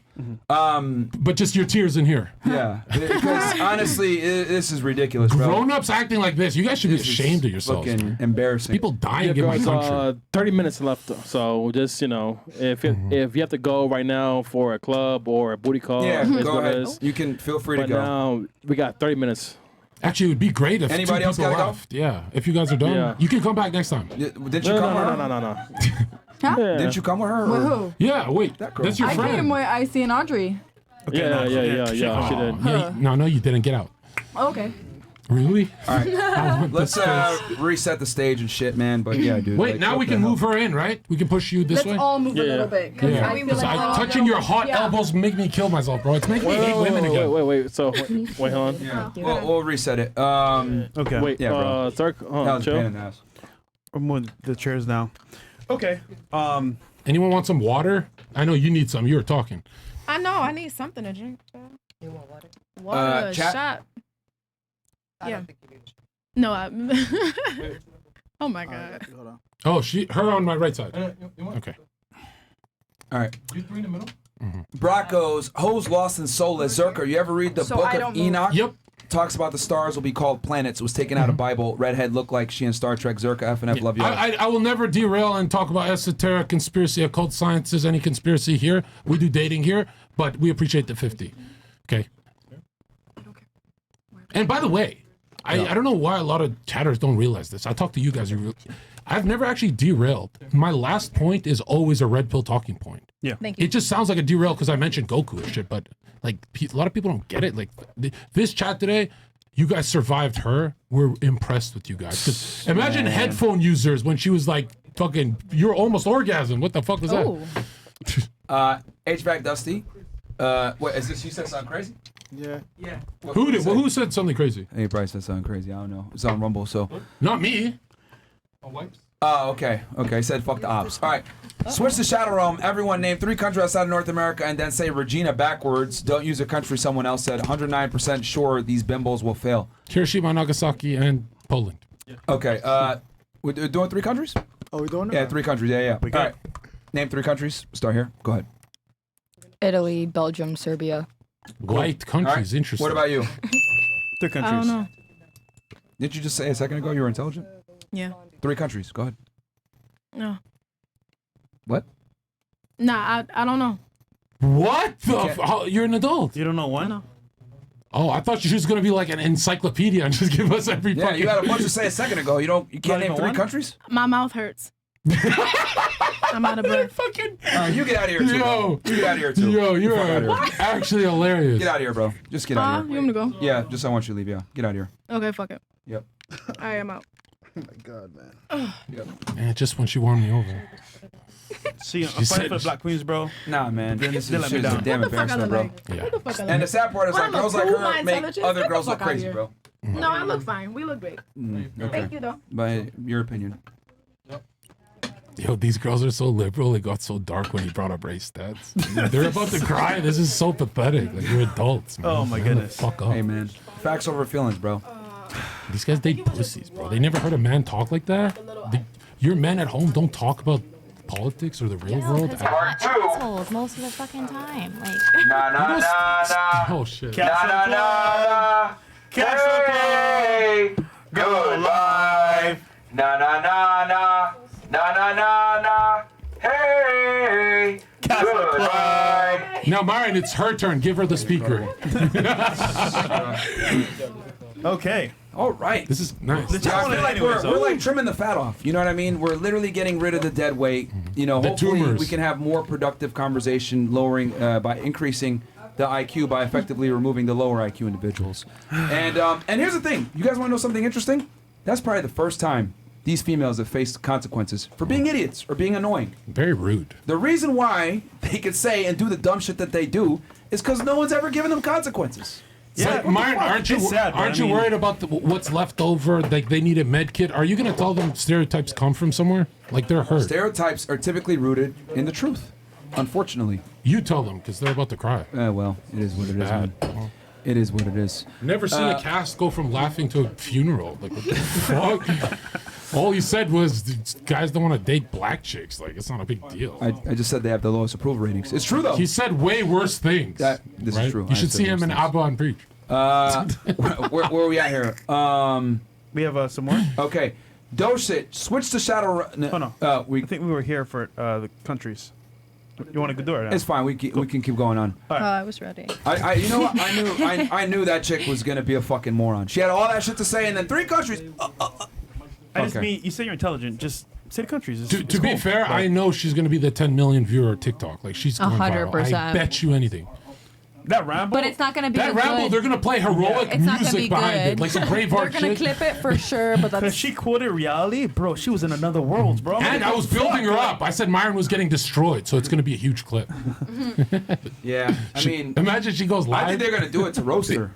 But just your tears in here. Yeah, because honestly, this is ridiculous, bro. Grown-ups acting like this. You guys should be This is ashamed of yourselves. Fucking embarrassing. People dying in my country. 30 minutes left, so just if you have to go right now for a club or a booty call, Yeah, it's go what it ahead. is. You can feel free to But go. now we got 30 minutes. Actually, it would be great if Anybody 2 else people gotta go? left. Yeah, if you guys are done, Yeah. you can come back next time. Didn't you come with her? No. Huh? Yeah. Didn't you come with her? With or- who? Yeah, wait, That girl. that's your I friend. came with Icy and Audrey. Yeah, she did. Oh, yeah, no, you didn't. Get out. Oh, okay. Really? All right. Oh, Let's that's reset the stage and shit, man. But yeah, dude. Wait, like, now what we the can hell? move her in, right? We can push you this Let's way. all move a Yeah. little bit. 'Cause Yeah, I feel 'cause like we're all touching your hot Yeah. elbows make me kill myself, bro. It's making me hate women again. Wait. So wait, hold on. Yeah. We'll reset it. Okay. Wait, Yeah, bro. Zerk, That was a pain chill. in the ass. I'm moving the chairs now. Okay. Anyone want some water? I know you need some. You were talking. I know. I need something to drink. You want water? Water, Chat? shot. Yeah. No, oh my god. Oh, her on my right side. Okay. All right. You 3 in the middle. Broncos, Hoes Lost and Soulless. Zerka, you ever read the So book I of don't move. Enoch? Yep. Talks about the stars will be called planets. It was taken out of Bible. Redhead looked like she in Star Trek. Zerka, F and F, love you. I will never derail and talk about esoteric, conspiracy, occult sciences, any conspiracy here. We do dating here, but we appreciate the 50. Okay. And by the way, I don't know why a lot of chatters don't realize this. I talk to you guys. I've never actually derailed. My last point is always a red pill talking point. Yeah. Thank you. It just sounds like a derail because I mentioned Goku and shit, but like a lot of people don't get it. Like this chat today, you guys survived her. We're impressed with you guys. 'Cause imagine headphone users when she was like fucking, you're almost orgasm. What the fuck was that? HVAC Dusty. What is this? You said something crazy? Yeah. Yeah. Who said something crazy? I think he probably said something crazy. I don't know. It's on Rumble, so. Not me. Oh, okay. Okay, said fuck the ops. All right. Switch to Shadow Realm. Everyone name 3 countries outside of North America and then say Regina backwards. Don't use a country someone else said. 109% sure these bimbos will fail. Hiroshima, Nagasaki, and Poland. Okay. We're doing 3 countries? Oh, we doing it? Yeah, 3 countries. Yeah. We got All right. Name 3 countries. Start here. Go ahead. Italy, Belgium, Serbia. White countries. All right. Interesting. What about you? 3 countries. I don't know. Didn't you just say a second ago you were intelligent? Yeah. 3 countries. Go ahead. No. What? Nah, I don't know. What the? You're an adult. You don't know one? Oh, I thought she was gonna be like an encyclopedia and just give us every. Yeah, fucking... you had a bunch to say a second ago. You can't Not name even 3 one? countries. My mouth hurts. I'm out of breath. Fucking. All right, you get out of here too. Yo, bro. You get out of here too. Yo, you're Fuck outta here. actually hilarious. Get out of here, bro. Just get out of You here. want me to go? Yeah, just I want you to leave. Yeah, get out of here. Okay, fuck it. Yep. I am out. Oh my god, man. Yep. Man, just when she won me over. See, I'm She fighting said- for the Black Queens, bro. Nah, man. This They is let me shit is a down. damn What the fuck I embarrassment, look bro. like? Yeah. What the fuck I look And the like? sad part is Well, like I'm a girls like cool, her my make intelligence. other Get the girls look fuck outta crazy, here. bro. No, I look fine. We look great. Okay. Thank you, though. By your opinion. Yo, these girls are so liberal. It got so dark when he brought up race stats. They're about to cry. This is so pathetic. Like, you're adults, man. Oh, my Man, goodness. Fuck up. Hey, man. Facts over feelings, bro. These guys date pussies, bro. They never heard a man talk like that. Your men at home don't talk about politics or the real world. Because they're assholes most of the fucking time. Like, Nah, nah, nah, nah. Oh shit. Nah, nah, nah, nah. Hey, good life. Nah, nah, nah, nah. Nah, nah, nah, nah. Hey, good life. Now, Myron, it's her turn. Give her the speaker. Okay. All right. This is nice. Yeah, I feel like we're like trimming the fat off. You know what I mean? We're literally getting rid of the dead weight. You know, The hopefully tumors. we can have more productive conversation, lowering by increasing the IQ by effectively removing the lower IQ individuals. And here's the thing. You guys want to know something interesting? That's probably the first time these females have faced consequences for being idiots or being annoying. Very rude. The reason why they could say and do the dumb shit that they do is because no one's ever given them consequences. Yeah, Like, what the Myron, fuck? aren't you It's sad, but aren't I you mean- worried about what's left over? Like they need a med kit. Are you gonna tell them stereotypes come from somewhere? Like they're hurt. Stereotypes are typically rooted in the truth, unfortunately. You tell them because they're about to cry. Well, it is what it is, man. Bad. It is what it is. Never seen a cast go from laughing to a funeral. Like what the fuck? All he said was "These guys don't want to date black chicks. Like it's not a big deal. I just said they have the lowest approval ratings. It's true though. He said way worse things. This right? is true. You should see him in Abba and Preach. Where are we at here? We have some more. Okay, Doshit, switch to Shadow. Oh no. I think we were here for the countries. You want to do it? Now? It's fine. We can keep going on. Oh, I was ready. You know what? I knew that chick was gonna be a fucking moron. She had all that shit to say, and then 3 countries. I just Okay. mean you say you're intelligent. Just say the countries. It's, To it's be cool. fair, But- I know she's gonna be the 10 million viewer TikTok. Like she's going viral. 100%. I bet you anything. That ramble. But it's not gonna be That a ramble, good- they're gonna play heroic It's not gonna music be behind good. it, like some They're Braveheart gonna shit. clip it for sure, but Cause that's she quoted reality, bro. She was in another world, bro. And I was building her up. I said Myron was getting destroyed, so it's gonna be a huge clip. Yeah, I mean, imagine she goes I live. think they're gonna do it to roast her.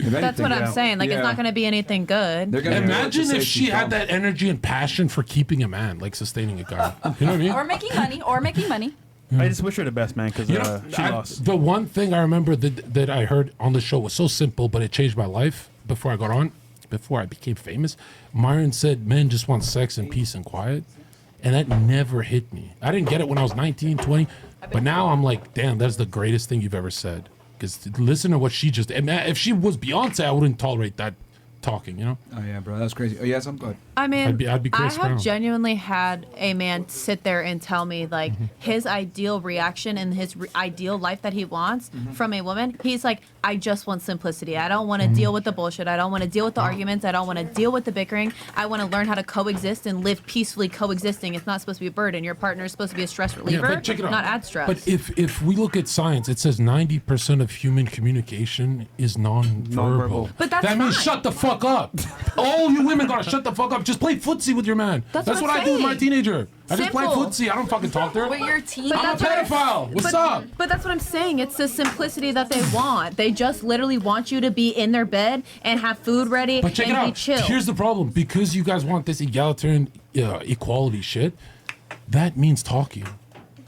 If that's what anything. I'm saying. Like Yeah. it's not gonna be anything good. They're gonna do it to Imagine say if she's she had dumb. that energy and passion for keeping a man, like sustaining a guy. You know what I mean? Or making money. Or making money. I just wish her the best, man, because You know, she lost. the one thing I remember that I heard on the show was so simple, but it changed my life before I got on, before I became famous. Myron said men just want sex and peace and quiet. And that never hit me. I didn't get it when I was 19, 20. But now I'm like, damn, that's the greatest thing you've ever said. Because listen to what she just... If she was Beyonce, I wouldn't tolerate that talking, you know? Oh yeah, bro, that's crazy. Oh yes, I'm good. I mean, I'd be I Chris have Brown. genuinely had a man sit there and tell me like Mm-hmm. his ideal reaction and his ideal life that he wants from a woman. He's like, I just want simplicity. I don't want to deal with the bullshit. I don't want to deal with the arguments. I don't want to deal with the bickering. I want to learn how to coexist and live peacefully coexisting. It's not supposed to be a burden. Your partner is supposed to be a stress reliever, but check it out. not add stress. But if we look at science, it says 90% of human communication is non-verbal. But that's that means fine. shut the fuck up. All you women gotta shut the fuck up. Just play footsie with your man. That's what what I I'm do with my saying. teenager. I just play Simple. footsie. I don't fucking talk to her. But your teen. I'm a pedophile. What's up? But that's what I'm saying. It's the simplicity that they want. They just literally want you to be in their bed and have food ready But check and it be out. chill. Here's the problem. Because you guys want this egalitarian equality shit, that means talking.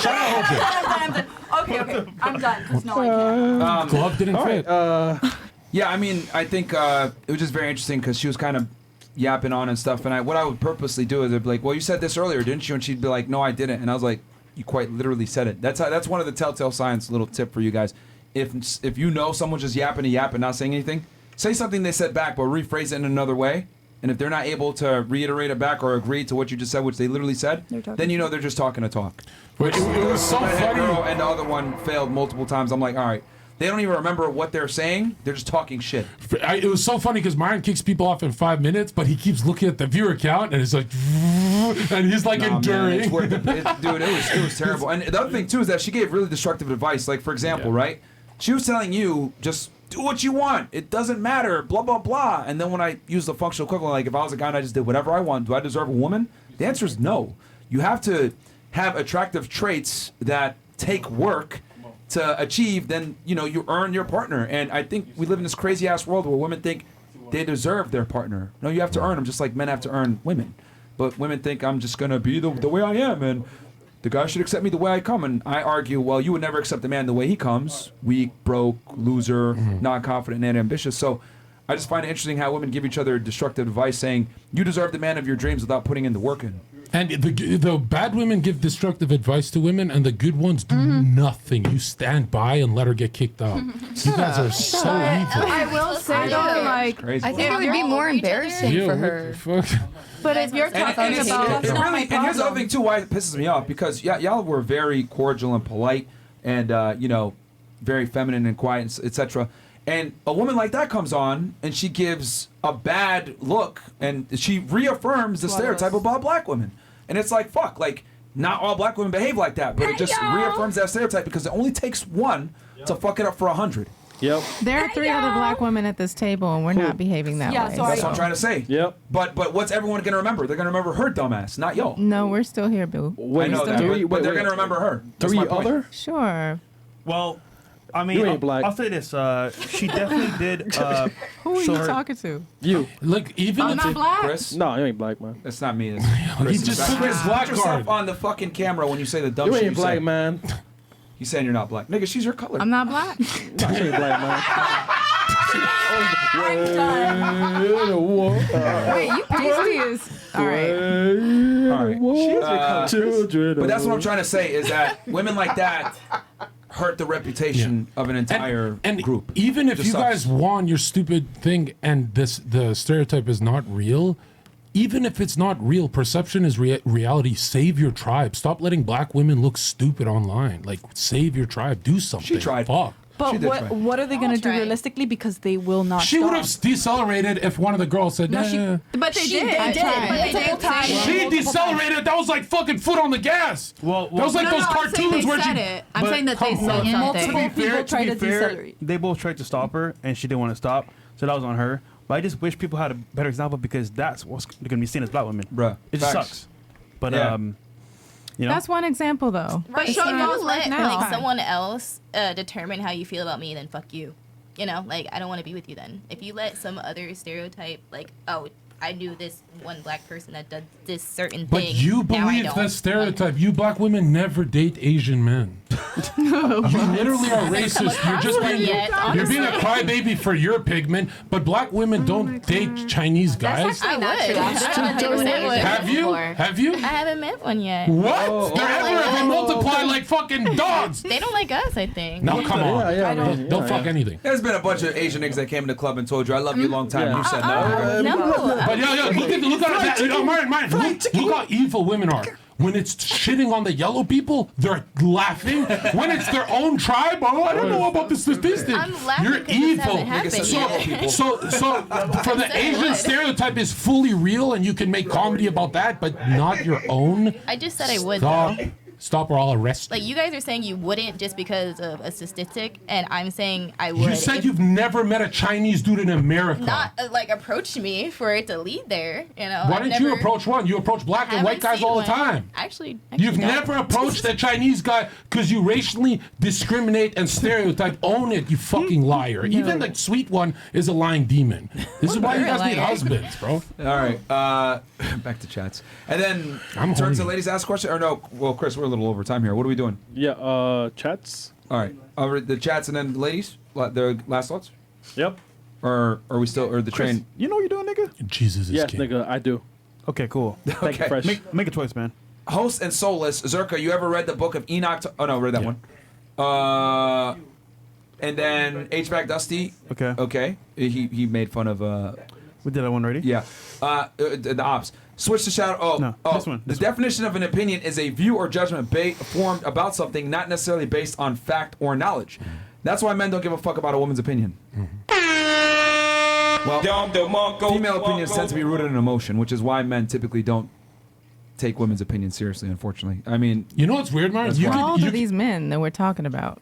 Shout out Holger. I'm done. Okay. I'm done because no, I can't. Glove didn't fit. Yeah, I mean, I think it was just very interesting because she was kind of yapping on and stuff. And what I would purposely do is I'd be like, well, you said this earlier, didn't you? And she'd be like, no, I didn't. And I was like, you quite literally said it. That's one of the telltale signs, little tip for you guys. If you know someone's just yapping and yapping, not saying anything, say something they said back, but rephrase it in another way. And if they're not able to reiterate it back or agree to what you just said, which they literally said, then you know they're just talking to talk. But it was so funny. And the other one failed multiple times. I'm like, all right. They don't even remember what they're saying. They're just talking shit. It was so funny because Myron kicks people off in 5 minutes, but he keeps looking at the viewer count and it's like, and he's like enduring. Man, dude, it was terrible. And the other thing too is that she gave really destructive advice. Like for example, right? She was telling you just do what you want. It doesn't matter. Blah blah blah. And then when I use the functional equivalent, like if I was a guy and I just did whatever I want, do I deserve a woman? The answer is no. You have to have attractive traits that take work to achieve, then you earn your partner. And I think we live in this crazy ass world where women think they deserve their partner. No, you have to earn them, just like men have to earn women. But women think I'm just gonna be the way I am, and the guy should accept me the way I come. And I argue, well, you would never accept a man the way he comes, weak, broke, loser, not confident, and ambitious. So I just find it interesting how women give each other destructive advice, saying you deserve the man of your dreams without putting in the work in. And the bad women give destructive advice to women, and the good ones do nothing. You stand by and let her get kicked out. You guys are so evil. I will say though, like, I think it would be more embarrassing for her. But if you're talking about, and here's the other thing too, why it pisses me off, because y'all were very cordial and polite, and very feminine and quiet, etc. And a woman like that comes on and she gives a bad look and she reaffirms the stereotype about black women. And it's like, fuck, like, not all black women behave like that, but it just reaffirms that stereotype because it only takes one to fuck it up for 100. Yep. There are 3 other black women at this table, and we're not behaving that way. So that's what I'm trying to say. Yep. But what's everyone going to remember? They're going to remember her dumbass, not y'all. No, we're still here, boo. I know that, but they're going to remember her. That's my point. other? Sure. Well, I mean, You ain't black. I'll say this. She definitely did. Who are show you her- talking to? You. Look, even I'm if not black. Chris? No, you ain't black, man. That's not me. he just took his black Put yourself card. on the fucking camera when you say the dumb You shit ain't you black, say. man. You saying you're not black. Nigga, she's your color. I'm not black. No, she ain't black, man. Wait, you pasty. All right. All right. Children. But that's what I'm trying to say is that women like that hurt the reputation of an entire group. Even if Just you sucks. guys won your stupid thing and the stereotype is not real, even if it's not real, perception is reality. Save your tribe. Stop letting black women look stupid online. Like, save your tribe. Do something. She tried. Fuck. But what are they going to do realistically? Because they will not She would have decelerated if one of the girls said, No, nah. but they did. She decelerated. That was like fucking foot on the gas. Well, that was like those cartoons where she. I'm saying that they said something. To be fair, they both tried to stop her, and she didn't want to stop, so that was on her. But I just wish people had a better example because that's what's going to be seen as black women. Bruh. It just Facts. sucks. But You know? That's one example, though. Right. It's If not- you let now. like someone else determine how you feel about me, then fuck you. You know, like I don't want to be with you then. If you let some other stereotype, like, oh, I knew this one black person that does this certain But thing. you now I believe don't. that stereotype. You black women never date Asian men. You literally are racist. You're just being you're being a crybaby for your pigment, but black women don't date Chinese guys. I would. Have you? Have you? I haven't met one yet. What? They're everywhere. They multiply like fucking dogs. They don't like us, I think. No, come on. They'll fuck anything. There's been a bunch of Asian niggas that came in the club and told you I love you a long time. You said no. No. But yo, look at that. Myron, look how evil women are. When it's shitting on the yellow people, they're laughing. When it's their own tribe, oh, I don't know about the statistics. I'm laughing You're 'cause this evil. hasn't happened yet. So for the Asian stereotype is fully real, and you can make comedy about that, but not your own. I just said I would. Stop. Though. Stop or I'll arrest you. Like you guys are saying you wouldn't just because of a statistic, and I'm saying I would. You said if you've never met a Chinese dude in America. not like approach me for it to lead there. You know. Why I've didn't you never- approach one? You approach black and white haven't guys seen all the one. time. Actually You've don't. never approached a Chinese guy because you racially discriminate and stereotype. Own it, you fucking liar. Even the sweet one is a lying demon. This is why you You're a guys need liar. husbands, bro. All right. Back to chats. And then I'm turn to horny. ladies ask question. Or no, well, Chris, we're a little over time here. What are we doing? Yeah, chats. All right. The chats and then ladies, the last thoughts? Yep. Or are we still, or the Chris, train? you know what you're doing, nigga? Jesus is Yes, king. nigga, I do. Okay, cool. Thank you, Fresh. Make a choice, man. Host and soulless. Zherka, you ever read the book of Enoch? Oh, no, read that one. And then HVAC Dusty. Okay. Okay. He made fun of... We did that one already? Yeah. The ops. Switch to shadow. This one. The definition of an opinion is a view or judgment formed about something, not necessarily based on fact or knowledge. That's why men don't give a fuck about a woman's opinion. Well, female opinions tend to be rooted in emotion, which is why men typically don't take women's opinions seriously, unfortunately. I mean... You know what's weird, Myron? How old are these men that we're talking about?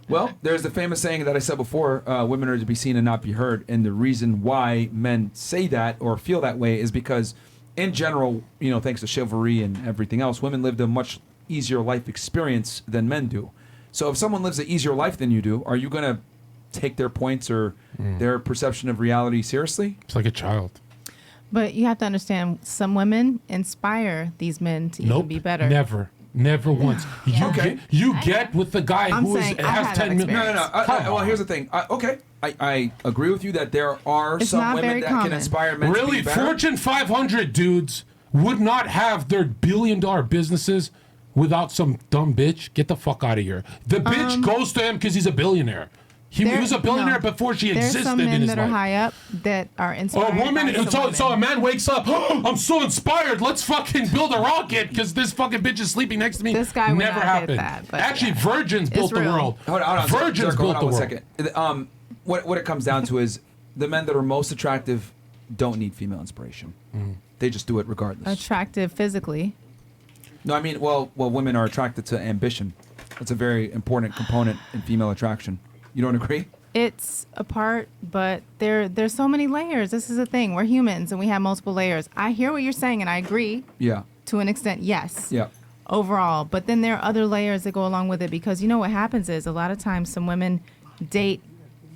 Well, there's the famous saying that I said before, women are to be seen and not be heard. And the reason why men say that or feel that way is because, in general, thanks to chivalry and everything else, women lived a much easier life experience than men do. So if someone lives an easier life than you do, are you going to take their points or their perception of reality seriously? It's like a child. But you have to understand, some women inspire these men to even be better. Never once. You get with the guy I'm who saying I has had 10 that million. No. Well, here's the thing. I agree with you that there are It's some not women very that common. can inspire men to Really, be better. Fortune 500 dudes would not have their billion-dollar businesses without some dumb bitch. Get the fuck out of here. The bitch goes to him because he's a billionaire. He was a billionaire before she existed There's some men in his that life. are high up that are inspired. A woman, by some so a man wakes up, oh, I'm so inspired, let's fucking build a rocket because this fucking bitch is sleeping next to me. This guy would never not happened. get that, but Actually, yeah. virgins It's built the real. world. Hold on, Virgins Zherka, built the one world. second. What it comes down to is the men that are most attractive don't need female inspiration. They just do it regardless. attractive physically. No, I mean, well, women are attracted to ambition. That's a very important component in female attraction. You don't agree? It's a part, but there's so many layers. This is the thing. We're humans and we have multiple layers. I hear what you're saying and I agree Yeah. to an extent, yes. Yeah. Overall. But then there are other layers that go along with it because you know what happens is a lot of times some women date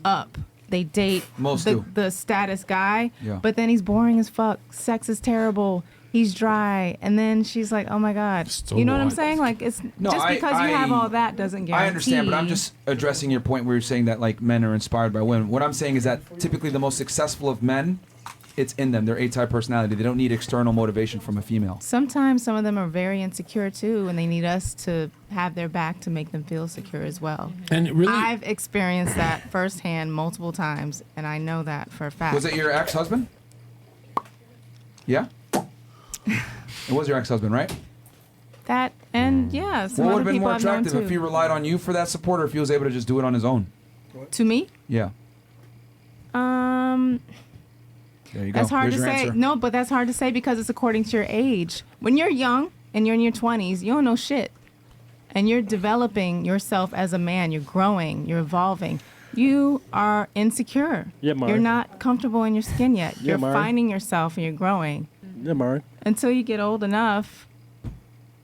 up. They date Most do. the status guy, Yeah. but then he's boring as fuck. Sex is terrible. He's dry. And then she's like, oh my God. So you know what I'm what? saying? Like, it's No, just because you have all that doesn't guarantee. I understand, but I'm just addressing your point where you're saying that like men are inspired by women. What I'm saying is that typically the most successful of men, it's in them. They're A-type personality. They don't need external motivation from a female. Sometimes some of them are very insecure too, and they need us to have their back to make them feel secure as well. And really, I've experienced that firsthand multiple times, and I know that for a fact. Was it your ex-husband? Yeah? It was your ex-husband, right? That and yeah, some What would other have been people more I've known attractive if he too. relied on you for that support or if he was able to just do it on his own? To me, Yeah. There you go. that's hard There's to your say. answer. No, but that's hard to say because it's according to your age. When you're young and you're in your 20s, you don't know shit, and you're developing yourself as a man. You're growing. You're evolving. You are insecure. Yeah, Mari. You're not comfortable in your skin yet. Yeah, You're Mari. finding yourself and you're growing. Yeah, Myron. Until you get old enough,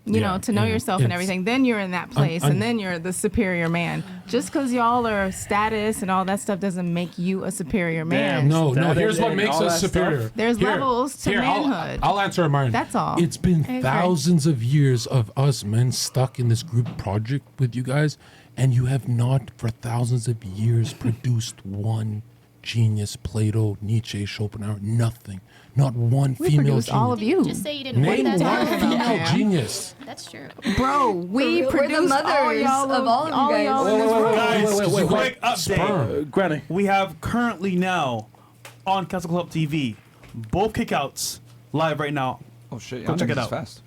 you know, to know yourself and everything, then you're in that place, and then you're the superior man. Just because y'all are status and all that stuff doesn't make you a superior man. No. Status Here's what and makes all us that superior. stuff. There's levels to manhood. I'll answer it, Myron. That's all. It's been Okay. thousands of years of us men stuck in this group project with you guys, and you have not, for thousands of years, produced one genius. Plato, Nietzsche, Schopenhauer, nothing. Not one We female produced genius. all of you. Just say you didn't Name want that. one female genius. That's true. Bro, we We're the produce all mothers y'all of all of you guys. y'all in this room. Guys, quick update. Sperm. Granny. We have currently now on Castle Club TV both kickouts live right now. Oh, shit. Go I'll check make it this out. fast.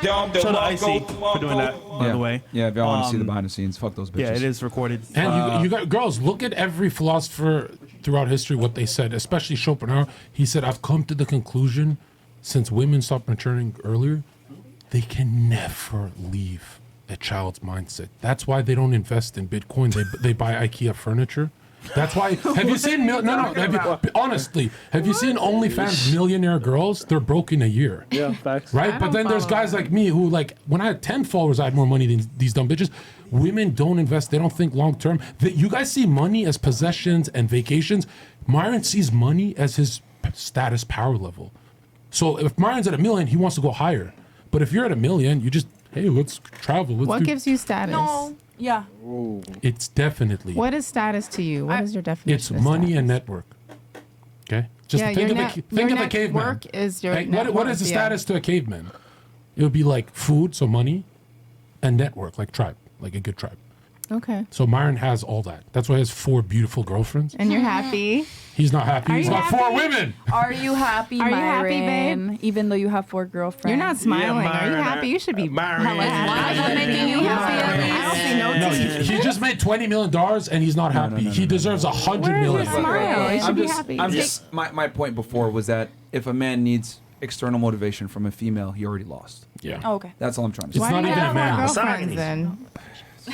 Shout out Icy for doing that, by the way. Yeah, if y'all want to see the behind the scenes, fuck those bitches. Yeah, it is recorded. And you got girls. Look at every philosopher throughout history. What they said, especially Schopenhauer. He said, "I've come to the conclusion, since women stopped maturing earlier, they can never leave a child's mindset. That's why they don't invest in Bitcoin. They buy IKEA furniture." That's why. Have you seen? Honestly, have you seen OnlyFans millionaire girls? They're broke in a year. Yeah, facts. Right? But then there's guys like me who, like, when I had 10 followers, I had more money than these dumb bitches. Women don't invest. They don't think long term. You guys see money as possessions and vacations. Myron sees money as his status power level. So if Myron's at $1 million, he wants to go higher. But if you're at $1 million, you just hey, let's travel. Let's What do. gives you status? No. Yeah. It's definitely. What is status to you? What is your definition? It's of money status? and network. Okay, just Yeah, think your of think of a caveman. network is your Hey, net what worth, is the yeah. status to a caveman? It would be like food, so money, and network, like tribe, like a good tribe. Okay. So Myron has all that. That's why he has 4 beautiful girlfriends. And you're happy? He's not happy. Are He's you got 4 happy? women. Are you happy, Are you happy, Myron? babe? Even though you have 4 girlfriends. You're not smiling. Are you happy? You should be. Myron. hella happy. Why is that making you happy at least? I don't see no No, teeth. he just made $20 million and he's not happy. He deserves $100 Where is million. your smile? You should I'm be just, happy. I'm just. My point before was that if a man needs external motivation from a female, he already lost. Yeah. Oh, okay. That's all I'm trying to say. It's not even a man. Girlfriends then.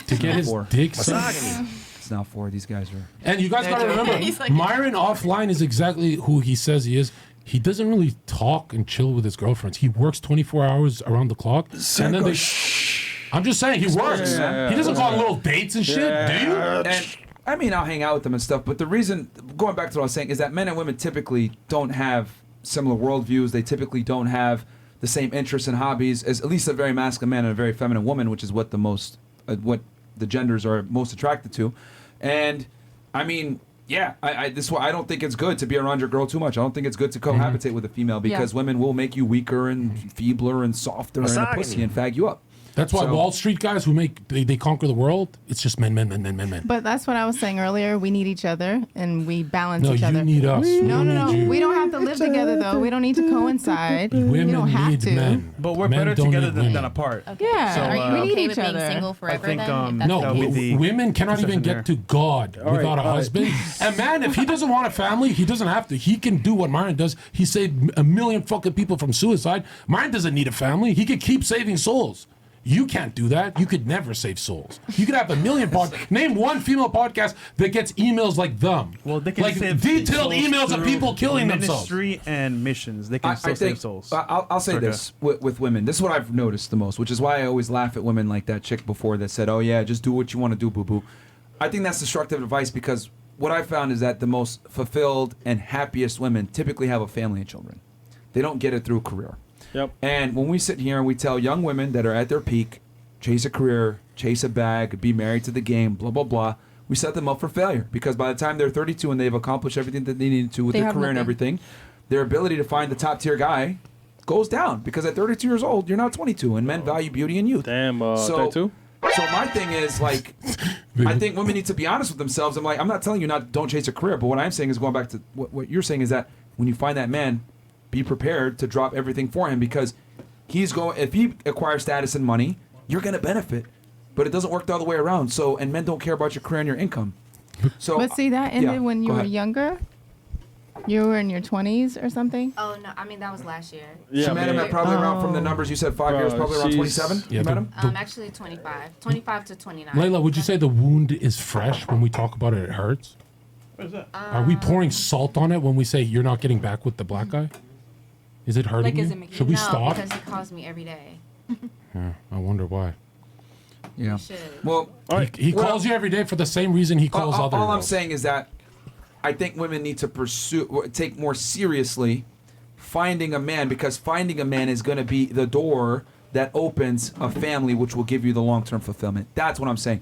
To get his dick Misogyny. It's now 4. These guys are. And you guys gotta remember, He's like- Myron offline is exactly who he says he is. He doesn't really talk and chill with his girlfriends. He works 24 hours around the clock. And then I'm just saying, he works. Yeah. He doesn't go on little dates and shit, do you? And I mean, I'll hang out with them and stuff. But the reason, going back to what I was saying, is that men and women typically don't have similar worldviews. They typically don't have the same interests and hobbies as at least a very masculine man and a very feminine woman, which is what what the genders are most attracted to. And I mean, yeah, this is why I don't think it's good to be around your girl too much. I don't think it's good to cohabitate with a female because women will make you weaker and feebler and softer and a pussy and fag you up. That's why Wall Street guys who they conquer the world, it's just men. But that's what I was saying earlier. We need each other and we balance No, each you other. need us. We No, don't no, need no. you. We don't have to live together though. We don't need to coincide. we Women don't have need to. men. But we're Men better don't together need than women. apart. Yeah, So, we need okay each with being other. single forever think, then? um, If that's No, That would be the women cannot even perception get to God without a husband. And man, if he doesn't want a family, he doesn't have to. He can do what Myron does. He saved 1 million fucking people from suicide. Myron doesn't need a family. He could keep saving souls. You can't do that. You could never save souls. You could have 1 million Name one female podcast that gets emails like them. Well, they can like save detailed souls emails of through people killing themselves. Ministry and missions. They can still save souls. I'll say Zherka. this with women. This is what I've noticed the most, which is why I always laugh at women like that chick before that said, "Oh yeah, just do what you want to do, boo boo." I think that's destructive advice because what I found is that the most fulfilled and happiest women typically have a family and children. They don't get it through a career. Yep. And when we sit here and we tell young women that are at their peak, chase a career, chase a bag, be married to the game, blah, blah, blah, we set them up for failure because by the time they're 32 and they've accomplished everything that they needed to with They their have career and nothing. everything, their ability to find the top tier guy goes down because at 32 years old, you're not 22 and men value beauty and youth. Damn, So 32? So my thing is like, I think women need to be honest with themselves. I'm like, I'm not telling you don't chase a career, but what I'm saying is going back to what you're saying is that when you find that man, be prepared to drop everything for him because if he acquires status and money, you're going to benefit. But it doesn't work the other way around. So, and men don't care about your career and your income. So, But see, that ended yeah, when you go were ahead. younger. You were in your 20s or something. Oh no, I mean that was last year. She met him at probably around, from the numbers you said, 5 years, probably around 27. Yeah, You met him? Actually 25 to 29. Layla, would you say the wound is fresh when we talk about it? It hurts. What is that? Are we pouring salt on it when we say you're not getting back with the black guy? Is it hurting you? Should we no, stop? because he calls me every day. Yeah, I wonder why. Yeah. Well, he calls you every day for the same reason he calls other All I'm girls. saying is that I think women need to take more seriously finding a man because finding a man is going to be the door that opens a family which will give you the long-term fulfillment. That's what I'm saying.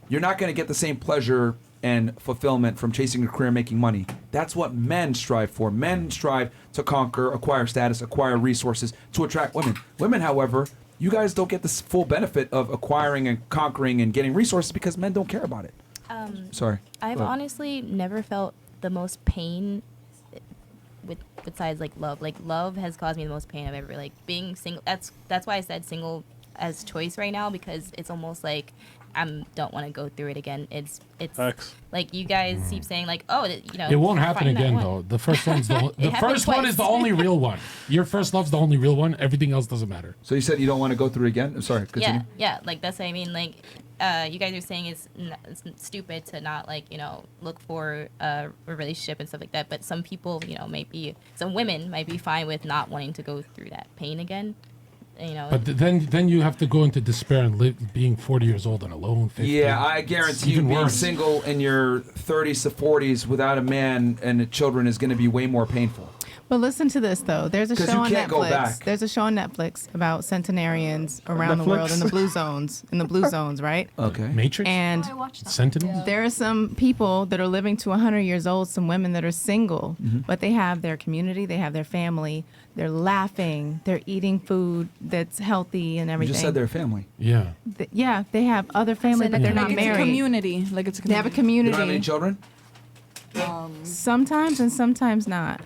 You're not going to get the same pleasure and fulfillment from chasing a career and making money. That's what men strive for. Men strive to conquer, acquire status, acquire resources to attract women. Women, however, you guys don't get the full benefit of acquiring and conquering and getting resources because men don't care about it. Sorry. I've Go ahead. honestly never felt the most pain besides like love. Like love has caused me the most pain I've ever being single. That's why I said single as choice right now because it's almost like don't want to go through it again. It's like you guys keep saying like, oh, It won't happen find that again one. though. The first one's the happened first one is the twice. only real one. Your first love's the only real one. Everything else doesn't matter. So you said you don't want to go through it again? I'm sorry. Continue. Yeah, like that's what I mean. Like, you guys are saying it's stupid to not look for a relationship and stuff like that. But some people, some women might be fine with not wanting to go through that pain again. But then you have to go into despair and live being 40 years old and alone. 50. Yeah, I guarantee you Even being worse. single in your 30s to 40s without a man and children is going to be way more painful. But listen to this though. There's a 'Cause show you on can't go Netflix. back. There's a show on Netflix about centenarians around the world in the blue zones. In the blue zones, right? Okay. Matrix? And Sentinels? there are some people that are living to 100 years old, some women that are single, Mhm. but they have their community, they have their family, they're laughing, they're eating food that's healthy and You everything. just said their family. Yeah. Yeah, they have other family, but they're not Like it's married. a community. Like it's a They have a You community. don't have any children? Sometimes and sometimes not.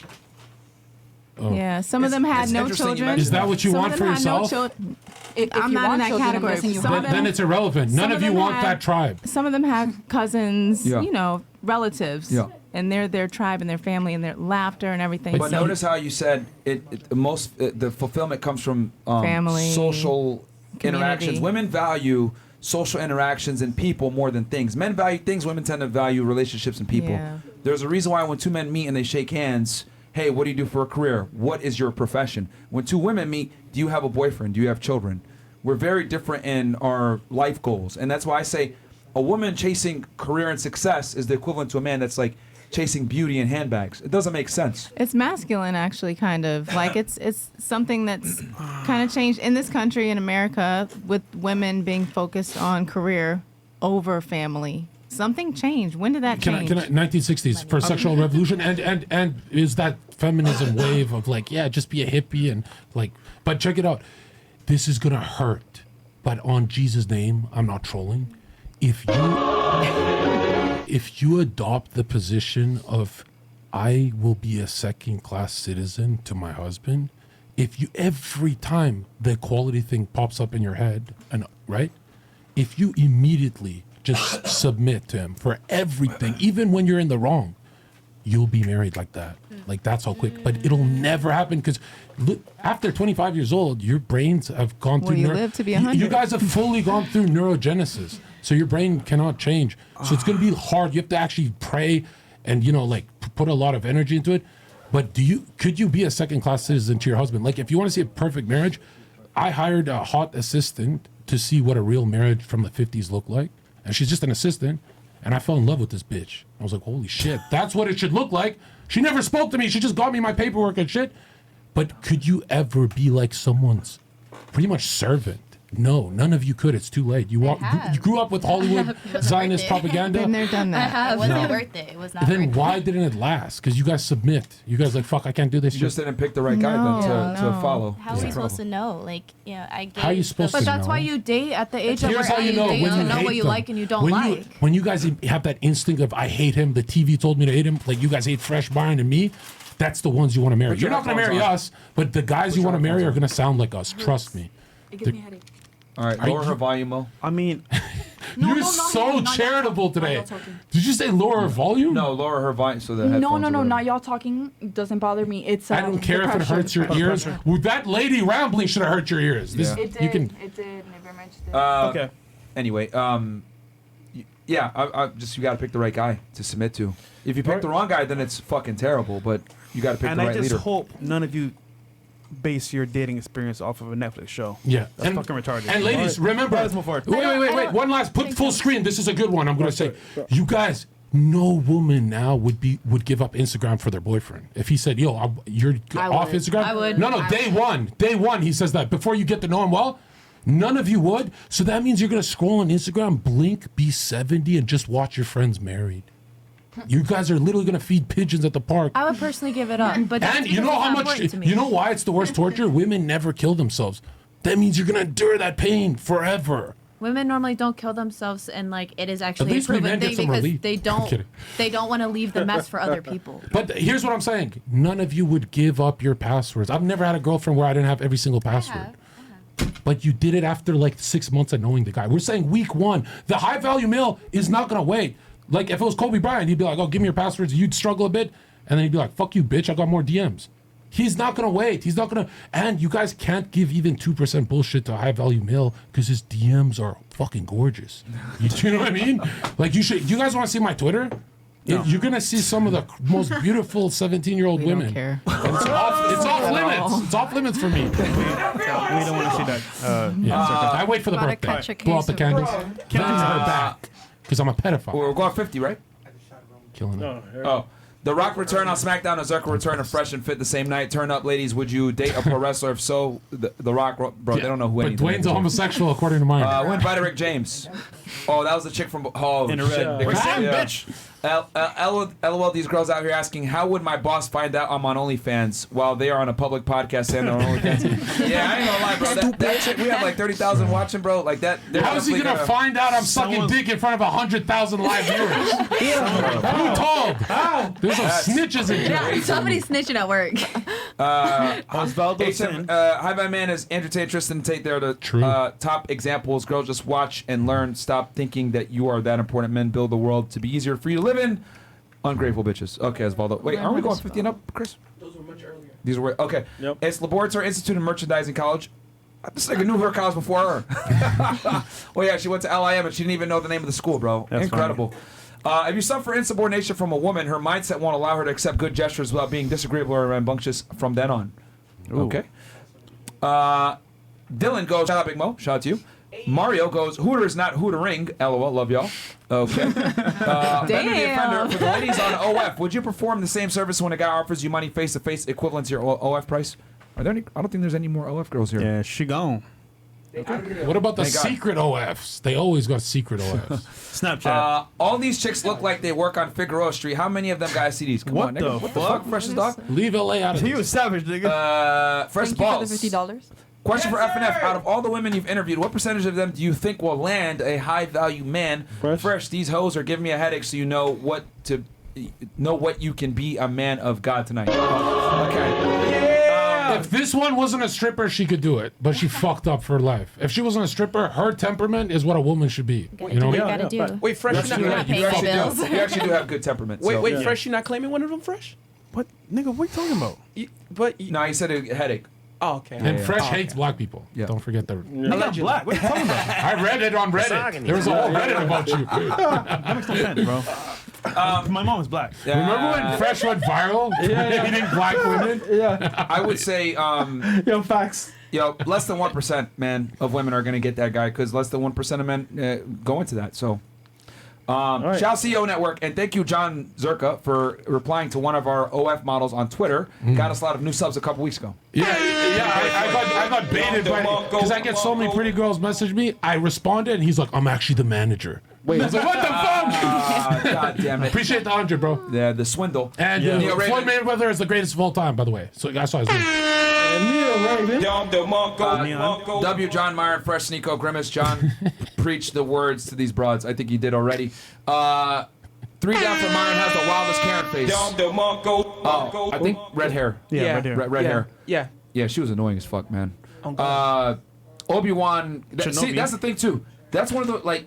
Oh. Yeah, some of them had it's no interesting you children. mentioned Is that what you Some want of for them had yourself? No children. If I'm you not in want that children, I'm category. guessing you Some have of them- Then it's irrelevant. None some of you them want had- that tribe. Some of them had cousins, Yeah. you know, relatives. Yeah. And they're their tribe and their family and their laughter and everything. But So- notice how you said the fulfillment comes from Family, social interactions. community. Women value social interactions and people more than things. Men value things. Women tend to value relationships and people. Yeah. There's a reason why when two men meet and they shake hands, hey, what do you do for a career? What is your profession? When two women meet, do you have a boyfriend? Do you have children? We're very different in our life goals. And that's why I say a woman chasing career and success is the equivalent to a man that's like chasing beauty and handbags. It doesn't make sense. It's masculine, actually, kind of. Like, it's something that's kind of changed in this country, in America, with women being focused on career over family. Something changed. When did that change? 1960s for sexual revolution and is that feminism wave of like, yeah, just be a hippie and like, but check it out. This is gonna hurt, but on Jesus' name, I'm not trolling. If you adopt the position of I will be a second-class citizen to my husband, if you every time the equality thing pops up in your head, and right, if you immediately just submit to him for everything, even when you're in the wrong, you'll be married like that. Like that's how quick. But it'll never happen because after 25 years old, your brains have gone Well, through. you live to be You 100. guys have fully gone through neurogenesis, so your brain cannot change. So it's going to be hard. You have to actually pray and like put a lot of energy into it. But could you be a second-class citizen to your husband? Like if you want to see a perfect marriage, I hired a hot assistant to see what a real marriage from the 50s looked like. And she's just an assistant. And I fell in love with this bitch. I was like, holy shit, that's what it should look like. She never spoke to me. She just got me my paperwork and shit. But could you ever be like someone's pretty much servant? No, none of you could. It's too late. You grew up with Hollywood Zionist propaganda. Been there, done that. It wasn't worth it. It was not Then worth why didn't it last? Because you guys submit. You guys like, fuck, I can't do this. You just didn't pick the right guy then to follow. How are we supposed to know? Like, I gave How are you supposed But to that's know? why you date at the age of Here's where how you know date when to you know hate what you them. like and you don't when like. when you guys have that instinct of I hate him, the TV told me to hate him, like you guys hate Fresh Byron and me, that's the ones you want to marry. Put You're your not going to marry headphones us, but the guys you want to marry are going to sound like us. Trust me. It gives me a headache. All right, lower her volume, Mo. I mean, You're so charitable today. Did you say lower her volume? No, lower her volume so the No, headphones. no, or no, whatever. not y'all talking. Doesn't bother me. It's I don't care the if it pressure. hurts your ears. Well, that lady rambling should have hurt your ears. This, Yeah. It did. You can. It did. Never mentioned it. Okay. Anyway, yeah, I just you got to pick the right guy to submit to. If you pick the wrong guy, then it's fucking terrible. But you got to pick and the I right just leader. hope none of you base your dating experience off of a Netflix show. Yeah. That's fucking retarded. And ladies, remember. Let's move forward. Wait. One last. Put full screen. This is a good one. I'm going to say, you guys. No woman now would give up Instagram for their boyfriend. If he said, "Yo, you're off would. Instagram," I would. No, I day one, he says that before you get to know him well. None of you would. So that means you're gonna scroll on Instagram, blink, be 70, and just watch your friends married. You guys are literally gonna feed pigeons at the park. I would personally give it up, but that's And you know because how it's not much? important to me. You know why it's the worst torture? Women never kill themselves. That means you're gonna endure that pain forever. Women normally don't kill themselves, and like it is actually a least we proven men get thing some because relief. they I'm don't kidding. want to leave the mess for other people. But here's what I'm saying. None of you would give up your passwords. I've never had a girlfriend where I didn't have every single password. But you did it after like 6 months of knowing the guy. We're saying week one. The high value male is not going to wait. Like if it was Kobe Bryant, he'd be like, oh, give me your passwords. You'd struggle a bit. And then he'd be like, fuck you, bitch. I got more DMs. He's not going to wait. He's not going to. And you guys can't give even 2% bullshit to a high value male because his DMs are fucking gorgeous. You know what I mean? Like you guys want to see my Twitter? No. You're going to see some of the most beautiful 17-year-old We don't women. care. And it's off limits. It's off limits for me. We don't want to see that. I wait for the Gotta birthday. catch a Blow out the case candles. of- Give it to her back. Because I'm a pedophile. We're going 50, right? Killing it. Oh, The Rock return on SmackDown and Zherka return of Fresh and Fit the same night. Turn up, ladies. Would you date a pro wrestler? If so, the Rock, bro, they don't know who But anything Dwayne's is. a homosexual, according to mine. Who invited Rick James? Oh, that was the chick from. Oh, In a shit. red. They were- Damn, yeah. bitch. LOL, these girls out here asking, how would my boss find out I'm on OnlyFans while they are on a public podcast saying they're on OnlyFans? Yeah, I ain't gonna lie, bro. That chick, we have like 30,000 watching, bro. Like that. How is he gonna find out I'm sucking dick in front of 100,000 live viewers? Who told? There's some snitches in Yeah, here. somebody's snitching at work. Osvaldo Hi, my man is Andrew Tate, Tristan Tate. They're the top examples. Girls, just watch and learn. Stop thinking that you are that important. Men build the world to be easier for you to live in. Ungrateful bitches. Okay, Osvaldo. Wait, aren't we going 15 up, Chris? Those were much earlier. These were okay. Yep. It's Laboratory Institute of Merchandising College. This is like a knew her college before her. Well, yeah, she went to LIM and she didn't even know the name of the school, bro. That's Incredible. If you suffer insubordination from a woman, her mindset won't allow her to accept good gestures without being disagreeable or rambunctious from then on. Ooh. Okay. Dylan goes, shout out Big Mo, shout out to you. Mario goes, Hooters, not Hootering. LOL, love y'all. Okay. Bender the Offender, for the ladies on OF, would you perform the same service when a guy offers you money face to face equivalent to your OF price? Are there any? I don't think there's any more OF girls here. Yeah, she gone. What about the Thank God. secret OFs? They always got secret OFs. Snapchat. All these chicks look like they work on Figueroa Street. How many of them guys see these? Come What on, the nigga. What the fuck, Freshest Dog? Leave LA out of He this. was savage, nigga. Fresh Thank you for Balls. the $50. Question for FNF. Out of all the women you've interviewed, what percentage of them do you think will land a high-value man? Fresh. These hoes are giving me a headache, so you know what you can be a man of God tonight. Okay. If this one wasn't a stripper, she could do it, but she fucked up for life. If she wasn't a stripper, her temperament is what a woman should be. You know? what you gotta do. Wait, Fresh, You you're not, actually, you actually do have good temperament. wait, so. wait, Fresh, you're not claiming one of them, Fresh? What, nigga? What are you talking about? No, he said a headache. Oh, okay. And Fresh hates black people. Yeah. Don't forget that. Nigga, I'm black. What are you talking about? I read it on Reddit. There was a whole Reddit about you. That makes no sense, bro. My mom is black. Remember when Fresh went viral? Hating black women? Yeah. I would say, Yo, facts. less than 1%, man, of women are going to get that guy because less than 1% of men go into that. So, right. Shall CEO Network, and thank you, John Zherka, for replying to one of our OF models on Twitter. Got us a lot of new subs a couple weeks ago. Yeah, I got baited because I get so many pretty girls message me. I responded, and he's like, "I'm actually the manager." Wait, I was like, "What the fuck?" God damn it. Appreciate the 100, bro. Yeah, the swindle. And Neil Floyd Raven. Mayweather is the greatest of all time, by the way. So I saw his name. W. John Myron, Fresh, Nico, Grimace. John, preach the words to these broads. I think he did already. 3 down for Myron has the wildest Karen face. Oh, I think red hair. Yeah, red hair. Red hair. Yeah. Yeah, she was annoying as fuck, man. Obi-Wan. See, Shinobi. that's the thing, too. That's one of the, like,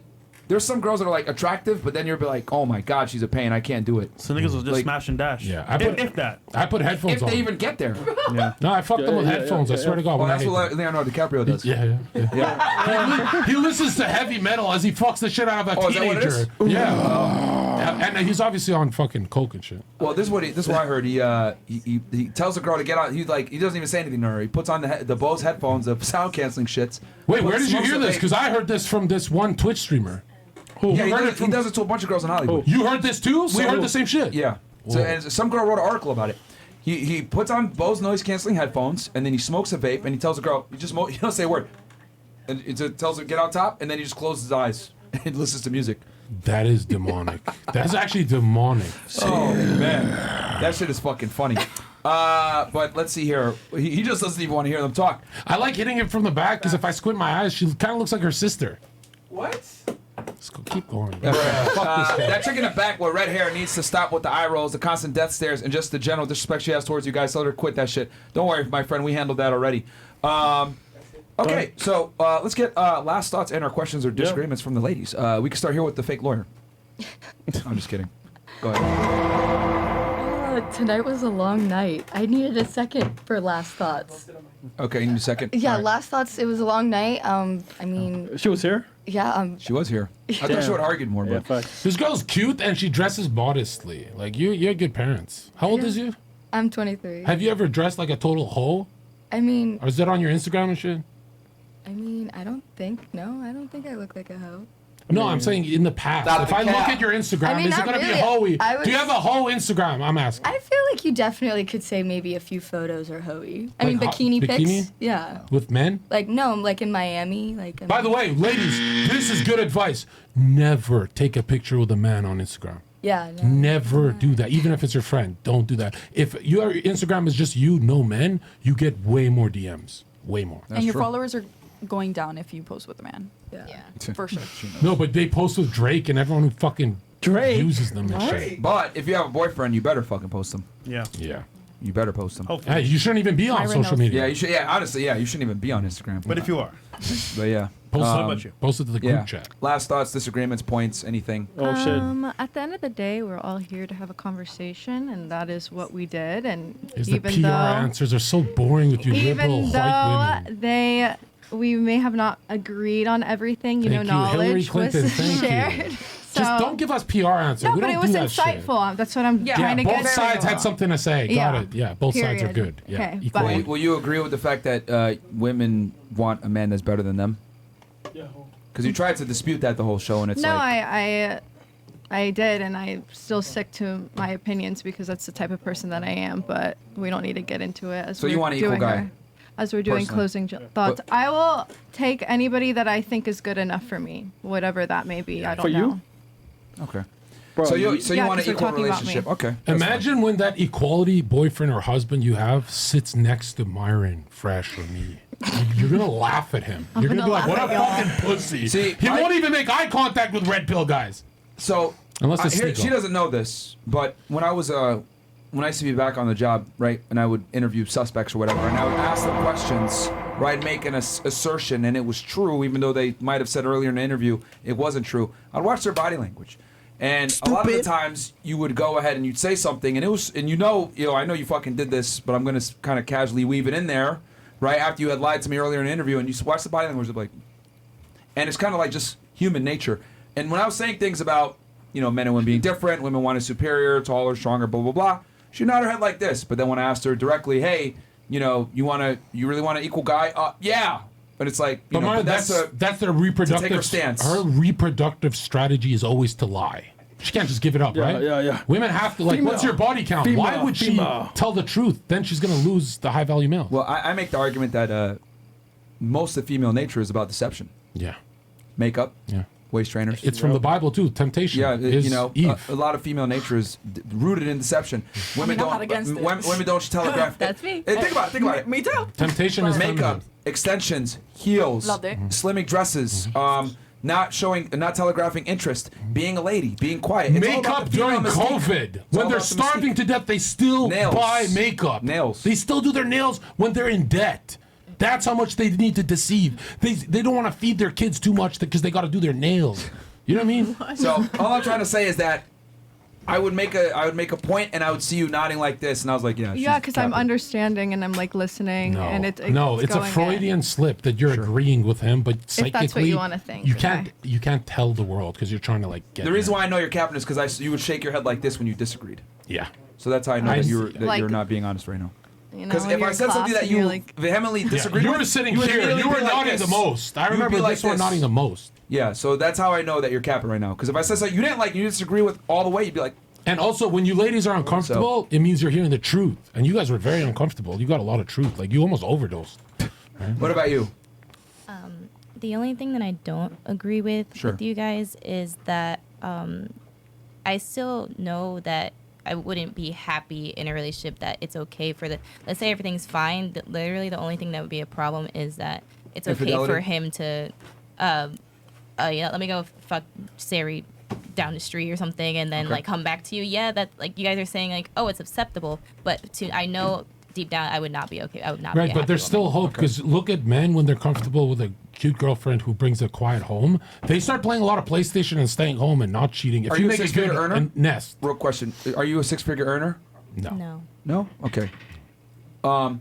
there's some girls that are, like, attractive, but then you're like, oh, my God, she's a pain. I can't do it. So niggas will just Like- smash and dash. Yeah, if that. I put headphones If on. they even get there. Yeah. No, I fucked them with headphones. I swear to God. Oh, When I that's hate what them. Leonardo DiCaprio does. Yeah. He listens to heavy metal as he fucks the shit out of a Oh, is that what it is? teenager. Yeah. And he's obviously on fucking coke and shit. Well, this is what I heard. He tells the girl to get out. He doesn't even say anything to her. He puts on the Bose headphones, the sound canceling shits. Wait, where did you smokes hear a this? vape. Because I heard this from this one Twitch streamer. Who Yeah, heard he does it to a bunch of girls in Hollywood. You heard this too? We So- heard the same shit. Yeah. So, and some girl wrote an article about it. He puts on Bose noise canceling headphones and then he smokes a vape and he tells the girl, he don't say a word. And it tells her get on top and then he just closes his eyes and listens to music. That is demonic. That's actually demonic. Oh man, that shit is fucking funny. But let's see here. He just doesn't even want to hear them talk. I like hitting it from the back because if I squint my eyes, she kind of looks like her sister. What? Let's go, keep going. Fuck this guy. That chick in the back with red hair needs to stop with the eye rolls, the constant death stares, and just the general disrespect she has towards you guys. Tell her to quit that shit. Don't worry, my friend. We handled that already. Okay, so let's get last thoughts and our questions or disagreements from the ladies. We can start here with the fake lawyer. I'm just kidding. Go ahead. Tonight was a long night. I needed a second for last thoughts. Okay, you need a second. Yeah, All right. last thoughts. It was a long night. I mean, She was here? yeah. She was here. I thought she would have argued more, but This girl's cute and she dresses modestly. Like you're good parents. How old is you? I'm 23. Have you ever dressed like a total hoe? I mean, Or is that on your Instagram and shit? I don't think I look like a hoe. No, I'm saying in the past. Stop If the I look cap. at your Instagram, I mean, is it not going to be really. hoey? I was- Do you have a hoe Instagram? I'm asking. I feel like you definitely could say maybe a few photos are hoey. I mean, Like hot- bikini pics. bikini? Yeah. With men? Like no, like in Miami. Like. By the way, ladies, this is good advice. Never take a picture with a man on Instagram. Yeah. No. Never do that. Even if it's your friend, don't do that. If your Instagram is just you, no men, you get way more DMs. Way more. and your followers are going down if you post with a man. Yeah. For sure. No, but they post with Drake and everyone who fucking uses them and shit. But if you have a boyfriend, you better fucking post them. Yeah. Yeah. You better post them. Hey, you shouldn't even be on social media. Yeah, you should. Yeah, honestly, yeah, you shouldn't even be on Instagram. But if you are. But yeah. Post it about you. Post it to the group chat. Last thoughts, disagreements, points, anything. At the end of the day, we're all here to have a conversation, and that is what we did. And Is the even PR though, answers are so boring with you liberal even white women. though we may have not agreed on everything, Thank you. Hillary knowledge Clinton, was thank you. shared. So, Just don't give us PR answers. no, we but don't it was do that shit. insightful. That's what I'm trying to get. Both sides had something to say. Got Yeah. it. Yeah, both sides are Period. good. Yeah, Okay, equality. Will you agree with the fact that women want a man that's better than them? Because you tried to dispute that the whole show, and it's no, like I did, and I still stick to my opinions because that's the type of person that I am. But we don't need to get into it. So you want an equal guy? As we're doing Personally. closing thoughts, I will take anybody that I think is good enough for me, whatever that may be. I don't For you? know. Okay. Bro, so you Yeah, want an 'cause we're equal talking about me. relationship? Okay. that's Imagine when that equality boyfriend or husband you have sits next to Myron, Fresh, or me. You're gonna laugh at him. You're gonna be like, "What a fucking pussy!" See, he won't even make eye contact with red pill guys. So Unless it's she Sneeko. doesn't know this, but when I used to be back on the job, right, and I would interview suspects or whatever, and I would ask them questions, right, make an assertion, and it was true, even though they might have said earlier in the interview it wasn't true. I'd watch their body language, and a lot of the times you would go ahead and you'd say something, and it was, and I know you fucking did this, but I'm gonna kind of casually weave it in there, right, after you had lied to me earlier in the interview, and you watch the body language, of like, and it's kind of like just human nature. And when I was saying things about, men and women being different, women wanted superior, taller, stronger, blah, blah, blah, she nodded her head like this. But then when I asked her directly, hey, you really want an equal guy? Yeah. But it's like, But Myron, that's their reproductive reproductive take her stance. Her reproductive strategy is always to lie. She can't just give it up, Yeah, right? yeah. Women have to Female. what's your body count? Why Female. would she Female. tell the truth? Then she's gonna lose the high value male. Well, I make the argument that most of female nature is about deception. Yeah. Makeup. Yeah. Waist trainers. It's from the Bible too. Temptation. Yeah, is Eve. a lot of female nature is rooted in deception. Women I'm not don't. against it. Women don't telegraph. That's me. Hey, think about it. Me too. Temptation is makeup, feminine. extensions, heels, Loved it. slimming dresses, not telegraphing interest, being a lady, being quiet. It's all about Makeup the female during mystique. COVID. It's all When they're about the starving mystique. to death, they still Nails. buy makeup. Nails. They still do their nails when they're in debt. That's how much they need to deceive. They don't want to feed their kids too much because they got to do their nails. You know what I mean? So all I'm trying to say is that I would make a point, and I would see you nodding like this, and I was like, yeah. Yeah, she's because I'm capping. understanding and I'm like listening, and it's it's a going in. Freudian slip that you're agreeing with him, but psychically, that's what you wanna think, you okay. can't tell the world because you're trying to like get. The reason why I know you're capping is because you would shake your head like this when you disagreed. Yeah. So that's how I know that you're Like- not being honest right now. You know, Because when if you're I in said something class that and you you're like, vehemently disagreed you with, were sitting would here. immediately You were be like nodding this. the most. I You would remember be like this one nodding the most. Yeah, so that's how I know that you're capping right now. Because if I said something you didn't like, you disagree with all the way, you'd be like. And also, when you ladies are uncomfortable, it means you're hearing the truth. And you guys were very uncomfortable. You got a lot of truth. Like you almost overdosed. Right? What about you? The only thing that I don't agree with you guys is that I still know that I wouldn't be happy in a relationship that it's okay for let's say everything's fine. Literally the only thing that would be a problem is that it's okay Infidelity? for him to, let me go fuck Sari down the street or something and then like come back to you. Yeah, that like you guys are saying like, oh, it's acceptable. But I know deep down I would not be okay. I would not be Right, but there's still hope because look at men when they're comfortable with a cute girlfriend who brings a quiet home. They start playing a lot of PlayStation and staying home and not cheating. If Are you a make it six-figure good earner? and nest. Real question. Are you a six-figure earner? No. No. No? Okay. Do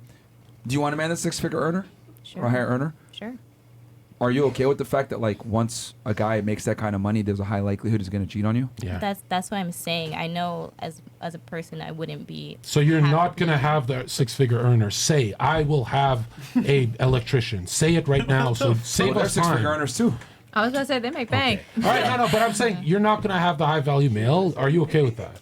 you want a man that's six-figure earner? Sure. Or a higher earner? Sure. Are you okay with the fact that like once a guy makes that kind of money, there's a high likelihood he's going to cheat on you? Yeah. That's what I'm saying. I know as a person I wouldn't be. So you're not gonna have the six-figure earner say, "I will have a electrician." Say it right now. So save Well, they're us time. six-figure earners too. I was gonna say they make bank. All right, no, but I'm saying you're not gonna have the high value male. Are you okay with that?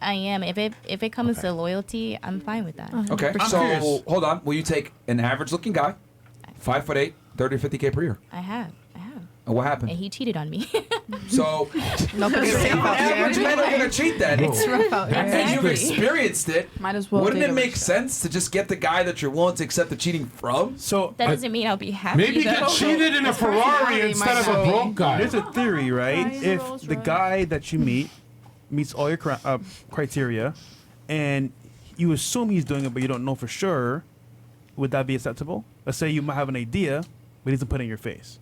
I am. If it comes to loyalty, I'm fine with that. Okay, so hold on. Will you take an average looking guy, 5'8", 30 to 50K per year? I have. And what happened? And he cheated on me. So, average men are gonna cheat then. It's rough out here. And you've experienced it. Might as well. Wouldn't date it a make rich guy. sense to just get the guy that you're willing to accept the cheating from? So That doesn't mean I'll be happy. Maybe though. get cheated in a Ferrari instead of a broke guy. There's a theory, right? If the guy that you meets all your criteria, and you assume he's doing it, but you don't know for sure, would that be acceptable? Let's say you might have an idea, but he doesn't put it in your face.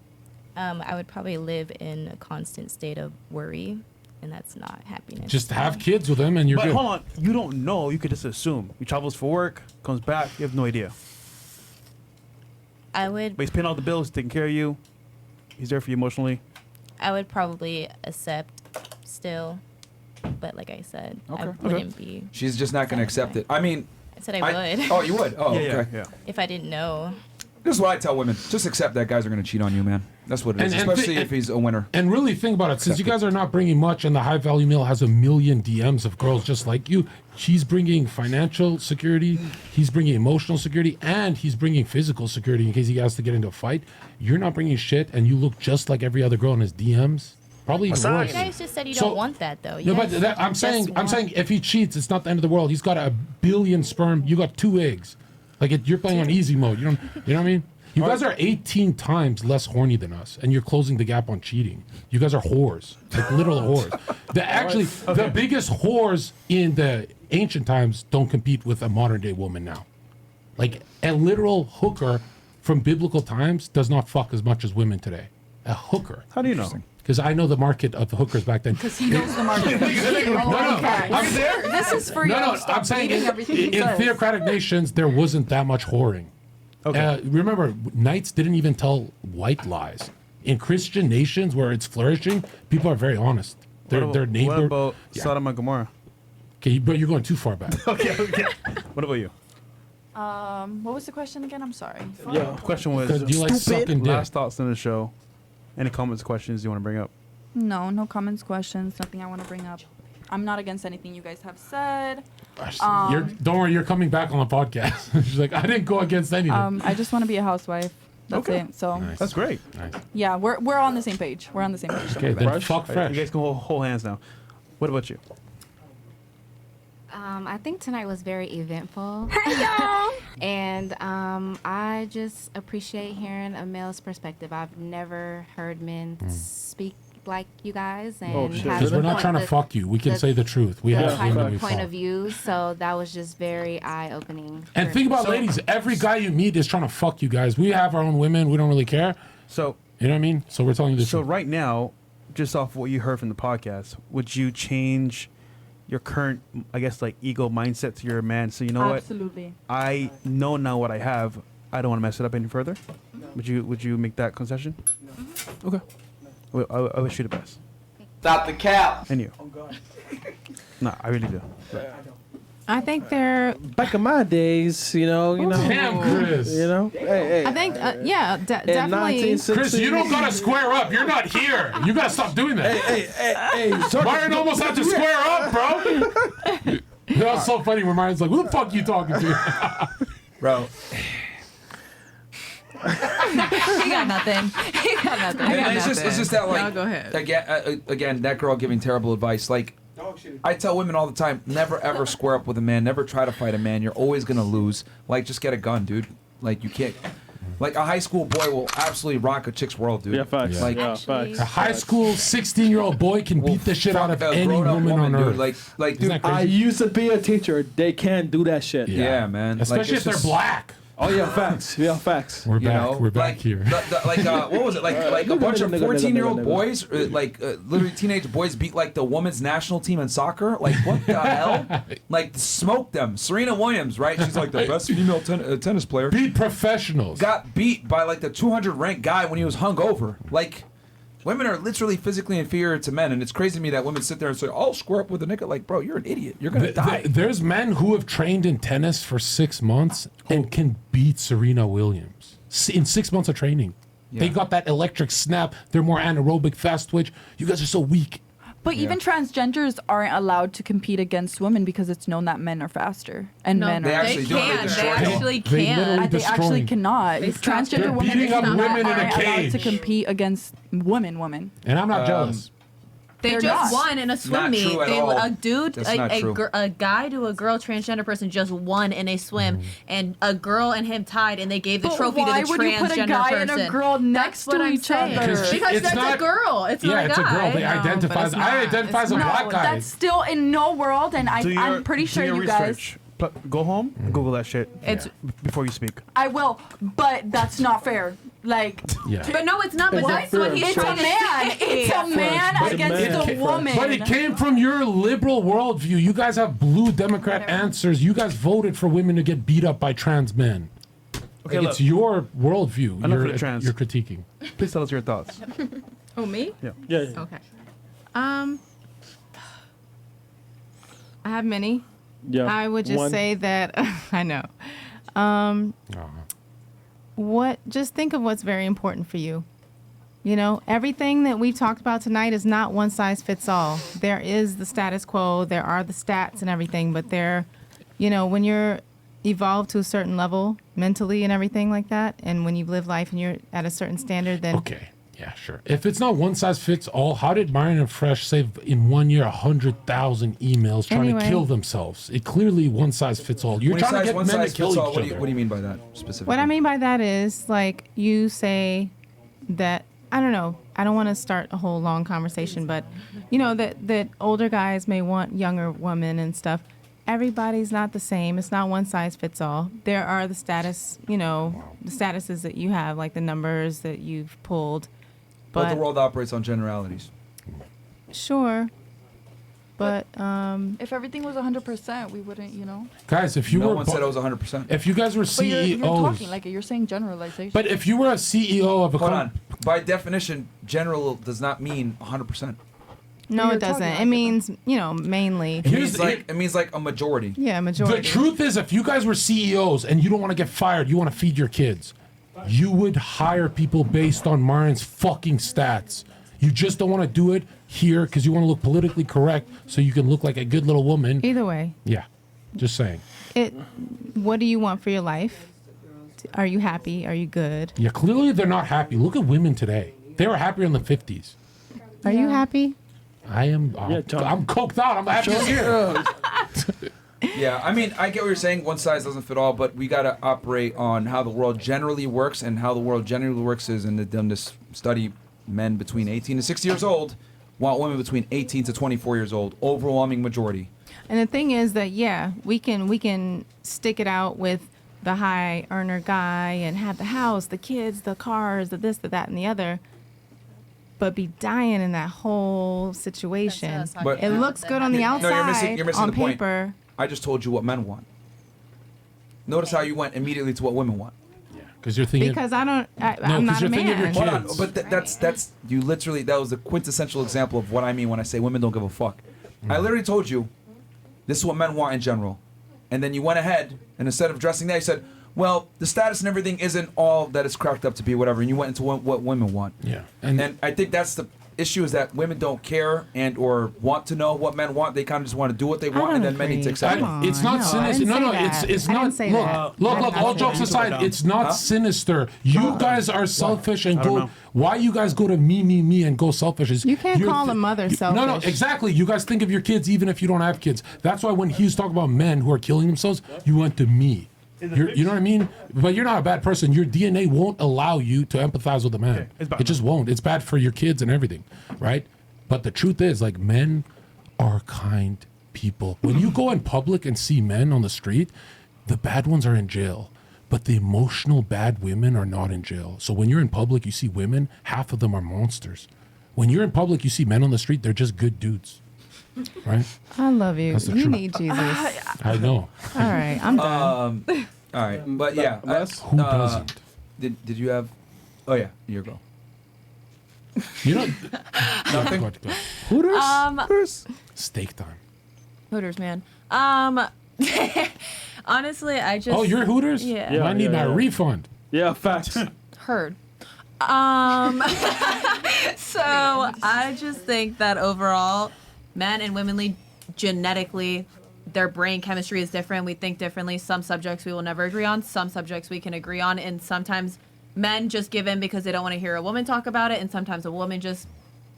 I would probably live in a constant state of worry, and that's not happiness. Just have kids with him and you're But good. hold on, you don't know. You could just assume. He travels for work, comes back, you have no idea. I would. But he's paying all the bills, taking care of you. He's there for you emotionally. I would probably accept still, but like I said, I Okay. wouldn't be. She's just not gonna accept it. I mean, I said I would. Oh, you would? Oh, Yeah, okay. yeah. If I didn't know. This is what I tell women: just accept that guys are gonna cheat on you, man. That's what it is, especially if he's a winner. And really think about it. Since you guys are not bringing much, and the high value male has 1 million DMs of girls just like you, she's bringing financial security, he's bringing emotional security, and he's bringing physical security in case he has to get into a fight. You're not bringing shit, and you look just like every other girl in his DMs. Probably even worse. You guys just said you So- don't want that though. No, but I'm saying if he cheats, it's not the end of the world. He's got 1 billion sperm. You got 2 eggs. Like you're playing on easy mode. You know what I mean? You guys are 18 times less horny than us, and you're closing the gap on cheating. You guys are whores, like literal whores. The biggest whores in the ancient times don't compete with a modern day woman now. Like a literal hooker from biblical times does not fuck as much as women today. A hooker. How do you know? Because I know the market of the hookers back then. Because he knows the market. I'm there. This is for you. Stop I'm saying reading everything he in says. theocratic nations, there wasn't that much whoring. Okay. Remember, knights didn't even tell white lies. In Christian nations where it's flourishing, people are very honest. Their neighbor. What about Sodom and Gomorrah? Okay, but you're going too far back. Okay. What about you? What was the question again? I'm sorry. The question was, 'Cause do you like sucking dick? last thoughts on the show. Any comments, questions you want to bring up? No comments, questions, nothing I want to bring up. I'm not against anything you guys have said. Don't worry, you're coming back on the podcast. She's like, I didn't go against anything. I just want to be a housewife. That's Okay. it. So Nice. That's great. Nice. yeah, we're on the same page. We're on the same page. Okay, then fuck You fresh. guys can hold hands now. What about you? I think tonight was very eventful. And I just appreciate hearing a male's perspective. I've never heard men speak like you guys. And have Because we're not trying to fuck you. We can say the truth. We have type women of we point fuck. of view. So that was just very eye-opening. And for think me. about ladies. Every guy you meet is trying to fuck you guys. We have our own women. We don't really care. So You know what I mean? So we're telling you the So truth. right now, just off what you heard from the podcast, would you change your current, I guess, like ego mindset to your man? So you know Absolutely. what? I know now what I have. I don't want to mess it up any further. Would you make that concession? Okay. Well, I wish you the best. Stop the cap. And you? No, I really do. I think they're. Back in my days, you know. Damn, Chris. You know. Hey. I think, yeah, In definitely. 1960s. Chris, you don't gotta square up. You're not here. You gotta stop doing that. Hey. Myron almost had to square up, bro. That was so funny when Myron's like, "Who the fuck you talking to?" Bro. He got nothing. He got nothing. And it's just that like No, go ahead. again that girl giving terrible advice. Like I tell women all the time, never ever square up with a man, never try to fight a man. You're always gonna lose. Like just get a gun, dude. Like you can't. Like a high school boy will absolutely rock a chick's world, dude. Yeah, facts. Like Yeah, facts. A high school 16-year-old boy can beat the shit out of any grown-up woman on dude. earth. Like Isn't dude, that I crazy? used to be a teacher. They can't do that shit. yeah, man. Especially if they're black. Oh yeah, facts. Yeah, facts. We're You back. know, We're back like, here. What was it? Like a bunch of 14-year-old boys, literally teenage boys beat like the women's national team in soccer. Like what the hell? Like smoked them. Serena Williams, right? She's like the best female tennis player. Beat professionals. Got beat by like the 200 ranked guy when he was hungover. Like women are literally physically inferior to men, and it's crazy to me that women sit there and say, "Oh, square up with a nigga." Like, bro, you're an idiot. You're gonna die. There's men who have trained in tennis for 6 months and can beat Serena Williams in 6 months of training. They got that electric snap. They're more anaerobic, fast twitch. You guys are so weak. But even transgenders aren't allowed to compete against women because it's known that men are faster and men they are. actually do. They They destroy them. actually They can. literally They actually destroying. cannot. They stop Transgender They're women beating up aren't women in a allowed to cage. compete against women. And I'm not jealous. They They're just not. won in a swim Not meet. true at They all. a dude, That's not true. a guy to a girl transgender person just won in a swim, and a girl and him tied, and they gave the But trophy why to the would you put a transgender guy person. and a girl next That's what to I'm each saying. other? Because It's that's not- a girl. It's not Yeah, a it's a guy. girl. They No, identify but as it's I not. identify as a It's black not. guy. That's still in no world, and I'm pretty sure do your you guys. research. Go home and Google that shit. It's- before you speak. I will, but that's not fair. Like, Yeah. But no, it's not. But that's what he's it's a trying to man. say. It's a man But against a woman. But it came from your liberal worldview. You guys have blue Democrat answers. You guys voted for women to get beat up by trans men. Okay, Like, look. it's your worldview. Enough You're, of the trans. you're critiquing. Please tell us your thoughts. Oh, me? Yeah. Okay. I have many. Yeah. I would just One. say that I know. Just think of what's very important for you. You know, everything that we've talked about tonight is not one size fits all. There is the status quo, there are the stats and everything, but when you're evolved to a certain level mentally and everything like that, and when you live life and you're at a certain standard, then Okay. Yeah, sure. If it's not one size fits all, how did Myron and Fresh save in 1 year 100,000 emails trying Anyway. to kill themselves? It clearly one size fits all. You're When he trying to says get one men to size kill fits each all, other. what do you mean by that specifically? what I mean by that is, like, you say that, I don't know, I don't want to start a whole long conversation, but, that older guys may want younger women and stuff. Everybody's not the same. It's not one size fits all. There are the status, the statuses that you have, like the numbers that you've pulled. But But the world operates on generalities. sure. But if everything was 100%, we wouldn't, Guys, if you No were one said it was 100%. if you guys were But you're CEOs, talking like you're saying generalization. but if you were a CEO of a Hold company, on. By definition, general does not mean 100%. no, you're it doesn't. talking it like means, mainly. It Here's means like a majority. Yeah, majority. the truth is, if you guys were CEOs and you don't want to get fired, you want to feed your kids, you would hire people based on Myron's fucking stats. You just don't want to do it here because you want to look politically correct so you can look like a good little woman. Either way, Yeah, just saying. what do you want for your life? Are you happy? Are you good? Yeah, clearly they're not happy. Look at women today. They were happier in the 50s. Are you happy? I am. Tom. I'm coked out. I'm happy here. Yeah, I mean, I get what you're saying. One size doesn't fit all, but we got to operate on how the world generally works, and how the world generally works is in this study men between 18 to 60 years old want women between 18 to 24 years old. Overwhelming majority. And the thing is that we can stick it out with the high earner guy and have the house, the kids, the cars, the this, the that, and the other, but be dying in that whole situation. But- It looks good on the outside, No, you're missing on the point. paper. I just told you what men want. Notice how you went immediately to what women want. Because you're thinking. Because I'm not a you're thinking of your man. Hold on, kids. but that's you literally, that was the quintessential example of what I mean when I say women don't give a fuck. I literally told you this is what men want in general, and then you went ahead and instead of addressing that, you said, well, the status and everything isn't all that it's cracked up to be, whatever, and you went into what women want. Yeah, And I think that's the issue, is that women don't care and or want to know what men want. They kind of just want to do what they want, and then men need to accept it. It's not sinister. No, it's not. Look. All jokes aside, it's not sinister. You guys are selfish and go. Why you guys go to me, and go selfish? Is You can't you're call a mother selfish. No, exactly. You guys think of your kids even if you don't have kids. That's why when he's talking about men who are killing themselves, you went to me. You know what I mean? But you're not a bad person. Your DNA won't allow you to empathize with a man. It just won't. It's bad for your kids and everything, right? But the truth is, like, men are kind people. When you go in public and see men on the street, the bad ones are in jail. But the emotional bad women are not in jail. So when you're in public, you see women, half of them are monsters. When you're in public, you see men on the street, they're just good dudes. Right? I love you. That's the You truth. need Jesus. I know. All right, I'm done. All right, but yeah. Who doesn't? Did you have? Oh yeah, your girl. You know, Nothing. Hooters? Hooters. Steak time. Hooters, man. Honestly, I just. Oh, you're Hooters? Yeah. I need my refund. Yeah, facts. Heard. So I just think that overall, men and women genetically, their brain chemistry is different. We think differently. Some subjects we will never agree on. Some subjects we can agree on. And sometimes men just give in because they don't want to hear a woman talk about it. And sometimes a woman just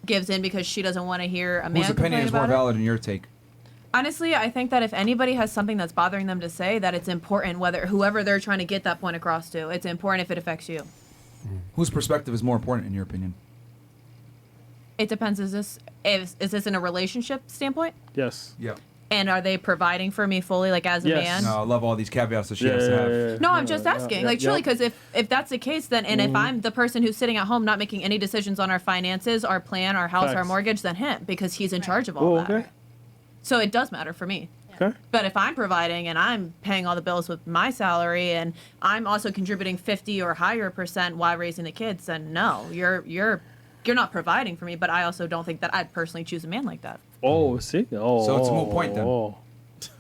gives in because she doesn't want to hear a man Whose opinion complain is more about it. valid in your take? Honestly, I think that if anybody has something that's bothering them to say, that it's important, whoever they're trying to get that point across to, it's important if it affects you. Whose perspective is more important in your opinion? It depends. Is this in a relationship standpoint? Yes. Yeah. And are they providing for me fully, like as a man? No, I love all these caveats that she has to have. No, I'm just asking. Like, truly, because if that's the case, then, and if I'm the person who's sitting at home not making any decisions on our finances, our plan, our house, our Facts. mortgage, then him, because he's in charge of all that. Okay. So it does matter for me. Okay. But if I'm providing and I'm paying all the bills with my salary and I'm also contributing 50 or higher % while raising the kids, then no, you're not providing for me. But I also don't think that I'd personally choose a man like that. Oh, see? Oh. So it's a moot point then. Oh.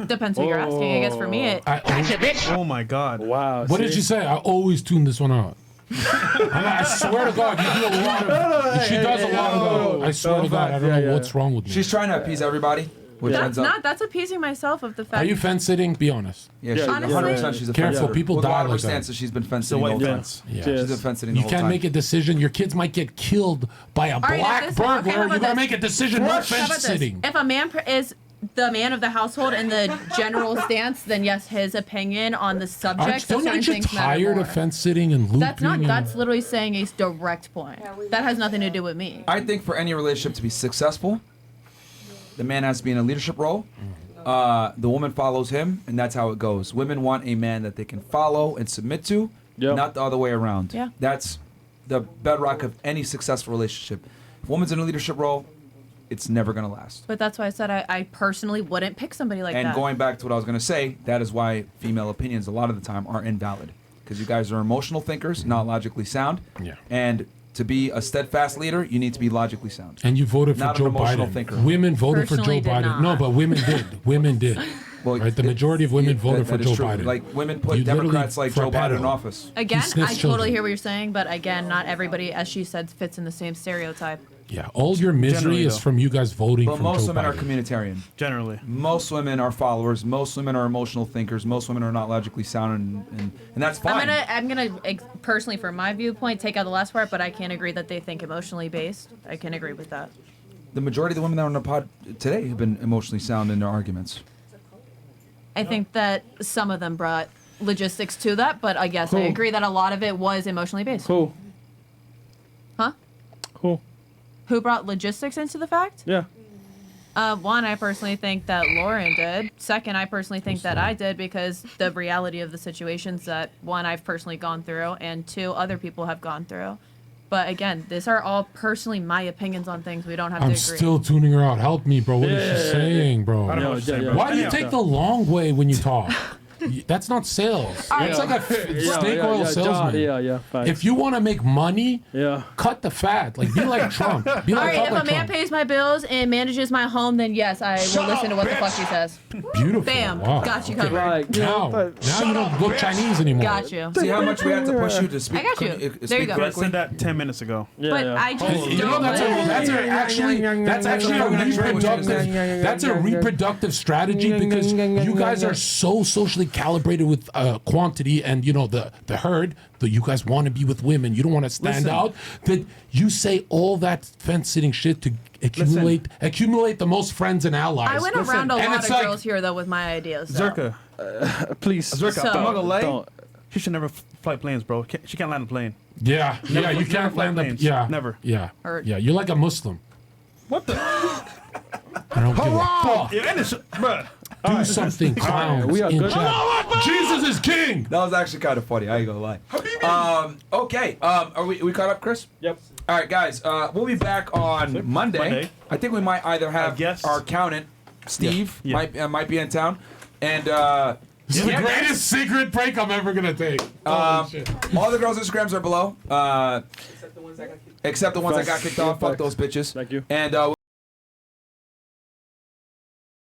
Depends who you're asking. I guess for me, it. Oh my God. Wow. What did you say? I always tune this one out. I swear to God, you do a lot of. She does a lot of. I swear to God, I don't know what's wrong with me. She's trying to appease everybody. Which ends up. That's appeasing myself of the fact. Are you fence sitting? Be honest. Yeah, she's 100%. She's a Careful, fence sitter. people With a die lot of her like that. stances, she's been fence sitting the whole time. Yeah. She's been fence sitting the You whole can't time. make a decision. Your kids might get killed by a black burglar. You gotta make a decision. No How fence about this? sitting. If a man is the man of the household in the general stance, then yes, his opinion on the subject. Don't you get tired of fence sitting and looping? That's literally saying a direct point. That has nothing to do with me. I think for any relationship to be successful, the man has to be in a leadership role. The woman follows him, and that's how it goes. Women want a man that they can follow and submit to, not the other way around. Yeah. That's the bedrock of any successful relationship. If a woman's in a leadership role, it's never going to last. But that's why I said I personally wouldn't pick somebody like And that. going back to what I was going to say, that is why female opinions a lot of the time are invalid. Because you guys are emotional thinkers, not logically sound. Yeah. And to be a steadfast leader, you need to be logically sound. And you voted for Not Joe an emotional Biden. thinker. Women voted for Joe Personally did Biden. not. No, but women did. Women did. Well, right? The majority of women voted for that is Joe true. Biden. Like, women put You literally Democrats like Joe Biden in frappato. office. Again, He sniffs I children. totally hear what you're saying, but again, not everybody, as she said, fits in the same stereotype. Yeah, all your misery Generally, is though. from you guys voting But for most Joe women are Biden. communitarian. Generally. Most women are followers. Most women are emotional thinkers. Most women are not logically sound, and that's fine. I'm gonna personally, from my viewpoint, take out the last part, but I can't agree that they think emotionally based. I can agree with that. The majority of the women that are on the pod today have been emotionally sound in their arguments. I think that some of them brought logistics to that, but I guess I Who? agree that a lot of it was emotionally based. Who? Huh? Who? Who brought logistics into the fact? Yeah. One, I personally think that Lauren did. Second, I personally think that I did because the reality of the situations that, one, I've personally gone through, and two, other people have gone through. But again, these are all personally my opinions on things. We don't have to I'm agree. still tuning her out. Help me, bro. What is she saying, bro? I don't know what you're saying, bro. Why do you Yeah. take the long way when you talk? That's not sales. It's like a snake oil salesman. Facts. If you want to make money, yeah, cut the fat. Like be like Trump. Be All like right, if a man Trump. pays my bills and manages my home, then yes, I will listen to what the fuck he says. Beautiful. Bam. Wow. Got you Okay. covered. Now you don't look Chinese anymore. Got you. See how much we had to push you to speak. I got you. There you go. I said that 10 minutes ago. But I just You know that's actually a reproductive. That's a reproductive strategy because you guys are so socially calibrated with quantity and you know the herd that you guys want to be with women. You don't want to stand out. That you say all that fence sitting shit to accumulate the most friends and allies. I went around a And lot it's of like- girls here though with my ideas. though. Zherka. Please. Zherka, So- I'm not gonna lie. Don't. She should never fly planes, bro. She can't land a plane. Yeah, Never- yeah, you never can't fly land up. planes. Yeah, Never. Yeah, Heard. yeah. You're like a Muslim. What the? I don't give a fuck. Yeah, and it's, bruh. Do something, clowns. we are in good. chat. Jesus is king. That was actually kind of funny. I ain't gonna lie. Okay. Are we caught up, Chris? Yep. All right, guys. We'll be back on Monday. I think we might either have our accountant, Steve, might be in town, and This is the greatest secret break I'm ever gonna take. all the girls' Instagrams are below. Except the ones that got kicked off. Fuck those bitches. Thank you. And we'll